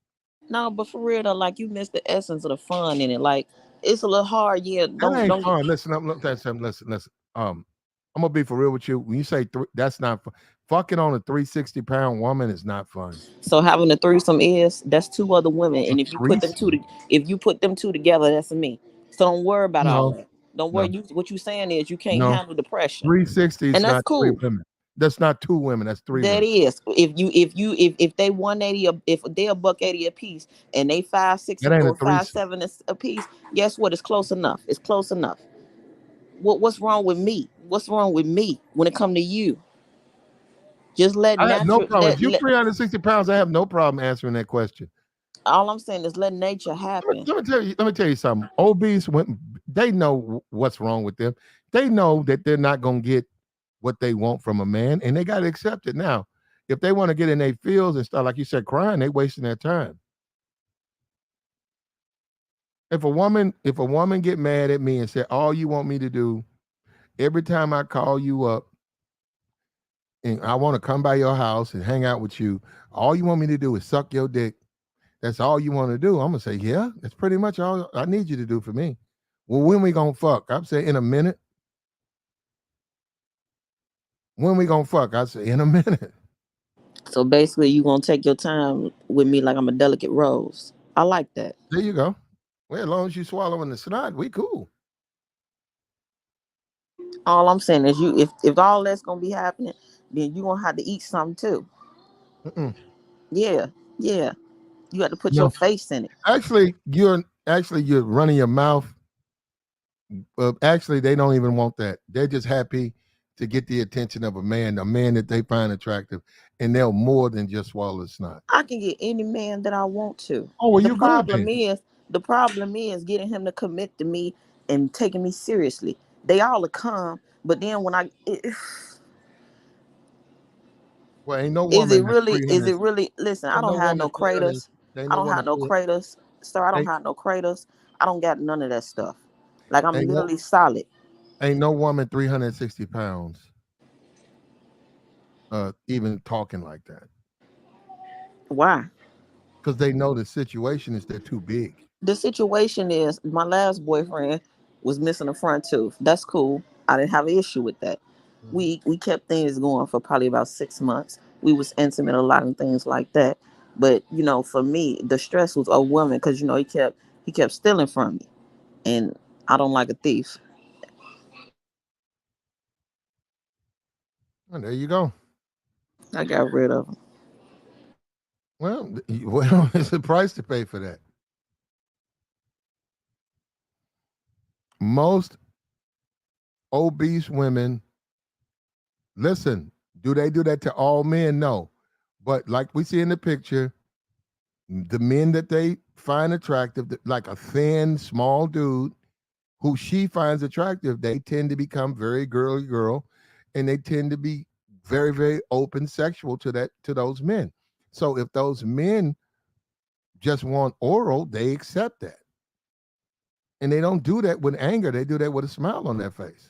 No, but for real though, like you missed the essence of the fun in it. Like it's a little hard. Yeah, That ain't don't get. fun. Listen, listen. I'm gonna be for real with you. When you say that's not fun. Fucking on a 360-pound woman is not fun. So having a threesome is that's two other women, A and threesome? if you put them two together, that's me. So don't worry about all No, that. Don't worry. no, You what you saying is you can't no. handle depression, 360 is and that's not three cool. women. That's not two women. That's three That women. is, if they 180, if they a buck 80 a piece, and they five six That ain't a or five threesome. seven a piece, guess what? It's close enough. It's close enough. What's wrong with me? What's wrong with me when it come to you? Just let I have no natural problem. If you're 360 pounds, I have no problem answering that question. all I'm saying is let nature happen. Let me tell you something. Obese women, they know what's wrong with them. They know that they're not gonna get what they want from a man, and they gotta accept it now. If they want to get in their fields and start, like you said, crying, they wasting their time. If a woman get mad at me and say, all you want me to do every time I call you up and I want to come by your house and hang out with you, all you want me to do is suck your dick. That's all you want to do. I'm gonna say, yeah, that's pretty much all I need you to do for me. Well, when we gonna fuck? I'm saying in a minute. When we gonna fuck? I say in a minute. So basically, you gonna take your time with me like I'm a delicate rose. I like that. There you go. Well, as long as you swallowing the snot, we cool. All I'm saying is, if all that's gonna be happening, then you gonna have to eat something too. Mm-mm. Yeah, yeah. You got to put your No, face in it. actually you're running your mouth. Actually, they don't even want that. They're just happy to get the attention of a man that they find attractive, and they'll more than just swallow the snot. I can get any man that I want to. Oh well, The you good problem then. is, the problem is getting him to commit to me and taking me seriously. They all will come, but then when Well, ain't no is woman it that's really? Is 300. it really? Listen, I Ain't no don't have woman no 300. craters. Ain't I no don't woman have no 300. craters, sir. I don't Ain't have no craters. I don't got none of that stuff. Like I'm ain't no literally solid. ain't no woman 360 pounds even talking like that Why? because they know the situation is they're too big. The situation is my last boyfriend was missing a front tooth. That's cool. I didn't have an issue with that. Mhm. We kept things going for probably about 6 months. We was intimate a lot and things like that. But for me, the stress was overwhelming because he kept stealing from me, and I don't like a thief. And there you go. I got rid of him. Well, it's a price to pay for that. Most obese women, listen, do they do that to all men? No. But like we see in the picture, the men that they find attractive, like a thin, small dude who she finds attractive, they tend to become very girly girl, and they tend to be very, very open sexual to those men. So if those men just want oral, they accept that. And they don't do that with anger. They do that with a smile on their face.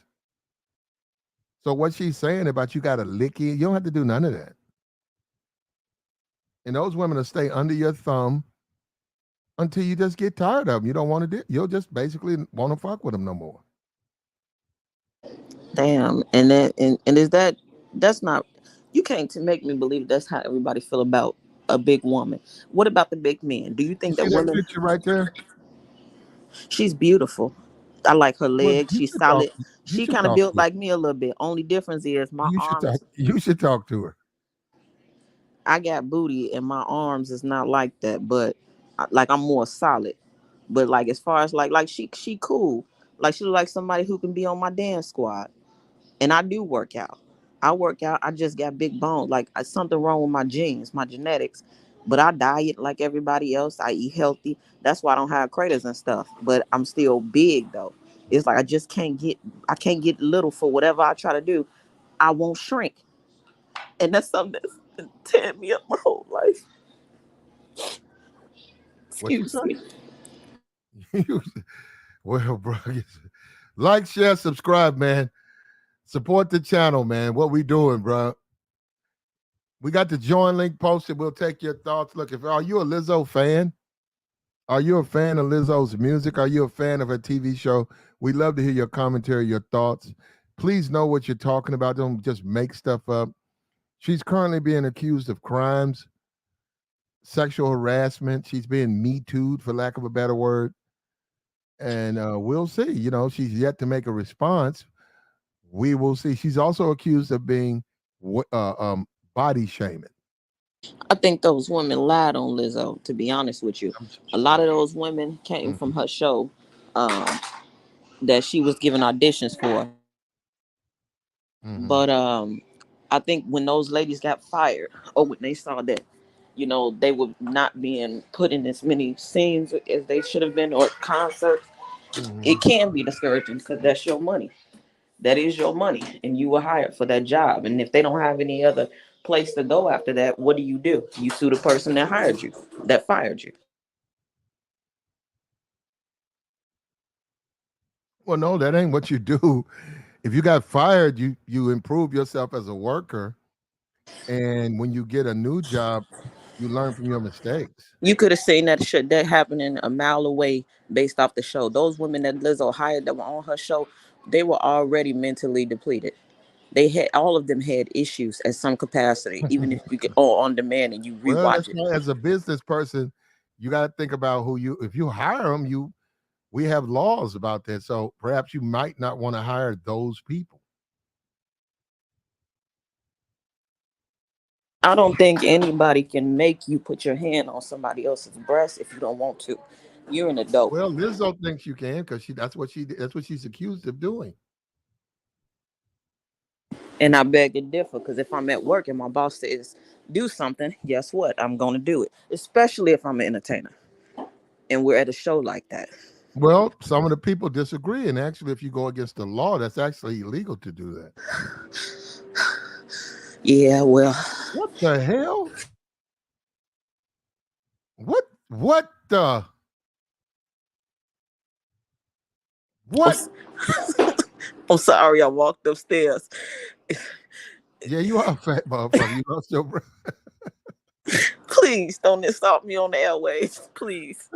So what she's saying about you got to lick it, you don't have to do none of that. And those women will stay under your thumb until you just get tired of them. You don't want to do. You'll just basically want to fuck with them no more. Damn. And is that's not you can't to make me believe that's how everybody feel about a big woman. What about the big men? Do you You think see that that women picture right there? She's beautiful. I like her Well, legs. you She's should talk. solid. You She should kind of talk built to her. like me a little bit. Only difference is my You should talk. arms. You should talk to her. I got booty, and my arms is not like that. But like I'm more solid. But like as far as like she cool. Like she look like somebody who can be on my dance squad. And I do work out. I work out. I just got big bones. Like something wrong with my genes, my genetics. But I diet like everybody else. I eat healthy. That's why I don't have craters and stuff. But I'm still big though. It's like I can't get little for whatever I try to do. I won't shrink. And that's something that's been tearing me up my whole life. What you Excuse say? me. You- well, bro, like, share, subscribe, man. Support the channel, man. What we doing, bro? We got the join link posted. We'll take your thoughts. Look, if are you a Lizzo fan? Are you a fan of Lizzo's music? Are you a fan of her TV show? We love to hear your commentary, your thoughts. Please know what you're talking about. Don't just make stuff up. She's currently being accused of crimes, sexual harassment. She's being me too'd, for lack of a better word. And we'll see. She's yet to make a response. We will see. She's also accused of being body shaming. I think those women lied on Lizzo. To be honest with you, I'm a lot of those women came from Mhm, her show um, that she was giving auditions for. mhm. But I think when those ladies got fired, or when they saw that, they were not being put in as many scenes as they should have been, or concerts, it Mhm. can be discouraging because that's your money. That is your money, and you were hired for that job. And if they don't have any other place to go after that, what do? You sue the person that hired you, that fired you. Well, no, that ain't what you do. If you got fired, you improve yourself as a worker, and when you get a new job, you learn from your mistakes. You could have seen that happening a mile away based off the show. Those women that Lizzo hired that were on her show, they were already mentally depleted. They had all of them had issues at some capacity, even if you get all on demand and you Well, rewatch that's it. why as a business person, you got to think about who you. If you hire them, we have laws about that. So perhaps you might not want to hire those people. I don't think anybody can make you put your hand on somebody else's breast if you don't want to. You're an adult. Well, Lizzo thinks you can because that's what she's accused of doing. And I beg to differ because if I'm at work and my boss says do something, guess what? I'm going to do it, especially if I'm an entertainer and we're at a show like that. Well, some of the people disagree, and actually, if you go against the law, that's actually illegal to do that. Yeah, well, What the hell? What the I'm, what? s- I'm sorry I walked upstairs. Yeah, you are a fat motherfucker. You lost your breath. Please don't insult me on the airways. Please.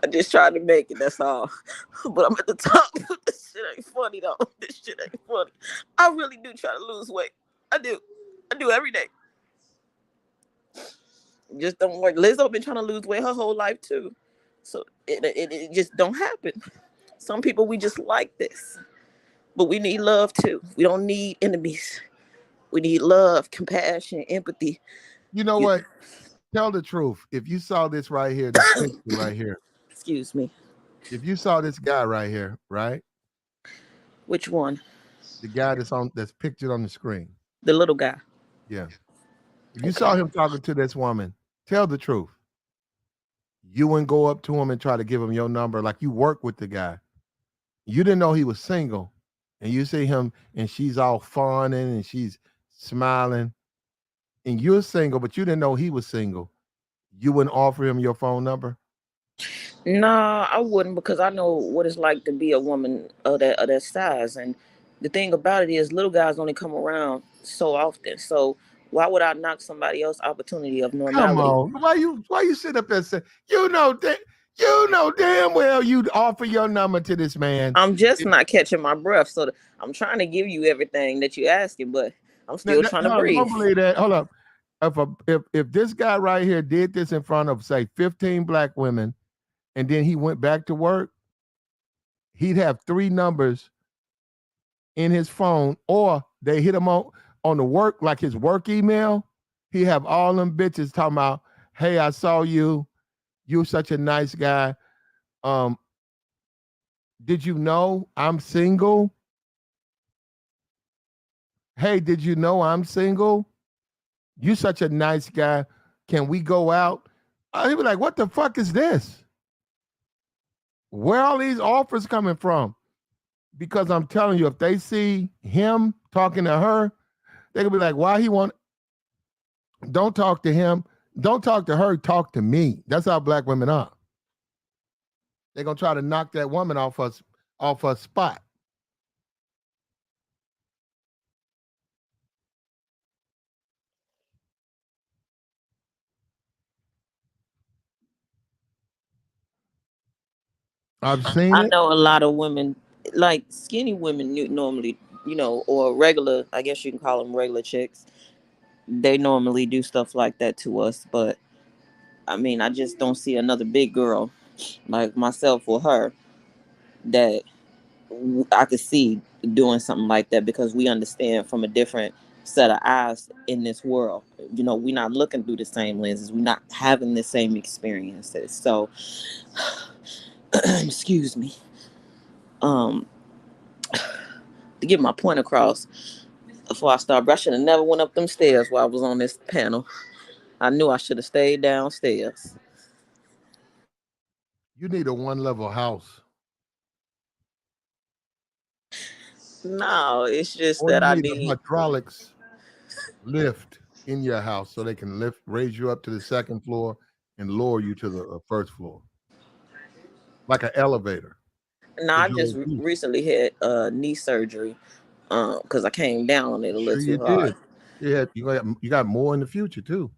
I just tried to make it, that's all. But I'm at the top. This shit ain't funny though. This shit ain't funny. I really do try to lose weight. I do. I do every day. Just don't work. Lizzo been trying to lose weight her whole life too. So it just don't happen. Some people we just like this. But we need love too. We don't need enemies. We need love, compassion, empathy. You know You, what? Tell the truth. If you saw this right here, this picture right here, excuse me. if you saw this guy right here, right, Which one? the guy that's pictured on the screen, The little guy. yeah. If you saw Okay. him talking to this woman, tell the truth. You wouldn't go up to him and try to give him your number like you work with the guy. You didn't know he was single, and you see him and she's all fawning and she's smiling, and you're single, but you didn't know he was single. You wouldn't offer him your phone number. Nah, I wouldn't because I know what it's like to be a woman of that size. And the thing about it is, little guys only come around so often. So why would I knock somebody else's opportunity of Come normality? on, why you sit up there and say you know damn well you'd offer your number to this man. I'm just not catching my breath. So I'm trying to give you everything that you're asking, but I'm still trying to Hold on, breathe. don't believe that. Hold up. If this guy right here did this in front of say 15 black women and then he went back to work, he'd have three numbers in his phone, or they hit him on the work, like his work email. He have all them bitches talking about, hey, I saw you. You're such a nice guy. Um, did you know I'm single? Hey, did you know I'm single? You such a nice guy. Can we go out? He'd be like, what the fuck is this? Where all these offers coming from? Because I'm telling you, if they see him talking to her, they could be like, why he want, don't talk to him. Don't talk to her, talk to me. That's how black women are. They're gonna try to knock that woman off her spot. I've seen I it. know a lot of women, like skinny women, normally, or regular, I guess you can call them regular chicks. They normally do stuff like that to us. But I mean, I just don't see another big girl like myself or her that I could see. doing something like that because we understand from a different set of eyes in this world. You know, we're not looking through the same lenses. We're not having the same experiences. So, excuse me. Um, to get my point across, before I start, I should have never went up them stairs while I was on this panel. I knew I should have stayed downstairs. You need a one level house, No, it's just or that you I need a need. hydraulics lift in your house so they can raise you up to the second floor and lower you to the first floor, like an elevator. No, Because I you're just obese. recently had knee surgery because I came down on it a little Sure you too hard. did. Yeah, you got more in the future too.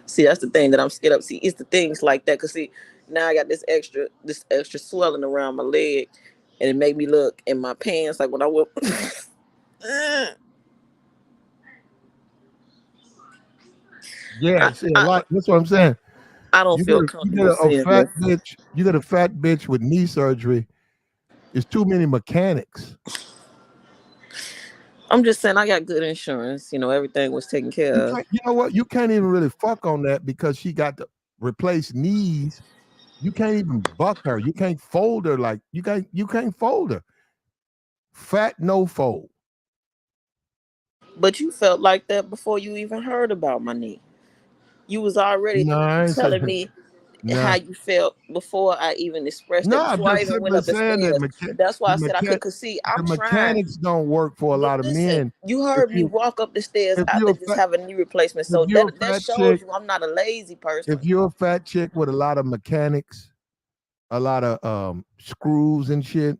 See, that's the thing that I'm scared of. See, it's the things like that. Cause see, now I got this extra swelling around my leg, and it made me look in my pants like when I would. Yeah, I, see a I lot. That's what I'm saying. I don't You get feel a comfortable a seeing fat this. bitch. You get a fat bitch with knee surgery. It's too many mechanics. I'm just saying I got good insurance. You know, everything was taken care You of. can't. You know what? You can't even really fuck on that because she got to replace knees. You can't even buck her. You can't fold her like you can't. You can't fold her. Fat no fold. But you felt like that before you even heard about my knee. You was already No, I ain't say telling me how nah. you felt before I even expressed No, it, I'm before I just even went simply up the saying that stairs. That's why the I said I could. mechan Cause see, the I'm trying. mechanics don't work for a But lot of listen, men. you If heard me you walk up the stairs if after you're a just fat having knee replacement. if So you're a that fat shows chick you I'm not a lazy if person. you're a fat chick with a lot of mechanics, a lot of screws and shit,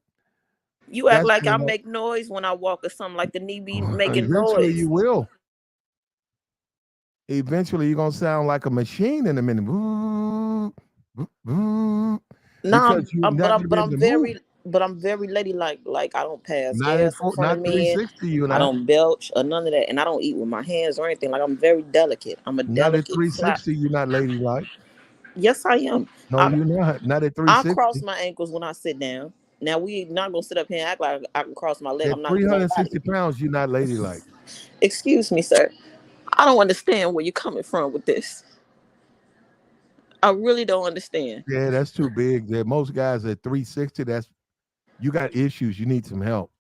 You act that's like I when make noise when I walk or something like the knee be making eventually you noise. will. Eventually you're gonna sound like a machine in a minute. No, Because you're but not gonna be able to move. I'm very ladylike. Like I don't pass Not at gas in front of not men. 360 you're I not. don't belch or none of that, and I don't eat with my hands or anything. Like I'm very delicate. I'm a Not at delicate flat. 360 you're not ladylike. Yes, I am. No, I you're not. Not at I cross 360. my ankles when I sit down. Now we not gonna sit up here and act like I can cross my leg. At I'm not gonna lie to 360 you. pounds, you're not ladylike. Excuse me, sir. I don't understand where you're coming from with this. I really don't understand. Yeah, that's too big. There, most guys at 360, that's you got issues. You need some help.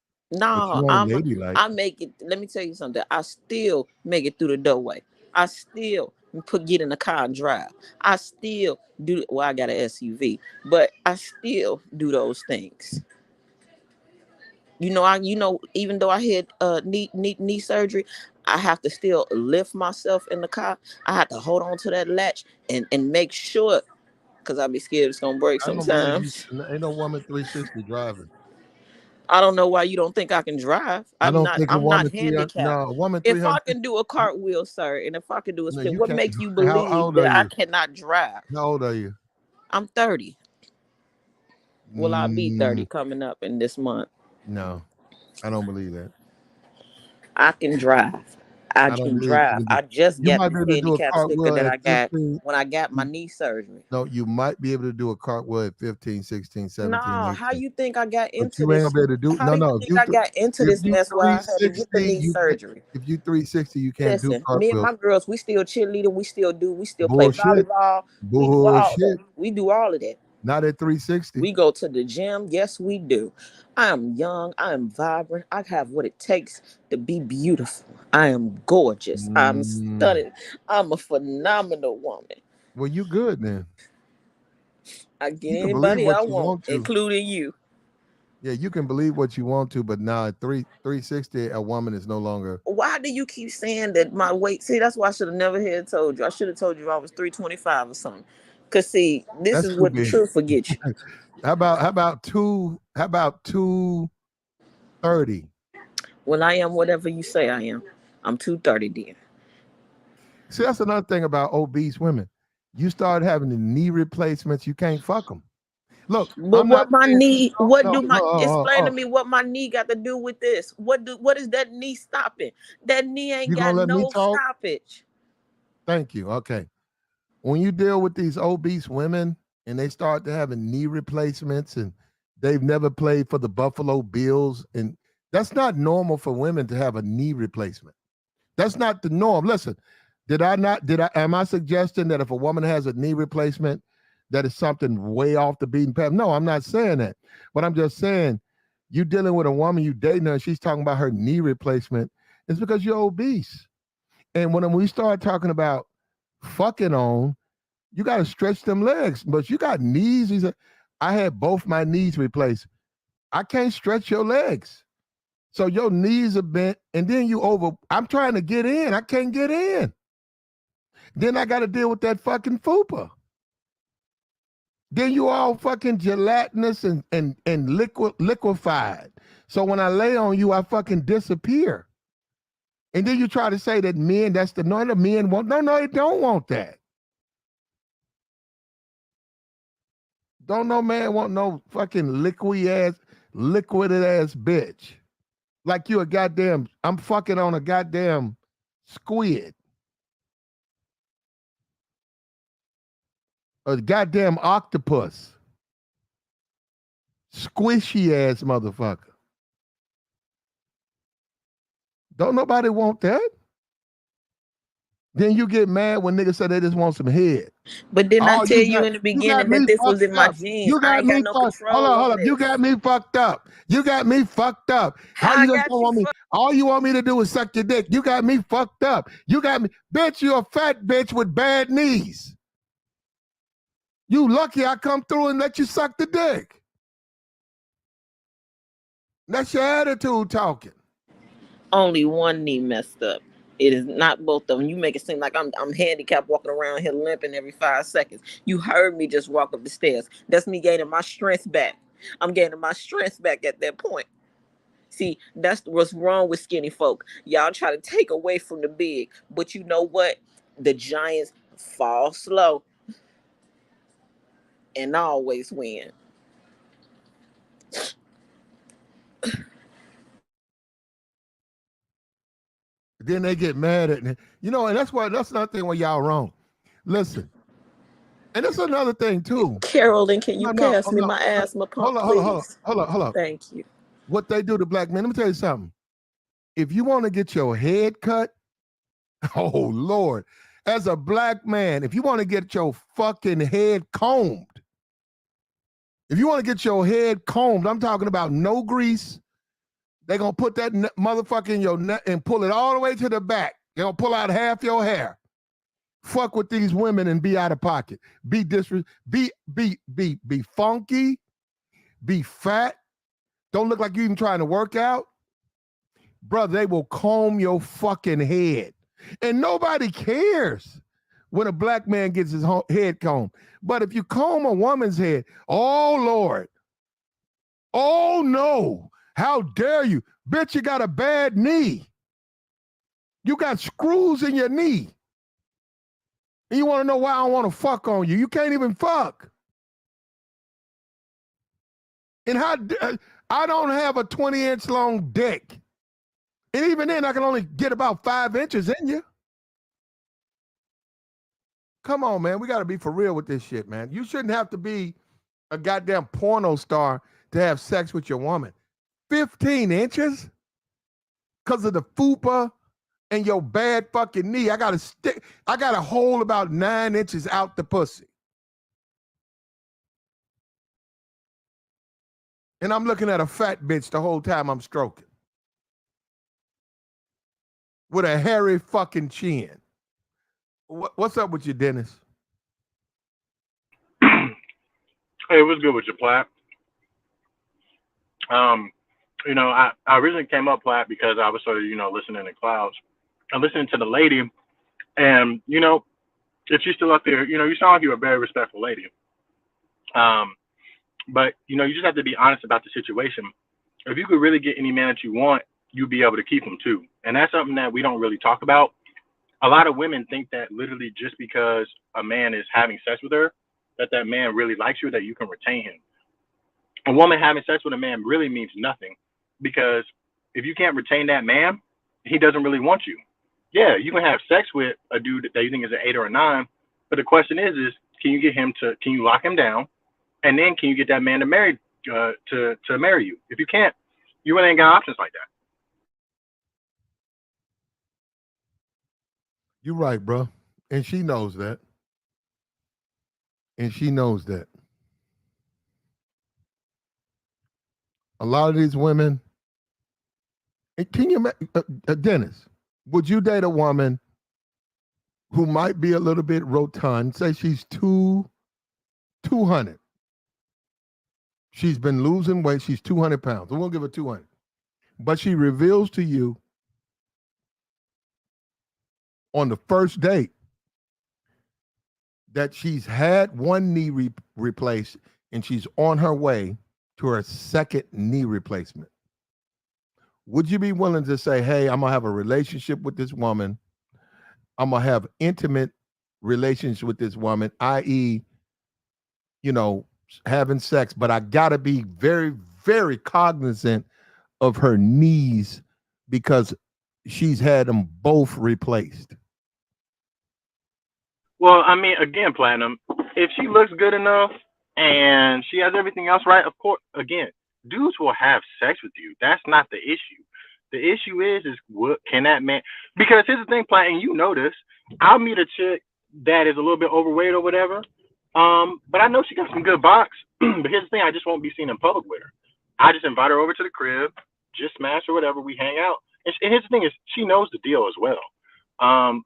But No, you ain't ladylike. I make it. Let me tell you something. I still make it through the doorway. I still get in the car and drive. I still do. Well, I got an SUV, but I still do those things. Even though I had knee surgery, I have to still lift myself in the car. I have to hold on to that latch and make sure because I be scared it's gonna break I don't believe you. sometimes. Ain't no woman 360 driving. I don't know why you don't think I can drive. I don't think a I'm not woman 300. handicapped. No, a woman If I 350. can do a cartwheel, sir, and if I can do a No, spin, you what can't. makes you How believe old are that I you? cannot drive? How old are you? I'm 30. Will I be Mm, 30 coming up in this month? no, I don't believe that. I can drive. I I don't can believe you drive. can do. I just You got might be this able to do a handicap sticker cartwheel that at I got 15. when I got my You, knee surgery. no, you might be able to do a cartwheel at 15, 16, 17, No, how 18. you think I got But into you ain't gonna this? be able to do. How No, do you no. think I got into If this you mess where I had to get the 360, knee you can't. surgery? If you 360, you can't do Listen, me and cartwheels. my girls, we still cheerleading, we still play Bullshit. volleyball, we do all that. Bullshit. We do all of that. Not at 360. We go to the gym. Yes, we do. I am young. I am vibrant. I have what it takes to be beautiful. I am gorgeous. I'm Mm, stunning. I'm a phenomenal woman. well, you good then. I get You can believe anybody I what you want, want to. including you. Yeah, you can believe what you want to, but now at 360, a woman is no longer. Why do you keep saying that my weight? See, that's why I should have never had told you. I should have told you I was 325 or something. Cause see, this That's is too what the big. truth will get you. How about 230? Well, I am whatever you say I am. I'm 230 then. See, that's another thing about obese women. You start having the knee replacements, you can't fuck them. Look, But I'm not what my saying knee, no, what no, do my explain to oh. me what my knee got to do with this? What is that knee stopping? That knee ain't You gonna got let me no talk? stoppage. Thank you. Okay. When you deal with these obese women and they start to having knee replacements and They've never played for the Buffalo Bills, and that's not normal for women to have a knee replacement. That's not the norm. Listen, am I suggesting that if a woman has a knee replacement, that is something way off the beaten path? No, I'm not saying that. But I'm just saying, you dealing with a woman, you dating her, and she's talking about her knee replacement, it's because you're obese. And when we start talking about fucking on, you got to stretch them legs. But you got knees. He said, I had both my knees replaced. I can't stretch your legs. So your knees are bent, and then I'm trying to get in. I can't get in. Then I got to deal with that fucking fupa. Then you all fucking gelatinous and liquefied. So when I lay on you, I fucking disappear. And then you try to say that men, that's the no, the men want. No, they don't want that. Don't no man want no fucking liquid ass bitch. Like you I'm fucking on a goddamn squid. A goddamn octopus. Squishy ass motherfucker. Don't nobody want that? Then you get mad when niggas say they just want some head. But didn't I tell you in the beginning that this was in my genes? I ain't got no control. Hold up. You got me fucked up. How you just don't want me? All you want me to do is suck your dick. You got me fucked up. You got me, bitch. You a fat bitch with bad knees. You lucky I come through and let you suck the dick. That's your attitude talking. Only one knee messed up. It is not both of them. You make it seem like I'm handicapped walking around here limping every 5 seconds. You heard me just walk up the stairs. That's me gaining my strength back. I'm gaining my strength back at that point. See, that's what's wrong with skinny folk. Y'all try to take away from the big, but you know what? The giants fall slow and always win. Then they get mad at me. You know, and that's another thing where y'all wrong. Listen. And that's another thing too. Carolyn, can you pass me my asthma pump, please? Hold up. Thank you. What they do to black men, let me tell you something. If you want to get your head cut, oh Lord, as a black man, if you want to get your fucking head combed, I'm talking about no grease. They're going to put that motherfucker in your neck and pull it all the way to the back. They're going to pull out half your hair. Fuck with these women and be out of pocket. Be funky. Be fat. Don't look like you even trying to work out. Brother, they will comb your fucking head. And nobody cares when a black man gets his head combed. But if you comb a woman's head, oh Lord. Oh no. How dare you? Bitch, you got a bad knee. You got screws in your knee. And you want to know why I don't want to fuck on you? You can't even fuck. And I don't have a 20-inch long dick. And even then, I can only get about 5 inches in you. Come on, man. We got to be for real with this shit, man. You shouldn't have to be a goddamn porno star to have sex with your woman. 15 inches? Because of the fupa and your bad fucking knee. I got a hole about 9 inches out the pussy. And I'm looking at a fat bitch the whole time I'm stroking. With a hairy fucking chin. What's up with you, Dennis? Hey, what's good with you, Platt? You know, I originally came up, Platt, because I was sort of, listening to Clouds. I'm listening to the lady, and, if she's still up there, you sound like you're a very respectful lady. But, you just have to be honest about the situation. If you could really get any man that you want, you'd be able to keep him too. And that's something that we don't really talk about. A lot of women think that literally just because a man is having sex with her, that man really likes you, that you can retain him. A woman having sex with a man really means nothing, because if you can't retain that man, he doesn't really want you. Yeah, you can have sex with a dude that you think is an 8 or a 9, but the question is can you lock him down? And then can you get that man to marry to marry you. If you can't, you really ain't got options like that. You're right, bro. And she knows that. And she knows that. A lot of these women, can you, Dennis, would you date a woman who might be a little bit rotund, say she's 200. She's been losing weight. She's 200 pounds. We'll give her 200. But she reveals to you on the first date that she's had one knee replaced and she's on her way to her second knee replacement. Would you be willing to say, hey, I'm going to have a relationship with this woman? I'm going to have intimate relations with this woman, i.e., having sex, but I got to be very, very cognizant of her knees because she's had them both replaced. Well, I mean, again, Platinum, if she looks good enough and she has everything else right, of course, again, dudes will have sex with you. That's not the issue. The issue is what can that man? Because here's the thing, Platinum, you know this. I'll meet a chick that is a little bit overweight or whatever, but I know she got some good box. But here's the thing, I just won't be seen in public with her. I just invite her over to the crib, just smash or whatever, we hang out. And here's the thing is she knows the deal as well.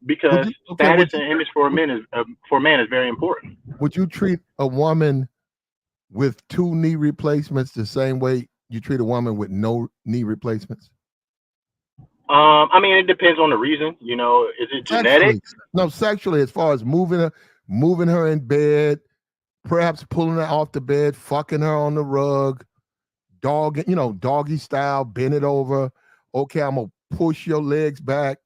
Because status and image for a man is very important. Would you treat a woman with 2 knee replacements the same way you treat a woman with no knee replacements? I mean, it depends on the reason. Is it genetic? No, sexually, as far as moving her in bed, perhaps pulling her off the bed, fucking her on the rug, doggy style, bend it over. Okay, I'm gonna push your legs back,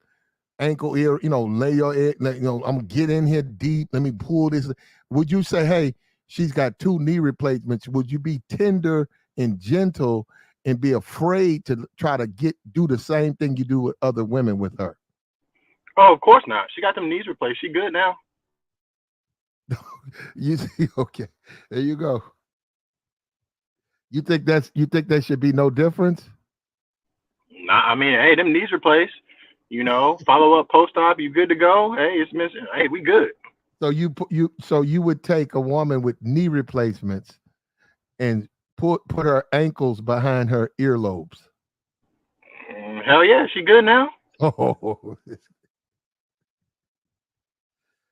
ankle, ear, lay your egg, I'm gonna get in here deep. Let me pull this. Would you say, hey, she's got 2 knee replacements? Would you be tender and gentle and be afraid to try to do the same thing you do with other women with her? Oh, of course not. She got them knees replaced. She good now. You see, okay, there you go. You think that should be no difference? Nah, I mean, hey, them knees replaced. Follow up post-op, you good to go? Hey, it's missing. Hey, we good. So you would take a woman with knee replacements and put her ankles behind her earlobes. Hell yeah, she good now. Oh.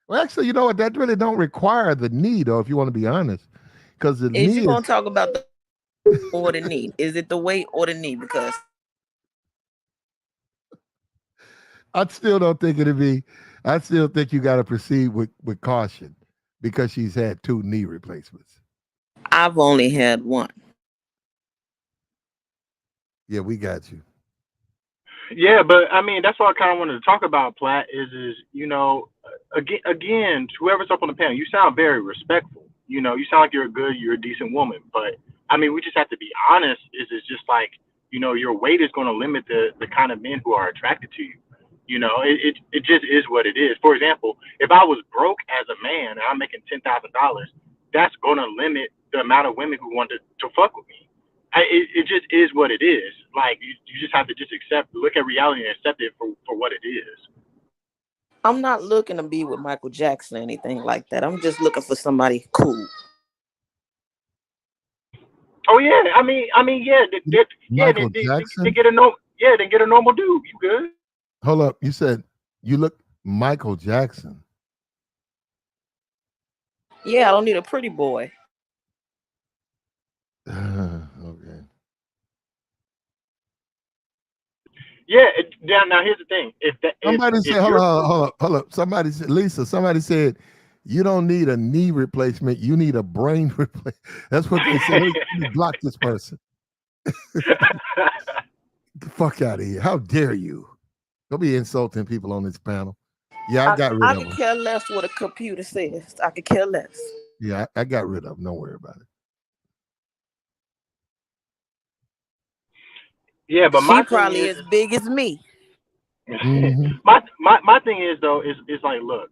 Well, actually, you know what? That really don't require the knee, though, if you want to be honest. Because the knee is you gonna talk about the or the knee? Is it the weight or the knee? Because I still don't think it'd be. I still think you got to proceed with caution because she's had 2 knee replacements. I've only had one. Yeah, we got you. Yeah, but I mean, that's what I kind of wanted to talk about, Platt, is again, whoever's up on the panel, you sound very respectful. You sound like you're a decent woman. But I mean, we just have to be honest. It's just like, your weight is going to limit the kind of men who are attracted to you. It just is what it is. For example, if I was broke as a man and I'm making $10,000, that's going to limit the amount of women who want to fuck with me. It just is what it is. Like you just have to just look at reality and accept it for what it is. I'm not looking to be with Michael Jackson or anything like that. I'm just looking for somebody cool. Oh yeah, I mean, yeah, Michael Jackson. Then get a normal dude. You good? Hold up, you said you look Michael Jackson. Yeah, I don't need a pretty boy. Okay. Yeah. Now here's the thing. Somebody said, hold up. Somebody said, Lisa. Somebody said, you don't need a knee replacement. You need a brain replacement. That's what they said. Let me block this person. Get the fuck out of here! How dare you? Don't be insulting people on this panel. Yeah, I got rid of them. I could care less what a computer says. I could care less. Yeah, I got rid of them. Don't worry about it. Yeah, but she probably as big as me. Mm-hmm. My thing is though is like, look,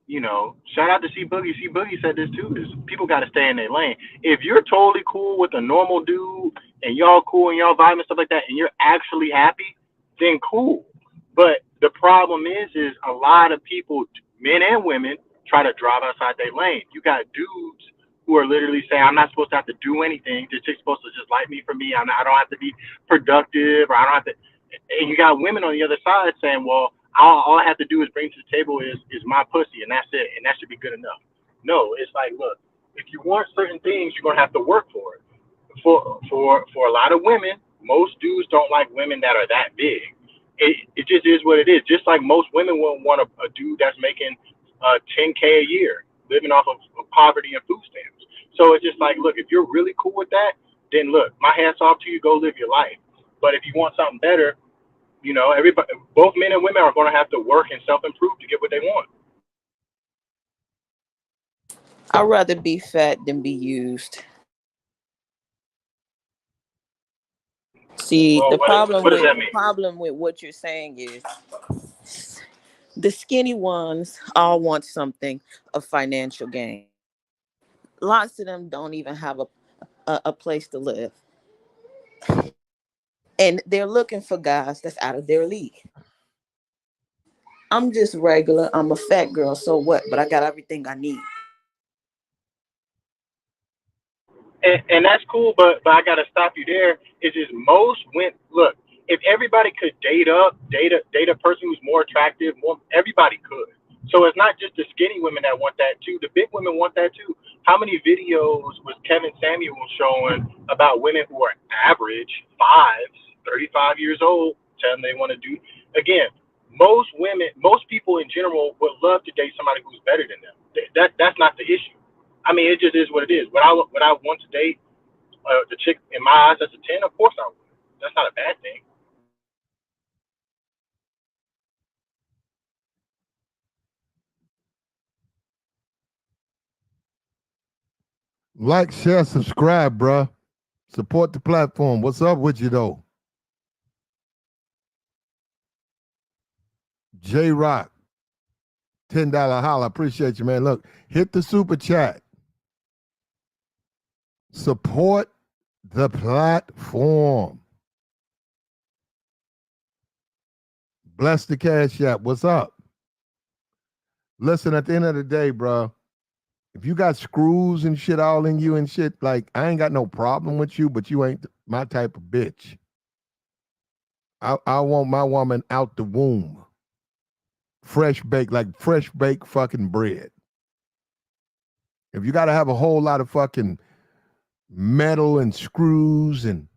shout out to C Boogie. C Boogie said this too. Is people got to stay in their lane. If you're totally cool with a normal dude and y'all cool and y'all vibe and stuff like that, and you're actually happy, then cool. But the problem is a lot of people, men and women, try to drive outside their lane. You got dudes who are literally saying, "I'm not supposed to have to do anything. This chick's supposed to just like me for me. I don't have to be productive, or I don't have to." And you got women on the other side saying, "Well, all I have to do is bring to the table is my pussy, and that's it, and that should be good enough." No, it's like, look, if you want certain things, you're gonna have to work for it. For a lot of women, most dudes don't like women that are that big. It just is what it is. Just like most women won't want a dude that's making 10K a year, living off of poverty and food stamps. So it's just like, look, if you're really cool with that, then look, my hats off to you. Go live your life. But if you want something better, everybody, both men and women are going to have to work and self improve to get what they want. I'd rather be fat than be used. See, Well, the problem what does with that the mean? problem with what you're saying is the skinny ones all want something of financial gain. Lots of them don't even have a place to live. And they're looking for guys that's out of their league. I'm just regular. I'm a fat girl, so what? But I got everything I need. And that's cool, but I gotta stop you there. It's just most went look. If everybody could date a person who's more attractive, everybody could. So it's not just the skinny women that want that too. The big women want that too. How many videos was Kevin Samuel showing about women who are average fives, 35 years old, telling they want to do again? Most women, most people in general would love to date somebody who's better than them. That's not the issue. I mean, it just is what it is. Would I want to date the chick in my eyes that's a 10? Of course I would. That's not a bad thing. Like, share, subscribe, bruh. Support the platform. What's up with you though? J Rock, $10 holla. Appreciate you, man. Look, hit the super chat. Support the platform. Bless the cash app. What's up? Listen, at the end of the day, bro, if you got screws and shit all in you and shit, like, I ain't got no problem with you, but you ain't my type of bitch. I want my woman out the womb. Fresh baked, like fresh baked fucking bread. If you got to have a whole lot of fucking metal and screws and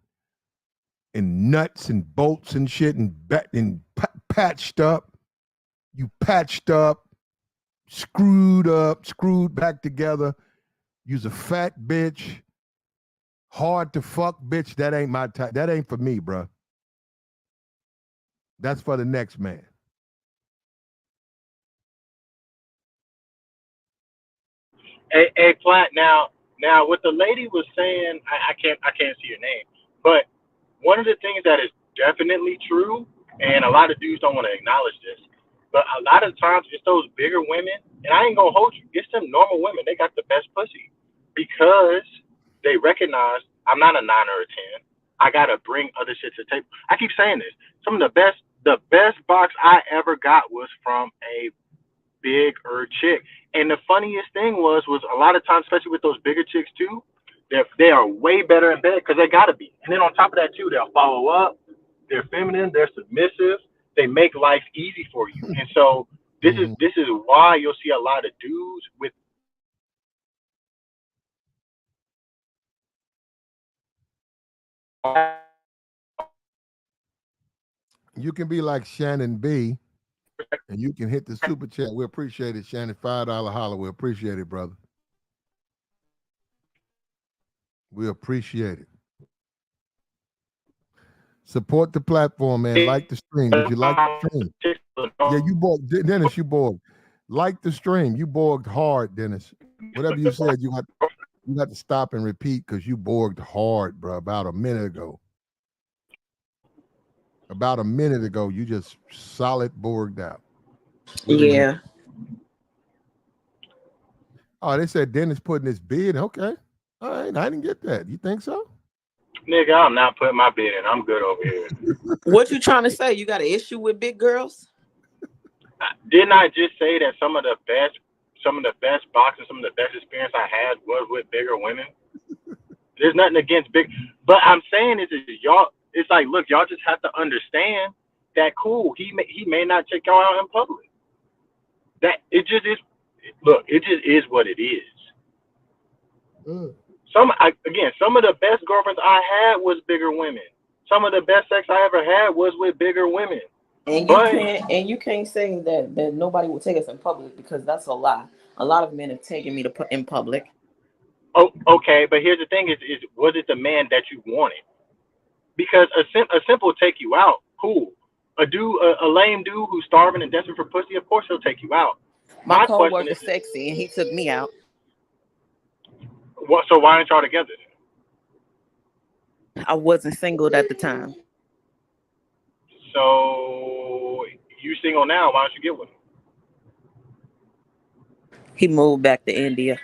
nuts and bolts and shit and patched up, you patched up, screwed back together. You's a fat bitch, hard to fuck bitch. That ain't my type. That ain't for me, bro. That's for the next man. Hey, Flat. Now, what the lady was saying, I can't see your name, but one of the things that is definitely true, and a lot of dudes don't want to acknowledge this, but a lot of times it's those bigger women, and I ain't gonna hold you. It's them normal women. They got the best pussy because they recognize I'm not a 9 or a 10. I gotta bring other shit to the table. I keep saying this. Some of the best box I ever got was from a bigger chick. And the funniest thing was a lot of times, especially with those bigger chicks too, they are way better in bed because they gotta be. And then on top of that too, they'll follow up. They're feminine. They're submissive. They make life easy for you. And so this is Mhm. this is why you'll see a lot of dudes with You can be like Shannon B, and you can hit the super chat. We appreciate it, Shannon. $5 holler. We appreciate it, brother. We appreciate it. Support the platform, man. Like the stream. If you like the stream. Yeah, you borg. Dennis, you borg. Like the stream. You borged hard, Dennis. Whatever you said, you got to stop and repeat because you borged hard, bro, about a minute ago. About a minute ago, you just solid borged out. We didn't hear. Yeah. Oh, they said Dennis putting his bid. Okay. All right. I didn't get that. You think so? Nigga, I'm not putting my bid in. I'm good over here. What you trying to say? You got an issue with big girls? Didn't I just say that some of the best boxing, some of the best experience I had was with bigger women? There's nothing against big, but I'm saying is y'all. It's like, look, y'all just have to understand that cool. He may not check y'all out in public. That it just is. Look, it just is what it is. Mm. Some of the best girlfriends I had was bigger women. Some of the best sex I ever had was with bigger women. But And you can't say that nobody will take us in public, because that's a lie. A lot of men have taken me to put in public. oh, okay. But here's the thing: is was it the man that you wanted? Because a simple take you out, cool. A lame dude who's starving and desperate for pussy, of course he'll take you out. My My question coworker's is, sexy, and he took me out. what? So why aren't y'all together? I wasn't single at the time. So you single now? Why don't you get with him? He moved back to India.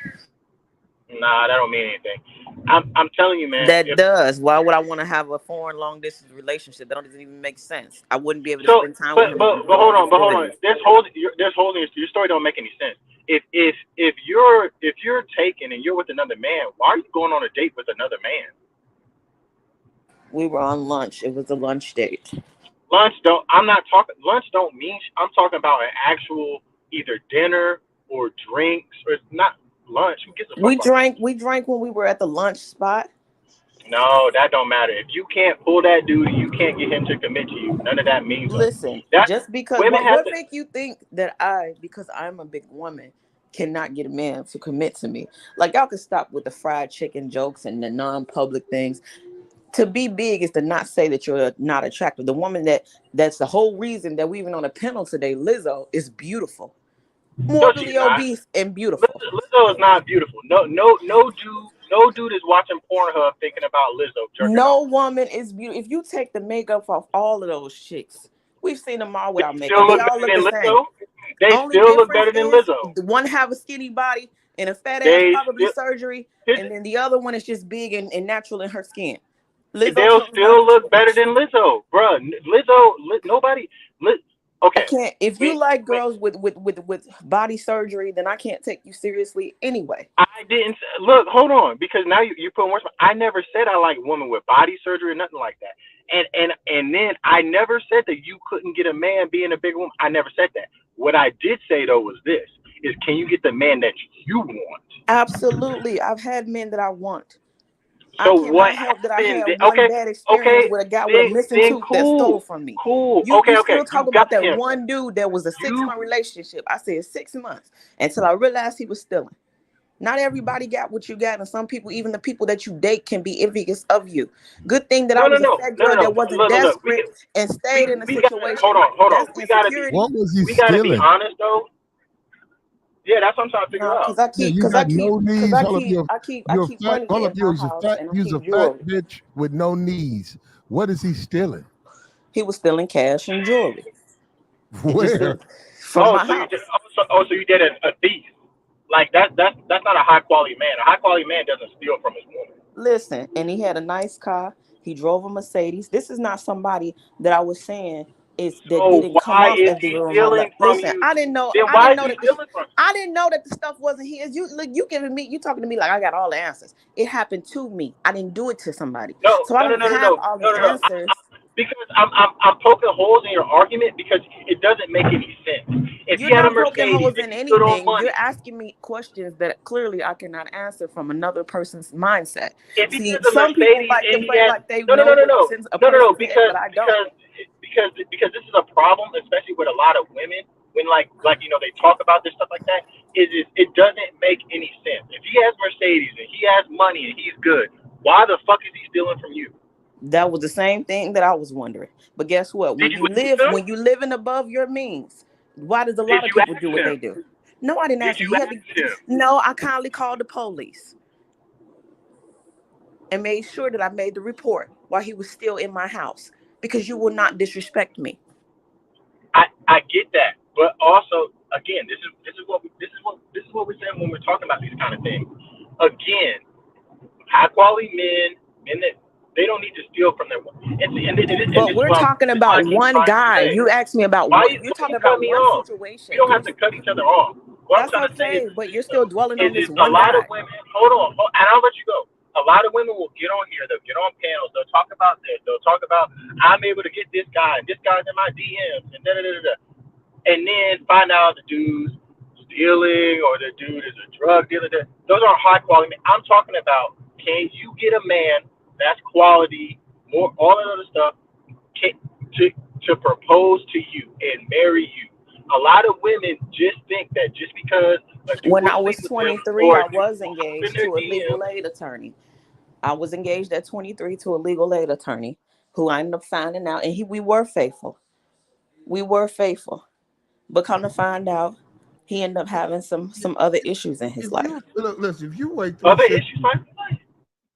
Nah, that don't mean anything. I'm telling you, man. That If does. Why would I want to have a foreign long distance relationship? That doesn't even make sense. I wouldn't be able to so, spend time with him and but enjoy hold the on, facilities. There's holes in your story. Don't make any sense. If you're taken and you're with another man, why are you going on a date with another man? We were on lunch. It was a lunch date. Lunch don't. I'm not talking. Lunch don't mean. I'm talking about an actual either dinner or drinks or it's not lunch. Who gives a fuck We about drank. lunch? We drank when we were at the lunch spot. No, that don't matter. If you can't pull that dude, you can't get him to commit to you. None of that means nothing. Listen, That just because women have what to. make you think that because I'm a big woman, cannot get a man to commit to me? Like, y'all can stop with the fried chicken jokes and the non-public things. To be big is to not say that you're not attractive. The woman that's the whole reason that we even on a panel today, Lizzo, is beautiful, No, she's morbidly not. obese and beautiful. Lizzo is not beautiful. No dude is watching Pornhub thinking about Lizzo jerking No off. woman is beautiful. If you take the makeup off all of those chicks, we've seen them all They without makeup. still They look all better look than the same. Lizzo. They Only still look difference better than is Lizzo. the one have a skinny body and a fat ass, They probably still surgery, his, and then the other one is just big and natural in her skin. Lizzo they'll chose not still to look better change. than Lizzo, bruh. Lizzo, nobody. I Okay, can't. If you wait, like wait. girls with body surgery, then I can't take you seriously anyway. I didn't look. Hold on, because now you put words. I never said I like women with body surgery or nothing like that. And then I never said that you couldn't get a man being a big woman. I never said that. What I did say though was this: is can you get the man that you want? Absolutely, I've had men that I want. I So what cannot help that I happened? had one Okay, bad experience okay, with a guy with a missing then tooth that stole cool, from me. cool. You Okay. still You talk got about that him. one dude that was a You 6 month relationship. I said 6 months until I realized he was stealing. Not everybody got what you got, and some people, even the people that you date, can be envious of you. Good thing that I no no was a no fat no no girl no. that wasn't Look. desperate and stayed in a We got situation. hold on. That's We gotta be insecurity. What was he we gotta be stealing? honest though. Yeah, that's what I'm trying to figure No, out. Yeah, you got no knees. Hold up, you're fat. money Hold up, in my you're house, fat. and I You's a keep fat jewelry. bitch with no knees. What is he stealing? He was stealing cash and jewelry. He just Where? did from Oh, my so you did. house. So you did a thief. Like that's not a high quality man. A high quality man doesn't steal from his woman. Listen, and he had a nice car. He drove a Mercedes. This is not somebody that I was saying is that So didn't come why off is as the he girl on my stealing left. from Listen, you? I didn't know. Then I why didn't is know he that stealing from you? I didn't know that the stuff wasn't his. You look, you giving me, you talking to me like I got all the answers. It happened to me. I didn't do it to somebody, No, so I no, no, don't no, no, have no, all no, the no, no. answers. Because I'm poking holes in your argument because it doesn't make any sense. If he You're had a not poking Mercedes, holes if in he stood on anything. You're money, asking me questions that clearly I cannot answer from another person's mindset. if he See, has a some people Mercedes like to and he play has like they no, no, no, know no, no, what's in a no, no, no, person's head, but I don't. because this is a problem, especially with a lot of women when like they talk about this stuff like that. Is it doesn't make any sense. If he has Mercedes and he has money and he's good, why the fuck is he stealing from you? That was the same thing that I was wondering. But guess what? Did you ask him? When you living above your means, why does a Did lot of you people ask do what him? they do? No, I didn't Did ask him. you He had ask to. him? No, I kindly called the police and made sure that I made the report while he was still in my house because you will not disrespect me. I get that, but also again, this is what we're saying when we're talking about these kind of things. Again, high quality men that they don't need to steal from their and But this is we're what talking this is what about I keep one trying to guy. say. You asked me about Why what you you're why you talking cut about me one off? situation. We don't have to cut each other off. What I'm That's trying to say okay, but you're still dwelling on this is a one lot guy. of women. Hold on, and I'll let you go. A lot of women will get on here. They'll get on panels. They'll talk about this. They'll talk about I'm able to get this guy. This guy's in my DMs and da da da da. And then find out the dude's stealing or the dude is a drug dealer. Those aren't high quality men. I'm talking about can you get a man that's quality, more all that other stuff, can, to to propose to you and marry you. A lot of women just think that just because a dude When will I sleep was with them 23, or I a dude was will hop in engaged their to a legal DMs. aid attorney. I was engaged at 23 to a legal aid attorney who I ended up finding out, and we were faithful. We were faithful. But come to find out, he ended up having some other issues in his If life. you look, listen, if you weigh Other issues 360, like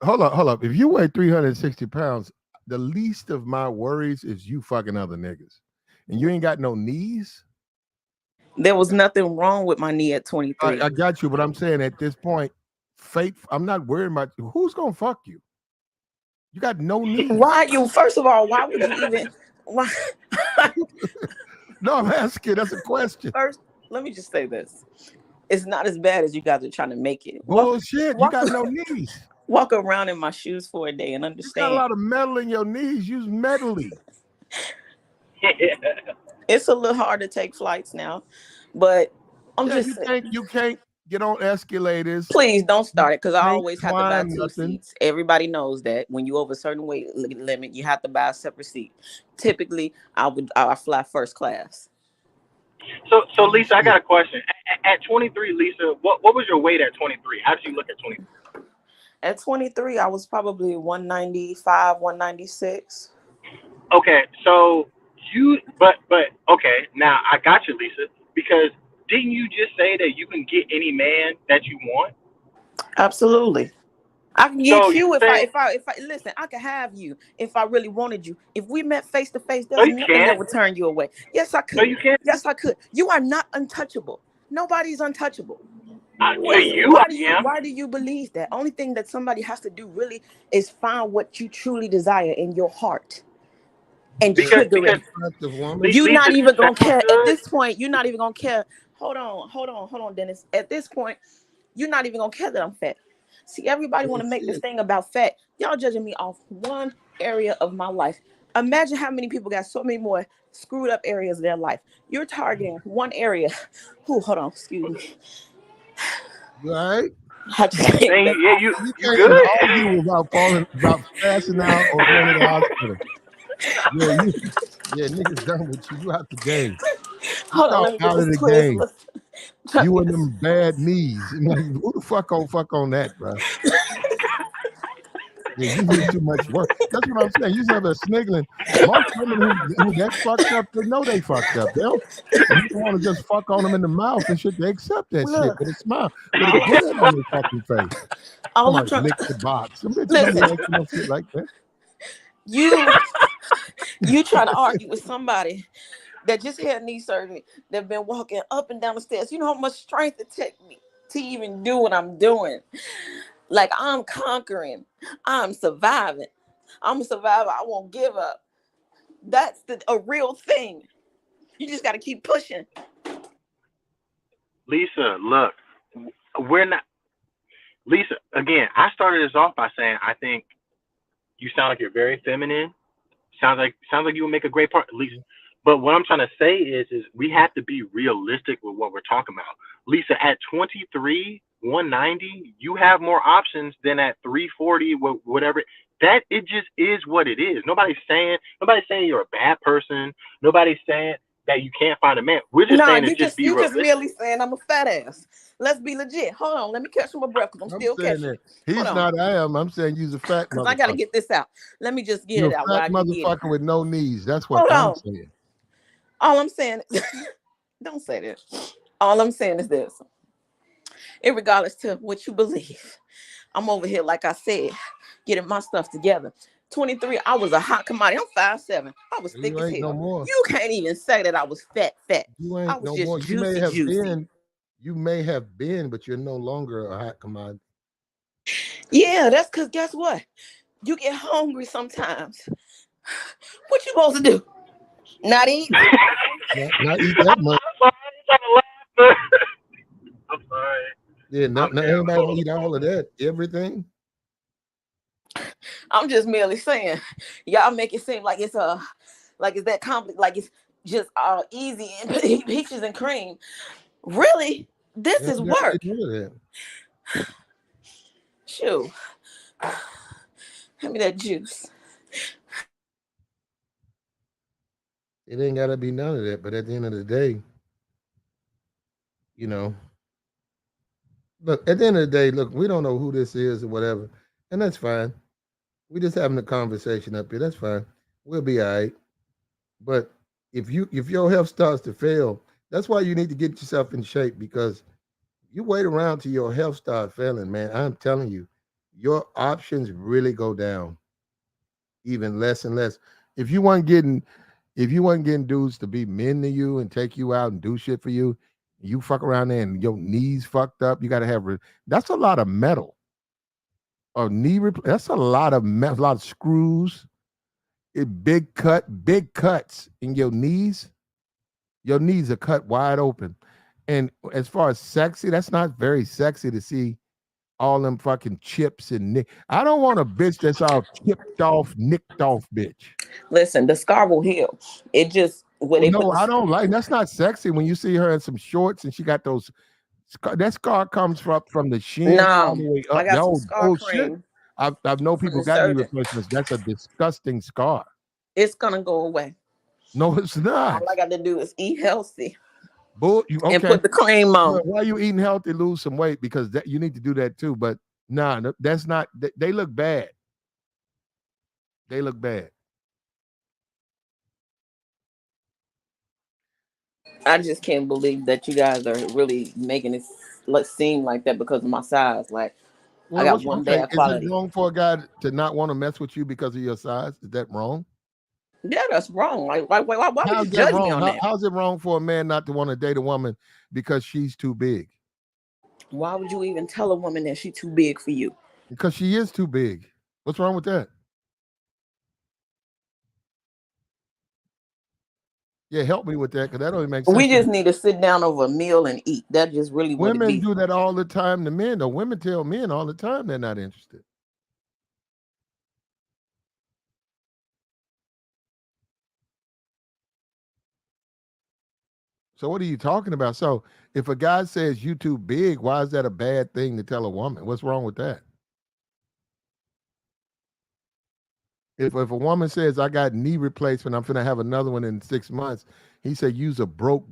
hold up. If you weigh 360 pounds, the least of my worries is you fucking other niggas, and you ain't got no knees. There was nothing wrong with my knee at 23. I got you, but I'm saying at this point, fate. I'm not worried about who's gonna fuck you. You got no knees. Why you? First of all, why would you even? Why? No, I'm asking. That's a question. First, let me just say this: it's not as bad as you guys are trying to make it. Bullshit. You got no knees. Walk around in my shoes for a day and You got a understand. lot of metal in your knees. Use metally. It's a little hard to take flights now, but I'm Yeah, just saying. you can't get on escalators. Please don't start it because I Can't always have to buy climb 2 nothing. seats. Everybody knows that when you over a certain weight limit, you have to buy a separate seat. Typically, I fly first class. So Lisa, I got a question. At 23, Lisa, what was your weight at 23? How did you look at 23? At 23, I was probably 195, 196. Okay, so but okay, now I got you, Lisa, because didn't you just say that you can get any man that you want? Absolutely. I can So get you you saying if I listen, I can have you if I really wanted you. If we met face to face, no there's you nothing that can't. would turn you away. Yes, I No could. you can't. Yes, I could. You are not untouchable. Nobody's untouchable. To you I am. Why do you believe that? Only thing that somebody has to do really is find what you truly desire in your heart and trigger Because it. Attractive woman. You're Lisa, not you even gonna sound care at good. this point. You're not even gonna care. Hold on, Dennis. At this point, you're not even gonna care that I'm fat. See, everybody want to make this thing about fat. Y'all judging me off one area of my life. Imagine how many people got so many more screwed up areas of their life. You're targeting one area. Ooh, hold on, excuse me. You all right? I just came back. Yeah, You you can't good? even argue without falling, about passing out or going to the hospital. Yeah, niggas done with you. You out the game. Hold on, You let me get out of this the twist. game. You and them bad knees. And like, who the fuck on that, bro? Yeah, you need too much work. That's what I'm saying. You never sniggling. Most women who that fucked up, they know they fucked up. They don't want to just fuck on them in the mouth and shit. They accept that shit Look, with a smile, with a grin on their fucking face. all Come I'm on, trying. lick the box. Some bitches don't Listen, like no shit like that. you try to argue with somebody that just had knee surgery, that been walking up and down the stairs. You know how much strength it takes me to even do what I'm doing. Like I'm conquering, I'm surviving. I'm a survivor. I won't give up. That's a real thing. You just got to keep pushing. Lisa, look, we're not. Lisa, again, I started this off by saying I think you sound like you're very feminine. Sounds like you would make a great part, Lisa. But what I'm trying to say is we have to be realistic with what we're talking about. Lisa, at 23, 190, you have more options than at 340, whatever. That it just is what it is. Nobody's saying you're a bad person. Nobody's saying that you can't find a man. We're just No, saying to just be you just realistic. merely saying I'm a fat ass. Let's be legit. Hold on, let me catch my breath because I'm I'm still saying catching that it. Hold he's on, not. I am. I'm saying you's a fat because I got to motherfucker. get this out. Let me just get You're it a out while fat I can get it. motherfucker with no knees. That's what Hold I'm on. saying. All I'm saying is, don't say that. All I'm saying is this. Irregardless to what you believe, I'm over here, like I said, getting my stuff together. 23, I was a hot commodity. I'm 5'7". I was thick You as ain't no hell. more. You can't even say that I was fat. You I ain't was no just more. You may juicy, have juicy. been. You may have been, but you're no longer a hot commodity. Yeah, that's because guess what? You get hungry sometimes. What you supposed to do? Not eat? Not eat that much. I'm sorry, I'm trying to laugh. I'm sorry. Yeah, I'm not everybody don't terrible. eat all of that. Everything. I'm just merely saying, y'all make it seem like it's like it's that complex, like it's just easy and peaches and cream. Really, It this ain't is got to work. be none of that. Shoot, give me that juice. It ain't got to be none of that. But at the end of the day, you know, look. At the end of the day, look. We don't know who this is or whatever, and that's fine. We just having a conversation up here. That's fine. We'll be all right. But if your health starts to fail, that's why you need to get yourself in shape because you wait around till your health start failing, man. I'm telling you, your options really go down even less and less. If you weren't getting if you weren't getting dudes to be men to you and take you out and do shit for you, you fuck around there and your knees fucked up. You got to have that's a lot of metal. Or that's a lot of metal, a lot of screws. Big cuts in your knees. Your knees are cut wide open. And as far as sexy, that's not very sexy to see all them fucking chips and nick. I don't want a bitch that's all chipped off, nicked off, bitch. Listen, the scar will heal. It just where Oh they put no, the I don't like. That's not sexy when you see her in some shorts and she got those. That scar comes from the shin all no. the way I up. got some Oh, scar oh shit. cream I've known from people the got knee surgeon. replacements. That's a disgusting scar. It's gonna go away. No, it's All I not. got to do is eat healthy Bull, you and okay? put the cream Well, on. why are you eating healthy? Lose some weight because that you need to do that too. But nah, no, that's not. They look bad. They look bad. I just can't believe that you guys are really making it seem like that because of my size. Like I Well, got what's one okay? bad Is it quality. wrong for a guy to not want to mess with you because of your size? Is that wrong? Yeah, that's wrong. Like why would you How's that judge me wrong? on that? How's it wrong for a man not to want to date a woman because she's too big? Why would you even tell a woman that she's too big for you? Because she is too big. What's wrong with that? Yeah, help me with that because that don't even make sense We to me. just need to sit down over a meal and eat. That's just really what it Women be. do that all the time to men, though. Women tell men all the time they're not interested. So what are you talking about? So if a guy says you too big, why is that a bad thing to tell a woman? What's wrong with that? If a woman says I got knee replacement, I'm gonna have another one in 6 months. He said use a broke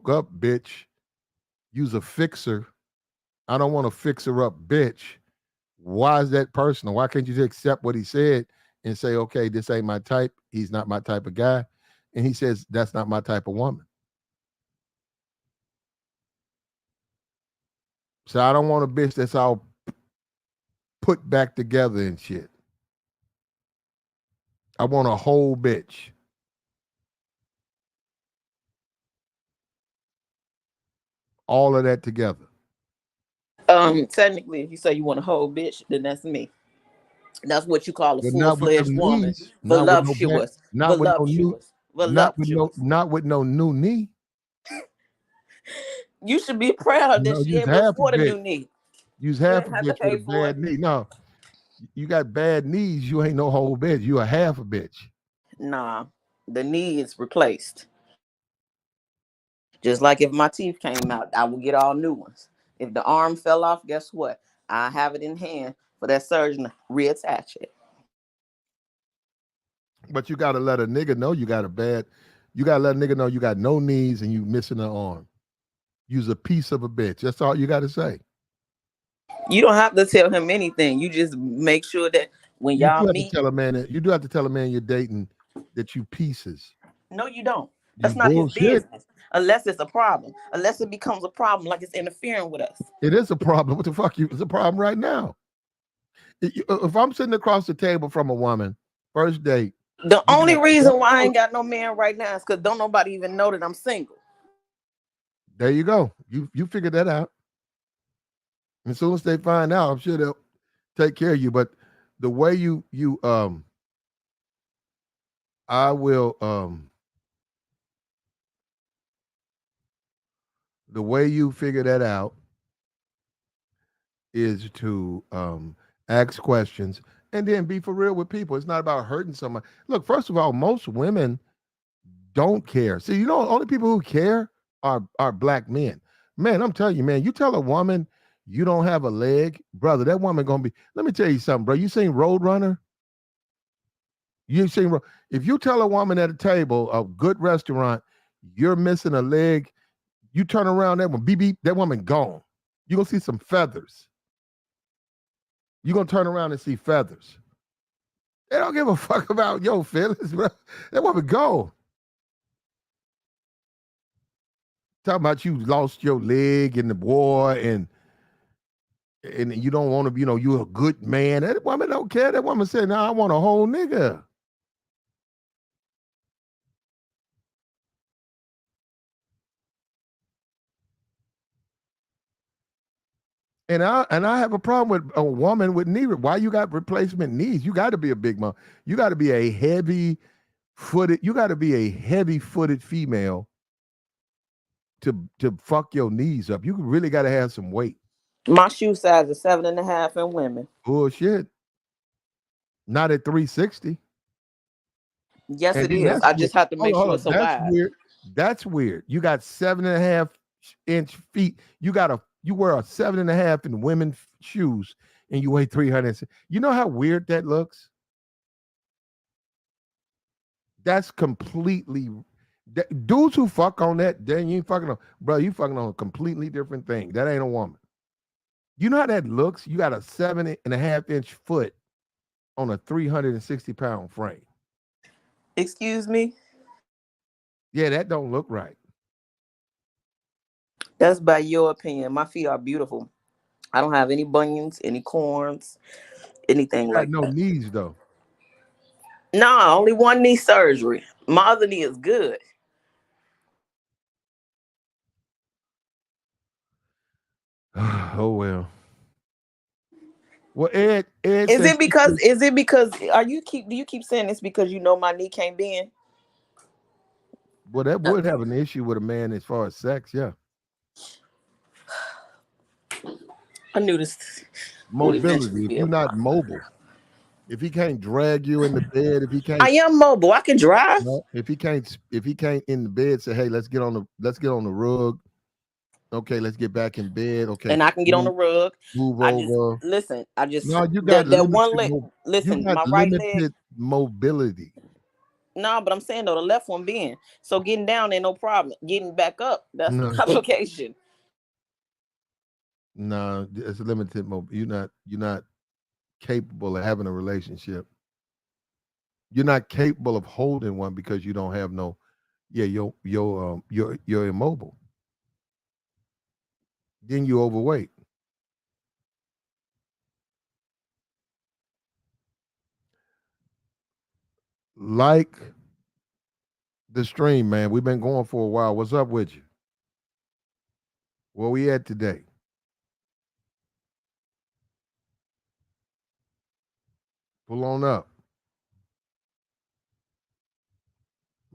up bitch, use a fixer. I don't want to fix her up bitch. Why is that personal? Why can't you just accept what he said and say, okay, this ain't my type. He's not my type of guy. And he says that's not my type of woman. So I don't want a bitch that's all put back together and shit. I want a whole bitch. All of that together. Technically, if you say you want a whole bitch, then that's me. That's what you call a But full not with them fledged woman. knees. Not with no bad, Voluptuous. not with no new, Voluptuous. Voluptuous. not with no new knee. You should be proud that No, she use able to half a afford a bitch. new knee. Use You half ain't a have to bitch with pay a for bad it. knee. No, you got bad knees. You ain't no whole bitch. You a half a bitch. Nah, the knee is replaced. Just like if my teeth came out, I would get all new ones. If the arm fell off, guess what? I have it in hand for that surgeon to reattach it. But you gotta let a nigga know you got a bad. You gotta let a nigga know you got no knees and you missing an arm. Use a piece of a bitch. That's all you gotta say. You don't have to tell him anything. You just make sure that when You y'all do have to meet, tell a man that you do have to tell a man you're dating that you pieces. no, you don't. You That's not his bullshit. business. Unless it's a problem. Unless it becomes a problem, like it's interfering with us. It is a problem. What the fuck? It's a problem right now. If I'm sitting across the table from a woman, first date, The you only got reason why I ain't got no man right now is because don't nobody even know that I'm single. There you go. You figured that out. As soon as they find out, I'm sure they'll take care of you. But the way you I will the way you figure that out is to ask questions and then be for real with people. It's not about hurting somebody. Look, first of all, most women don't care. See, you know, only people who care are black men. Man, I'm telling you, man, you tell a woman you don't have a leg, brother, that woman gonna be. Let me tell you something, bro. You seen Roadrunner? You seen if you tell a woman at a table, a good restaurant, you're missing a leg, you turn around, that one beep beep, that woman gone. You gonna see some feathers. You gonna turn around and see feathers. They don't give a fuck about your feelings, bro. That woman gone. Talking about you lost your leg in the war and you don't want to, you know, you're a good man. That woman don't care. That woman said, "No, I want a whole nigga." And I have a problem with a woman with knee. Why you got replacement knees? You got to be a big mom. You got to be a heavy footed. You got to be a heavy footed female to fuck your knees up. You really got to have some weight. My shoe size is 7.5 in women. Bullshit. Not at 360. Yes, And it then is. that's I weird. just have to make Hold sure on. it's a That's wide. weird. That's weird. You got 7.5 inch feet. You wear a 7.5 in women shoes and you weigh 300. You know how weird that looks? That's completely dudes who fuck on that, then you ain't fucking on, bro. You fucking on a completely different thing. That ain't a woman. You know how that looks? You got a 7.5 inch foot on a 360-pound frame. Excuse me? Yeah, that don't look right. That's by your opinion. My feet are beautiful. I don't have any bunions, any corns, anything Got like no that. knees though. No, only one knee surgery. My other knee is good. Oh well. Well, Ed Is says it because are you keep do you keep saying it's because you know my knee can't bend? well, that Uh, would have an issue with a man as far as sex, yeah. I knew this would eventually Mobility. If be a you're not problem. mobile, if he can't drag you in the bed, if he I can't am mobile. I can drive. no, if he can't in the bed say, hey, let's get on the rug. Okay, let's get back in bed. Okay, And I can get on the move, rug. move I just over. listen. I just No, you got that one limited leg. you Listen, got my right leg. limited mobility. No, but I'm saying though the left one bend. So getting down ain't no problem. Getting back up, that's the No, complication. no, it's limited you're not capable of having a relationship. You're not capable of holding one because you don't have no yeah, you're immobile. Then you overweight. Like the stream, man. We've been going for a while. What's up with you? Where we at today? Pull on up.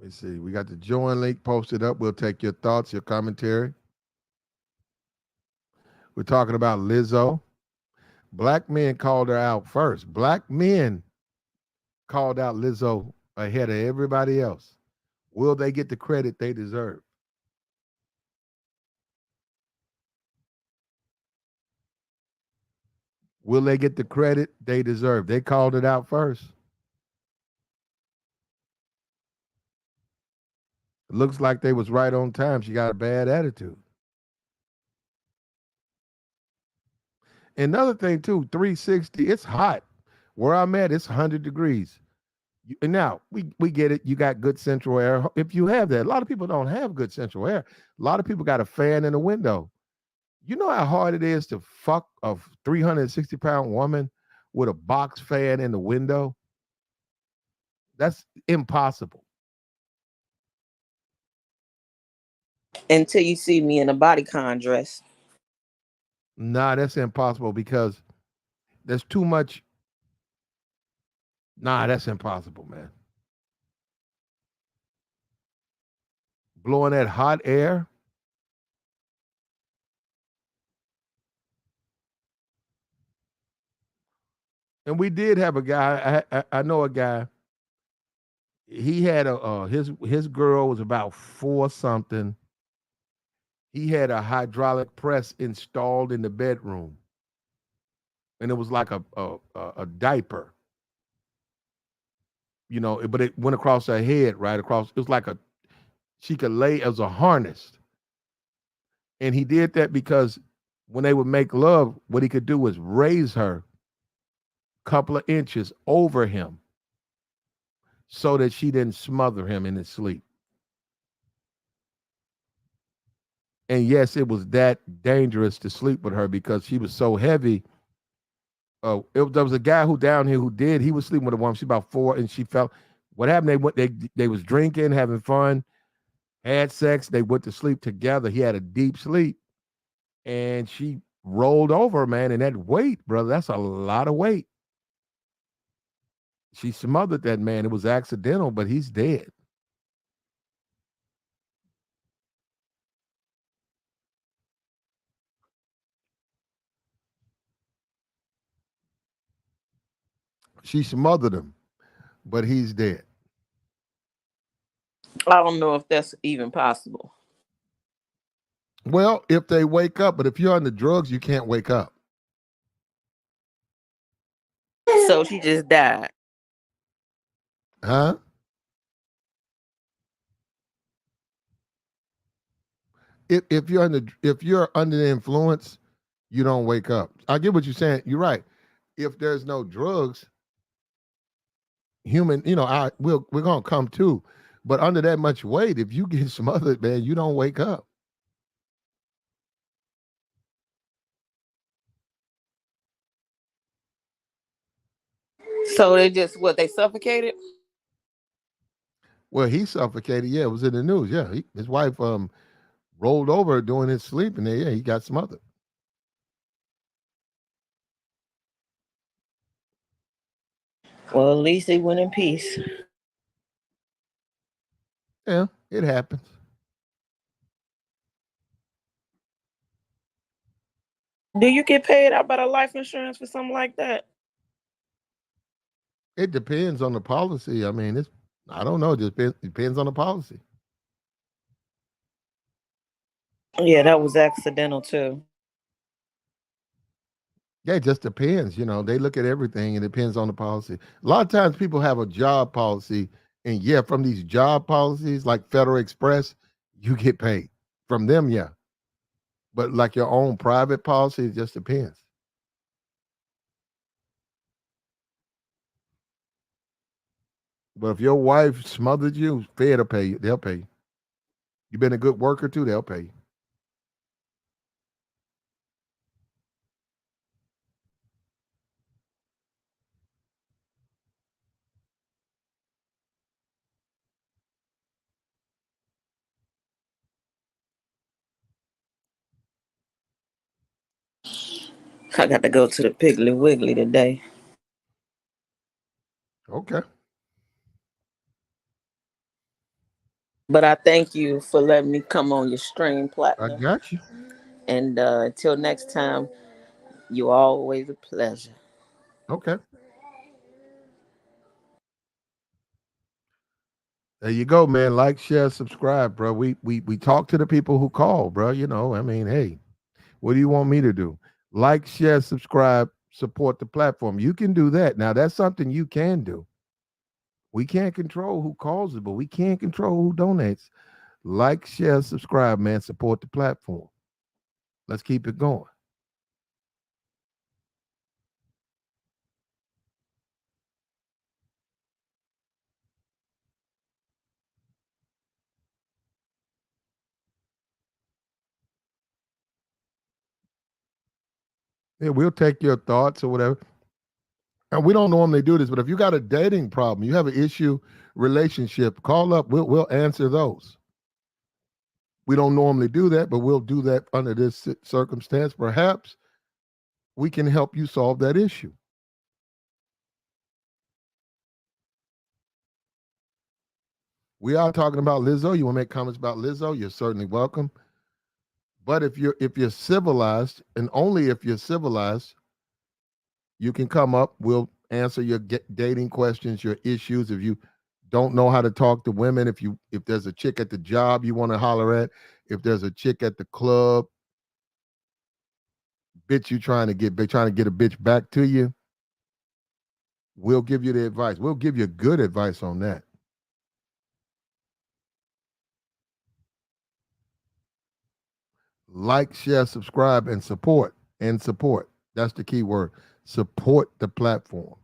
Let's see. We got the join link posted up. We'll take your thoughts, your commentary. We're talking about Lizzo. Black men called her out first. Black men called out Lizzo ahead of everybody else. Will they get the credit they deserve? Will they get the credit they deserve? They called it out first. It looks like they was right on time. She got a bad attitude. Another thing too, 360, it's hot. Where I'm at, it's 100 degrees. And now we get it. You got good central air. If you have that, a lot of people don't have good central air. A lot of people got a fan in the window. You know how hard it is to fuck a 360-pound woman with a box fan in the window? That's impossible. until you see me in a bodycon dress. Nah, that's impossible because there's too much. Nah, that's impossible, man. Blowing that hot air. And we did have a guy. I know a guy. He had a his girl was about four something. He had a hydraulic press installed in the bedroom, and it was like a diaper, but it went across her head, right across. It was like a she could lay as a harness, and he did that because when they would make love, what he could do was raise her a couple of inches over him so that she didn't smother him in his sleep. And yes, it was that dangerous to sleep with her because she was so heavy. There was a guy who down here who did. He was sleeping with a woman. She about four, and she felt. What happened? They was drinking, having fun, had sex. They went to sleep together. He had a deep sleep, and she rolled over, man. And that weight, brother, that's a lot of weight. She smothered that man. It was accidental, but he's dead. She smothered him, but he's dead. I don't know if that's even possible. Well, if they wake up, but if you're on the drugs, you can't wake up. So she just died. Huh? If you're under the influence, you don't wake up. I get what you're saying. You're right. If there's no drugs, human, we're gonna come to. But under that much weight, if you get smothered, man, you don't wake up. So they just what they suffocated? Well, he suffocated. Yeah, it was in the news. Yeah, his wife rolled over during his sleep, and yeah, he got smothered. Well, at least they went in peace. Yeah, it happens. Do you get paid out by the life insurance for something like that? It depends on the policy. I mean, I don't know. It just depends on the policy. Yeah, that was accidental too. Yeah, it just depends. They look at everything. It depends on the policy. A lot of times people have a job policy, and yeah, from these job policies like Federal Express, you get paid. From them, yeah. But like your own private policy, it just depends. But if your wife smothered you, Fed will pay you. They'll pay you. You've been a good worker too, they'll pay you. I got to go to the Piggly Wiggly today. Okay. But I thank you for letting me come on your stream I platinum. got you. And until next time, you always a pleasure. Okay. There you go, man. Like, share, subscribe, bro. We talk to the people who call, bro. I mean, hey, what do you want me to do? Like, share, subscribe, support the platform. You can do that. Now, that's something you can do. We can't control who calls it, but we can control who donates. Like, share, subscribe, man. Support the platform. Let's keep it going. Yeah, we'll take your thoughts or whatever. And we don't normally do this, but if you got a dating problem, you have an issue, relationship, call up. We'll answer those. We don't normally do that, but we'll do that under this circumstance. Perhaps we can help you solve that issue. We are talking about Lizzo. You want to make comments about Lizzo? You're certainly welcome. But if you're civilized, and only if you're civilized, you can come up. We'll answer your dating questions, your issues. If you don't know how to talk to women, if there's a chick at the job you want to holler at, if there's a chick at the club, bitch, they trying to get a bitch back to you, we'll give you the advice. We'll give you good advice on that. Like, share, subscribe, and support. And support. That's the key word. Support the platform.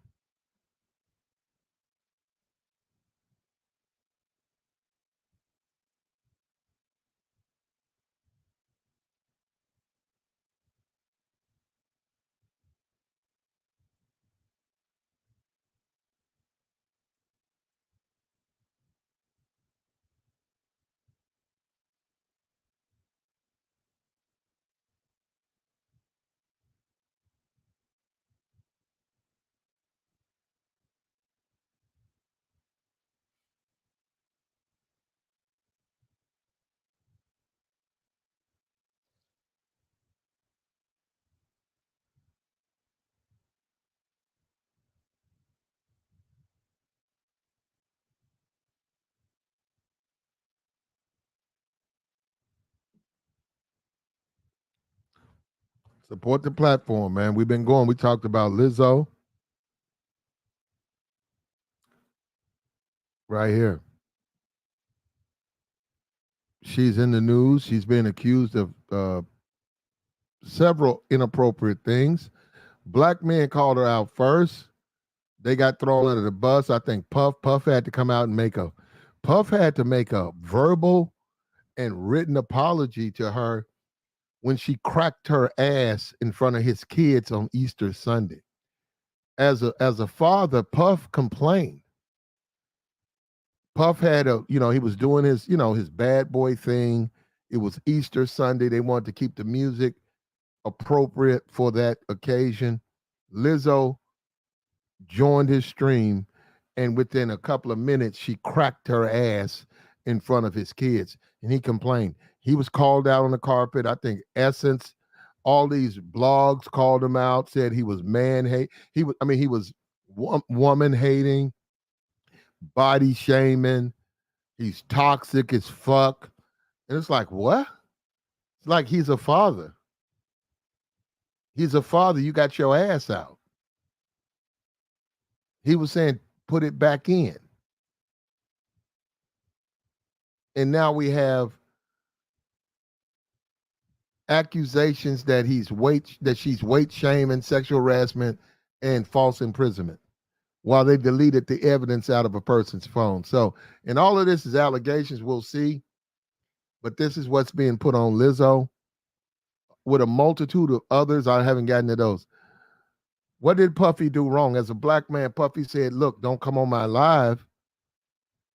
Support the platform, man. We've been going. We talked about Lizzo right here. She's in the news. She's been accused of several inappropriate things. Black men called her out first. They got thrown under the bus. I think Puff had to come out and Puff had to make a verbal and written apology to her when she cracked her ass in front of his kids on Easter Sunday. As a father, Puff complained. Puff had he was doing his bad boy thing. It was Easter Sunday. They wanted to keep the music appropriate for that occasion. Lizzo joined his stream, and within a couple of minutes, she cracked her ass in front of his kids. And he complained. He was called out on the carpet. I think Essence, all these blogs called him out, said he was man hate. He was woman hating, body shaming. He's toxic as fuck. And it's like, what? It's like he's a father. He's a father. You got your ass out. He was saying, put it back in. And now we have accusations that she's weight shaming, sexual harassment, and false imprisonment while they deleted the evidence out of a person's phone. So, and all of this is allegations, we'll see. But this is what's being put on Lizzo with a multitude of others. I haven't gotten to those. What did Puffy do wrong? As a black man, Puffy said, look, don't come on my live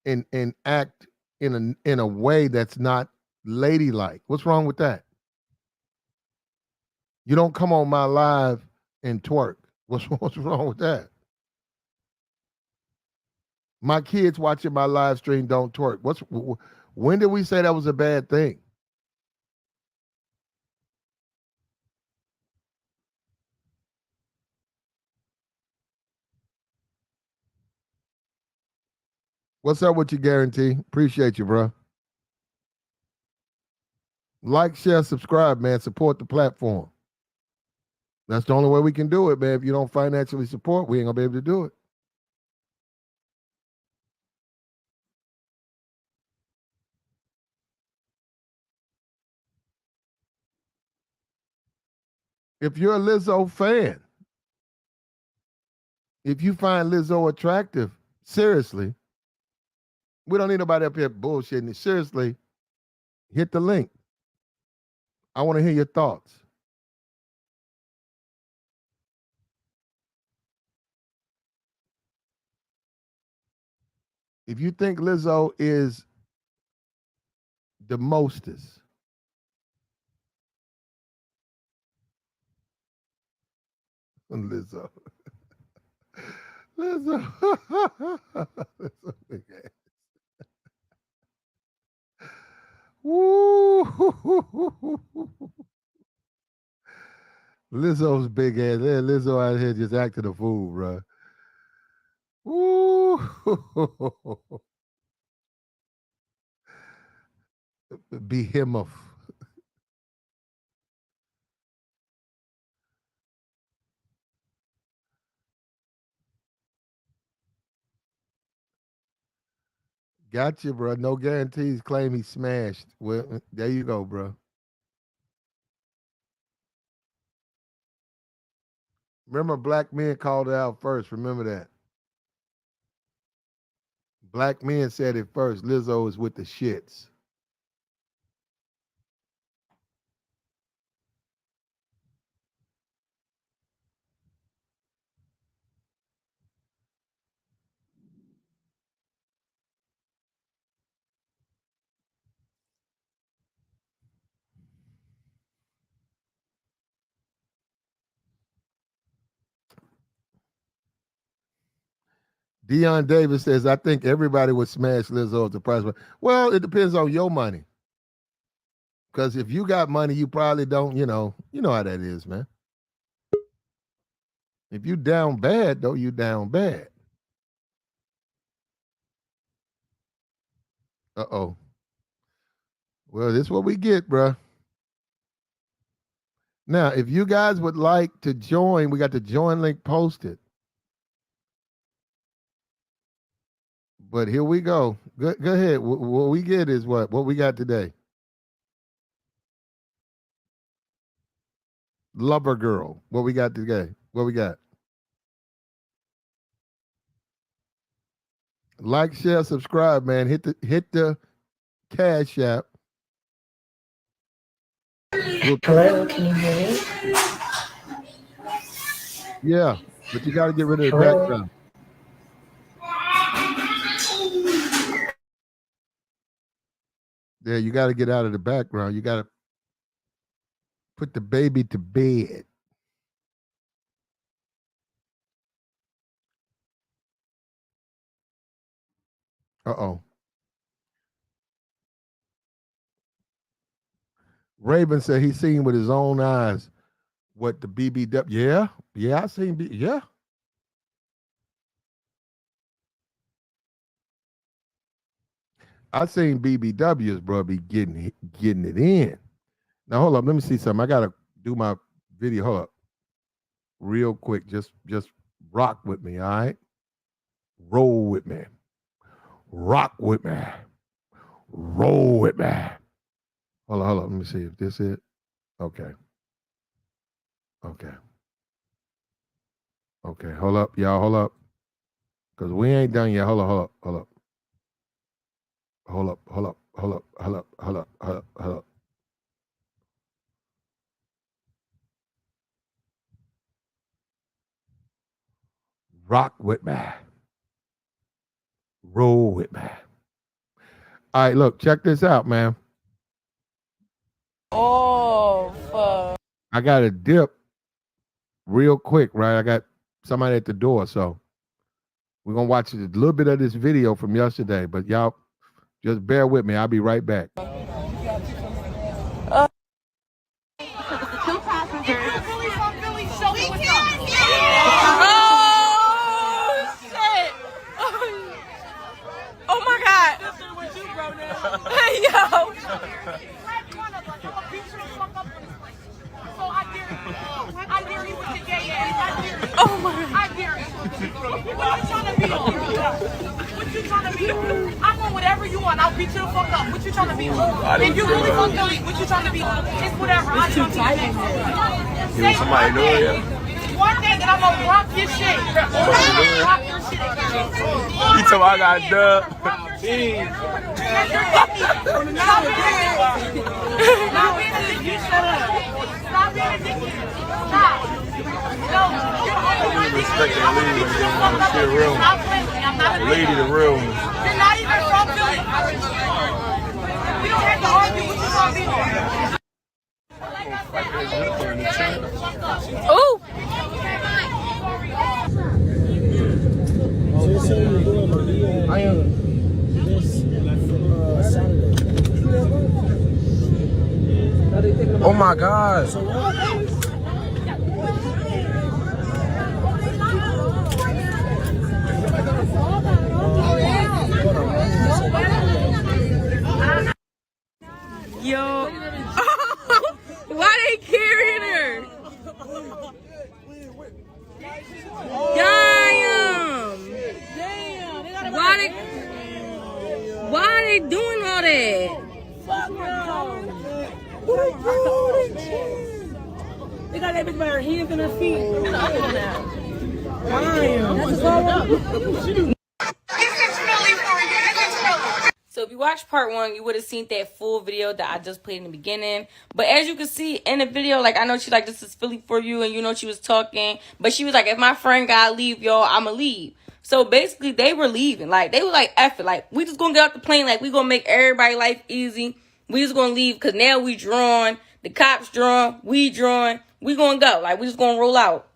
and act in a way that's not ladylike. What's wrong with that? You don't come on my live and twerk. What's wrong with that? My kids watching my live stream don't twerk. When did we say that was a bad thing? What's up with you, Guarantee? Appreciate you, bro. Like, share, subscribe, man. Support the platform. That's the only way we can do it, man. If you don't financially support, we ain't gonna be able to do it. If you're a Lizzo fan, if you find Lizzo attractive, seriously, we don't need nobody up here bullshitting. Seriously, hit the link. I want to hear your thoughts. If you think Lizzo is the mostest, Lizzo. Lizzo. Lizzo big ass. Woo. Lizzo's big ass. Yeah, Lizzo out here just acting a fool, bro. Woo. Behemoth. Gotcha, bro. No guarantees. Claim he smashed. Well, there you go, bro. Remember, black men called it out first. Remember that. Black men said it first. Lizzo is with the shits. Deion Davis says, I think everybody would smash Lizzo if the price was. Well, it depends on your money. Because if you got money, you probably don't, you know how that is, man. If you down bad, though, you down bad. Uh-oh. Well, this is what we get, bruh. Now, if you guys would like to join, we got the join link posted. But here we go. Go ahead. What we get is what we got today. Lover girl. What we got today? What we got? Like, share, subscribe, man. Hit the Cash App. Hello, can you hear me? Yeah, but you got to get rid of the Hello? background. Yeah, you got to get out of the background. You got to put the baby to bed. Uh-oh. Raven said he's seen with his own eyes what the BBW. Yeah, I seen yeah. I seen BBWs, bro, be getting it in. Now hold up, let me see something. I gotta do my video. Hold up, real quick. Just rock with me, all right? Roll with me. Rock with me. Roll with me. Hold on. Let me see if this is it. Okay. Hold up, y'all. Hold up. Because we ain't done yet. Hold up. Rock with me. Roll with me. All right, look, check this out, man. Oh, fuck. I got a dip real quick, right? I got somebody at the door, so we're going to watch a little bit of this video from yesterday, but y'all just bear with me. I'll be right back. Two passengers. Oh my God. Hey, yo. I dare you with your gay ass. I dare you. Oh my God. I dare you. What you trying to be on? What you trying to be on? I'm on whatever you want. I'll beat you the fuck up. What you trying to be on? If you really fuck Billy, what you trying to be on? It's whatever. I'm trying to be on. Say somebody do it. One thing and I'm gonna rock your shit. Rock your shit again. You told me I got dubbed. Stop being a dick. Shut up. Stop being a dick. Stop. No, you're only Respect that lady right there, man. She a real one. I'm not a Lady, the real one. You're not even from Philly. We don't have to argue with you from Philly. Ooh. I am this Saturday. Oh my God. Yo. Why they carrying her? Damn. Why are they doing all that? They got that bitch by her hands and her feet. So if you watched part 1, you would have seen that full video that I just played in the beginning. But as you can see in the video, like, I know she like, this is Philly for you, and you know she was talking. But she was like, if my friend gotta leave, y'all, I'ma leave. So basically, they were leaving. Like, they were like, F it. Like, we just gonna get off the plane. Like, we gonna make everybody life easy. We just gonna leave because now we drawn. The cops drawn. We drawn. We gonna go. Like, we just gonna roll out.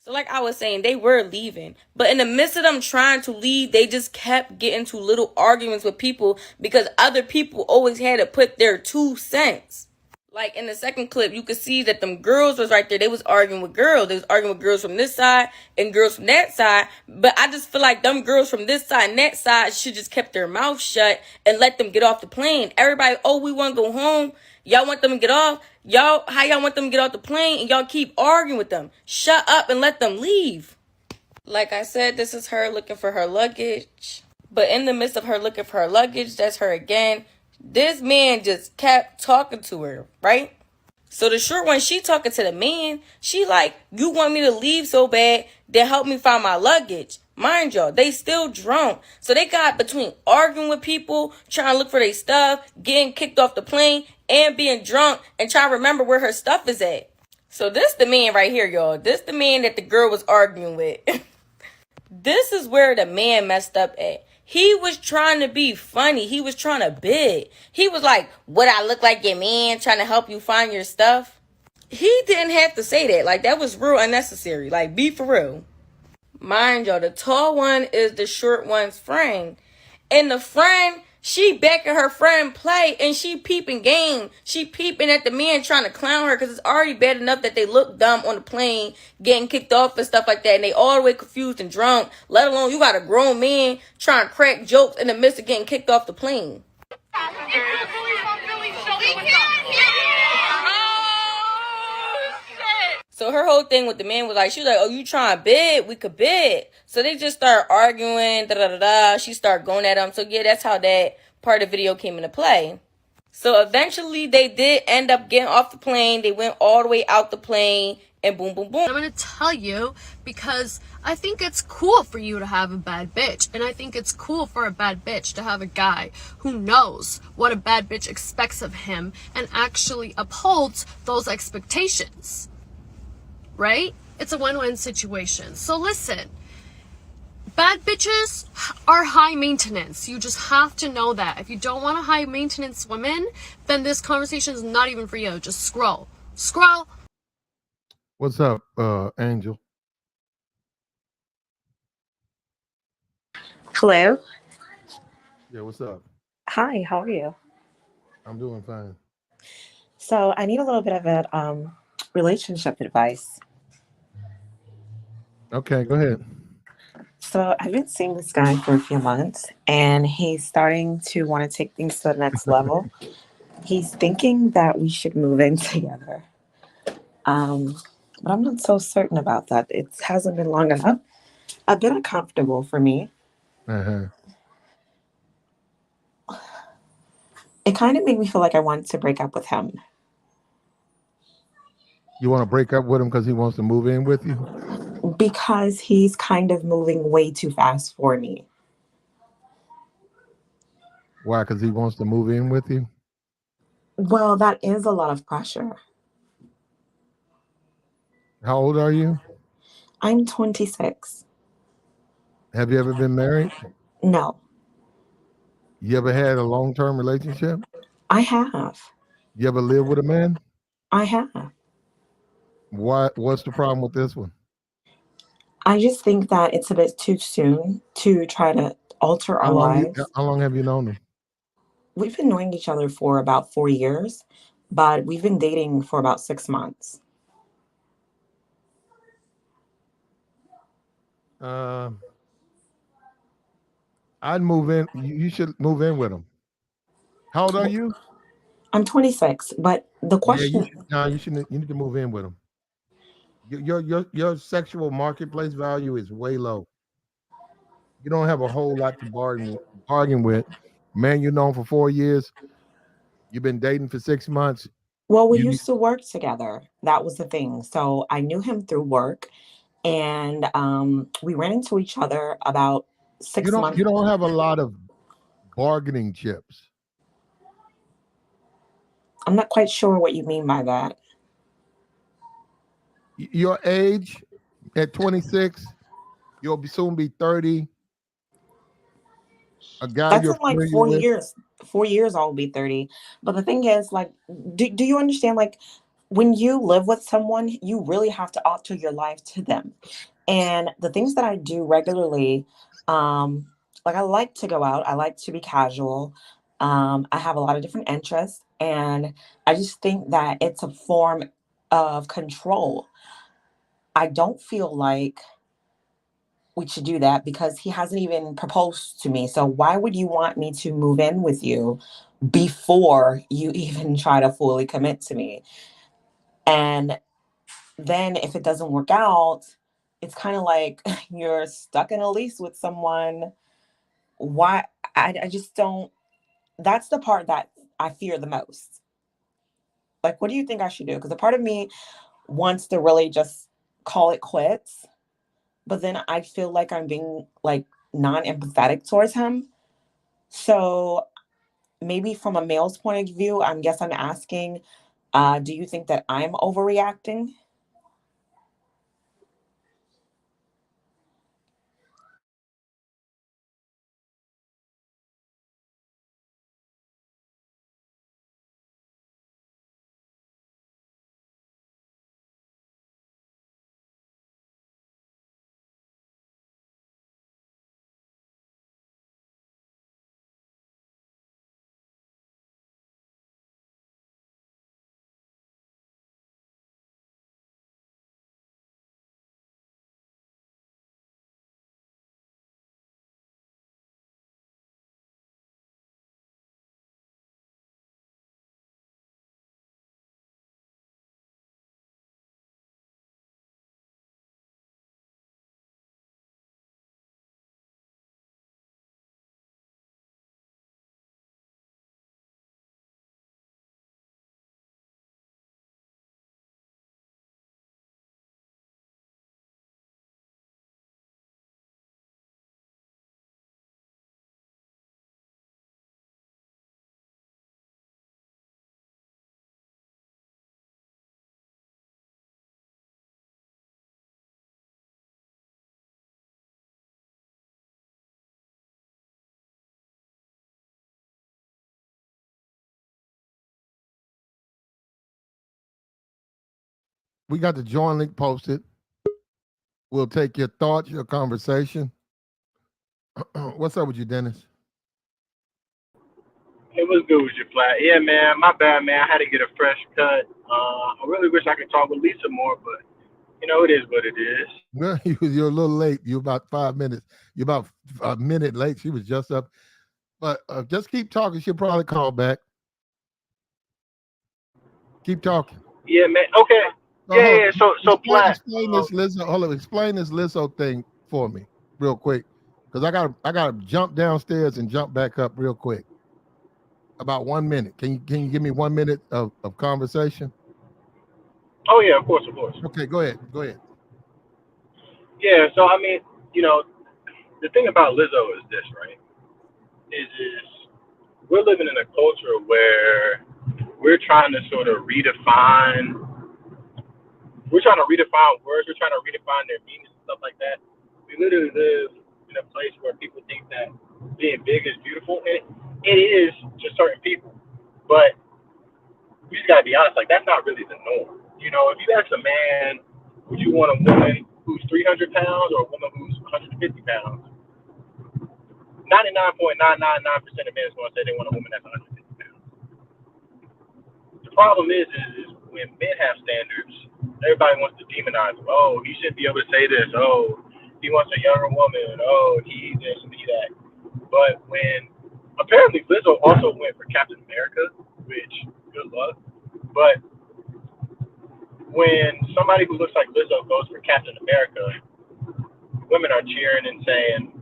So like I was saying, they were leaving. But in the midst of them trying to leave, they just kept getting to little arguments with people because other people always had to put their 2 cents. Like in the second clip, you could see that them girls was right there. They was arguing with girls. They was arguing with girls from this side and girls from that side. But I just feel like them girls from this side and that side should just kept their mouth shut and let them get off the plane. Everybody, oh, we want to go home. Y'all want them to get off? Y'all, how y'all want them to get off the plane and y'all keep arguing with them? Shut up and let them leave. Like I said, this is her looking for her luggage. But in the midst of her looking for her luggage, that's her again. This man just kept talking to her, right? So the short one, she talking to the man. She like, you want me to leave so bad, then help me find my luggage. Mind y'all, they still drunk. So they got between arguing with people, trying to look for their stuff, getting kicked off the plane, and being drunk, and trying to remember where her stuff is at. So this the man right here, y'all. This the man that the girl was arguing with. This is where the man messed up at. He was trying to be funny. He was trying to bid. He was like, would I look like your man trying to help you find your stuff? He didn't have to say that. Like, that was real unnecessary. Like, be for real. Mind y'all, the tall one is the short one's friend. And the friend, she backing her friend play and she peeping game. She peeping at the man trying to clown her because it's already bad enough that they look dumb on the plane, getting kicked off and stuff like that. And they all the way confused and drunk. Let alone you got a grown man trying to crack jokes in the midst of getting kicked off the plane. So her whole thing with the man was like, she was like, oh, you trying to bid? We could bid. So they just started arguing, da-da-da-da. She started going at him. So yeah, that's how that part of the video came into play. So eventually they did end up getting off the plane. They went all the way out the plane and boom, boom, boom. I'm going to tell you because I think it's cool for you to have a bad bitch. And I think it's cool for a bad bitch to have a guy who knows what a bad bitch expects of him and actually upholds those expectations. Right? It's a win-win situation. So listen, bad bitches are high maintenance. You just have to know that. If you don't want a high maintenance woman, then this conversation is not even for you. Just scroll. Scroll. What's up, Angel? Hello. Yeah, what's up? Hi, how are you? I'm doing fine. So I need a little bit of a relationship advice. Okay, go ahead. So I've been seeing this guy for a few months, and he's starting to want to take things to the next level. He's thinking that we should move in together. But I'm not so certain about that. It hasn't been long enough. A bit uncomfortable for me. Uh-huh. It kind of made me feel like I wanted to break up with him. You want to break up with him because he wants to move in with you? Because he's kind of moving way too fast for me. Why? Because he wants to move in with you? Well, that is a lot of pressure. How old are you? I'm 26. Have you ever been married? No. You ever had a long-term relationship? I have. You ever live with a man? I have. What's the problem with this one? I just think that it's a bit too soon to try to alter How our long lives. how long have you known him? We've been knowing each other for about 4 years, but we've been dating for about 6 months. Uh, I'd move in. You should move in with him. How old are you? I'm 26, but the Yeah, you question, should. No, you shouldn't. You need to move in with him. Your sexual marketplace value is way low. You don't have a whole lot to bargain with. Man, you known for 4 years. You've been dating for 6 months. well, we You need. used to work together. That was the thing. So I knew him through work, and we ran into each other about You six don't. months. You don't have a lot of bargaining chips. I'm not quite sure what you mean by that. Your age at 26, soon be 30. A guy That's you're in like familiar four with. years. 4 years, I'll be 30. But the thing is, like, do you understand? Like, when you live with someone, you really have to alter your life to them. And the things that I do regularly, um, like I like to go out, I like to be casual. I have a lot of different interests, and I just think that it's a form of control. I don't feel like we should do that because he hasn't even proposed to me. So why would you want me to move in with you before you even try to fully commit to me? And then if it doesn't work out, it's kind of like you're stuck in a lease with someone. Why? I just don't. That's the part that I fear the most. Like, what do you think I should do? Because a part of me wants to really just call it quits, but then I feel like I'm being like non-empathetic towards him. So maybe from a male's point of view, I guess I'm asking, do you think that I'm overreacting? We got the join link posted. We'll take your thoughts, your conversation. What's up with you, Dennis? It was good with your flat. Yeah, man. My bad, man. I had to get a fresh cut. I really wish I could talk with Lisa more, but it is what it is. Well, you're a little late. You're about 5 minutes. You're about a minute late. She was just up. But just keep talking. She'll probably call back. Keep talking. Yeah, man. Okay. No, Yeah, hold yeah. on. So Plat. Explain this Lizzo. Hold on. Explain this Lizzo thing for me, real quick, because I gotta jump downstairs and jump back up real quick. About 1 minute. Can you give me 1 minute of conversation? Oh yeah, of course, of course. Okay, go ahead. Go ahead. Yeah. So I mean, you know, the thing about Lizzo is this, right? Is we're living in a culture where we're trying to sort of redefine. We're trying to redefine words. We're trying to redefine their meanings and stuff like that. We literally live in a place where people think that being big is beautiful, and it is to certain people. But we just gotta be honest, like that's not really the norm. You know, if you ask a man, would you want a woman who's 300 pounds or a woman who's 150 pounds? 99.999% of men is going to say they want a woman that's 150 pounds. The problem is when men have standards, everybody wants to demonize them. Oh, he shouldn't be able to say this. Oh, he wants a younger woman. Oh, he this and he that. But when apparently Lizzo also went for Captain America, which good luck. But when somebody who looks like Lizzo goes for Captain America, women are cheering and saying,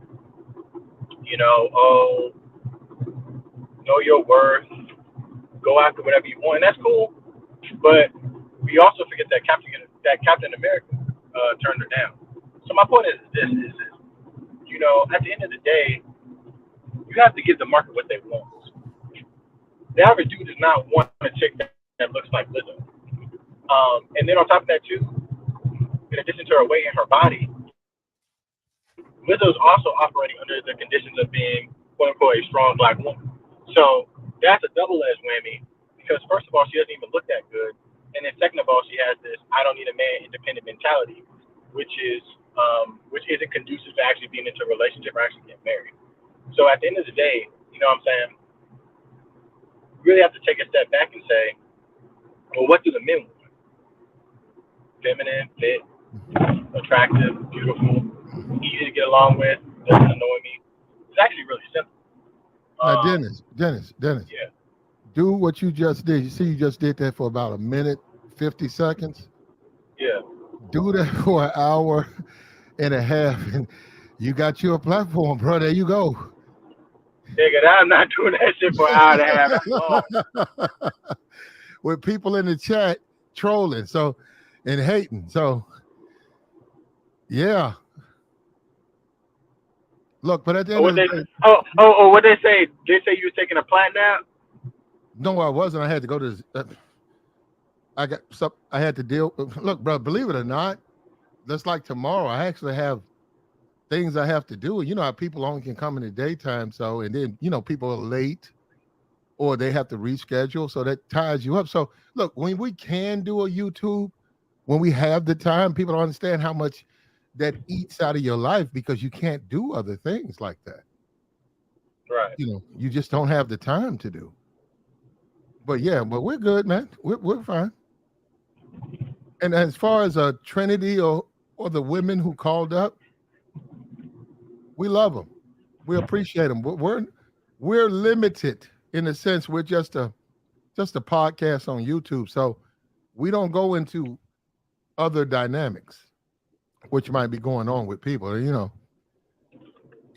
you know, oh, know your worth, go after whatever you want, and that's cool. But we also forget that Captain America turned her down. So my point is this: you know, at the end of the day, you have to give the market what they want. The average dude does not want a chick that looks like Lizzo. And then on top of that too, in addition to her weight and her body, Lizzo's also operating under the conditions of being quote unquote a strong black woman. So that's a double-edged whammy because first of all, she doesn't even look that good, and then second of all, she has this "I don't need a man" independent mentality, which isn't conducive to actually being into a relationship or actually getting married. So at the end of the day, you know what I'm saying? You really have to take a step back and say, well, what do the men want? Feminine, fit, attractive, beautiful, easy to get along with, doesn't annoy me. It's actually really simple. Now, Dennis. Yeah. Do what you just did. You see, you just did that for about a minute, 50 seconds. Yeah. Do that for an hour and a half, and you got your platform, bro. There you go. Nigga, I'm not doing that shit for an hour and a half. That's long. With people in the chat trolling, and hating. So, yeah. Look, but at the end of the day, what they say? They say you were taking a plat nap? No, I wasn't. I had to go to. I had to deal. Look, bro. Believe it or not, just like tomorrow, I actually have things I have to do. You know how people only can come in the daytime. So, and then people are late, or they have to reschedule. So that ties you up. So, look, when we can do a YouTube, when we have the time, people don't understand how much that eats out of your life because you can't do other things like that. Right. You just don't have the time to do. But yeah, but we're good, man. We're fine. And as far as Trinity or the women who called up, we love them. We appreciate them. We're limited in the sense we're just a podcast on YouTube, so we don't go into other dynamics which might be going on with people.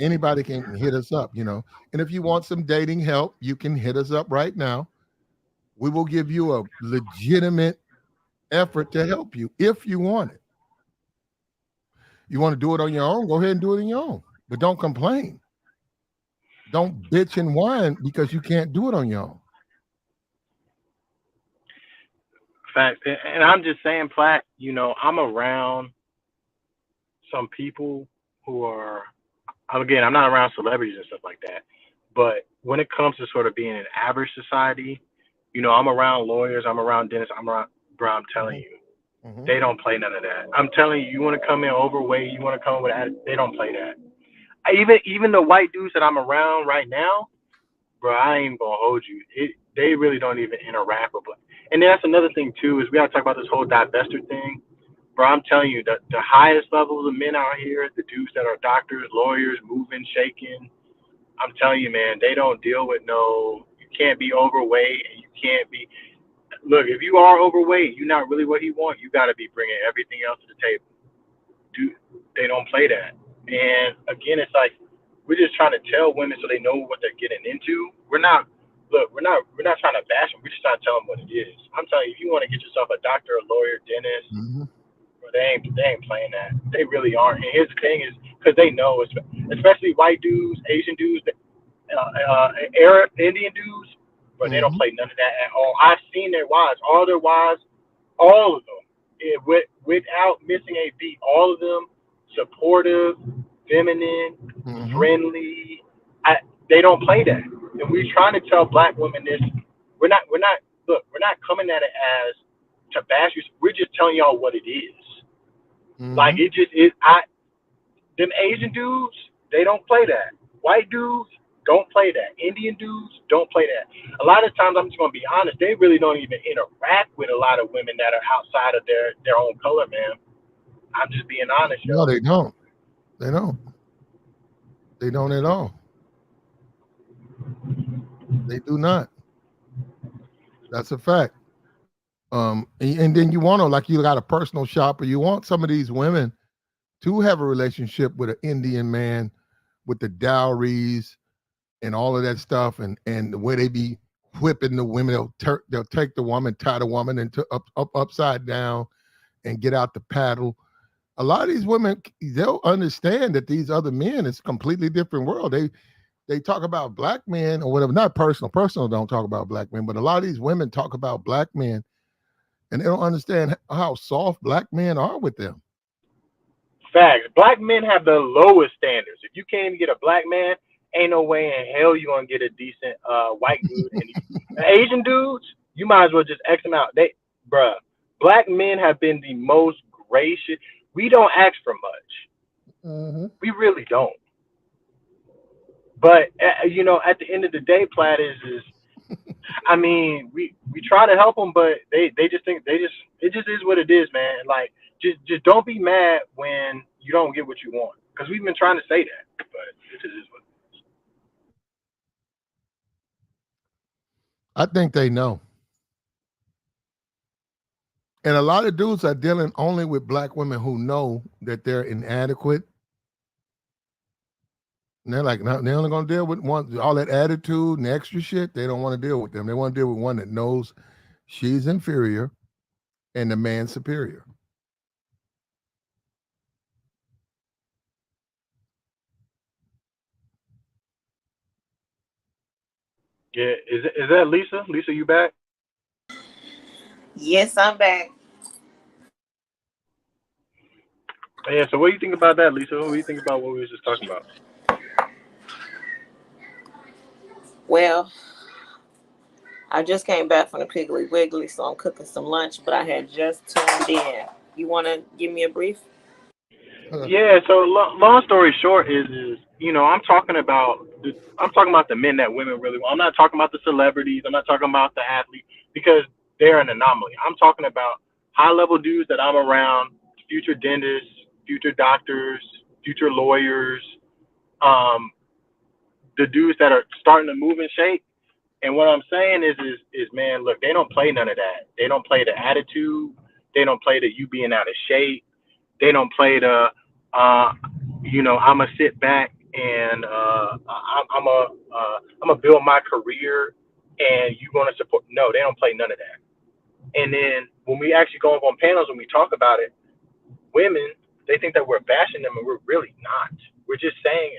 Anybody can hit us up. And if you want some dating help, you can hit us up right now. We will give you a legitimate effort to help you if you want it. You want to do it on your own, go ahead and do it on your own. But don't complain. Don't bitch and whine because you can't do it on your own. Fact. And I'm just saying, Platt, I'm around some people who are, again, I'm not around celebrities and stuff like that. But when it comes to sort of being an average society, I'm around lawyers, I'm around dentists, bro, I'm telling you, they don't play none of that. I'm telling you, you want to come in overweight, you want to come with attitude, they don't play that. Even the white dudes that I'm around right now, bro, I ain't gonna hold you. They really don't even interact with black. And that's another thing too, is we gotta talk about this whole divester thing. Bro, I'm telling you, the highest levels of men out here, the dudes that are doctors, lawyers, moving, shaking, I'm telling you, man, they don't deal with you can't be overweight and you can't be. Look, if you are overweight, you're not really what he wants. You got to be bringing everything else to the table. Dude, they don't play that. And again, it's like we're just trying to tell women so they know what they're getting into. We're not trying to bash them. We're just trying to tell them what it is. I'm telling you, if you want to get yourself a doctor, a lawyer, dentist, they ain't playing that. They really aren't. And here's the thing is because they know, especially white dudes, Asian dudes, Arab, Indian dudes, but they don't play none of that at all. I've seen their wives, all of them, without missing a beat, all of them supportive, feminine, friendly. They don't play that. And we're trying to tell black women this We're not look, we're not coming at it as to bash you. We're just telling y'all what it is. Like Hmm. it just is. I them Asian dudes, they don't play that. White dudes don't play that. Indian dudes don't play that. A lot of times, I'm just gonna be honest, they really don't even interact with a lot of women that are outside of their own color, man. I'm just being honest, No, yo. they don't. They don't. They don't at all. They do not. That's a fact. And then you want to, like, you got a personal shopper. You want some of these women to have a relationship with an Indian man with the dowries and all of that stuff, and the way they be whipping the women. They'll take the woman, tie the woman into up upside down, and get out the paddle. A lot of these women, they'll understand that these other men is a completely different world. They talk about black men or whatever, not personal. Personal don't talk about black men, but a lot of these women talk about black men, and they don't understand how soft black men are with them. Facts. Black men have the lowest standards. If you can't even get a black man, ain't no way in hell you gonna get a decent white dude. And Asian dudes, you might as well just X them out. Bruh, black men have been the most gracious. We don't ask for much. Hmm. We really don't. But at the end of the day, Platt is I mean, we try to help them, but they just think it just is what it is, man. Like just don't be mad when you don't get what you want, because we've been trying to say that, but it just is what. I think they know. And a lot of dudes are dealing only with black women who know that they're inadequate. And they're like, no, they're only going to deal with one, all that attitude and extra shit. They don't want to deal with them. They want to deal with one that knows she's inferior and the man's superior. Yeah, is that Lisa? Lisa, you back? Yes, I'm back. Yeah. So what do you think about that, Lisa? What do you think about what we was just talking about? Well, I just came back from the Piggly Wiggly, so I'm cooking some lunch, but I had just tuned in. You want to give me a brief? Yeah. So long story short is I'm talking about the men that women really want. I'm not talking about the celebrities. I'm not talking about the athletes because they're an anomaly. I'm talking about high level dudes that I'm around, future dentists, future doctors, future lawyers, um, the dudes that are starting to move and shake. And what I'm saying is man, look, they don't play none of that. They don't play the attitude. They don't play the you being out of shape. They don't play the uh, I'm gonna sit back and I'm gonna build my career and you gonna support. No, they don't play none of that. And then when we actually go on panels and we talk about it, women, they think that we're bashing them, and we're really not. We're just saying,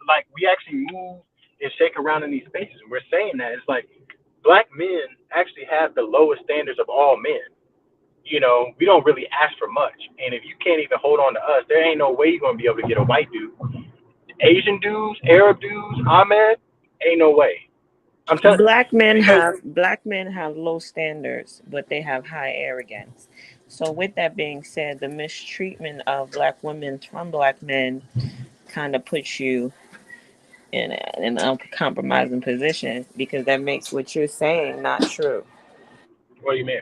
like, we actually move and shake around in these spaces, and we're saying that it's like black men actually have the lowest standards of all men. We don't really ask for much, and if you can't even hold on to us, there ain't no way you're gonna be able to get a white dude. Asian dudes, Arab dudes, Ahmed, ain't no way. I'm telling because Black men have low standards, but they have high arrogance. So with that being said, the mistreatment of black women from black men kind of puts you in an uncompromising position because that makes what you're saying not true. what do you mean?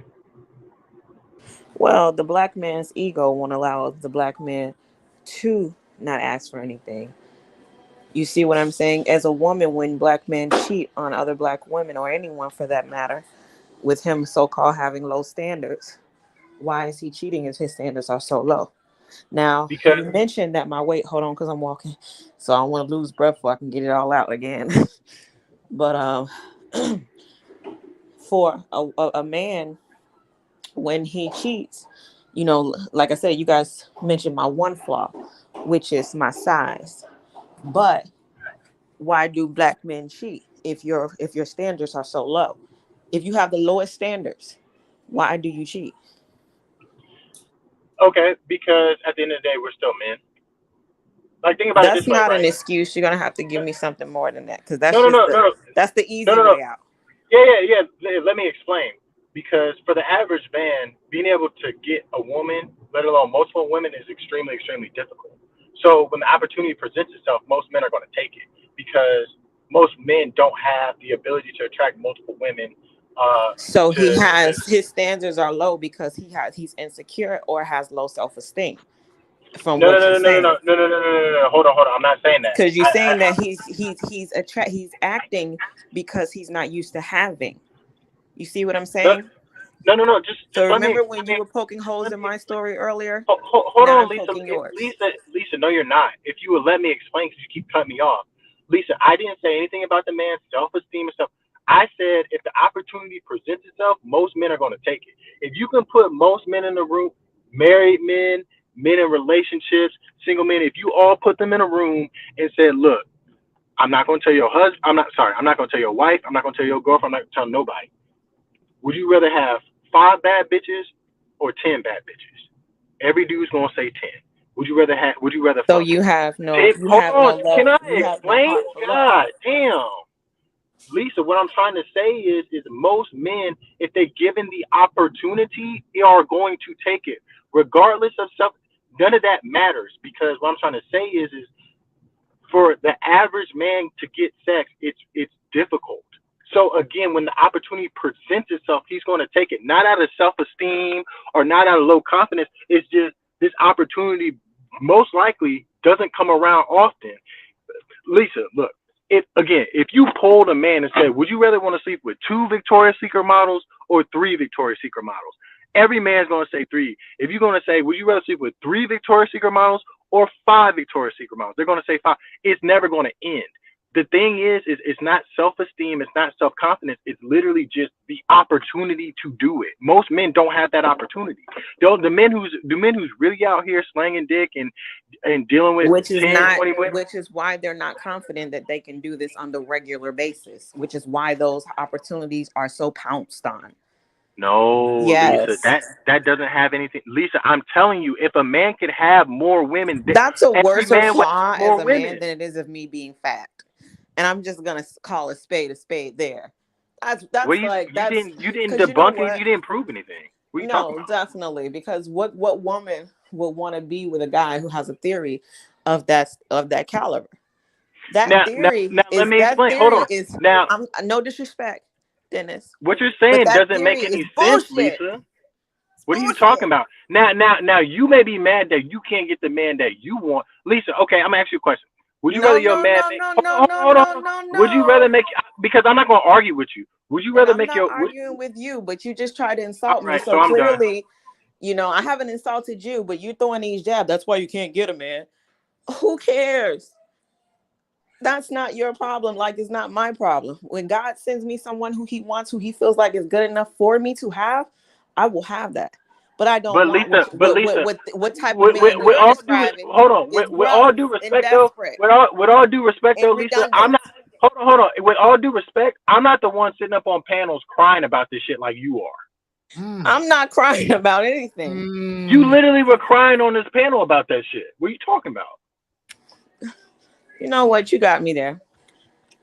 Well, the black man's ego won't allow the black man to not ask for anything. You see what I'm saying? As a woman, when black men cheat on other black women or anyone for that matter, with him so-called having low standards, why is he cheating if his standards are so low? Now, Because you mentioned that my weight, hold on, because I'm walking, so I don't want to lose breath before I can get it all out again. But for a man, when he cheats, like I said, you guys mentioned my one flaw, which is my size. But why do black men cheat if your standards are so low? If you have the lowest standards, why do you cheat? okay, because at the end of the day, we're still men. Like think about it That's this way, not an right? excuse. You're gonna have to give me something more than that, because that's No, no, just no, the no, that's the no, easy no, no. way out. Let me explain. Because for the average man, being able to get a woman, let alone multiple women, is extremely, extremely difficult. So when the opportunity presents itself, most men are going to take it because most men don't have the ability to attract multiple women. So To his standards are low because he's insecure or has low self-esteem. From no, no, what you're no, no, no, saying, no, no, no, no, no, no. Hold on, hold on. I'm not saying that. because you're saying that he's acting because he's not used to having. You see what I'm saying? No. Just So let me remember when you were poking holes in my story earlier? hold Now on, I'm poking yours. Lisa. No, you're not. If you would let me explain, because you keep cutting me off. Lisa, I didn't say anything about the man's self-esteem and stuff. I said if the opportunity presents itself, most men are going to take it. If you can put most men in the room, married men, men in relationships, single men, if you all put them in a room and said, look, I'm not going to tell your husband, I'm not going to tell your wife, I'm not going to tell your girlfriend, I'm not going to tell nobody. Would you rather have 5 bad bitches or 10 bad bitches? Every dude's gonna say 10. Would you rather So fuck you have 10? no Hold on, love. can I You have no explain? heart for love. God damn. Lisa, what I'm trying to say is most men, if they're given the opportunity, they are going to take it. Regardless of stuff, none of that matters, because what I'm trying to say is for the average man to get sex, it's difficult. So again, when the opportunity presents itself, he's going to take it, not out of self-esteem or not out of low confidence. It's just this opportunity most likely doesn't come around often. Lisa, look, if you polled a man and said, would you rather want to sleep with 2 Victoria's Secret models or 3 Victoria's Secret models? Every man's going to say 3. If you're going to say, would you rather sleep with 3 Victoria's Secret models or 5 Victoria's Secret models? They're going to say 5. It's never going to end. The thing is it's not self-esteem, it's not self-confidence, it's literally just the opportunity to do it. Most men don't have that opportunity. The men who's really out here slanging dick and dealing with Which is 10, not, 20 women. which is why they're not confident that they can do this on the regular basis, which is why those opportunities are so pounced on. No, Lisa, Yes. that doesn't have anything. Lisa, I'm telling you, if a man could have more women, That's a every worse man would flaw have as more a women. man than it is of me being fat. And I'm just gonna call a spade there. Well, That's like that's you didn't because you know debunk it, what? you didn't prove anything. What are you talking No, about? definitely. Because what woman would want to be with a guy who has a theory of that caliber? Now, let me That explain. Hold theory on. is Now, I'm no disrespect, Dennis, what you're but saying that doesn't make theory any is sense, bullshit. Lisa. It's What are you talking bullshit. about? Now, you may be mad that you can't get the man that you want, Lisa. Okay, I'm gonna ask you a question. Would you rather No, your no, man no, make? no, no, Hold on, no, hold on, no, hold on. no, Would you rather no. make? Because I'm not gonna argue with you. Would you And rather I'm make not your? arguing with you, but you just tried to All insult me. right, So so I'm done. clearly, I haven't insulted you, but you throwing these jabs. That's why you can't get a man. Who cares? That's not your problem. Like, it's not my problem. When God sends me someone who he wants, who he feels like is good enough for me to have, I will have that. But I don't want But Lisa, what type of man with you're all due describing hold on, is with all rough due and respect though, desperate with all due respect though, and Lisa, I'm redundant. not. Hold on. With all due respect, I'm not the one sitting up on panels crying about this shit like you are. I'm not crying about anything. You literally were crying on this panel about that shit. What are you talking about? You know what? You got me there.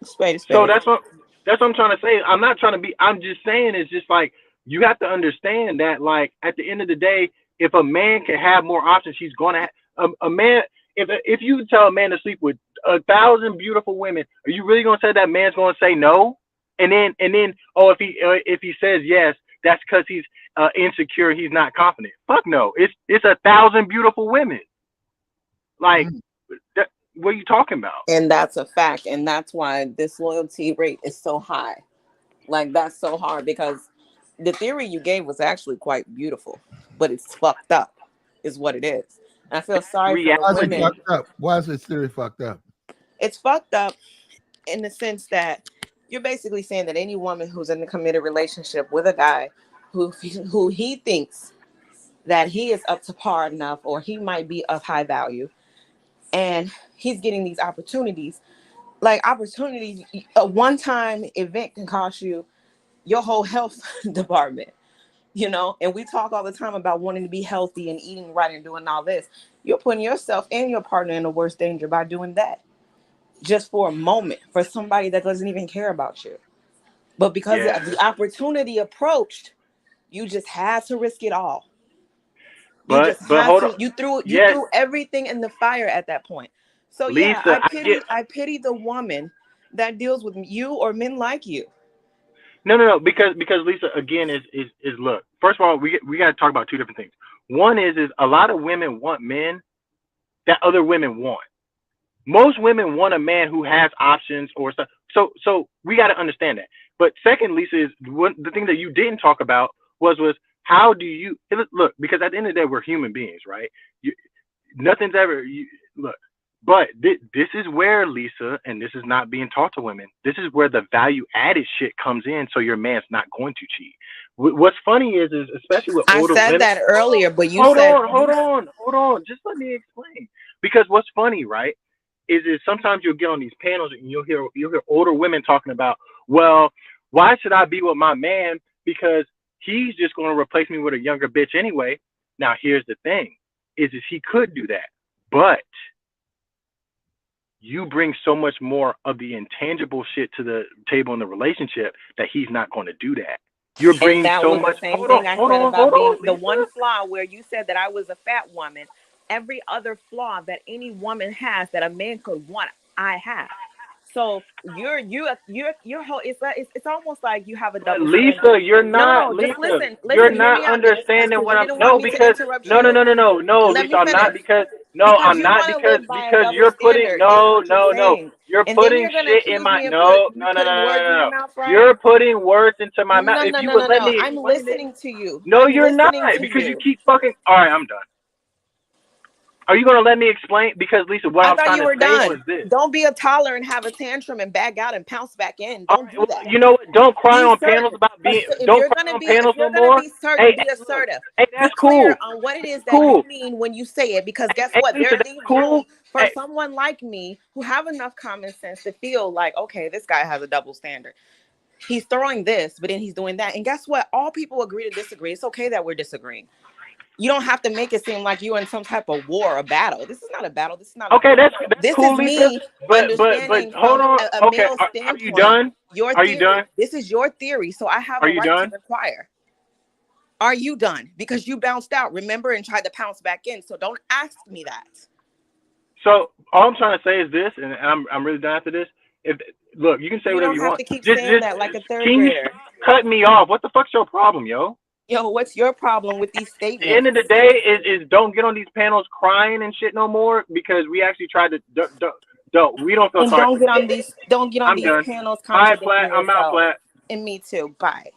Spade. So that's what I'm trying to say. I'm not trying to be. I'm just saying it's just like you have to understand that like at the end of the day, if a man can have more options, he's gonna have a man. If you tell a man to sleep with 1,000 beautiful women, are you really gonna say that man's gonna say no? And then if he says yes, that's because he's insecure. He's not confident. Fuck no. It's 1,000 beautiful women. Like that, what are you talking about? And that's a fact. And that's why this loyalty rate is so high. Like, that's so hard because the theory you gave was actually quite beautiful, but it's fucked up, is what it is. And I feel sorry for the Why is it women. fucked up? Why is this theory fucked up? It's fucked up in the sense that you're basically saying that any woman who's in a committed relationship with a guy who he thinks that he is up to par enough or he might be of high value and he's getting these opportunities. Like, opportunities, a one-time event can cost you your whole health department, and we talk all the time about wanting to be healthy and eating right and doing all this. You're putting yourself and your partner in the worst danger by doing that just for a moment for somebody that doesn't even care about you. But because Yeah, the opportunity approached, you just had to risk it all. You but just had hold on. to. You Yes, threw everything in the fire at that point. So yeah, Lisa, I get. I pity the woman that deals with you or men like you. No, because Lisa again is look. First of all, we got to talk about two different things. One is a lot of women want men that other women want. Most women want a man who has options or stuff. So we got to understand that. But second, Lisa, is the thing that you didn't talk about was how do you look? Because at the end of the day, we're human beings, right? You, nothing's ever look. But this is where, Lisa, and this is not being taught to women. This is where the value added shit comes in. So your man's not going to cheat. What's funny is especially with I older said women. that earlier, but you Hold said on, hold on, hold on. Just let me explain. Because what's funny, right, is sometimes you'll get on these panels and you'll hear older women talking about, well, why should I be with my man? Because he's just going to replace me with a younger bitch anyway. Now here's the thing: is he could do that, but you bring so much more of the intangible shit to the table in the relationship that he's not going to do that. You're and bringing that so was the much. same Hold on, thing I hold said on, about hold being on, the one Lisa. flaw where you said that I was a fat woman. Every other flaw that any woman has that a man could want, I have. So your whole it's almost like you have a But double standard. Lisa, you're No, not no, just Lisa. listen, You're listen, hear not me out, Dennis, understanding because what you I'm. didn't want No, me to because interrupt no, no, you. no, no, no, no, Let Lisa. me I'm not finish. because no, Because I'm you not want to live by a because double you're putting standard, is no, what you're no, no. saying. You're And then putting you're gonna shit in accuse my me of no, you no, no, no, putting no, words in no, your no. mouth, right? You're putting words into my mouth. No, If no, you no, would no, let no. me I'm explain it. listening to you. No, I'm you're not listening to because you you. keep fucking. All right, I'm done. Are you gonna let me explain? Because Lisa, what I I'm thought trying you to were say was done. this. Don't be a toddler and have a tantrum and back out and pounce back in. All Don't right, do well, that. you know what? Don't cry Be on panels certain. about being. If Don't you're cry gonna on be panels no more. be certain, Hey, be hey, look. assertive. Hey, Be that's clear cool. on what it That's is that you cool. mean when you say it. Because guess Hey, what? Lisa, There that's leaves room cool. for Hey, someone like me who have enough common sense to feel like, okay, this guy has a double standard. He's throwing this, but then he's doing that. And guess what? All people agree to disagree. It's okay that we're disagreeing. You don't have to make it seem like you're in some type of war or battle. This is not a battle. This is not a okay, war. that's This is cool, Lisa. me But understanding hold from on. a Okay, male are you standpoint done? your Are you theory. done? This is your theory, so I have Are a you right to done? inquire. Are you done? Because you bounced out, remember, and tried to pounce back in. So don't ask me that. So all I'm trying to say is this, and I'm really done after this. If look, you can say You whatever don't you have want. to keep saying Just that like a third can you grader. stop cutting me off? What the fuck's your problem, yo? Yo, what's your problem with these The end of the statements? day is don't get on these panels crying and shit no more because we actually tried to don't we don't feel And sorry for you. don't get on I'm these done. panels Bye, flat. contradicting I'm out, yourself. flat. And me too. Bye.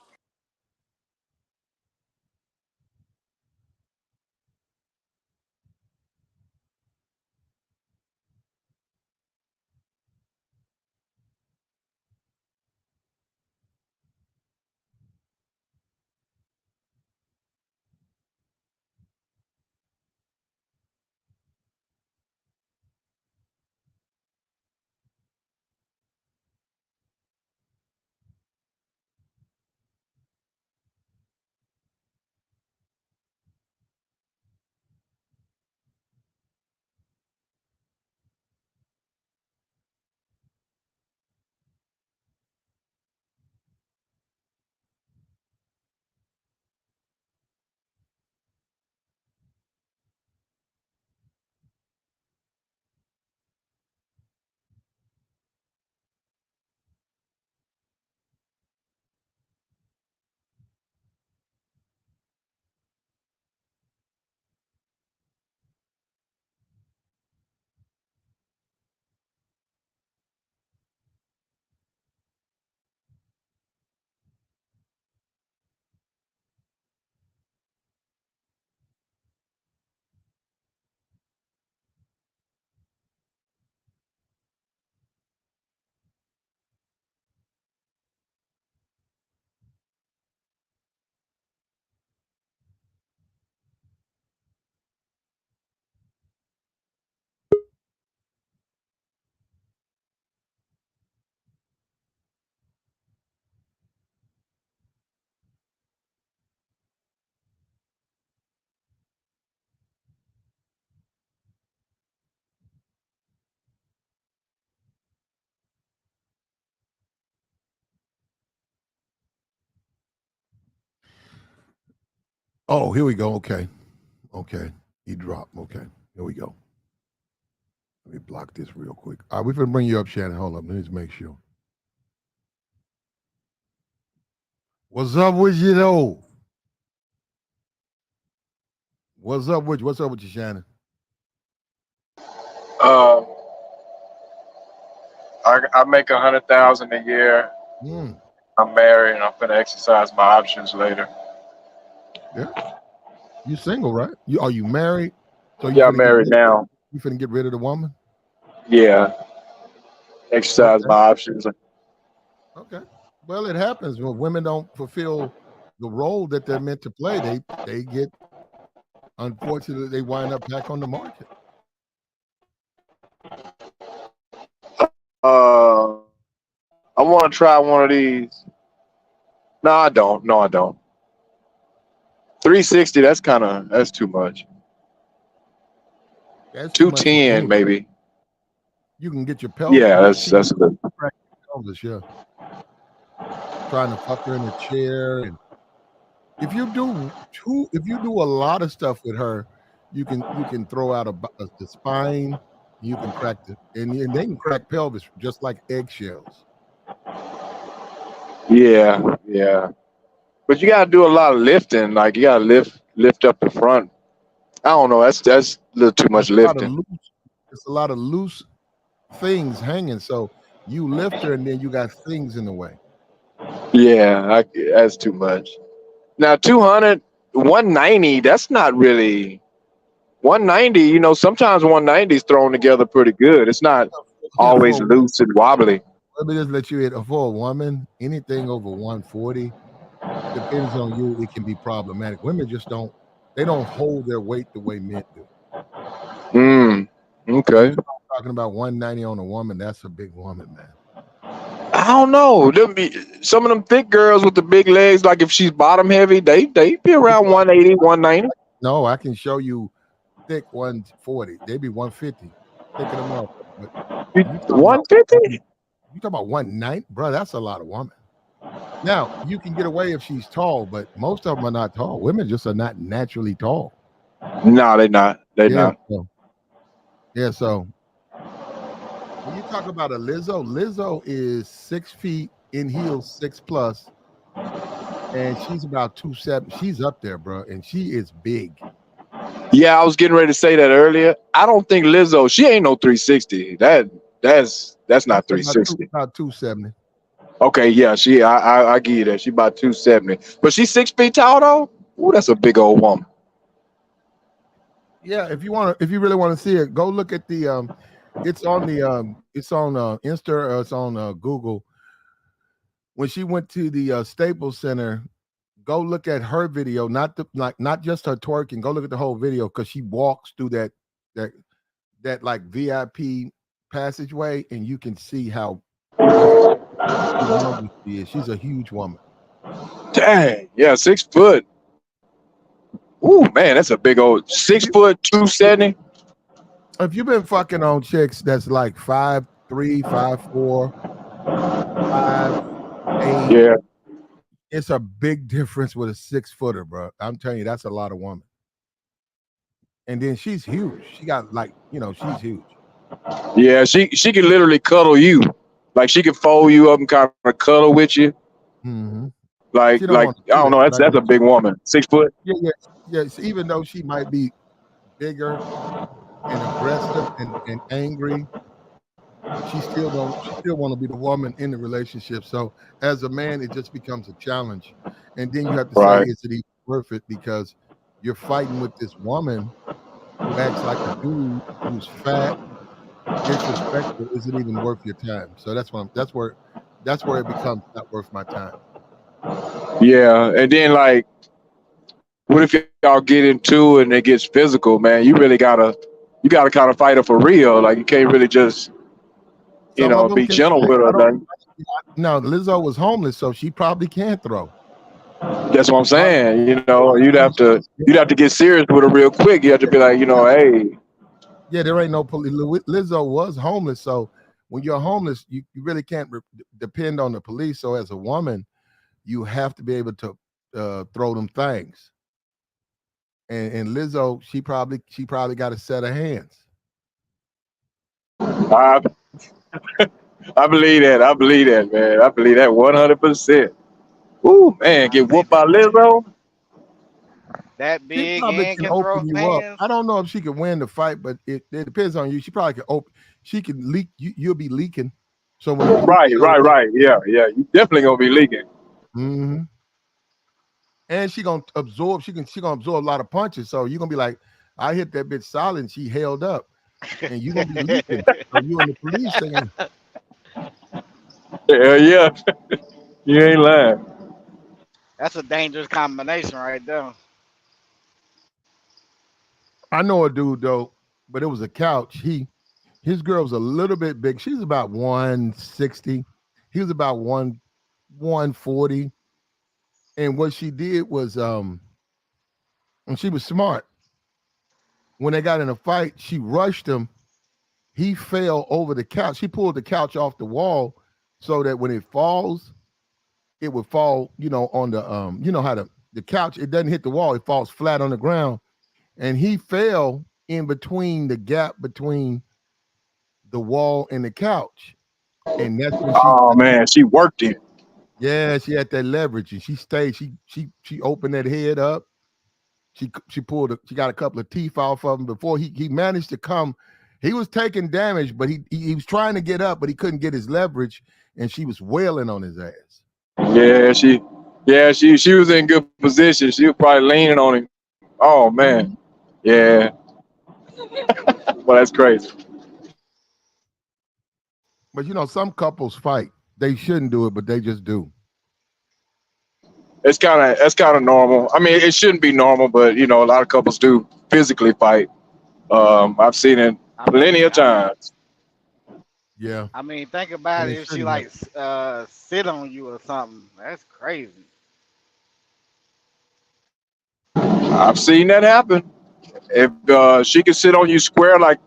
Oh, here we go. Okay. Okay. He dropped. Okay. Here we go. Let me block this real quick. All right, we're going to bring you up, Shannon. Hold up. Let me just make sure. What's up with you, though? What's up with you, Shannon? Uh, I make 100,000 a year. Mm, I'm married, and I'm gonna exercise my options later. yeah. You single, right? Are you married? So Yeah, I'm married now. you finna get rid of the woman? Yeah, exercise Okay. my options. Okay. Well, it happens when women don't fulfill the role that they're meant to play. They get, unfortunately, they wind up back on the market. I want to try one of these. No, I don't. No, I don't. 360. That's too much. That's too much for 210 any. maybe. You can get your pelvis. Yeah, You that's see your that's good. pelvis, yeah. Trying to fuck her in a chair, and if you do a lot of stuff with her, you can throw out the spine. You can crack and they can crack pelvis just like eggshells. Yeah, yeah. But you gotta do a lot of lifting. Like you gotta lift up the front. I don't know. That's a little too much It's a lot of lifting. loose. It's a lot of loose things hanging. So you lift her, and then you got things in the way. Yeah, that's too much. Now 200, 190. That's not really 190. You know, sometimes 190 is thrown together pretty good. It's not Yeah, always loose and wobbly. let me just let you hit for a woman. Anything over 140 depends on you. It can be problematic. Women just don't. They don't hold their weight the way men do. Mm, When you okay. start talking about 190 on a woman, that's a big woman, man. I don't know. Some of them thick girls with the big legs, like if she's bottom heavy, they be It's around like 180, 190. no, I can show you thick 140. They be 150. Thick of the motherfucker. But you talking about 150? you talking about 190, bro? That's a lot of woman. Now you can get away if she's tall, but most of them are not tall. Women just are not naturally tall. No, they not. They Yeah. not. So, yeah. So when you talk about a Lizzo is 6 feet in heels, 6+, and she's about 270. She's up there, bro, and she is big. Yeah, I was getting ready to say that earlier. I don't think Lizzo. She ain't no 360. That's I not said 360. about 270. Okay, yeah, I give you that. She about 270, but she's 6 feet tall though. Ooh, that's a big old woman. Yeah, if you really want to see it, go look at the it's on Insta, or it's on Google. When she went to the Staples Center, go look at her video, not just her twerking. Go look at the whole video because she walks through that that like VIP passageway, and you can see how humongous she is. She's a huge woman. Dang, yeah, 6 foot. Ooh, man, that's a big old If six you foot 270. if you've been fucking on chicks that's like 5'3", 5'4", 5'8", Yeah, it's a big difference with a 6-footer, bro. I'm telling you, that's a lot of woman. And then she's huge. She got like, she's huge. yeah, she can literally cuddle you. Like she can fold you up and kind of cuddle with you. Hmm. Like She don't like want to I do don't that. know. That's Right? that's a big woman. 6 foot. Yeah, yeah, yes. Even though she might be bigger and aggressive and angry, she still want to be the woman in the relationship. So as a man, it just becomes a challenge. And then you have to say, Right. is it even worth it? Because you're fighting with this woman who acts like a dude, who's fat, disrespectful. Is it even worth your time? So that's where it becomes not worth my time. Yeah, and then like, what if y'all get into it and it gets physical, man? You gotta kind of fight her for real. Like you can't really just Some of them be can gentle fight. with her. I don't. Then No, Lizzo was homeless, so she probably can throw. that's what I'm Probably, saying. You'd have to get serious with her real quick. You have to be like, hey, yeah, there ain't no police. Lizzo was homeless, so when you're homeless, you really can't depend on the police. So as a woman, you have to be able to throw them things. And Lizzo, she probably got a set of hands. I I believe that. I believe that, man. I believe that 100%. Ooh, man, I get believe whooped by it too. Lizzo. That She big probably and can can throw open you up. hands. I don't know if she can win the fight, but it depends on you. She probably can open. She can leak. You'll be leaking. So when the police Right, show right, up, right. Yeah, yeah. You definitely gonna be leaking. hmm and she gonna absorb. She gonna absorb a lot of punches. So you're gonna be like, I hit that bitch solid, and she held up, and you're gonna be leaking. So you and the police saying, Yeah, yeah. You ain't lying. That's a dangerous combination right there. I know a dude though, but it was a couch. His girl's a little bit big. She's about 160. He was about 140. And what she did was and she was smart. When they got in a fight, she rushed him. He fell over the couch. She pulled the couch off the wall so that when it falls, it would fall, on the how the couch, it doesn't hit the wall, it falls flat on the ground. And he fell in between the gap between the wall and the couch. And that's when she Oh man, she worked it. yeah, she had that leverage and she stayed. She opened that head up. She got a couple of teeth off of him before he managed to come. He was taking damage, but he was trying to get up, but he couldn't get his leverage, and she was wailing on his ass. Yeah, she was in good position. She was probably leaning on him. Oh man. Yeah. Well, that's crazy. But some couples fight. They shouldn't do it, but they just do. That's kind of normal. I mean, it shouldn't be normal, but a lot of couples do physically fight. I've seen it I plenty mean, of I mean, times. Yeah, I mean, think and about it it. If she shouldn't like happen. sit on you or something, that's crazy. I've seen that happen. If she can sit on you square, like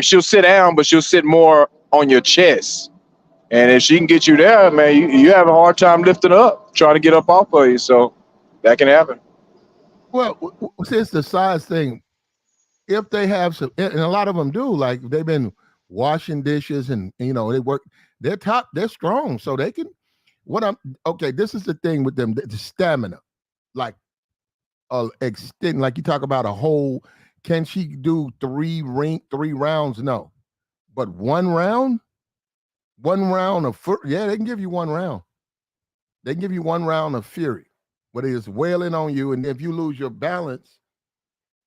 she'll sit down, but she'll sit more on your chest. And if she can get you there, man, you have a hard time lifting up, trying to get up off of you. So that can happen. Well, since the size thing, if they have some, and a lot of them do, like they've been washing dishes and they work, they're strong, so they can. What I'm okay. This is the thing with them: the stamina, like extend. Like you talk about a whole. Can she do three rounds? No, but one round of yeah, they can give you one round. They can give you one round of fury, where they just wailing on you, and if you lose your balance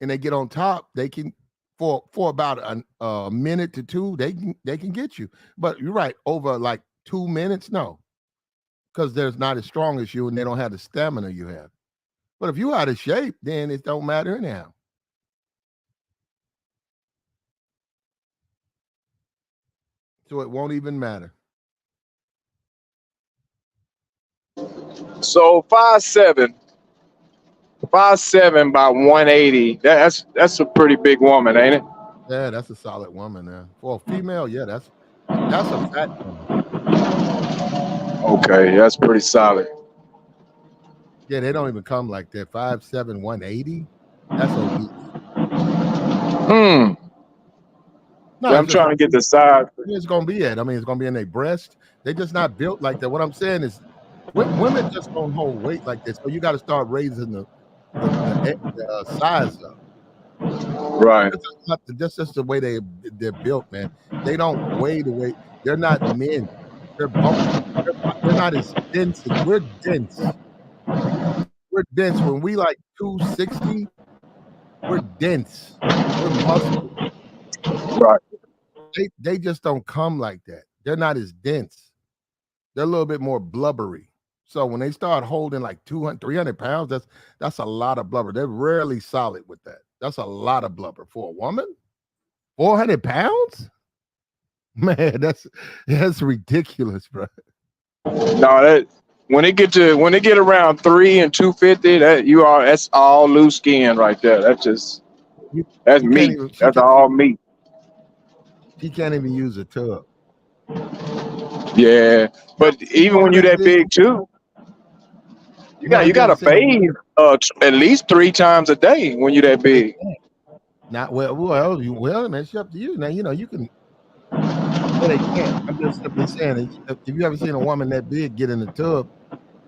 and they get on top, they can for about a minute to two, they can get you. But you're right, over like 2 minutes, no, because they're not as strong as you and they don't have the stamina you have. But if you out of shape, then it don't matter anyhow. So it won't even matter. So 5'7" by 180. That's a pretty big woman, ain't it? Yeah, that's a solid woman now. For a female, yeah, that's a fat woman. Okay, that's pretty solid. Yeah, they don't even come like that. 5'7", 180. That's obese. Hmm. No, Yeah, it's I'm just trying to get the size. it's gonna be it. I mean, it's gonna be in their breast. They just not built like that. What I'm saying is, women just don't hold weight like this. So you got to start raising the size up. Right. That's just the way they're built, man. They don't weigh the weight. They're not men. They're bulky. They're not as dense. We're dense. We're dense. When we like 260, we're dense. We're muscular. Right. They just don't come like that. They're not as dense. They're a little bit more blubbery. So when they start holding like 200, 300 pounds, that's a lot of blubber. They're rarely solid with that. That's a lot of blubber for a woman. 400 pounds? Man, that's ridiculous, bro. No, that when it get around 3 and 250, that's all loose skin right there. That's You can't meat. even That's all meat. she can't even use a tub. Yeah, but even when Woman you that that big, big too, you no, got you you got gotta to say bathe At least 3 times a day when you're that They big. can't. Not well, man. It's up to you. Now you can. Well, they can't. I'm just simply saying. If you ever seen a woman that big get in the tub,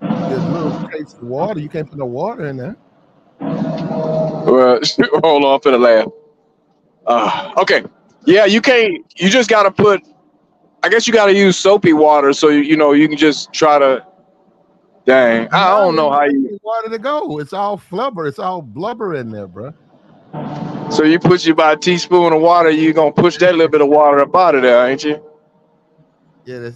there's little taste of water. You can't put no water in there. Well, hold on for the laugh. Okay. Yeah, you can't. You just gotta put. I guess you gotta use soapy water so you can just try to. Dang, I No, don't know how ain't you. no water to go. It's all flubber. It's all blubber in there, bro. So you put you about a teaspoon of water, you gonna push that little bit of water up out of there, ain't you? Yeah,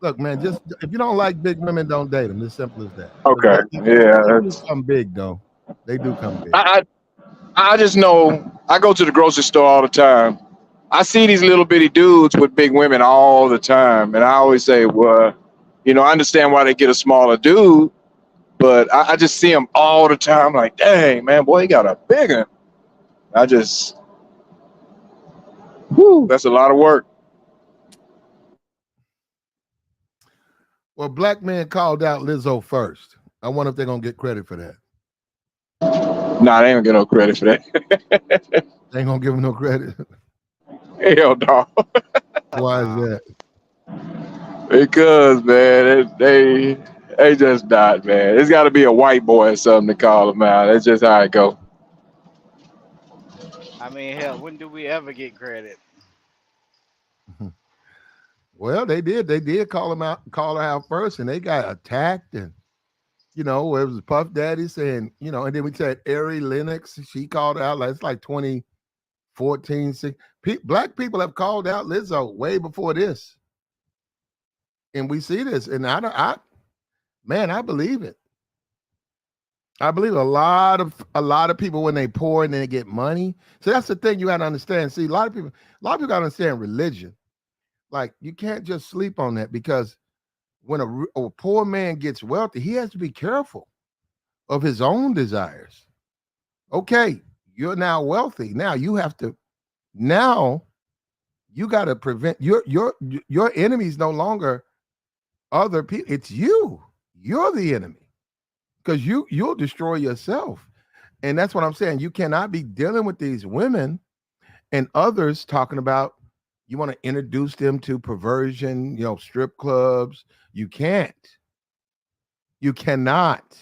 look, man. Just if you don't like big women, don't date them. It's simple as that. Because Okay. Yeah. they do come big, though. They do come big. I just know I go to the grocery store all the time. I see these little bitty dudes with big women all the time, and I always say, well, I understand why they get a smaller dude, but I just see them all the time. Like, dang, man, boy, he got a big one. I just, whew, that's a lot of work. Well, black men called out Lizzo first. I wonder if they're gonna get credit for that. Nah, they ain't gonna get no credit for that. They ain't gonna give them no credit. Hell no. Why is that? Because man, they just not, man. It's got to be a white boy or something to call them out. That's just how it go. I mean, hell, when do we ever get credit? Well, they did. They did call her out first, and they got attacked. And it was Puff Daddy saying, and then we said Ari Lennox. She called her out. Like it's like 2014. Black people have called out Lizzo way before this, and we see this. And I believe it. I believe a lot of people when they pour and they get money. So that's the thing you got to understand. See, a lot of people got to understand religion. Like you can't just sleep on that because when a poor man gets wealthy, he has to be careful of his own desires. Okay, you're now wealthy. Now you have to. Now you got to prevent your enemies no longer other people. It's you. You're the enemy because you'll destroy yourself. And that's what I'm saying. You cannot be dealing with these women and others talking about you want to introduce them to perversion, strip clubs. You can't. You cannot.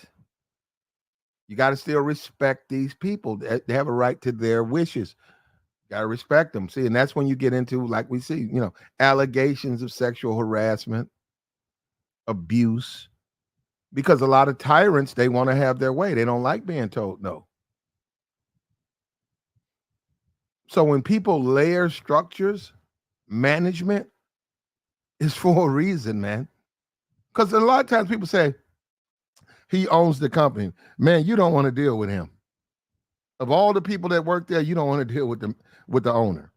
You got to still respect these people. They have a right to their wishes. Got to respect them. See, and that's when you get into, like we see, allegations of sexual harassment, abuse, because a lot of tyrants, they want to have their way. They don't like being told no. So when people layer structures, management is for a reason, man. Because a lot of times people say, he owns the company. Man, you don't want to deal with him. Of all the people that work there, you don't want to deal with the owner.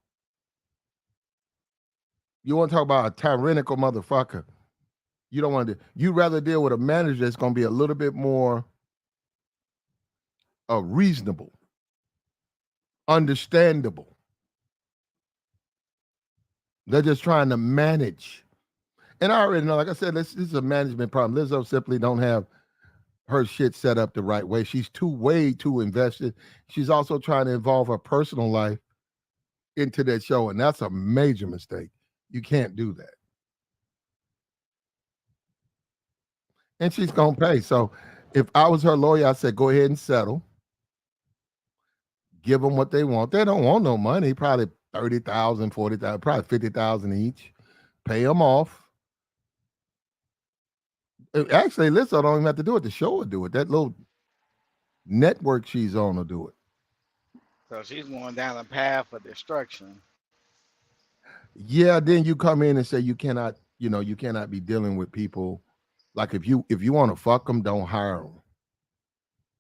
You want to talk about a tyrannical motherfucker. You don't want to. You'd rather deal with a manager that's going to be a little bit more reasonable, understandable. They're just trying to manage. And I already know, like I said, this is a management problem. Lizzo simply don't have her shit set up the right way. She's way too invested. She's also trying to involve her personal life into that show, and that's a major mistake. You can't do that. And she's gonna pay. So if I was her lawyer, I said, go ahead and settle. Give them what they want. They don't want no money, probably 30,000, 40,000, probably 50,000 each. Pay them off. Actually, Lizzo don't even have to do it. The show will do it. That little network she's on will do it. So she's going down a path of destruction. Yeah, then you come in and say you cannot be dealing with people. Like if you want to fuck them, don't hire them.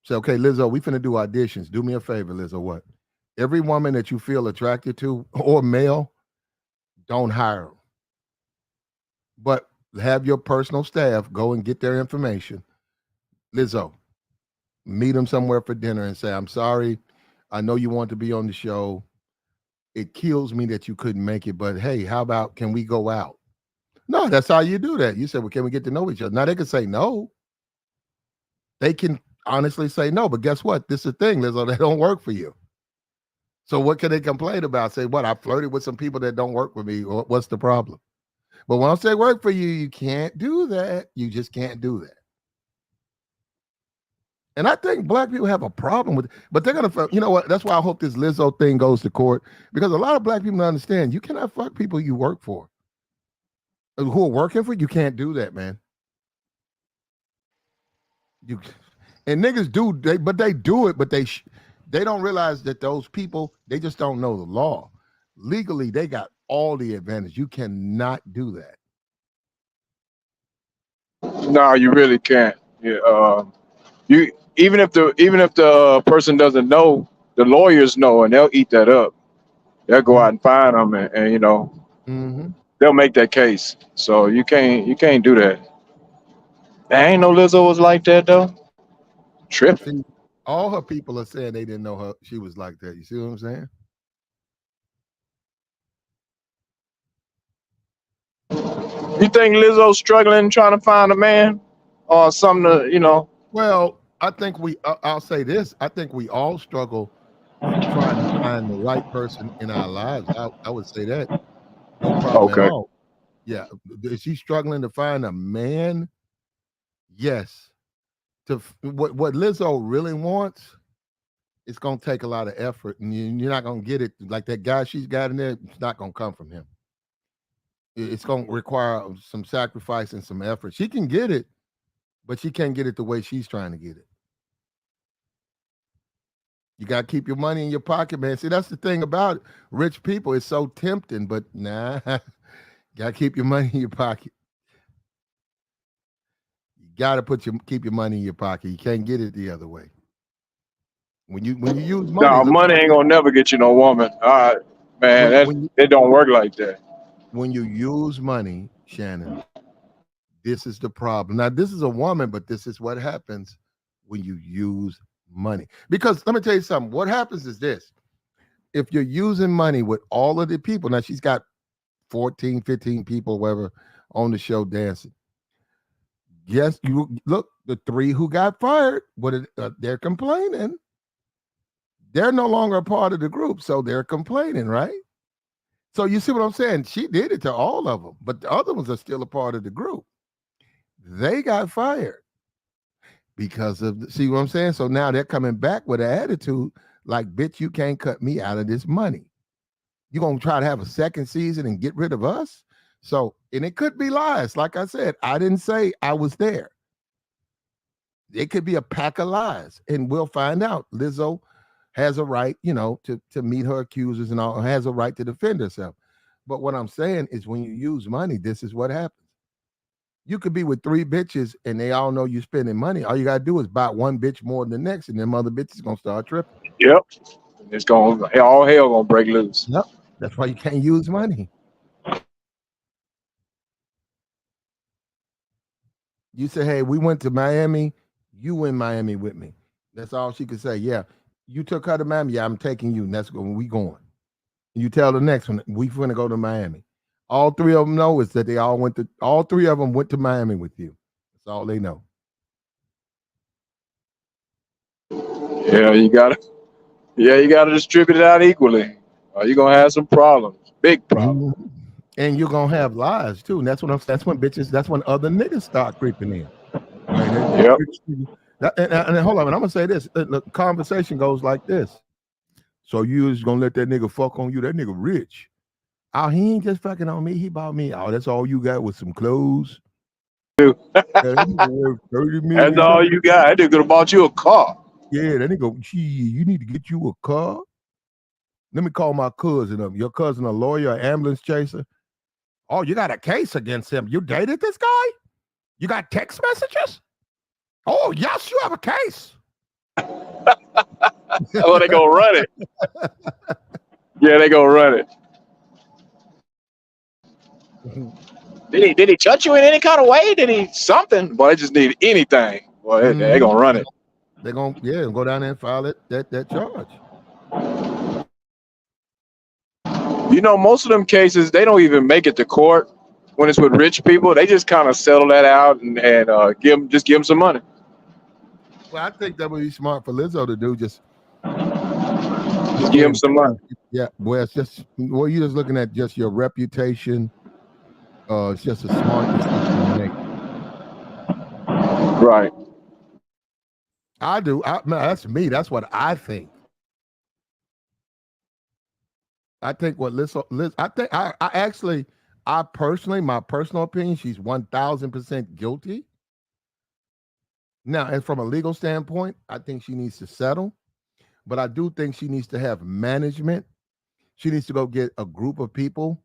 Say, okay, Lizzo, we finna do auditions. Do me a favor, Lizzo. What? Every woman that you feel attracted to or male, don't hire them. But have your personal staff go and get their information. Lizzo, meet them somewhere for dinner and say, I'm sorry. I know you want to be on the show. It kills me that you couldn't make it, but hey, how about, can we go out? No, that's how you do that. You said, well, can we get to know each other? Now they can say no. They can honestly say no. But guess what? This is the thing, Lizzo. They don't work for you. So what can they complain about? Say, what? I flirted with some people that don't work with me. Or what's the problem? But once they work for you, you can't do that. You just can't do that. And I think black people have a problem with it. But they're going to, you know what? That's why I hope this Lizzo thing goes to court. Because a lot of black people don't understand. You cannot fuck people you work for. Who are working for you. You can't do that, man. You and niggas do, but they do it, but they don't realize that those people, they just don't know the law. Legally, they got all the advantage. You cannot do that. No, you really can't. Yeah, you even if the person doesn't know, the lawyers know, and they'll eat that up. They'll go out and find them, and you know, they'll make that case. So you can't do that. I ain't no Lizzo was like that though. Tripping. See, all her people are saying they didn't know her. She was like that. You see what I'm saying? You think Lizzo's struggling trying to find a man or something to, you know? Well, I think I'll say this. I think we all struggle trying to find the right person in our lives. I would say that. No problem at all. Yeah. Is she struggling to find a man? Yes. What Lizzo really wants, it's going to take a lot of effort, and you're not going to get it. Like that guy she's got in there, it's not going to come from him. It's going to require some sacrifice and some effort. She can get it, but she can't get it the way she's trying to get it. You got to keep your money in your pocket, man. See, that's the thing about it. Rich people. It's so tempting, but nah, got to keep your money in your pocket. You got to keep your money in your pocket. You can't get it the other way. When you use money, no, money ain't gonna never get you no woman. All right, man, it don't work like that. When you use money, Shannon, this is the problem. Now, this is a woman, but this is what happens when you use money. Because let me tell you something. What happens is this. If you're using money with all of the people, now she's got 14, 15 people, whatever, on the show dancing. Yes, you look, the 3 who got fired, they're complaining. They're no longer a part of the group, so they're complaining, right? So you see what I'm saying? She did it to all of them, but the other ones are still a part of the group. They got fired because of, see what I'm saying? So now they're coming back with an attitude like, bitch, you can't cut me out of this money. You're going to try to have a second season and get rid of us? So, and it could be lies. Like I said, I didn't say I was there. It could be a pack of lies, and we'll find out. Lizzo has a right, to meet her accusers and all, has a right to defend herself. But what I'm saying is when you use money, this is what happens. You could be with 3 bitches and they all know you're spending money. All you got to do is buy one bitch more than the next, and them other bitches going to start tripping. Yep. It's all hell going to break loose. Yep. That's why you can't use money. You say, hey, we went to Miami. You in Miami with me. That's all she could say. Yeah. You took her to Miami. Yeah, I'm taking you. And that's when we going. You tell the next one, we finna go to Miami. All 3 of them know is that all 3 of them went to Miami with you. That's all they know. Yeah, you gotta distribute it out equally. Or you're gonna have some problems. Big problems. Mm-hmm. And you're gonna have lies too. And that's when other niggas start creeping in. Right? Yep. And hold on, and I'm gonna say this. The conversation goes like this. So you just gonna let that nigga fuck on you? That nigga rich. Oh, he ain't just fucking on me. He bought me. Oh, that's all you got with some clothes. That $30 million. That's all you got. That nigga could have bought you a car. Yeah, that nigga, gee, you need to get you a car. Let me call my cousin up. Your cousin a lawyer, an ambulance chaser? Oh, you got a case against him. You dated this guy? You got text messages? Oh, yes, you have a case. Oh, they gonna run it. Yeah, they gonna run it. Did he touch you in any kind of way? Did he something? Boy, they just need anything. Boy, they gonna run it. They're gonna go down there and file that charge. Most of them cases they don't even make it to court. When it's with rich people, they just kind of settle that out and give them some money. Well, I think that would be smart for Lizzo to do. Just Give him again, some money. yeah. Well, it's just you're just looking at just your reputation. It's just a smart decision to make. Right. I do. Man, that's me. That's what I think. I think what Liz I think I actually, I personally, my personal opinion, she's 1000% guilty. Now, and from a legal standpoint, I think she needs to settle, but I do think she needs to have management. She needs to go get a group of people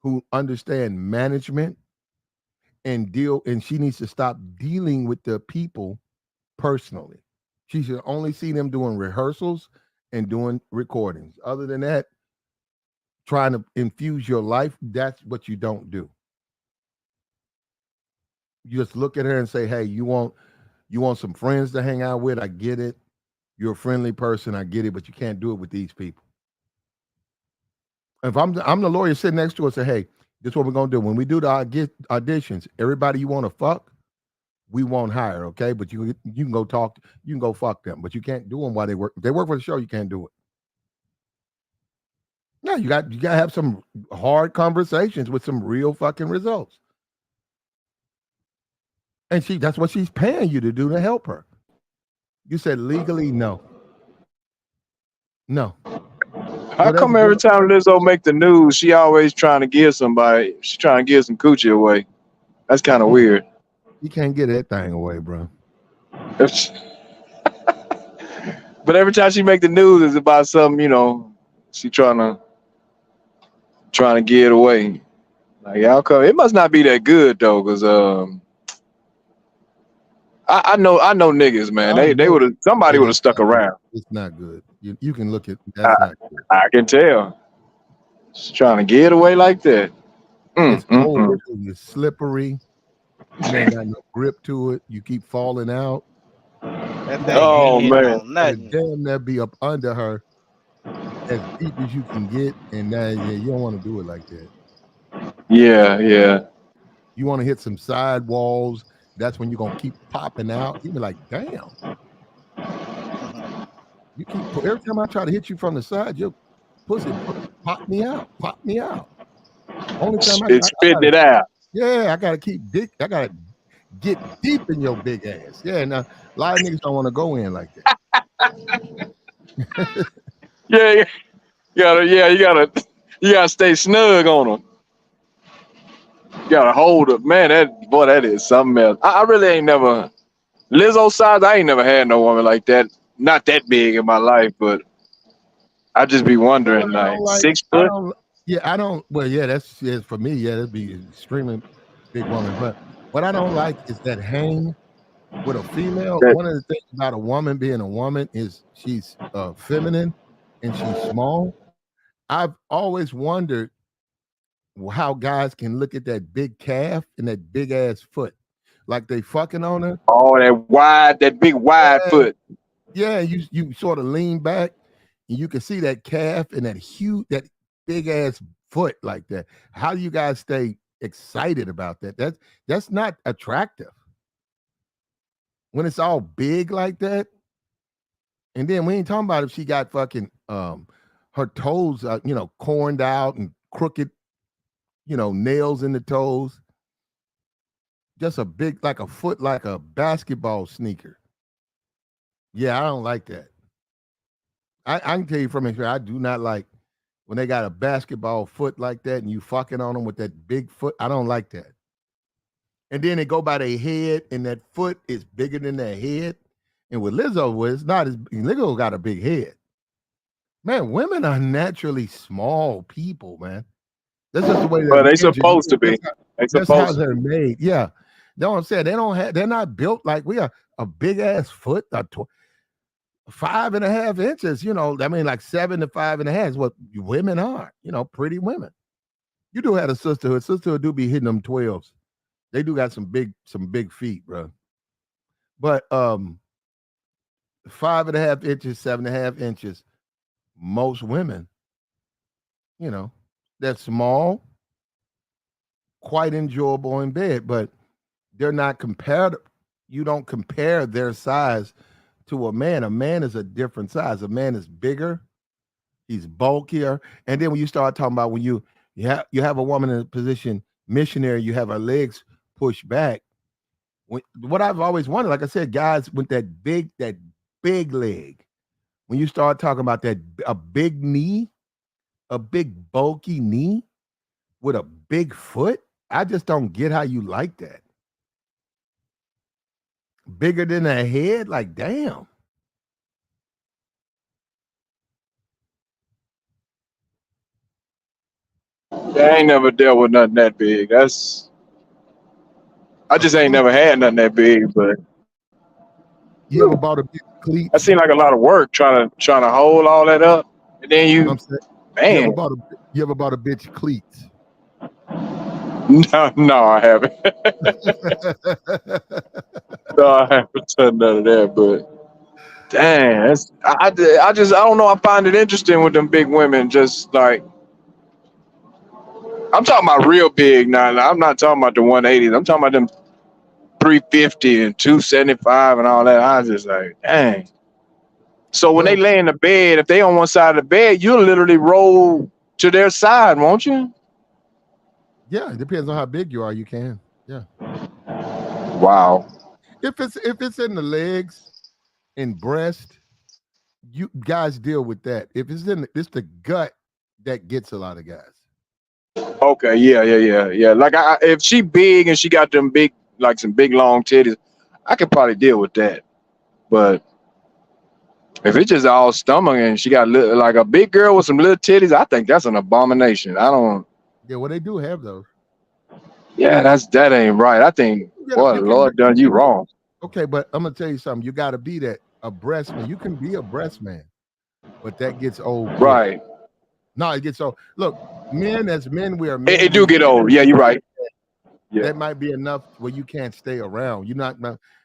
who understand management and she needs to stop dealing with the people personally. She should only see them doing rehearsals and doing recordings. Other than that, trying to infuse your life, that's what you don't do. You just look at her and say, "Hey, you want some friends to hang out with? I get it. You're a friendly person. I get it, but you can't do it with these people." If I'm the lawyer sitting next to her, say, "Hey, this is what we're gonna do. When we do the auditions, everybody you want to fuck, we won't hire, okay? But you can go talk, you can go fuck them, but you can't do them while they work. If they work for the show, you can't do it. No, you got to have some hard conversations with some real fucking results. And that's what she's paying you to do to help her. You said legally, no. No. How come every time Lizzo make the news, she always trying to give somebody? She trying to give some coochie away. That's kind of weird. You can't get that thing away, bro. But every time she make the news, it's about something. She trying to give it away. Like, how come? It must not be that good though, because I know niggas, man. They would have somebody would have stuck around. It's not good. You can look at that's not good. I can tell. She's trying to get away like that. It's old. It's slippery. You ain't got no grip to it. You keep falling out. Oh man, damn near be up under her as deep as you can get, and you don't want to do it like that. Yeah. You want to hit some side walls. That's when you're gonna keep popping out. You be like, damn. You keep every time I try to hit you from the side, your pussy pop me out. Only time it's spitting it out. Yeah, I gotta I gotta get deep in your big ass. Yeah, now a lot of niggas don't want to go in like that. Yeah, you gotta stay snug on them. You gotta hold up, man. That is something else. I really ain't never Lizzo size. I ain't never had no woman like that. Not that big in my life, but I just be wondering, like 6 foot. I don't. Well, yeah, that's for me. Yeah, that'd be extremely big woman. But what I don't like is that hang with a female. One of the things about a woman being a woman is she's feminine and she's small. I've always wondered how guys can look at that big calf and that big ass foot, like they fucking on her. Oh, that big wide foot. Yeah, you sort of lean back and you can see that calf and that big ass foot like that. How do you guys stay excited about that? That's not attractive when it's all big like that. And then we ain't talking about if she got fucking her toes corned out and crooked, nails in the toes. Just a big, like a foot, like a basketball sneaker. Yeah, I don't like that. I can tell you from experience, I do not like when they got a basketball foot like that and you fucking on them with that big foot. I don't like that. And then they go by their head and that foot is bigger than their head. And with Lizzo, it's not as Lizzo got a big head. Man, women are naturally small people, man. That's just the way they're supposed to be. That's how they're made. Yeah. That's what I'm saying. They're not built like we are. A big ass foot, 5.5 inches, like 7 to 5.5 is what women are, pretty women. You do have a sisterhood. Sisterhood do be hitting them 12s. They do got some big feet, bro. But 5.5 inches, 7.5 inches, most women, they're small, quite enjoyable in bed, but they're not compared. You don't compare their size to a man is a different size. A man is bigger, he's bulkier. And then when you start talking about when you have a woman in a position missionary, you have her legs pushed back. What I've always wondered, like I said, guys with that big leg, when you start talking about that a big knee, a big bulky knee with a big foot, I just don't get how you like that. Bigger than a head, like damn. I ain't never dealt with nothing that big. I just ain't never had nothing that big. But You ever bought a big cleat? that seemed like a lot of work trying to hold all that up, and then I'm you, saying, man. you ever bought a bitch cleats? No, I haven't. No, I haven't done none of that. But dang, I don't know. I find it interesting with them big women. Just like I'm talking about real big now. I'm not talking about the 180s. I'm talking about them 350 and 275 and all that. I was just like, dang. So when they lay in the bed, if they on one side of the bed, you'll literally roll to their side, won't you? Yeah, it depends on how big you are. You can. Yeah. Wow. If it's in the legs and breast, you guys deal with that. If it's the gut that gets a lot of guys. Okay, yeah. Like if she big and she got them big, like some big long titties, I could probably deal with that. But if it's just all stomach and she got like a big girl with some little titties, I think that's an abomination. I don't. Yeah, well, they do have those. Yeah, that ain't right. I think, boy, the Lord done you wrong. Okay, but I'm gonna tell you something. You got to be a breast man. You can be a breast man, but that gets old quick. Right. No, it gets old. Look, men as men, we are men. It do get old. Yeah, you're right. Yeah. That might be enough where you can't stay around. You're not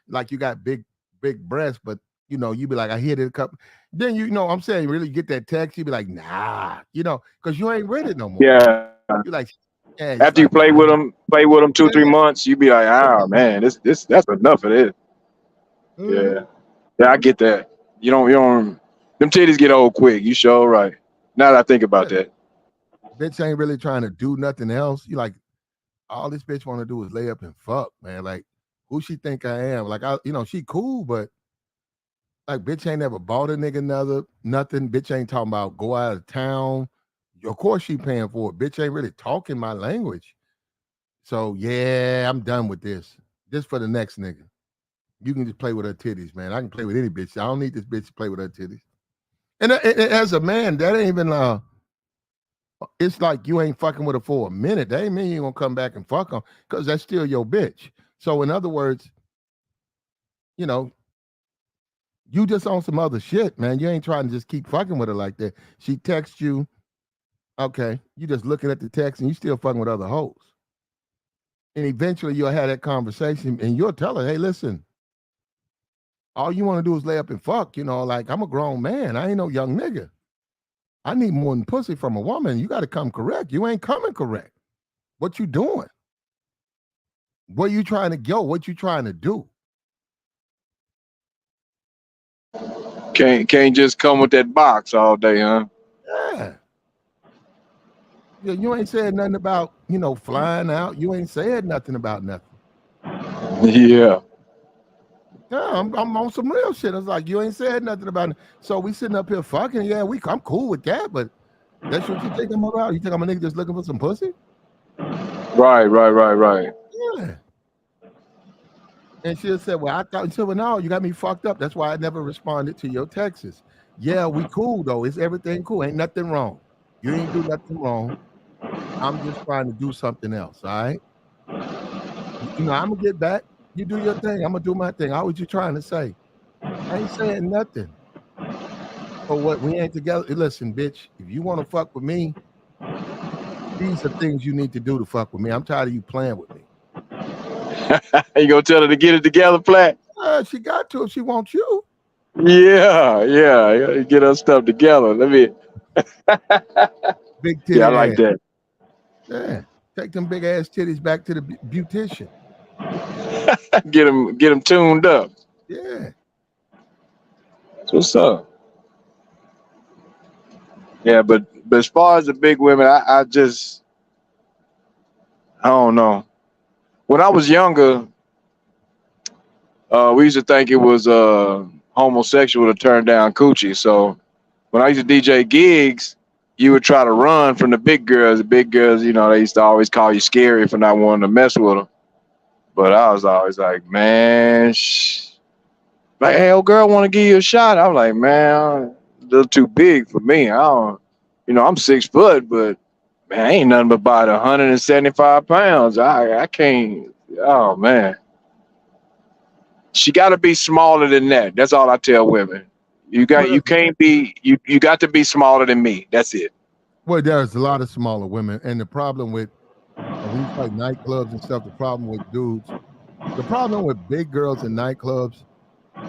like you got big breasts, but you be like, I hit it a couple. Then I'm saying, really get that text, you be like, nah, because you ain't ready no more. Yeah. You like, yeah. After you play with them 2-3 months, you be like, oh man, that's enough of this. Yeah, I get that. You don't. Them titties get old quick. You sure right. Now that I think about that. Bitch ain't really trying to do nothing else. You like, all this bitch want to do is lay up and fuck, man. Like, who she think I am? Like, she cool, but like, bitch ain't never bought a nigga nothing. Bitch ain't talking about go out of town. Of course she paying for it. Bitch ain't really talking my language. So yeah, I'm done with this. Just for the next nigga. You can just play with her titties, man. I can play with any bitch. I don't need this bitch to play with her titties. And as a man, that ain't even it's like you ain't fucking with her for a minute. That ain't mean you gonna come back and fuck her, because that's still your bitch. So in other words, you just on some other shit, man. You ain't trying to just keep fucking with her like that. She texts you, okay, you just looking at the text and you still fucking with other hoes. And eventually you'll have that conversation and you'll tell her, hey, listen, all you want to do is lay up and fuck, like, I'm a grown man. I ain't no young nigga. I need more than pussy from a woman. You got to come correct. You ain't coming correct. What you doing? Where you trying to go? What you trying to do? Can't just come with that box all day, huh? Yeah. You ain't said nothing about, flying out. You ain't said nothing about nothing. Yeah. Yeah, I'm on some real shit. It's like, you ain't said nothing about it. So we sitting up here fucking. Yeah, I'm cool with that, but that's what you think I'm about? You think I'm a nigga just looking for some pussy? Right. Yeah. And she'll say, well, no, you got me fucked up. That's why I never responded to your texts. Yeah, we cool though. It's everything cool. Ain't nothing wrong. You ain't do nothing wrong. I'm just trying to do something else, all right? I'm gonna get back. You do your thing. I'm gonna do my thing. How was you trying to say? I ain't saying nothing. But what, we ain't together. Listen, bitch, if you want to fuck with me, these are things you need to do to fuck with me. I'm tired of you playing with me. You gonna tell her to get it together, Flat? She got to if she wants you. Yeah. Get her stuff together. Let me. Big titty. Yeah, I like that. Yeah, take them big ass titties back to the beautician. Get them tuned up. Yeah. What's up? Yeah, but as far as the big women, I don't know. When I was younger, we used to think it was homosexual to turn down coochie. So when I used to DJ gigs, you would try to run from the big girls. The big girls, they used to always call you scary for not wanting to mess with them. But I was always like, man, like, hey, old girl, want to give you a shot? I'm like, man, a little too big for me. I don't, I'm 6 foot, but man, I ain't nothing but about 175 pounds. I can't. Oh man, she got to be smaller than that. That's all I tell women. You can't be you got to be smaller than me. That's it. Well, there's a lot of smaller women, and the problem with when you like nightclubs and stuff, the problem with dudes, the problem with big girls in nightclubs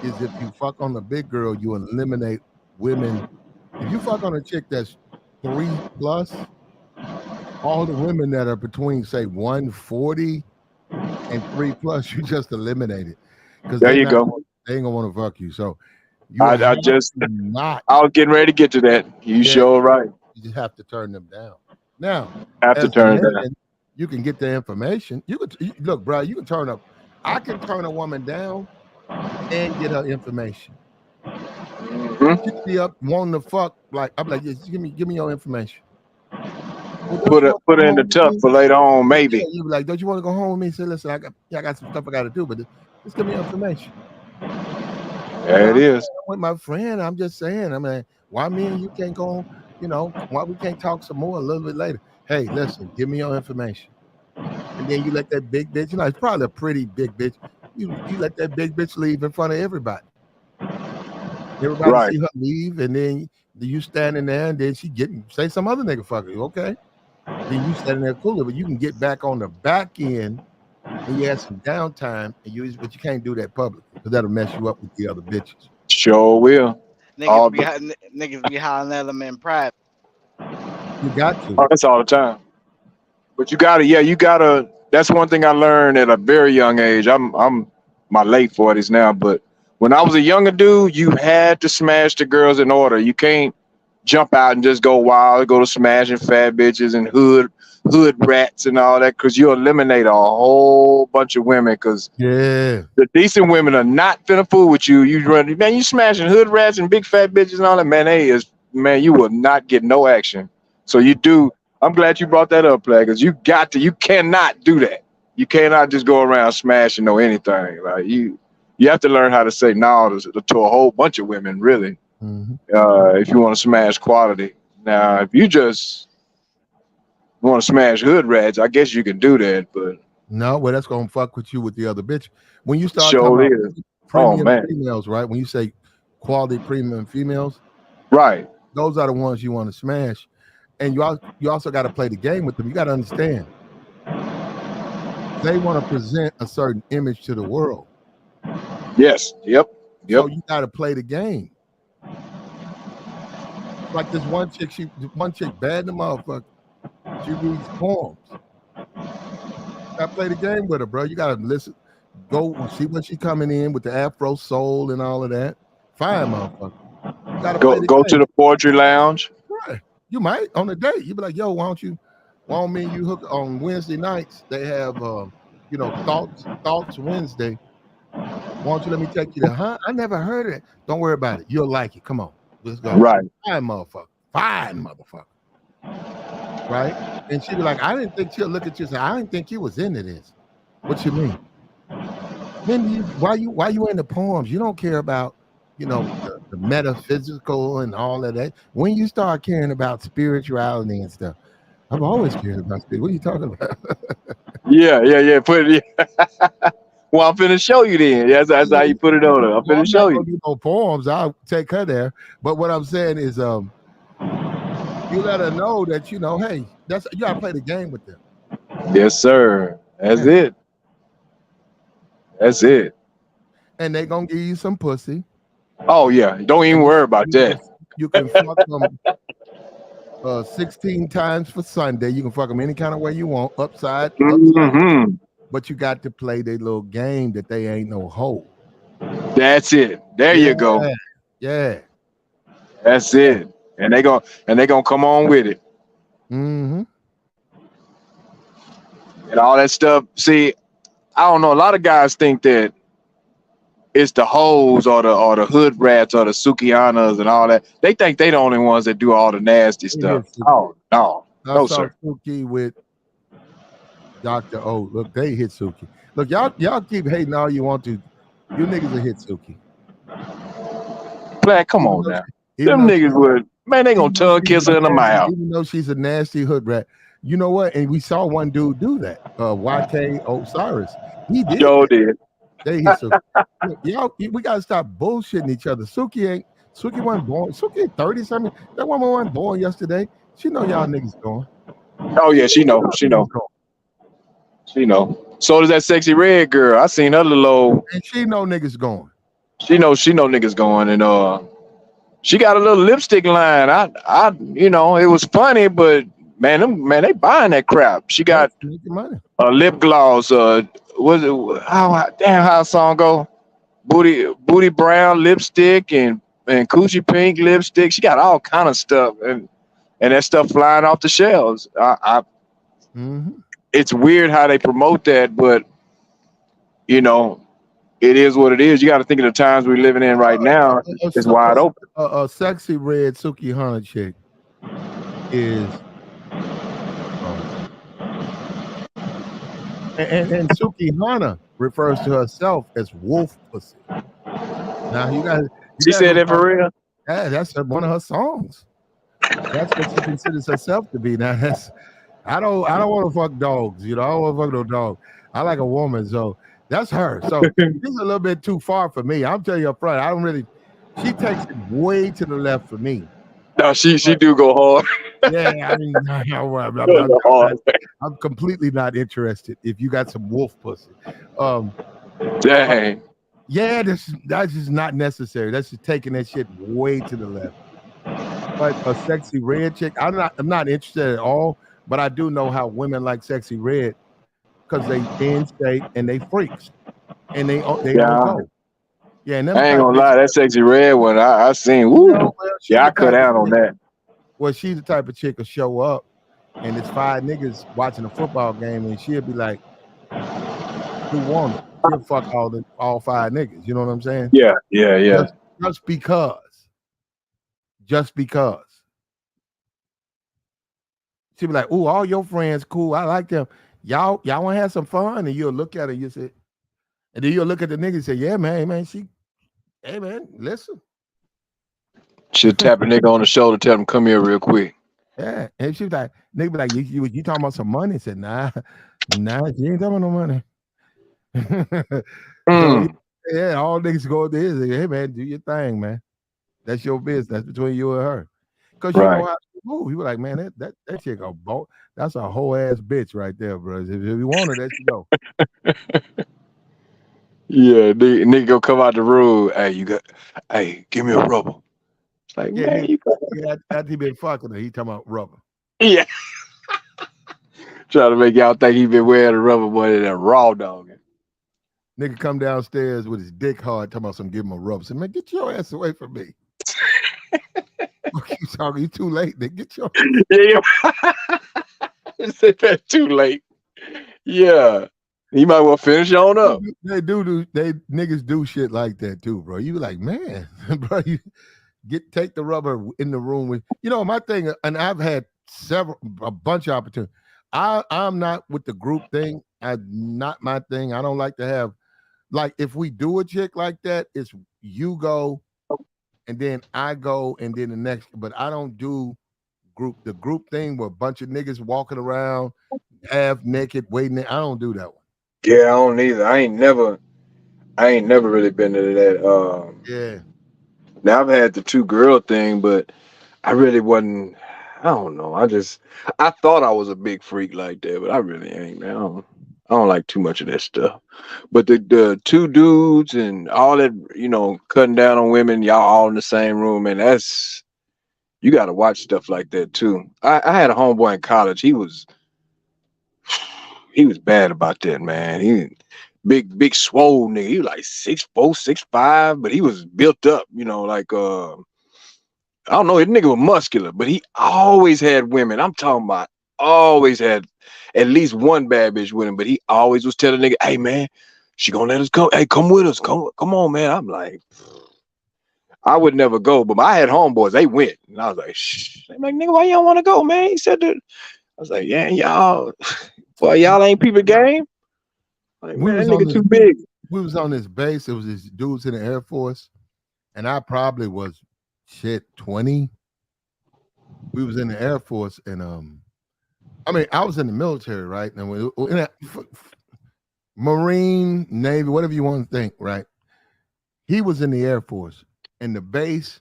is if you fuck on the big girl, you eliminate women. If you fuck on a chick that's 3+, all the women that are between say 140 and 3+, you just eliminated because There you go. they ain't gonna want to fuck you. So you I have just to not. I was getting ready to get to that. You sure right. You just have to turn them down. Now, Have to as a turn it man, down. you can get the information. Look, bro. You can turn up. I can turn a woman down and get her information. She could be up wanting to fuck. Like I'm like, yes, give me your information. Well, Put it in the tuck for later on, maybe. Yeah, you be like, don't you want to go home with me? Say, listen, I got some stuff I got to do, but just give me your information. There it is. With my friend, I'm just saying. I mean, why me and you can't go? Why we can't talk some more a little bit later? Hey, listen, give me your information, and then you let that big bitch. It's probably a pretty big bitch. You let that big bitch leave in front of everybody. Everybody Right. see her leave, and then you standing there, and then she say some other nigga fuck you. Okay, then you standing there cooler, but you can get back on the back end when you had some downtime, but you can't do that publicly because that'll mess you up with the other bitches. Sure will. Niggas be hollering at them in private. You got to. Oh, that's all the time. But you gotta. That's one thing I learned at a very young age. I'm my late 40s now, but when I was a younger dude, you had to smash the girls in order. You can't jump out and just go wild, go to smashing fat bitches and hood rats and all that, because you eliminate a whole bunch of women. Because the decent women are not finna fool with you. You smashing hood rats and big fat bitches and all that. Man, you will not get no action. So you do. I'm glad you brought that up, Play, because you cannot do that. You cannot just go around smashing or anything. Like you have to learn how to say no to a whole bunch of women, really. Mm-hmm. If you want to smash quality. Now, if you just want to smash hood rats, I guess you can do that, but no, well, that's gonna fuck with you with the other bitch. When you start sure talking about premium man. females, right? When you say quality premium females, right? Those are the ones you want to smash, and you also got to play the game with them. You got to understand they want to present a certain image to the world. Yes. Yep. So you got to play the game. Like this one chick, bad in the motherfucker. She reads poems. I play the game with her, bro. You gotta listen, go see when she coming in with the Afro soul and all of that. Fine, motherfucker. You gotta go to the poetry lounge. Right. You might on a date. You be like, yo, why don't me and you hook on Wednesday nights? They have thoughts Wednesday. Why don't you let me take you there? Huh? I never heard of it. Don't worry about it. You'll like it. Come on. Let's go. Right. Fine, motherfucker. Right? And she'd be like, I didn't think she'll look at you and say, I didn't think you was into this. What you mean? Then why you into poems? You don't care about, the metaphysical and all of that. When you start caring about spirituality and stuff, I've always cared about spirit. What are you talking about? Yeah. Put it. Well, I'm finna show you then. That's how you put it on her. I'm finna show you. Do no poems. I'll take her there. But what I'm saying is, you let her know that hey, you gotta play the game with them. Yes, sir. That's it. That's it. And they gonna give you some pussy. Oh yeah, don't even worry about that. You can fuck them 16 times for Sunday. You can fuck them any kind of way you want, upside. But you got to play their little game that they ain't no hoe. That's it. There you go. Yeah. That's Yeah. it. And they gonna come on with it. Mm-hmm. And all that stuff. See, I don't know. A lot of guys think that it's the hoes or the hood rats or the Sukianas and all that. They think they the only ones that do all the nasty They stuff. hit Suki. Oh no, I no saw sir. Suki with Dr. O. Look, they hit Suki. Look, y'all keep hating all you want to. You niggas will hit Suki. Black, come Even on though now. even Them though niggas would, man, they gonna tongue kiss her in the mouth. even though she's a nasty hood rat. You know what? And we saw one dude do that. YK Osiris. He did Joe that. did. They hit Suki. Look, y'all, we gotta stop bullshitting each other. Suki wasn't born. Suki ain't 30 something. That woman wasn't born yesterday. She know y'all niggas going. Oh yeah, she know. She know. She know. So does that sexy red girl. I seen her little old. And she know niggas going. She know niggas going, and she got a little lipstick line. It was funny, but man, they buying that crap. She got Making money. a lip gloss. Was it how a song go? Booty brown lipstick and coochie pink lipstick. She got all kind of stuff, and that stuff flying off the shelves. Mm-hmm. It's weird how they promote that, but you know, it is what it is. You got to think of the times we're living in right now. It's wide open. A sexy red Suki Hana chick is and Suki Hana refers to herself as wolf pussy. Now you guys, she said that for real. Yeah, that's one of her songs. That's what she considers herself to be. Now I don't want to fuck dogs. I don't want to fuck no dog. I like a woman, so that's her. So she's a little bit too far for me. I'm telling you up front. I don't really. She takes it way to the left for me. No, she do go hard. Yeah, I mean, I'm completely not interested. If you got some wolf pussy, dang. Yeah, that's just not necessary. That's just taking that shit way to the left. But a sexy red chick, I'm not interested at all. But I do know how women like sexy red because they in shape and they freaks and they on go. Yeah, and them I ain't gonna lie, that sexy red one I seen. Woo. Yeah, I cut out on that. Well, she's the type of chick to show up and it's 5 niggas watching a football game and she'll be like, "Who won it?" She'll fuck all 5 niggas. You know what I'm saying? Yeah. Just because. She'll be like, "Ooh, all your friends cool. I like them. Y'all want to have some fun?" And you'll look at her and you say, and then you'll look at the nigga and say, "Yeah, man, hey man, listen." She'll tap a nigga on the shoulder, tell him come here real quick. Yeah, and she was like, nigga be like, you talking about some money? I said, nah, she ain't talking about no money. So, yeah, all niggas go there is, hey man, do your thing, man. That's your business. That's between you and her. Because you know how to move. You were like, man, that chick a boat. That's a whole ass bitch right there, bro. If you want her, there you go. Yeah, nigga go come out the room. Hey, give me a rubber. It's like, yeah, man, after he been fucking her, he talking about rubber. Yeah. Trying to make y'all think he been wearing a rubber boy in a raw dog. Nigga come downstairs with his dick hard, talking about some give him a rubber. Say, man, get your ass away from me. You talking? You too late. Nigga, get your. Yeah. Said that too late. Yeah. You might well finish on up. They niggas do shit like that too, bro. You be like, man, bro, you take the rubber in the room with my thing, and I've had a bunch of opportunities. I'm not with the group thing. Not my thing. I don't like to have if we do a chick like that, it's you go and then I go and then the next, but I don't do the group thing where a bunch of niggas walking around half naked waiting. I don't do that one. Yeah, I don't either. I ain't never really been into that. Yeah. Now I've had the 2-girl thing, but I really wasn't. I don't know. I thought I was a big freak like that, but I really ain't, man. I don't like too much of that stuff. But the 2 dudes and all that, cutting down on women, y'all all in the same room, and you got to watch stuff like that too. I had a homeboy in college. He was bad about that, man. big swole nigga. He was like 6'4", 6'5", but he was built up, like I don't know, his nigga was muscular, but he always had women. I'm talking about always had at least one bad bitch with him, but he always was telling nigga, hey man, she gonna let us go. Hey, come with us. Come on, man. I'm like, I would never go, but I had homeboys, they went. And I was like, shh. They like, nigga, why you don't want to go, man? He said that. I was like, yeah, y'all, boy, y'all ain't people game. Like, We man, that was on nigga this too big. we was on this base. It was these dudes in the Air Force, and I probably was 20. We was in the Air Force, and I mean, I was in the military, right? And we in that Marine, Navy, whatever you want to think, right? He was in the Air Force, and the base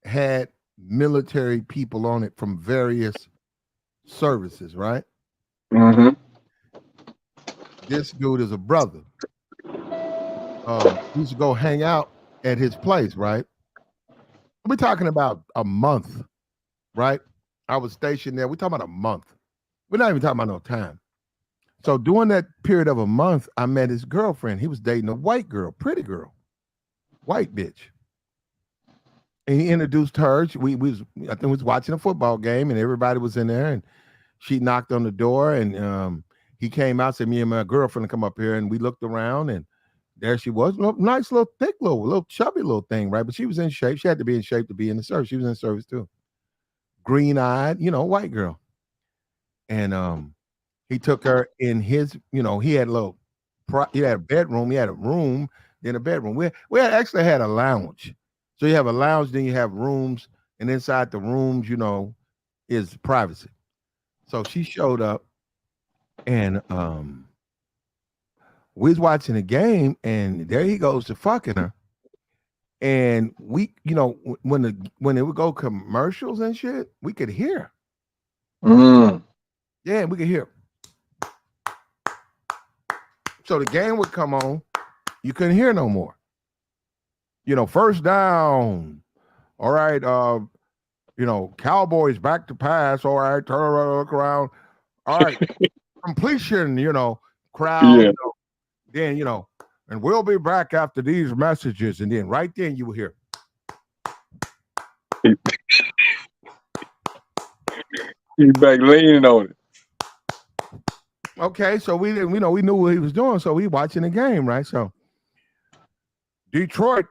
had military people on it from various services, right? Mm-hmm. This dude is a brother. We used to go hang out at his place, right? We're talking about a month, right? I was stationed there. We're talking about a month. We're not even talking about no time. So during that period of a month, I met his girlfriend. He was dating a white girl, pretty girl, white bitch. And he introduced her. I think we was watching a football game, and everybody was in there. And she knocked on the door, and he came out, said, "Me and my girlfriend come up here." And we looked around, and there she was, nice little thick, little chubby little thing, right? But she was in shape. She had to be in shape to be in the service. She was in service too. Green-eyed, white girl. And he took her in his, he had a little, he had a bedroom, he had a room, then a bedroom. We actually had a lounge. So you have a lounge, then you have rooms, and inside the rooms, is privacy. So she showed up, and we was watching the game, and there he goes to fucking her. And we, when it would go commercials and shit, we could hear. Mm. Yeah, we could hear. So the game would come on, you couldn't hear no more. First down. All right, Cowboys back to pass. All right, turn around, look around. All right, completion, crowd. Yeah. Then, and we'll be back after these messages. And then right then you will hear. He's back leaning on it. Okay, so we knew what he was doing, so we watching the game, right? So Detroit,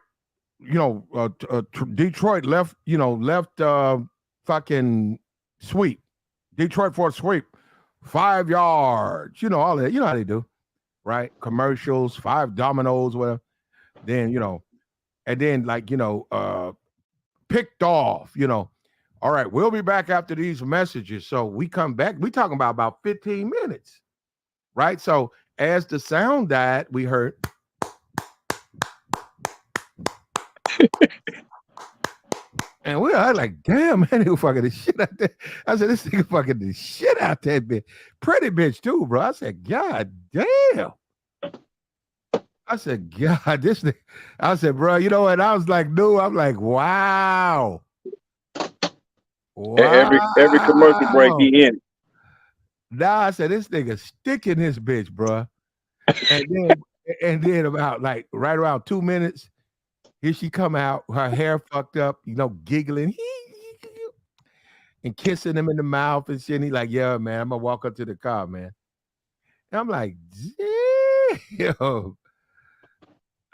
Detroit left fucking sweep. Detroit for a sweep, 5 yards. All that. You know how they do, right? Commercials, 5 dominoes, whatever. Then and then picked off. All right, we'll be back after these messages. So we come back. We talking about 15 minutes. Right. So as the sound died, we heard. And we are like, damn, man, he fucking the shit out there. I said, this nigga fucking the shit out that bitch. Pretty bitch too, bro. I said, God damn. I said, God, this nigga. I said, bro, you know what? I was like, no, I'm like, wow. Every commercial break he in. Now I said, this nigga sticking this bitch, bro. And then about right around 2 minutes, here she come out, her hair fucked up, giggling and kissing him in the mouth and shit. And he like, yeah, man, I'm gonna walk up to the car, man. And I'm like, damn.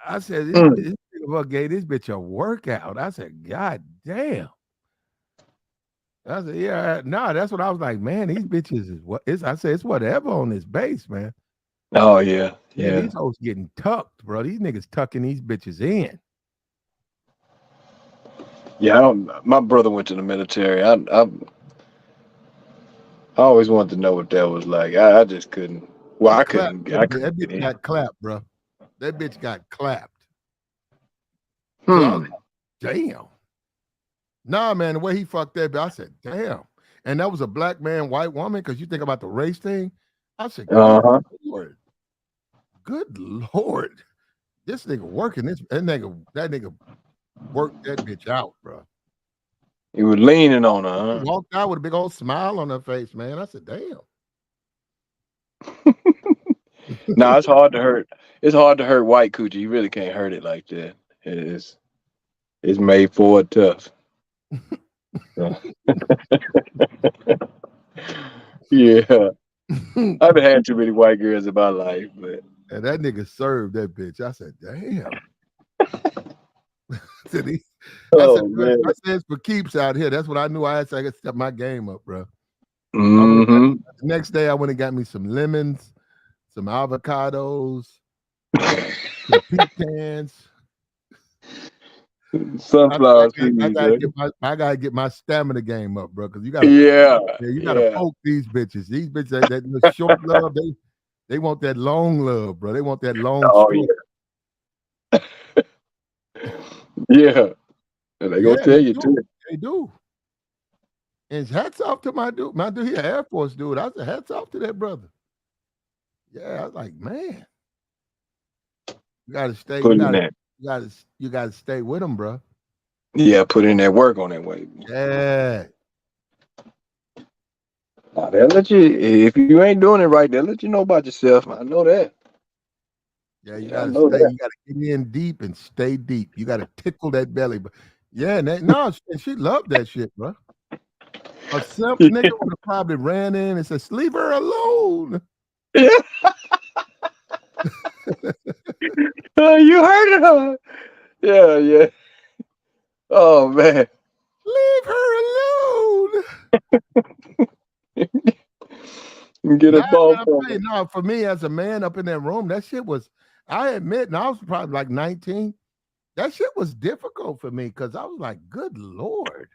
I said, this nigga gave this bitch a workout. I said, God damn. I said, yeah, no, that's what I was like, man. These bitches is what is. I said, it's whatever on this base, man. Oh yeah, yeah. These hoes getting tucked, bro. These niggas tucking these bitches in. Yeah, my brother went to the military. I always wanted to know what that was like. I just couldn't. Well, I couldn't. That bitch got clapped, bro. That bitch got clapped. So I was like, damn. Nah, man, the way he fucked that bitch, I said, damn. And that was a black man, white woman, because you think about the race thing. I said, good Lord. Good Lord. This nigga working that nigga worked that bitch out, bro. He was leaning on her, huh? He walked out with a big old smile on her face, man. I said, damn. No, it's hard to hurt. It's hard to hurt white coochie. You really can't hurt it like that. It's made for it tough. So, yeah. I haven't had too many white girls in my life, but And that nigga served that bitch. I said, damn. Said he- I said, oh bro, man. I said it's for keeps out here. That's what I knew. I had to step my game up, bro. Mm-hmm. The next day, I went and got me some lemons, some avocados, some pecans. Sunflower I seeds. gotta get my stamina game up, bro. Because you gotta, Yeah. you gotta poke these bitches. These bitches that little short love, they want that long love, bro. They want that long Oh stroke. yeah. And they gonna tell you too. They do. And hats off to my dude. My dude, he an Air Force dude. I said, hats off to that brother. Yeah, I was like, man, you gotta stay. Put You in that. gotta stay with him, bro. Yeah, put in that work on that way. Yeah. Nah, they'll let you if you ain't doing it right, they'll let you know about yourself. I know that. Yeah, you I gotta know stay. that. You gotta get in deep and stay deep. You gotta tickle that belly. But yeah, no, she loved that shit, bro. A simp nigga would have probably ran in and said, "Leave her alone." Yeah. You heard her. Yeah, yeah. Oh man. Leave her alone. Get a ball I'm from telling you, no, for me as a man up in that room, that shit was, I admit, and I was probably like 19. That shit was difficult for me because I was like, good Lord.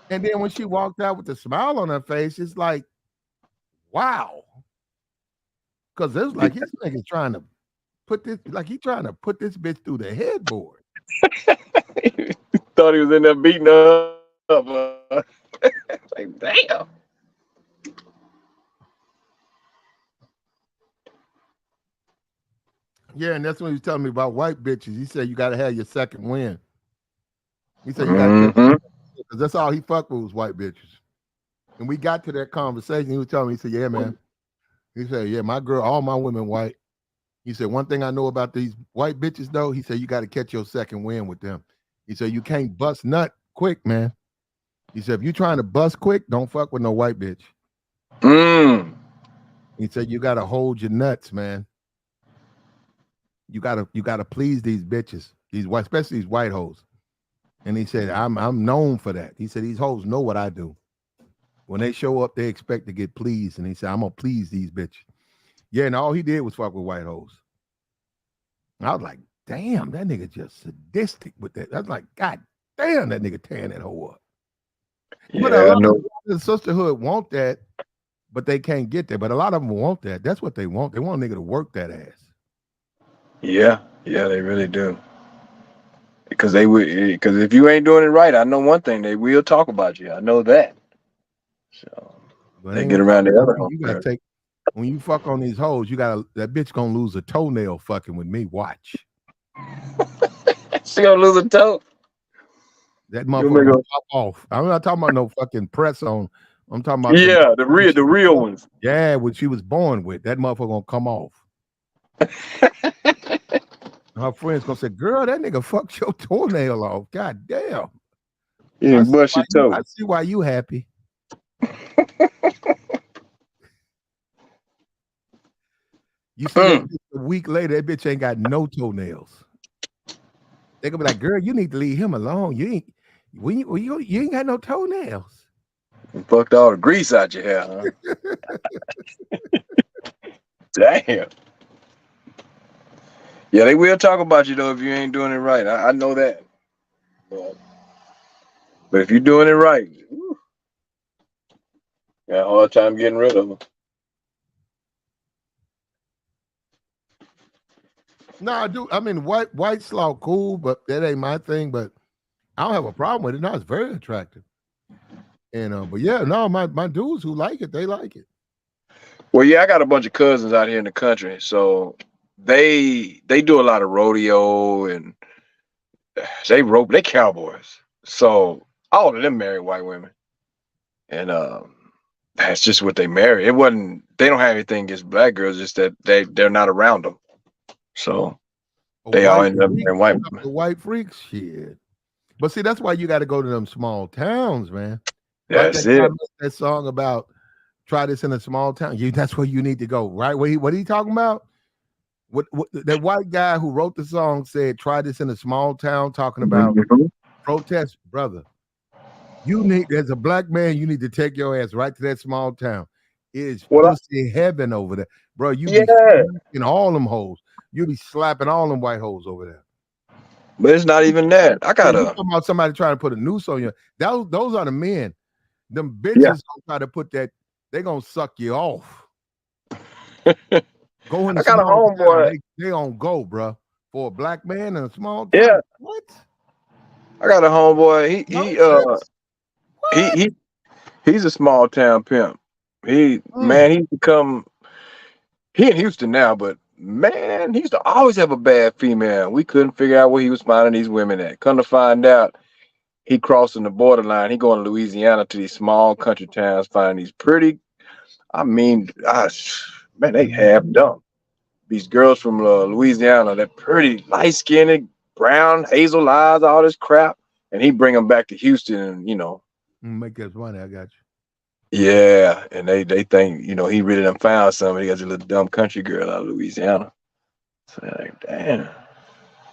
And then when she walked out with a smile on her face, it's like, wow. Because it was like his nigga trying to put this, like he trying to put this bitch through the headboard. Thought he was in there beating her up. Like, damn. Yeah, and that's when he was telling me about white bitches. He said you got to have your second win. He said you got to because that's all he fucked with was white bitches. And we got to that conversation. He was telling me, he said, yeah, man. He said, yeah, my girl, all my women white. He said, one thing I know about these white bitches, though, he said, you got to catch your second win with them. He said, you can't bust nut quick, man. He said, if you're trying to bust quick, don't fuck with no white bitch. He said, you got to hold your nuts, man. You gotta please these bitches, these white, especially these white hoes. And he said, I'm known for that. He said, these hoes know what I do. When they show up, they expect to get pleased. And he said, I'm gonna please these bitches. Yeah, and all he did was fuck with white hoes. And I was like, damn, that nigga just sadistic with that. I was like, God damn, that nigga tearing that hoe up. Yeah, but a lot of the sisterhood want that, but they can't get there. But a lot of them want that. That's what they want. They want a nigga to work that ass. Yeah, they really do. Because if you ain't doing it right, I know one thing, they will talk about you. I know that. So But they get around the other you gotta take when you fuck on these hoes, that bitch gonna lose a toenail fucking with me. Watch. She gonna lose a toe. That motherfucker gonna pop off. I'm not talking about no fucking press on. I'm talking about the real ones. Yeah, what she was born with. That motherfucker gonna come off. Her friends gonna say, "Girl, that nigga fucked your toenail off." God damn. Yeah, bust your toe. I see why you happy. You see that bitch a week later, that bitch ain't got no toenails. They gonna be like, "Girl, you need to leave him alone. You ain't got no toenails." You fucked all the grease out your hair, huh? Damn. Yeah, they will talk about you though if you ain't doing it right. I know that. But if you're doing it right, got a hard time getting rid of them. No, I do. I mean, white slaw cool, but that ain't my thing. But I don't have a problem with it. No, it's very attractive. And but yeah, no, my dudes who like it, they like it. Well, yeah, I got a bunch of cousins out here in the country, so they do a lot of rodeo and they cowboys. So all of them marry white women, and That's just what they marry. It wasn't. They don't have anything against black girls. Just that they're not around them. So they all ended up marrying white women. The white freaks, shit. But see, that's why you got to go to them small towns, man. That's it. That song about try this in a small town. That's where you need to go, right? What are you talking about? What that white guy who wrote the song said, try this in a small town, talking about protest, brother. As a black man, you need to take your ass right to that small town. It is pussy heaven over there, bro. You be slapping all them hoes. You be slapping all them white hoes over there. But it's not even that. I gotta talking about somebody trying to put a noose on you. Those are the men. Them bitches gonna try to put that. They gonna suck you off. Go in. I got a homeboy. They on go, bro. For a black man in a small town. Yeah. What? I got a homeboy. He's a small town pimp. Man, he's become. He in Houston now, but man, he used to always have a bad female. We couldn't figure out where he was finding these women at. Come to find out, he crossing the borderline. He going to Louisiana to these small country towns, finding these pretty. I mean, man, they half dumb. These girls from Louisiana, they're pretty light-skinned, brown, hazel eyes, all this crap. And he bring them back to Houston and, make us money. I got you. Yeah, and they think, he really done found somebody. He got a little dumb country girl out of Louisiana. So like, damn.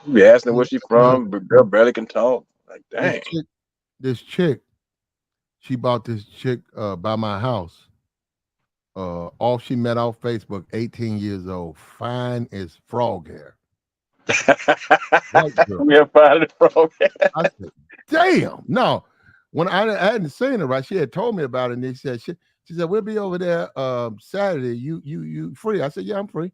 You be asking where she from, but girl barely can talk. Like, dang. This chick, she bought this chick by my house. All she met off Facebook, 18 years old, fine as frog hair. We have fine as frog hair. I said, damn. No. When I hadn't seen her, right? She had told me about it, and she said, we'll be over there Saturday. You free? I said, yeah, I'm free.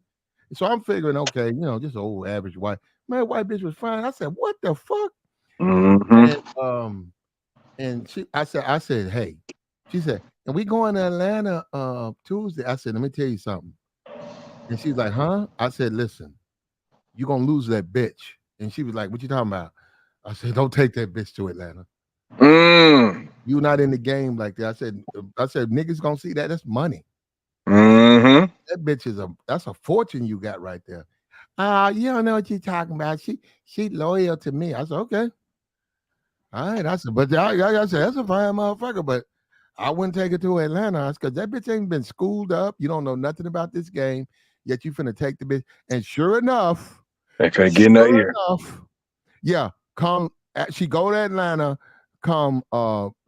So I'm figuring, okay, just old average white. Man, white bitch was fine. I said, what the fuck? Mm-hmm. And I said, hey. She said, and we going to Atlanta Tuesday. I said, let me tell you something. And she's like, huh? I said, listen, you're gonna lose that bitch. And she was like, what you talking about? I said, don't take that bitch to Atlanta. You're not in the game like that. I said, niggas gonna see that. That's money. Mm-hmm. That bitch that's a fortune you got right there. You don't know what you're talking about. She loyal to me. I said, okay. All right. I said, but I said, that's a fine motherfucker, but I wouldn't take her to Atlanta because that bitch ain't been schooled up. You don't know nothing about this game, yet you finna take the bitch. And sure enough, they can't get in her ear. Yeah, she go to Atlanta. Come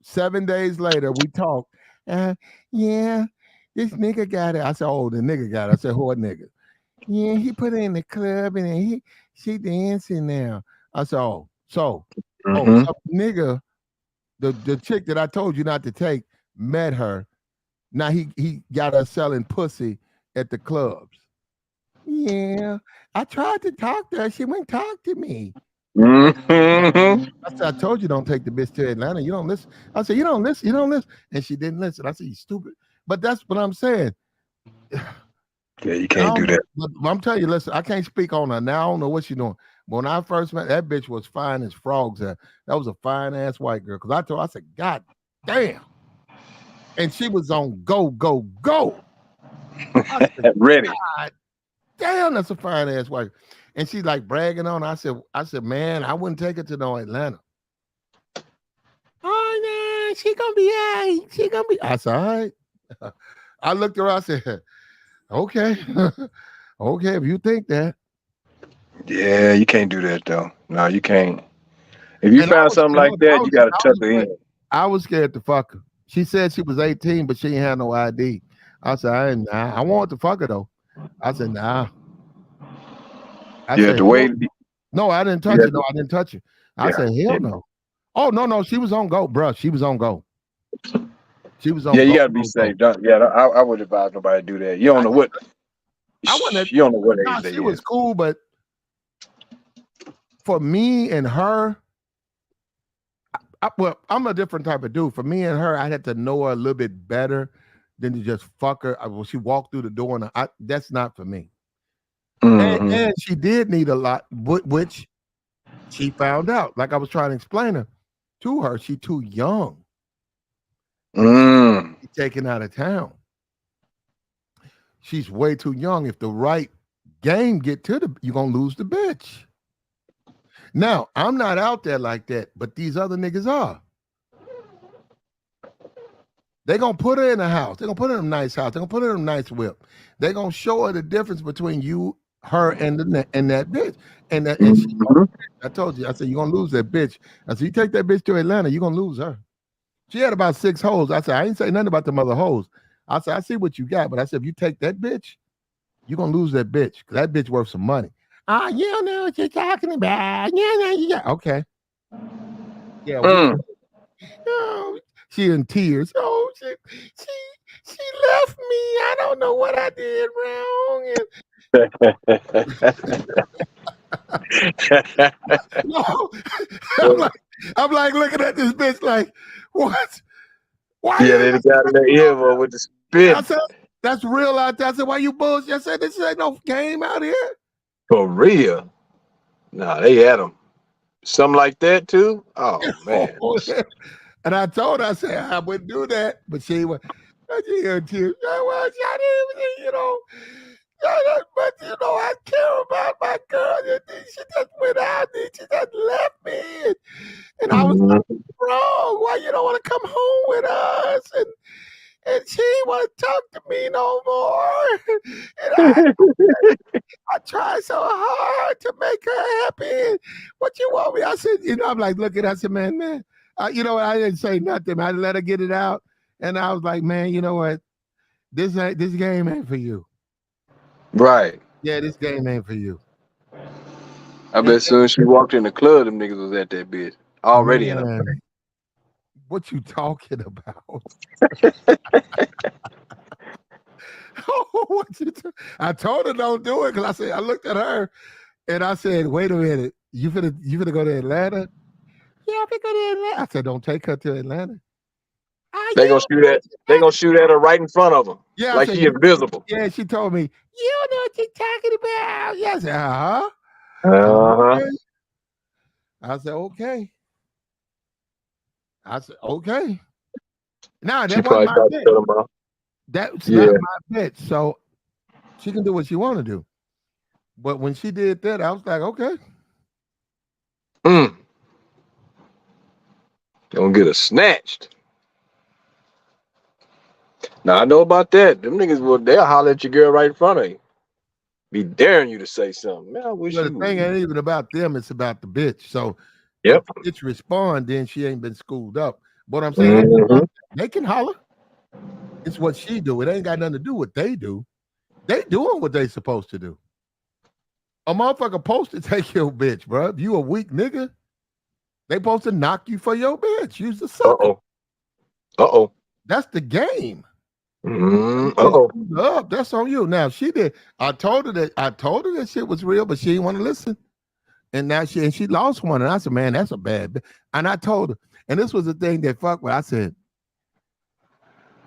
7 days later, we talk. Yeah, this nigga got it. I said, oh, the nigga got it. I said, what nigga? Yeah, he put it in the club and she dancing now. I said, some nigga, the chick that I told you not to take met her. Now he got her selling pussy at the clubs. Yeah, I tried to talk to her. She wouldn't talk to me. Mm-hmm. I said, I told you don't take the bitch to Atlanta. You don't listen. I said, you don't listen. And she didn't listen. I said, you stupid. But that's what I'm saying. Yeah, you can't do that. But I'm telling you, listen, I can't speak on her now. I don't know what she's doing. But when I first met, that bitch was fine as frogs. That was a fine ass white girl. Because I said, God damn. And she was on go. I said, ready. God damn, that's a fine ass white girl. And she's like bragging on. I said, man, I wouldn't take her to no Atlanta. Oh no, she gonna be all right. She gonna be. I said, all right. I looked around. I said, okay, okay. If you think that. Yeah, you can't do that though. No, you can't. If you found something like that, you gotta tuck her in. I was scared to fuck her. She said she was 18, but she ain't had no ID. I said, I wanted to fuck her though. I said, nah. I said, no, I didn't touch it. No, I didn't touch it. I said, hell no. Oh, no. She was on go, bro. She was on go. She was on go. Yeah, you gotta be safe. I would advise nobody to do that. You don't know what. You don't know what age they is. She was cool, but for me and her, I'm a different type of dude. For me and her, I had to know her a little bit better than to just fuck her. When she walked through the door, and that's not for me. Mm-hmm. And she did need a lot, which she found out. Like I was trying to explain to her, she's too young. Mm. She's taken out of town. She's way too young. If the right game get to the, you're gonna lose the bitch. Now, I'm not out there like that, but these other niggas are. They gonna put her in a house. They gonna put her in a nice house. They gonna put her in a nice whip. They gonna show her the difference between you, her, and that bitch. And she, Mhm. I told you, I said, you're gonna lose that bitch. I said, you take that bitch to Atlanta, you're gonna lose her. She had about 6 hoes. I said, I ain't say nothing about the mother hoes. I said, I see what you got, but I said, if you take that bitch, you're gonna lose that bitch because that bitch worth some money. You don't know what you're talking about. Yeah. Okay. Yeah, we Mm. oh, she in tears. Oh, she left me. I don't know what I did wrong. And no, I'm like, I'm like looking at this bitch like, what? Why Yeah, you they ain't got in their ear with the I spit. said, that's real out there. I said, why you bullshit? I said, this ain't no game out here. For real. Nah, they had them. Something like that too? Oh man. Oh, yeah. And I told her, I said, I wouldn't do that. But she was, she in tears. Well, I didn't, but I care about my girl. And then she just went out and she just left me. And I was Mhm. wrong. Why you don't want to come home with us? And she ain't want to talk to me no more. And I tried so hard to make her happy. What you want me? I said, I'm like, look at. I said, man. I didn't say nothing. I let her get it out, and I was like, man, you know what? This game ain't for you. Right. Yeah, this game ain't for you. I bet as soon as she walked in the club, them niggas was at that bitch. Already in a Man, what you talking about? I told her don't do it because I said I looked at her and I said, wait a minute, you finna go to Atlanta? Yeah, I'm finna go to Atlanta. I said, don't take her to Atlanta. they gonna shoot at her right in front of them. Yeah, I Like said, she invisible. yeah, she told me, you don't know what you're talking about. Yeah, I said, uh-huh. Uh-huh. Okay. I said, okay. I said, okay. Now She that wasn't probably my tried to bitch. cut him off. That's Yeah. not my bitch. So she can do what she want to do. But when she did that, I was like, okay. Mm. Gonna get her snatched. Now I know about that. Them niggas they'll holler at your girl right in front of you. Be daring you to say something. Man, I wish Well, the you thing would. ain't even about them, it's about the bitch. So if Yep. the bitch respond, then she ain't been schooled up. But I'm saying Mhm. they can holler. It's what she do. It ain't got nothing to do with what they do. They doing what they supposed to do. A motherfucker supposed to take your bitch, bro. If you a weak nigga, they supposed to knock you for your bitch. You's the sucker. Uh-oh. Uh-oh. That's the game. You Uh-oh. screwed her up. That's on you. Now she did. I told her that shit was real, but she didn't want to listen. And now she lost one. And I said, man, that's a bad bitch. And I told her, and this was the thing that fucked with. I said,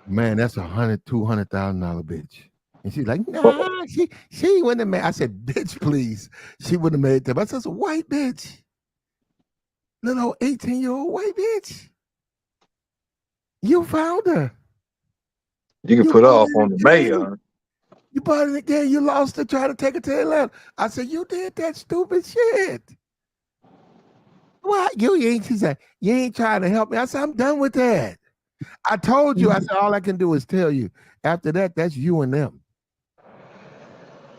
man, that's $200,000 bitch. And she's like, nah, she wouldn't have made. I said, bitch, please. She wouldn't have made that. I said, it's a white bitch. Little 18-year-old white bitch. You found her. You can You put her bought off it on in the the game. mayor. You bought it again. You lost it trying to take it to Atlanta. I said, you did that stupid shit. Well, you ain't. She said, you ain't trying to help me. I said, I'm done with that. I told you. I said, all I can do is tell you. After that, that's you and them.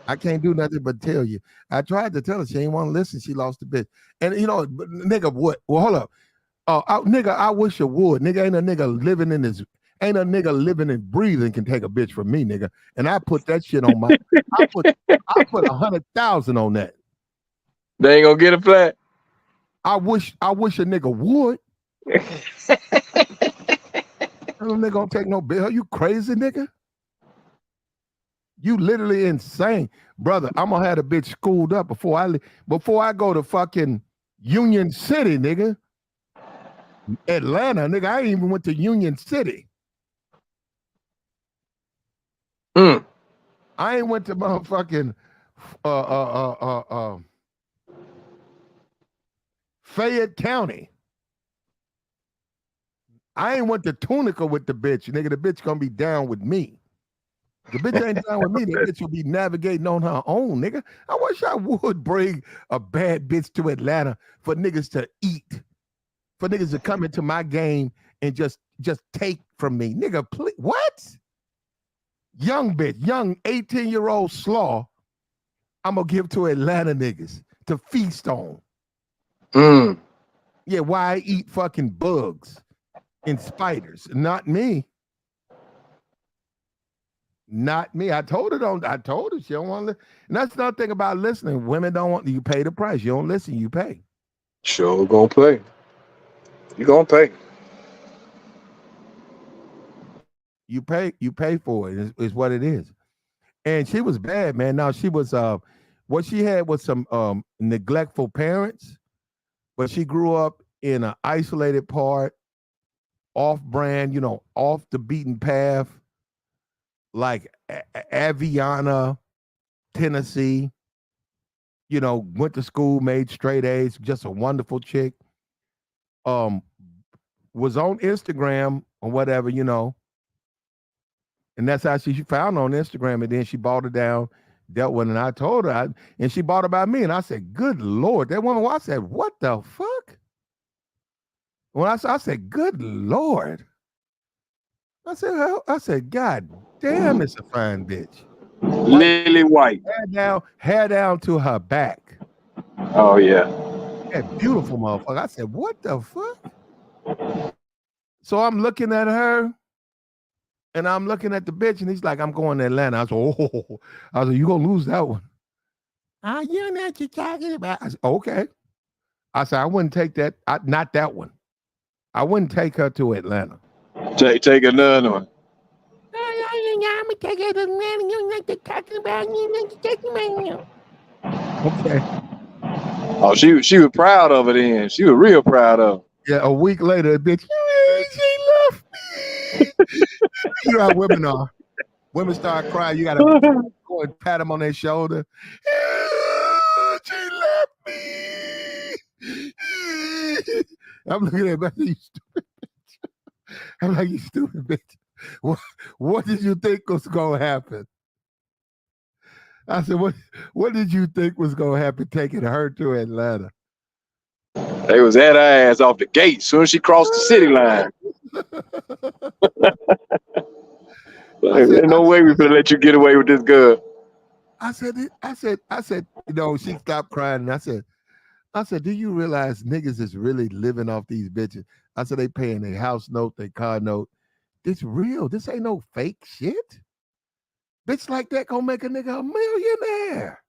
I can't do nothing but tell you. I tried to tell her. She ain't want to listen. She lost the bitch. And, nigga, what? Well, hold up. Nigga, I wish you would. Nigga, ain't a nigga living in this. Ain't a nigga living and breathing can take a bitch from me, nigga. And I put that shit on my. I put 100,000 on that. They ain't gonna get it flat. I wish a nigga would. No nigga gonna take no bill. You crazy, nigga? You literally insane, brother. I'm gonna have a bitch schooled up before I go to fucking Union City, nigga. Atlanta, nigga. I ain't even went to Union City. Mm. I ain't went to motherfucking Fayette County. I ain't want the tunica with the bitch. Nigga, the bitch gonna be down with me. The bitch ain't down with me. That bitch will be navigating on her own, nigga. I wish I would bring a bad bitch to Atlanta for niggas to eat, for niggas to come into my game and just take from me. Nigga, please, what? Young bitch, young 18-year-old slaw, I'm gonna give to Atlanta niggas to feast on. Yeah, why I eat fucking bugs and spiders? Not me. Not me. I told her she don't want to. And that's another thing about listening. Women don't want you pay the price. You don't listen, you pay. Sure gonna pay. You gonna pay. You pay for it, is what it is. And she was bad, man. Now she was what she had was some neglectful parents, but she grew up in an isolated part, off brand, off the beaten path, like Aviana, Tennessee. Went to school, made straight A's, just a wonderful chick. Was on Instagram or whatever, and that's how she found on Instagram, and then she bought it down, dealt with it, and I told her, and she bought it by me, and I said, good Lord, that woman, I said, what the fuck? When I said, good Lord. I said, God damn, it's a fine bitch. Lily White. Hair down to her back. Oh, yeah. That beautiful motherfucker. I said, what the fuck? So I'm looking at her, and I'm looking at the bitch, and he's like, I'm going to Atlanta. I said, oh. I said, you gonna lose that one. You know what you're talking about. I said, okay. I said, I wouldn't take that, not that one. I wouldn't take her to Atlanta. Take another one. Okay. Oh, she was proud of it then. She was real proud of it. Yeah, a week later, bitch, she left me. You know how women are. Women start crying. You got to go and pat them on their shoulder. She left me. I'm looking at her, you stupid bitch. I'm like, you stupid bitch. What did you think was going to happen? I said, what did you think was going to happen taking her to Atlanta? They was at her ass off the gate as soon as she crossed the city line. There's no way we're gonna let you get away with this girl. I said, she stopped crying, and I said, do you realize niggas is really living off these bitches? I said, they paying their house note, their car note. This real. This ain't no fake shit. Bitch like that gonna make a nigga a millionaire.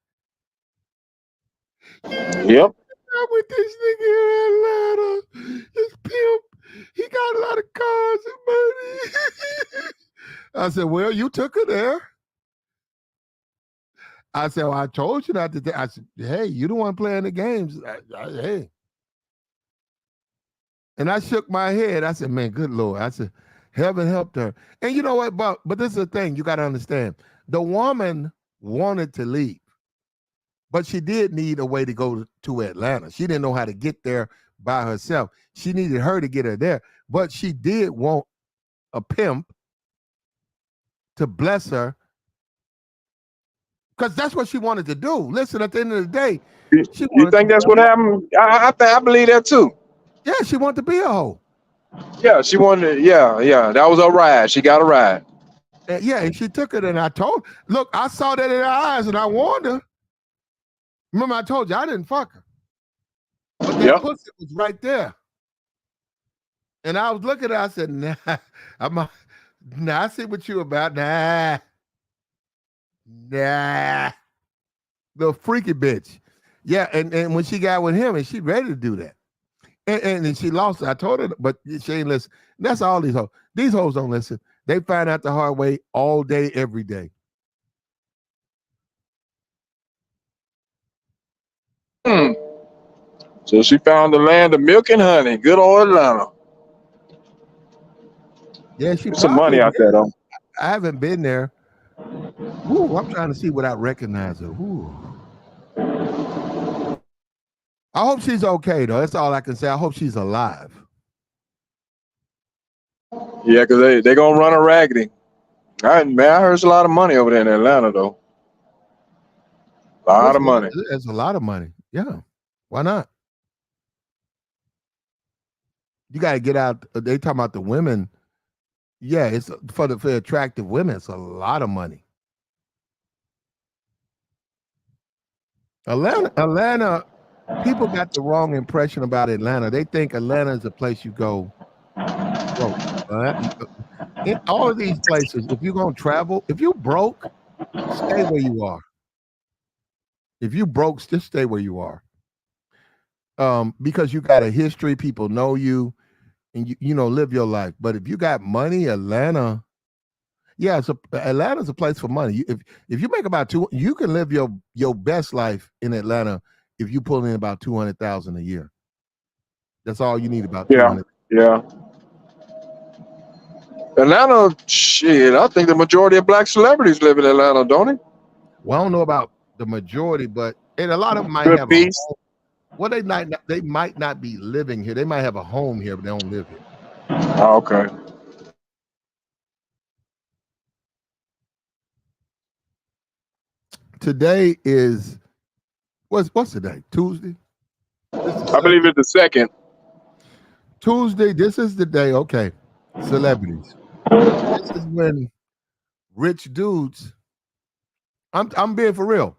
Yep. I'm with this nigga in Atlanta. This pimp. He got a lot of cars and money. I said, well, you took her there. I said, well, I told you not to. I said, hey, you don't want to play in the games. Hey. And I shook my head. I said, man, good Lord. I said, heaven helped her. And you know what? But this is the thing you got to understand. The woman wanted to leave, but she did need a way to go to Atlanta. She didn't know how to get there by herself. She needed her to get her there, but she did want a pimp to bless her because that's what she wanted to do. Listen, at the end of the day, you think that's what happened? I believe that too. Yeah, she wanted to be a hoe. Yeah, she wanted. Yeah. That was her ride. She got a ride. Yeah, and she took it, and look, I saw that in her eyes, and I warned her. Remember, I told you I didn't fuck her, but that pussy was right there. And I was looking at her. I said, nah, I see what you about. Nah. The freaky bitch. Yeah, and when she got with him, and she ready to do that. And she lost it. I told her, but she ain't listen. That's all these hoes. These hoes don't listen. They find out the hard way all day, every day. So she found the land of milk and honey. Good old Atlanta. Yeah, she some money out there though. I haven't been there. Ooh, I'm trying to see what I recognize her. Ooh. I hope she's okay though. That's all I can say. I hope she's alive. Yeah, because they gonna run a raggedy. Man, I heard there's a lot of money over there in Atlanta though. A lot What's of money. it's a lot of money. Yeah. Why not? You got to get out. They talking about the women. Yeah, it's for attractive women. It's a lot of money. Atlanta. People got the wrong impression about Atlanta. They think Atlanta is a place you go broke. In all of these places, if you're gonna travel, if you broke, stay where you are. If you broke, just stay where you are. Because you got a history, people know you, and you know live your life. But if you got money, Atlanta, yeah, Atlanta's a place for money. If you make about you can live your best life in Atlanta if you pull in about 200,000 a year. That's all you need, about Yeah, 200. yeah. Atlanta, shit. I think the majority of black celebrities live in Atlanta, don't they? Well, I don't know about the majority, but and a lot of them might Good have a piece. home. Well, they might not be living here. They might have a home here, but they don't live here. Oh, okay. Today is what's today? Tuesday. This is I believe second. it's the second. Tuesday. This is the day. Okay, celebrities. This is when rich dudes. I'm being for real.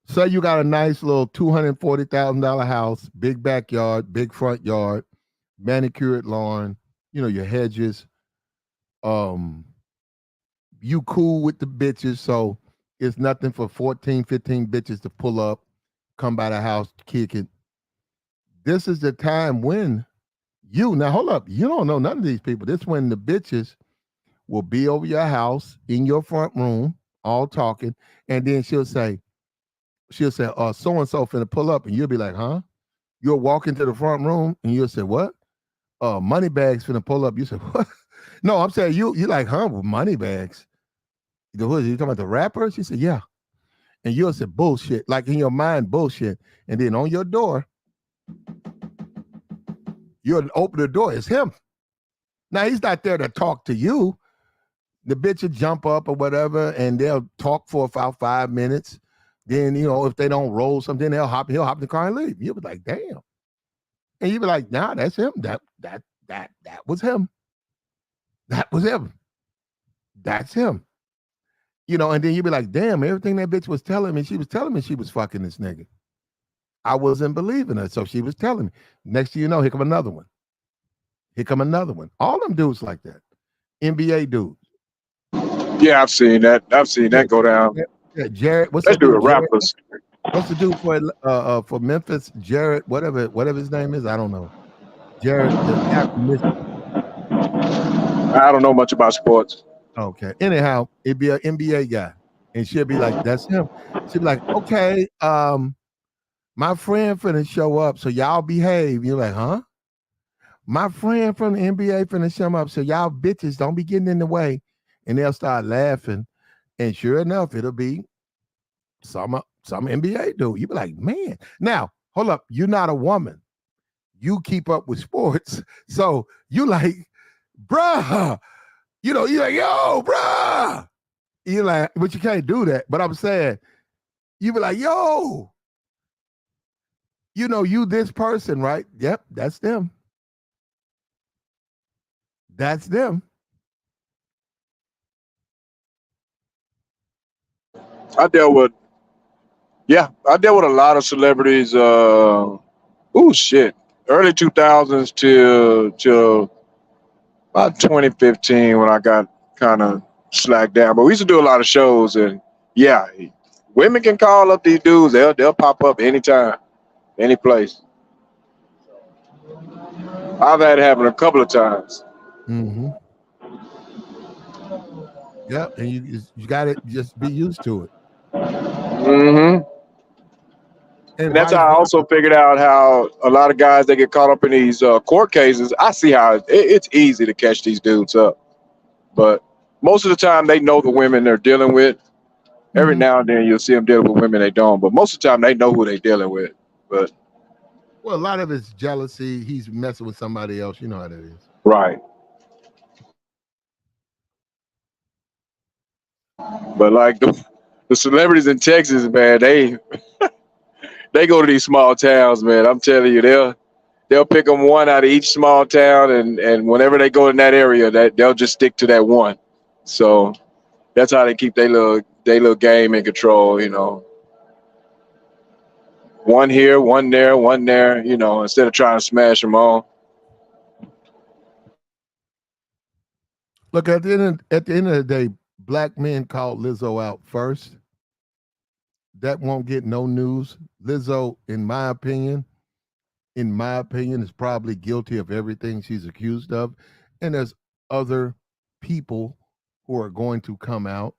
Say you got a nice little $240,000 house, big backyard, big front yard, manicured lawn. You know your hedges. Um, you cool with the bitches, so it's nothing for 14, 15 bitches to pull up, come by the house, kick it. This is the time when now hold up, you don't know none of these people. This when the bitches will be over your house in your front room, all talking, and then she'll say, so and so finna pull up, and you'll be like, huh? You'll walk into the front room and you'll say, what? Money bags finna pull up. You say, what? No, I'm saying you like, huh? With money bags. Who is you talking about the rapper? She said, yeah. And you'll say bullshit, like in your mind, bullshit. And then on your door, you'll open the door. It's him. Now he's not there to talk to you. The bitch will jump up or whatever, and they'll talk for about 5 minutes. Then, if they don't roll something, he'll hop in the car and leave. You'll be like, damn. And you'll be like, nah, that's him. That was him. That was him. That's him. And then you'd be like, damn, everything that bitch was telling me, she was telling me she was fucking this nigga. I wasn't believing her, so she was telling me. Next thing you know, here come another one. Here come another one. All them dudes like that. NBA dudes. Yeah, I've seen that. I've seen that go down. Yeah, Jared. What's Let's that do the dude? Jared? rappers. What's the dude for Memphis? Jared, whatever his name is, I don't know. Jared, the guy from Michigan. I don't know much about sports. Okay. Anyhow, it'd be an NBA guy. And she'll be like, that's him. She'll be like, okay, my friend finna show up, so y'all behave. You're like, huh? My friend from the NBA finna show up, so y'all bitches don't be getting in the way. And they'll start laughing. And sure enough, it'll be some NBA dude. You be like, man. Now, hold up. You're not a woman. You keep up with sports. So you like, bruh. You're like, yo, bruh. You're like, but you can't do that. But I'm saying, you be like, yo, you this person, right? Yep, that's them. That's them. I dealt with a lot of celebrities. Shit, early 2000s till about 2015 when I got kind of slacked down. But we used to do a lot of shows, and yeah, women can call up these dudes. They'll pop up anytime, any place. I've had it happen a couple of times. Mm-hmm. Yeah, and you got to just be used to it. Mm-hmm. And that's how I also figured out how a lot of guys that get caught up in these court cases. I see how it's easy to catch these dudes up, but most of the time they know the women they're dealing with. Every now and then you'll see them dealing with women they don't, but most of the time they know who they're dealing with. But a lot of it's jealousy. He's messing with somebody else. You know how that is. Right. But like the celebrities in Texas, man, they go to these small towns, man. I'm telling you, they'll pick them one out of each small town, and whenever they go in that area, that they'll just stick to that one. So that's how they keep their little game in control. One here, one there, one there. Instead of trying to smash them all. Look, at the end of the day, black men called Lizzo out first. That won't get no news. Lizzo, in my opinion, is probably guilty of everything she's accused of. And there's other people who are going to come out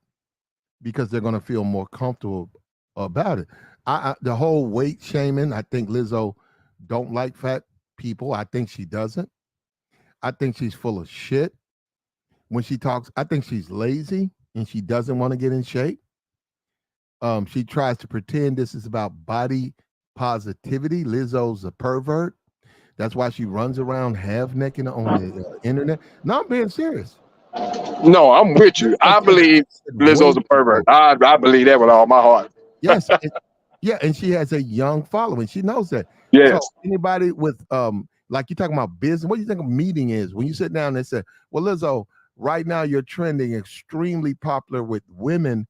because they're going to feel more comfortable about it. The whole weight shaming, I think Lizzo don't like fat people. I think she doesn't. I think she's full of shit. When she talks, I think she's lazy and she doesn't want to get in shape. She tries to pretend this is about body positivity. Lizzo's a pervert. That's why she runs around half naked on the internet. No, I'm being serious. No, I'm with you. Lizzo I takes believe it way Lizzo's a too far. pervert. I believe that with all my heart. Yes, yeah, and she has a young following. She knows that. So Yes, anybody with like you're talking about business, what do you think a meeting is? When you sit down and say, well, Lizzo, right now you're trending extremely popular with women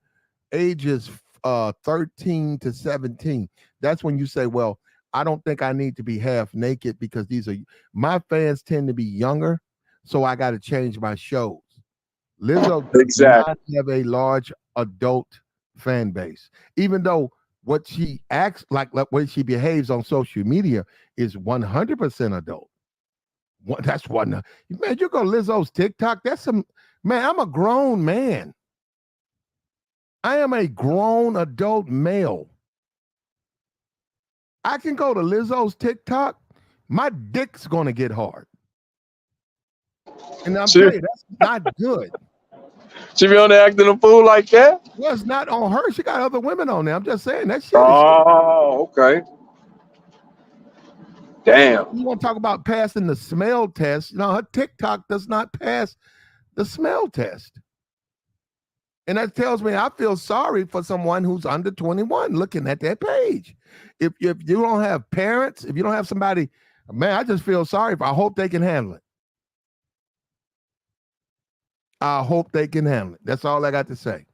ages 13 to 17. That's when you say, well, I don't think I need to be half naked because these are my fans tend to be younger, so I got to change my shows. Lizzo does not exactly. have a large adult fan base, even though what she acts like when she behaves on social media is 100% adult. That's one. Man, you go Lizzo's TikTok. That's some man. I'm a grown man. I am a grown adult male. I can go to Lizzo's TikTok. My dick's gonna get hard, and I'm She telling you that's not good. she be on there acting a fool like that. Well, it's not on her. She got other women on there. I'm just saying that shit is. Oh, okay. Damn. You want to talk about passing the smell test? No, her TikTok does not pass the smell test. And that tells me I feel sorry for someone who's under 21 looking at that page. If you don't have parents, if you don't have somebody, man, I just feel sorry for. I hope they can handle it. I hope they can handle it. That's all I got to say.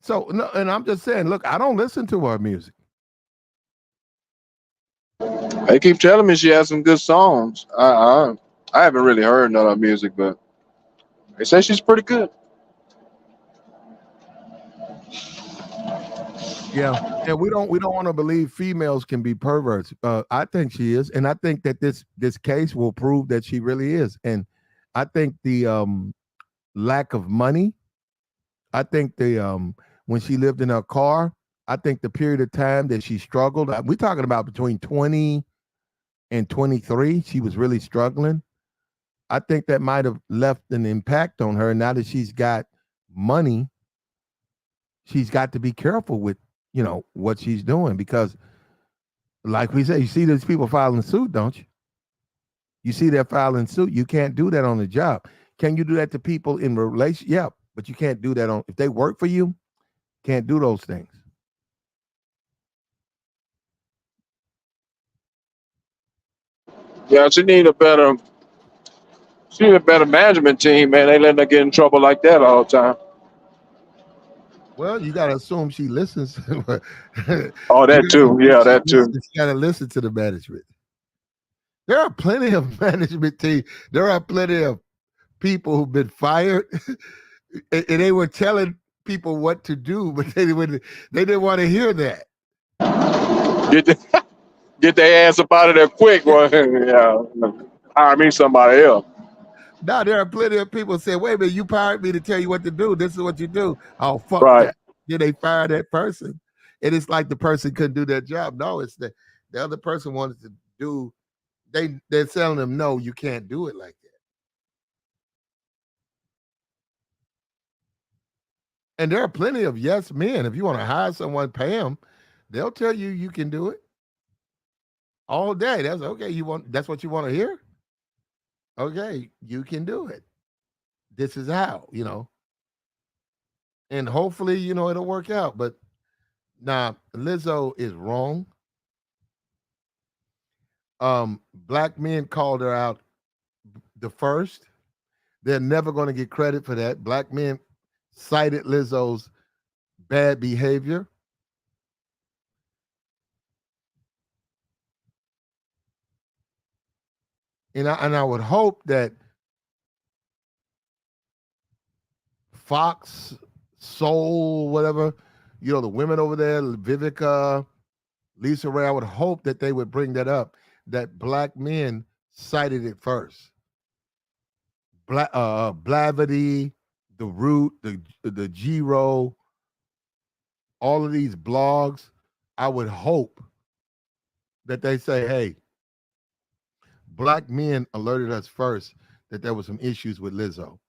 So, no, and I'm just saying, look, I don't listen to her music. They keep telling me she has some good songs. I haven't really heard none of her music, but they say she's pretty good. Yeah, and we don't want to believe females can be perverts. I think she is, and I think that this case will prove that she really is. And I think the lack of money. I think the when she lived in her car. I think the period of time that she struggled. We're talking about between 20 and 23. She was really struggling. I think that might have left an impact on her. Now that she's got money, she's got to be careful with what she's doing because like we say, you see these people filing suit, don't you? You see they're filing suit. You can't do that on the job. Can you do that to people in relation? Yeah, but you can't do that on if they work for you. Can't do those things. Yeah, she need a better management team, man. They letting her get in trouble like that all the time. Well, you got to assume she listens. You got Oh, to that too. assume Yeah, that too. she got to listen to the management. There are plenty of management team. There are plenty of people who've been fired, and they were telling people what to do, but they didn't want to hear that. Get the, get their ass up out of there quick, boy. Yeah, hire me somebody else. Now there are plenty of people say, "Wait a minute, you fired me to tell you what to do. This is what you do." Oh, fuck Right. that! Then they fire that person, and it's like the person couldn't do their job. No, it's the other person wanted to do. They're telling them, "No, you can't do it like that." And there are plenty of yes men. If you want to hire someone, pay them. They'll tell you you can do it all day. That's okay. That's what you want to hear. Okay, you can do it. This is how. And hopefully, it'll work out. But now Lizzo is wrong. Black men called her out the first. They're never going to get credit for that. Black men cited Lizzo's bad behavior. And I would hope that Fox, Soul, whatever, the women over there, Vivica, Lisa Ray, I would hope that they would bring that up, that black men cited it first. Blavity, The Root, the G-Row, all of these blogs, I would hope that they say, hey, black men alerted us first that there was some issues with Lizzo.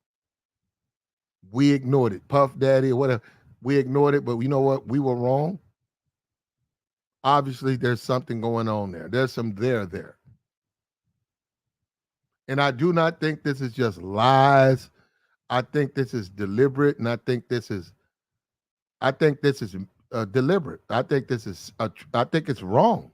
We ignored it. Puff Daddy or whatever. We ignored it, but you know what? We were wrong. Obviously, there's something going on there. There's some there. And I do not think this is just lies. I think this is deliberate, and I think this is deliberate. I think it's wrong.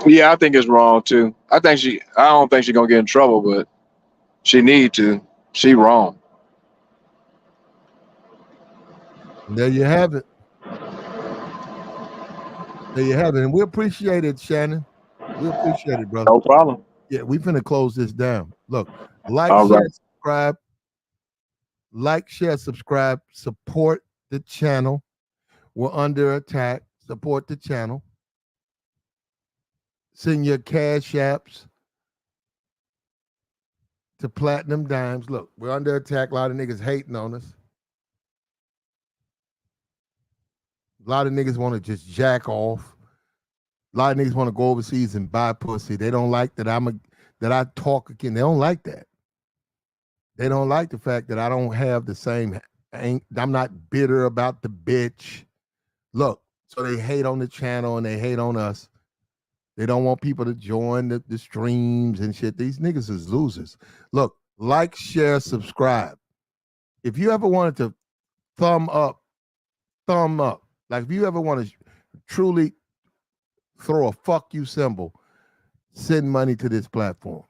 Yeah, I think it's wrong too. I don't think she's gonna get in trouble, but she need to. She wrong. There you have it. There you have it. And we appreciate it, Shannon. We appreciate it, brother. No problem. Yeah, we finna close this down. Look, like, All share, right. subscribe. Like, share, subscribe. Support the channel. We're under attack. Support the channel. Send your cash apps to Platinum Dimes. Look, we're under attack. A lot of niggas hating on us. A lot of niggas want to just jack off. A lot of niggas want to go overseas and buy pussy. They don't like that I talk again. They don't like that. They don't like the fact that I don't have the same. I'm not bitter about the bitch. Look, so they hate on the channel and they hate on us. They don't want people to join the streams and shit. These niggas is losers. Look, like, share, subscribe. If you ever wanted to thumb up. Like if you ever want to truly throw a fuck you symbol, send money to this platform.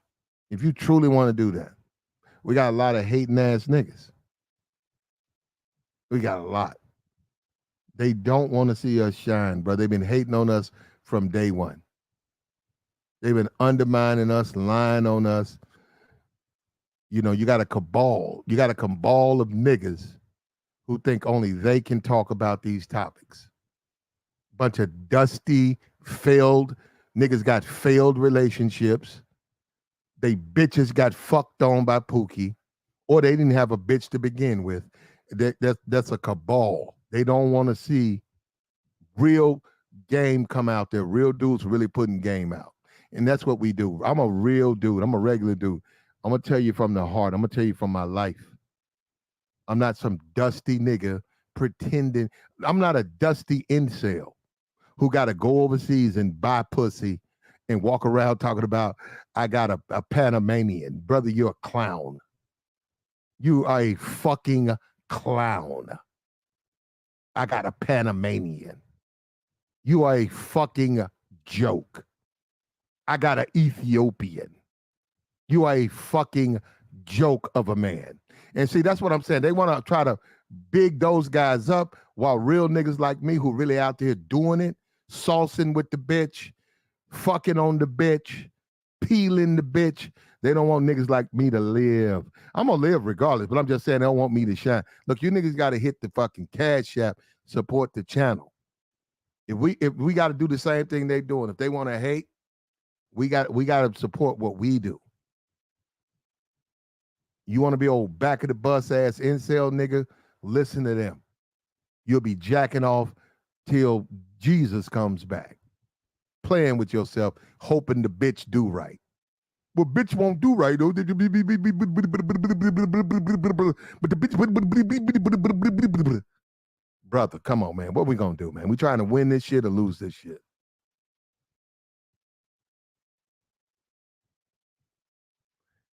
If you truly want to do that. We got a lot of hating ass niggas. We got a lot. They don't want to see us shine, bro. They've been hating on us from day one. They've been undermining us, lying on us. You got a cabal. You got a cabal of niggas who think only they can talk about these topics. Bunch of dusty, failed niggas got failed relationships. They bitches got fucked on by Pookie, or they didn't have a bitch to begin with. That's a cabal. They don't want to see real game come out there. Real dudes really putting game out. And that's what we do. I'm a real dude. I'm a regular dude. I'm going to tell you from the heart. I'm going to tell you from my life. I'm not some dusty nigga pretending. I'm not a dusty incel who got to go overseas and buy pussy and walk around talking about, I got a Panamanian. Brother, you're a clown. You are a fucking clown. I got a Panamanian. You are a fucking joke. I got an Ethiopian. You are a fucking joke of a man. And see, that's what I'm saying. They want to try to big those guys up while real niggas like me who really out there doing it, saucing with the bitch, fucking on the bitch, peeling the bitch. They don't want niggas like me to live. I'm going to live regardless, but I'm just saying they don't want me to shine. Look, you niggas got to hit the fucking cash app, support the channel. If we got to do the same thing they doing, if they want to hate, we got to support what we do. You want to be old back of the bus ass incel nigga? Listen to them. You'll be jacking off till Jesus comes back. Playing with yourself, hoping the bitch do right. Well, bitch won't do right, though. But the bitch. Brother, come on, man. What we gonna do, man? We trying to win this shit or lose this shit?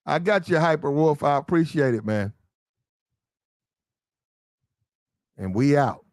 I got you, Hyper Wolf. I appreciate it, man. And we out.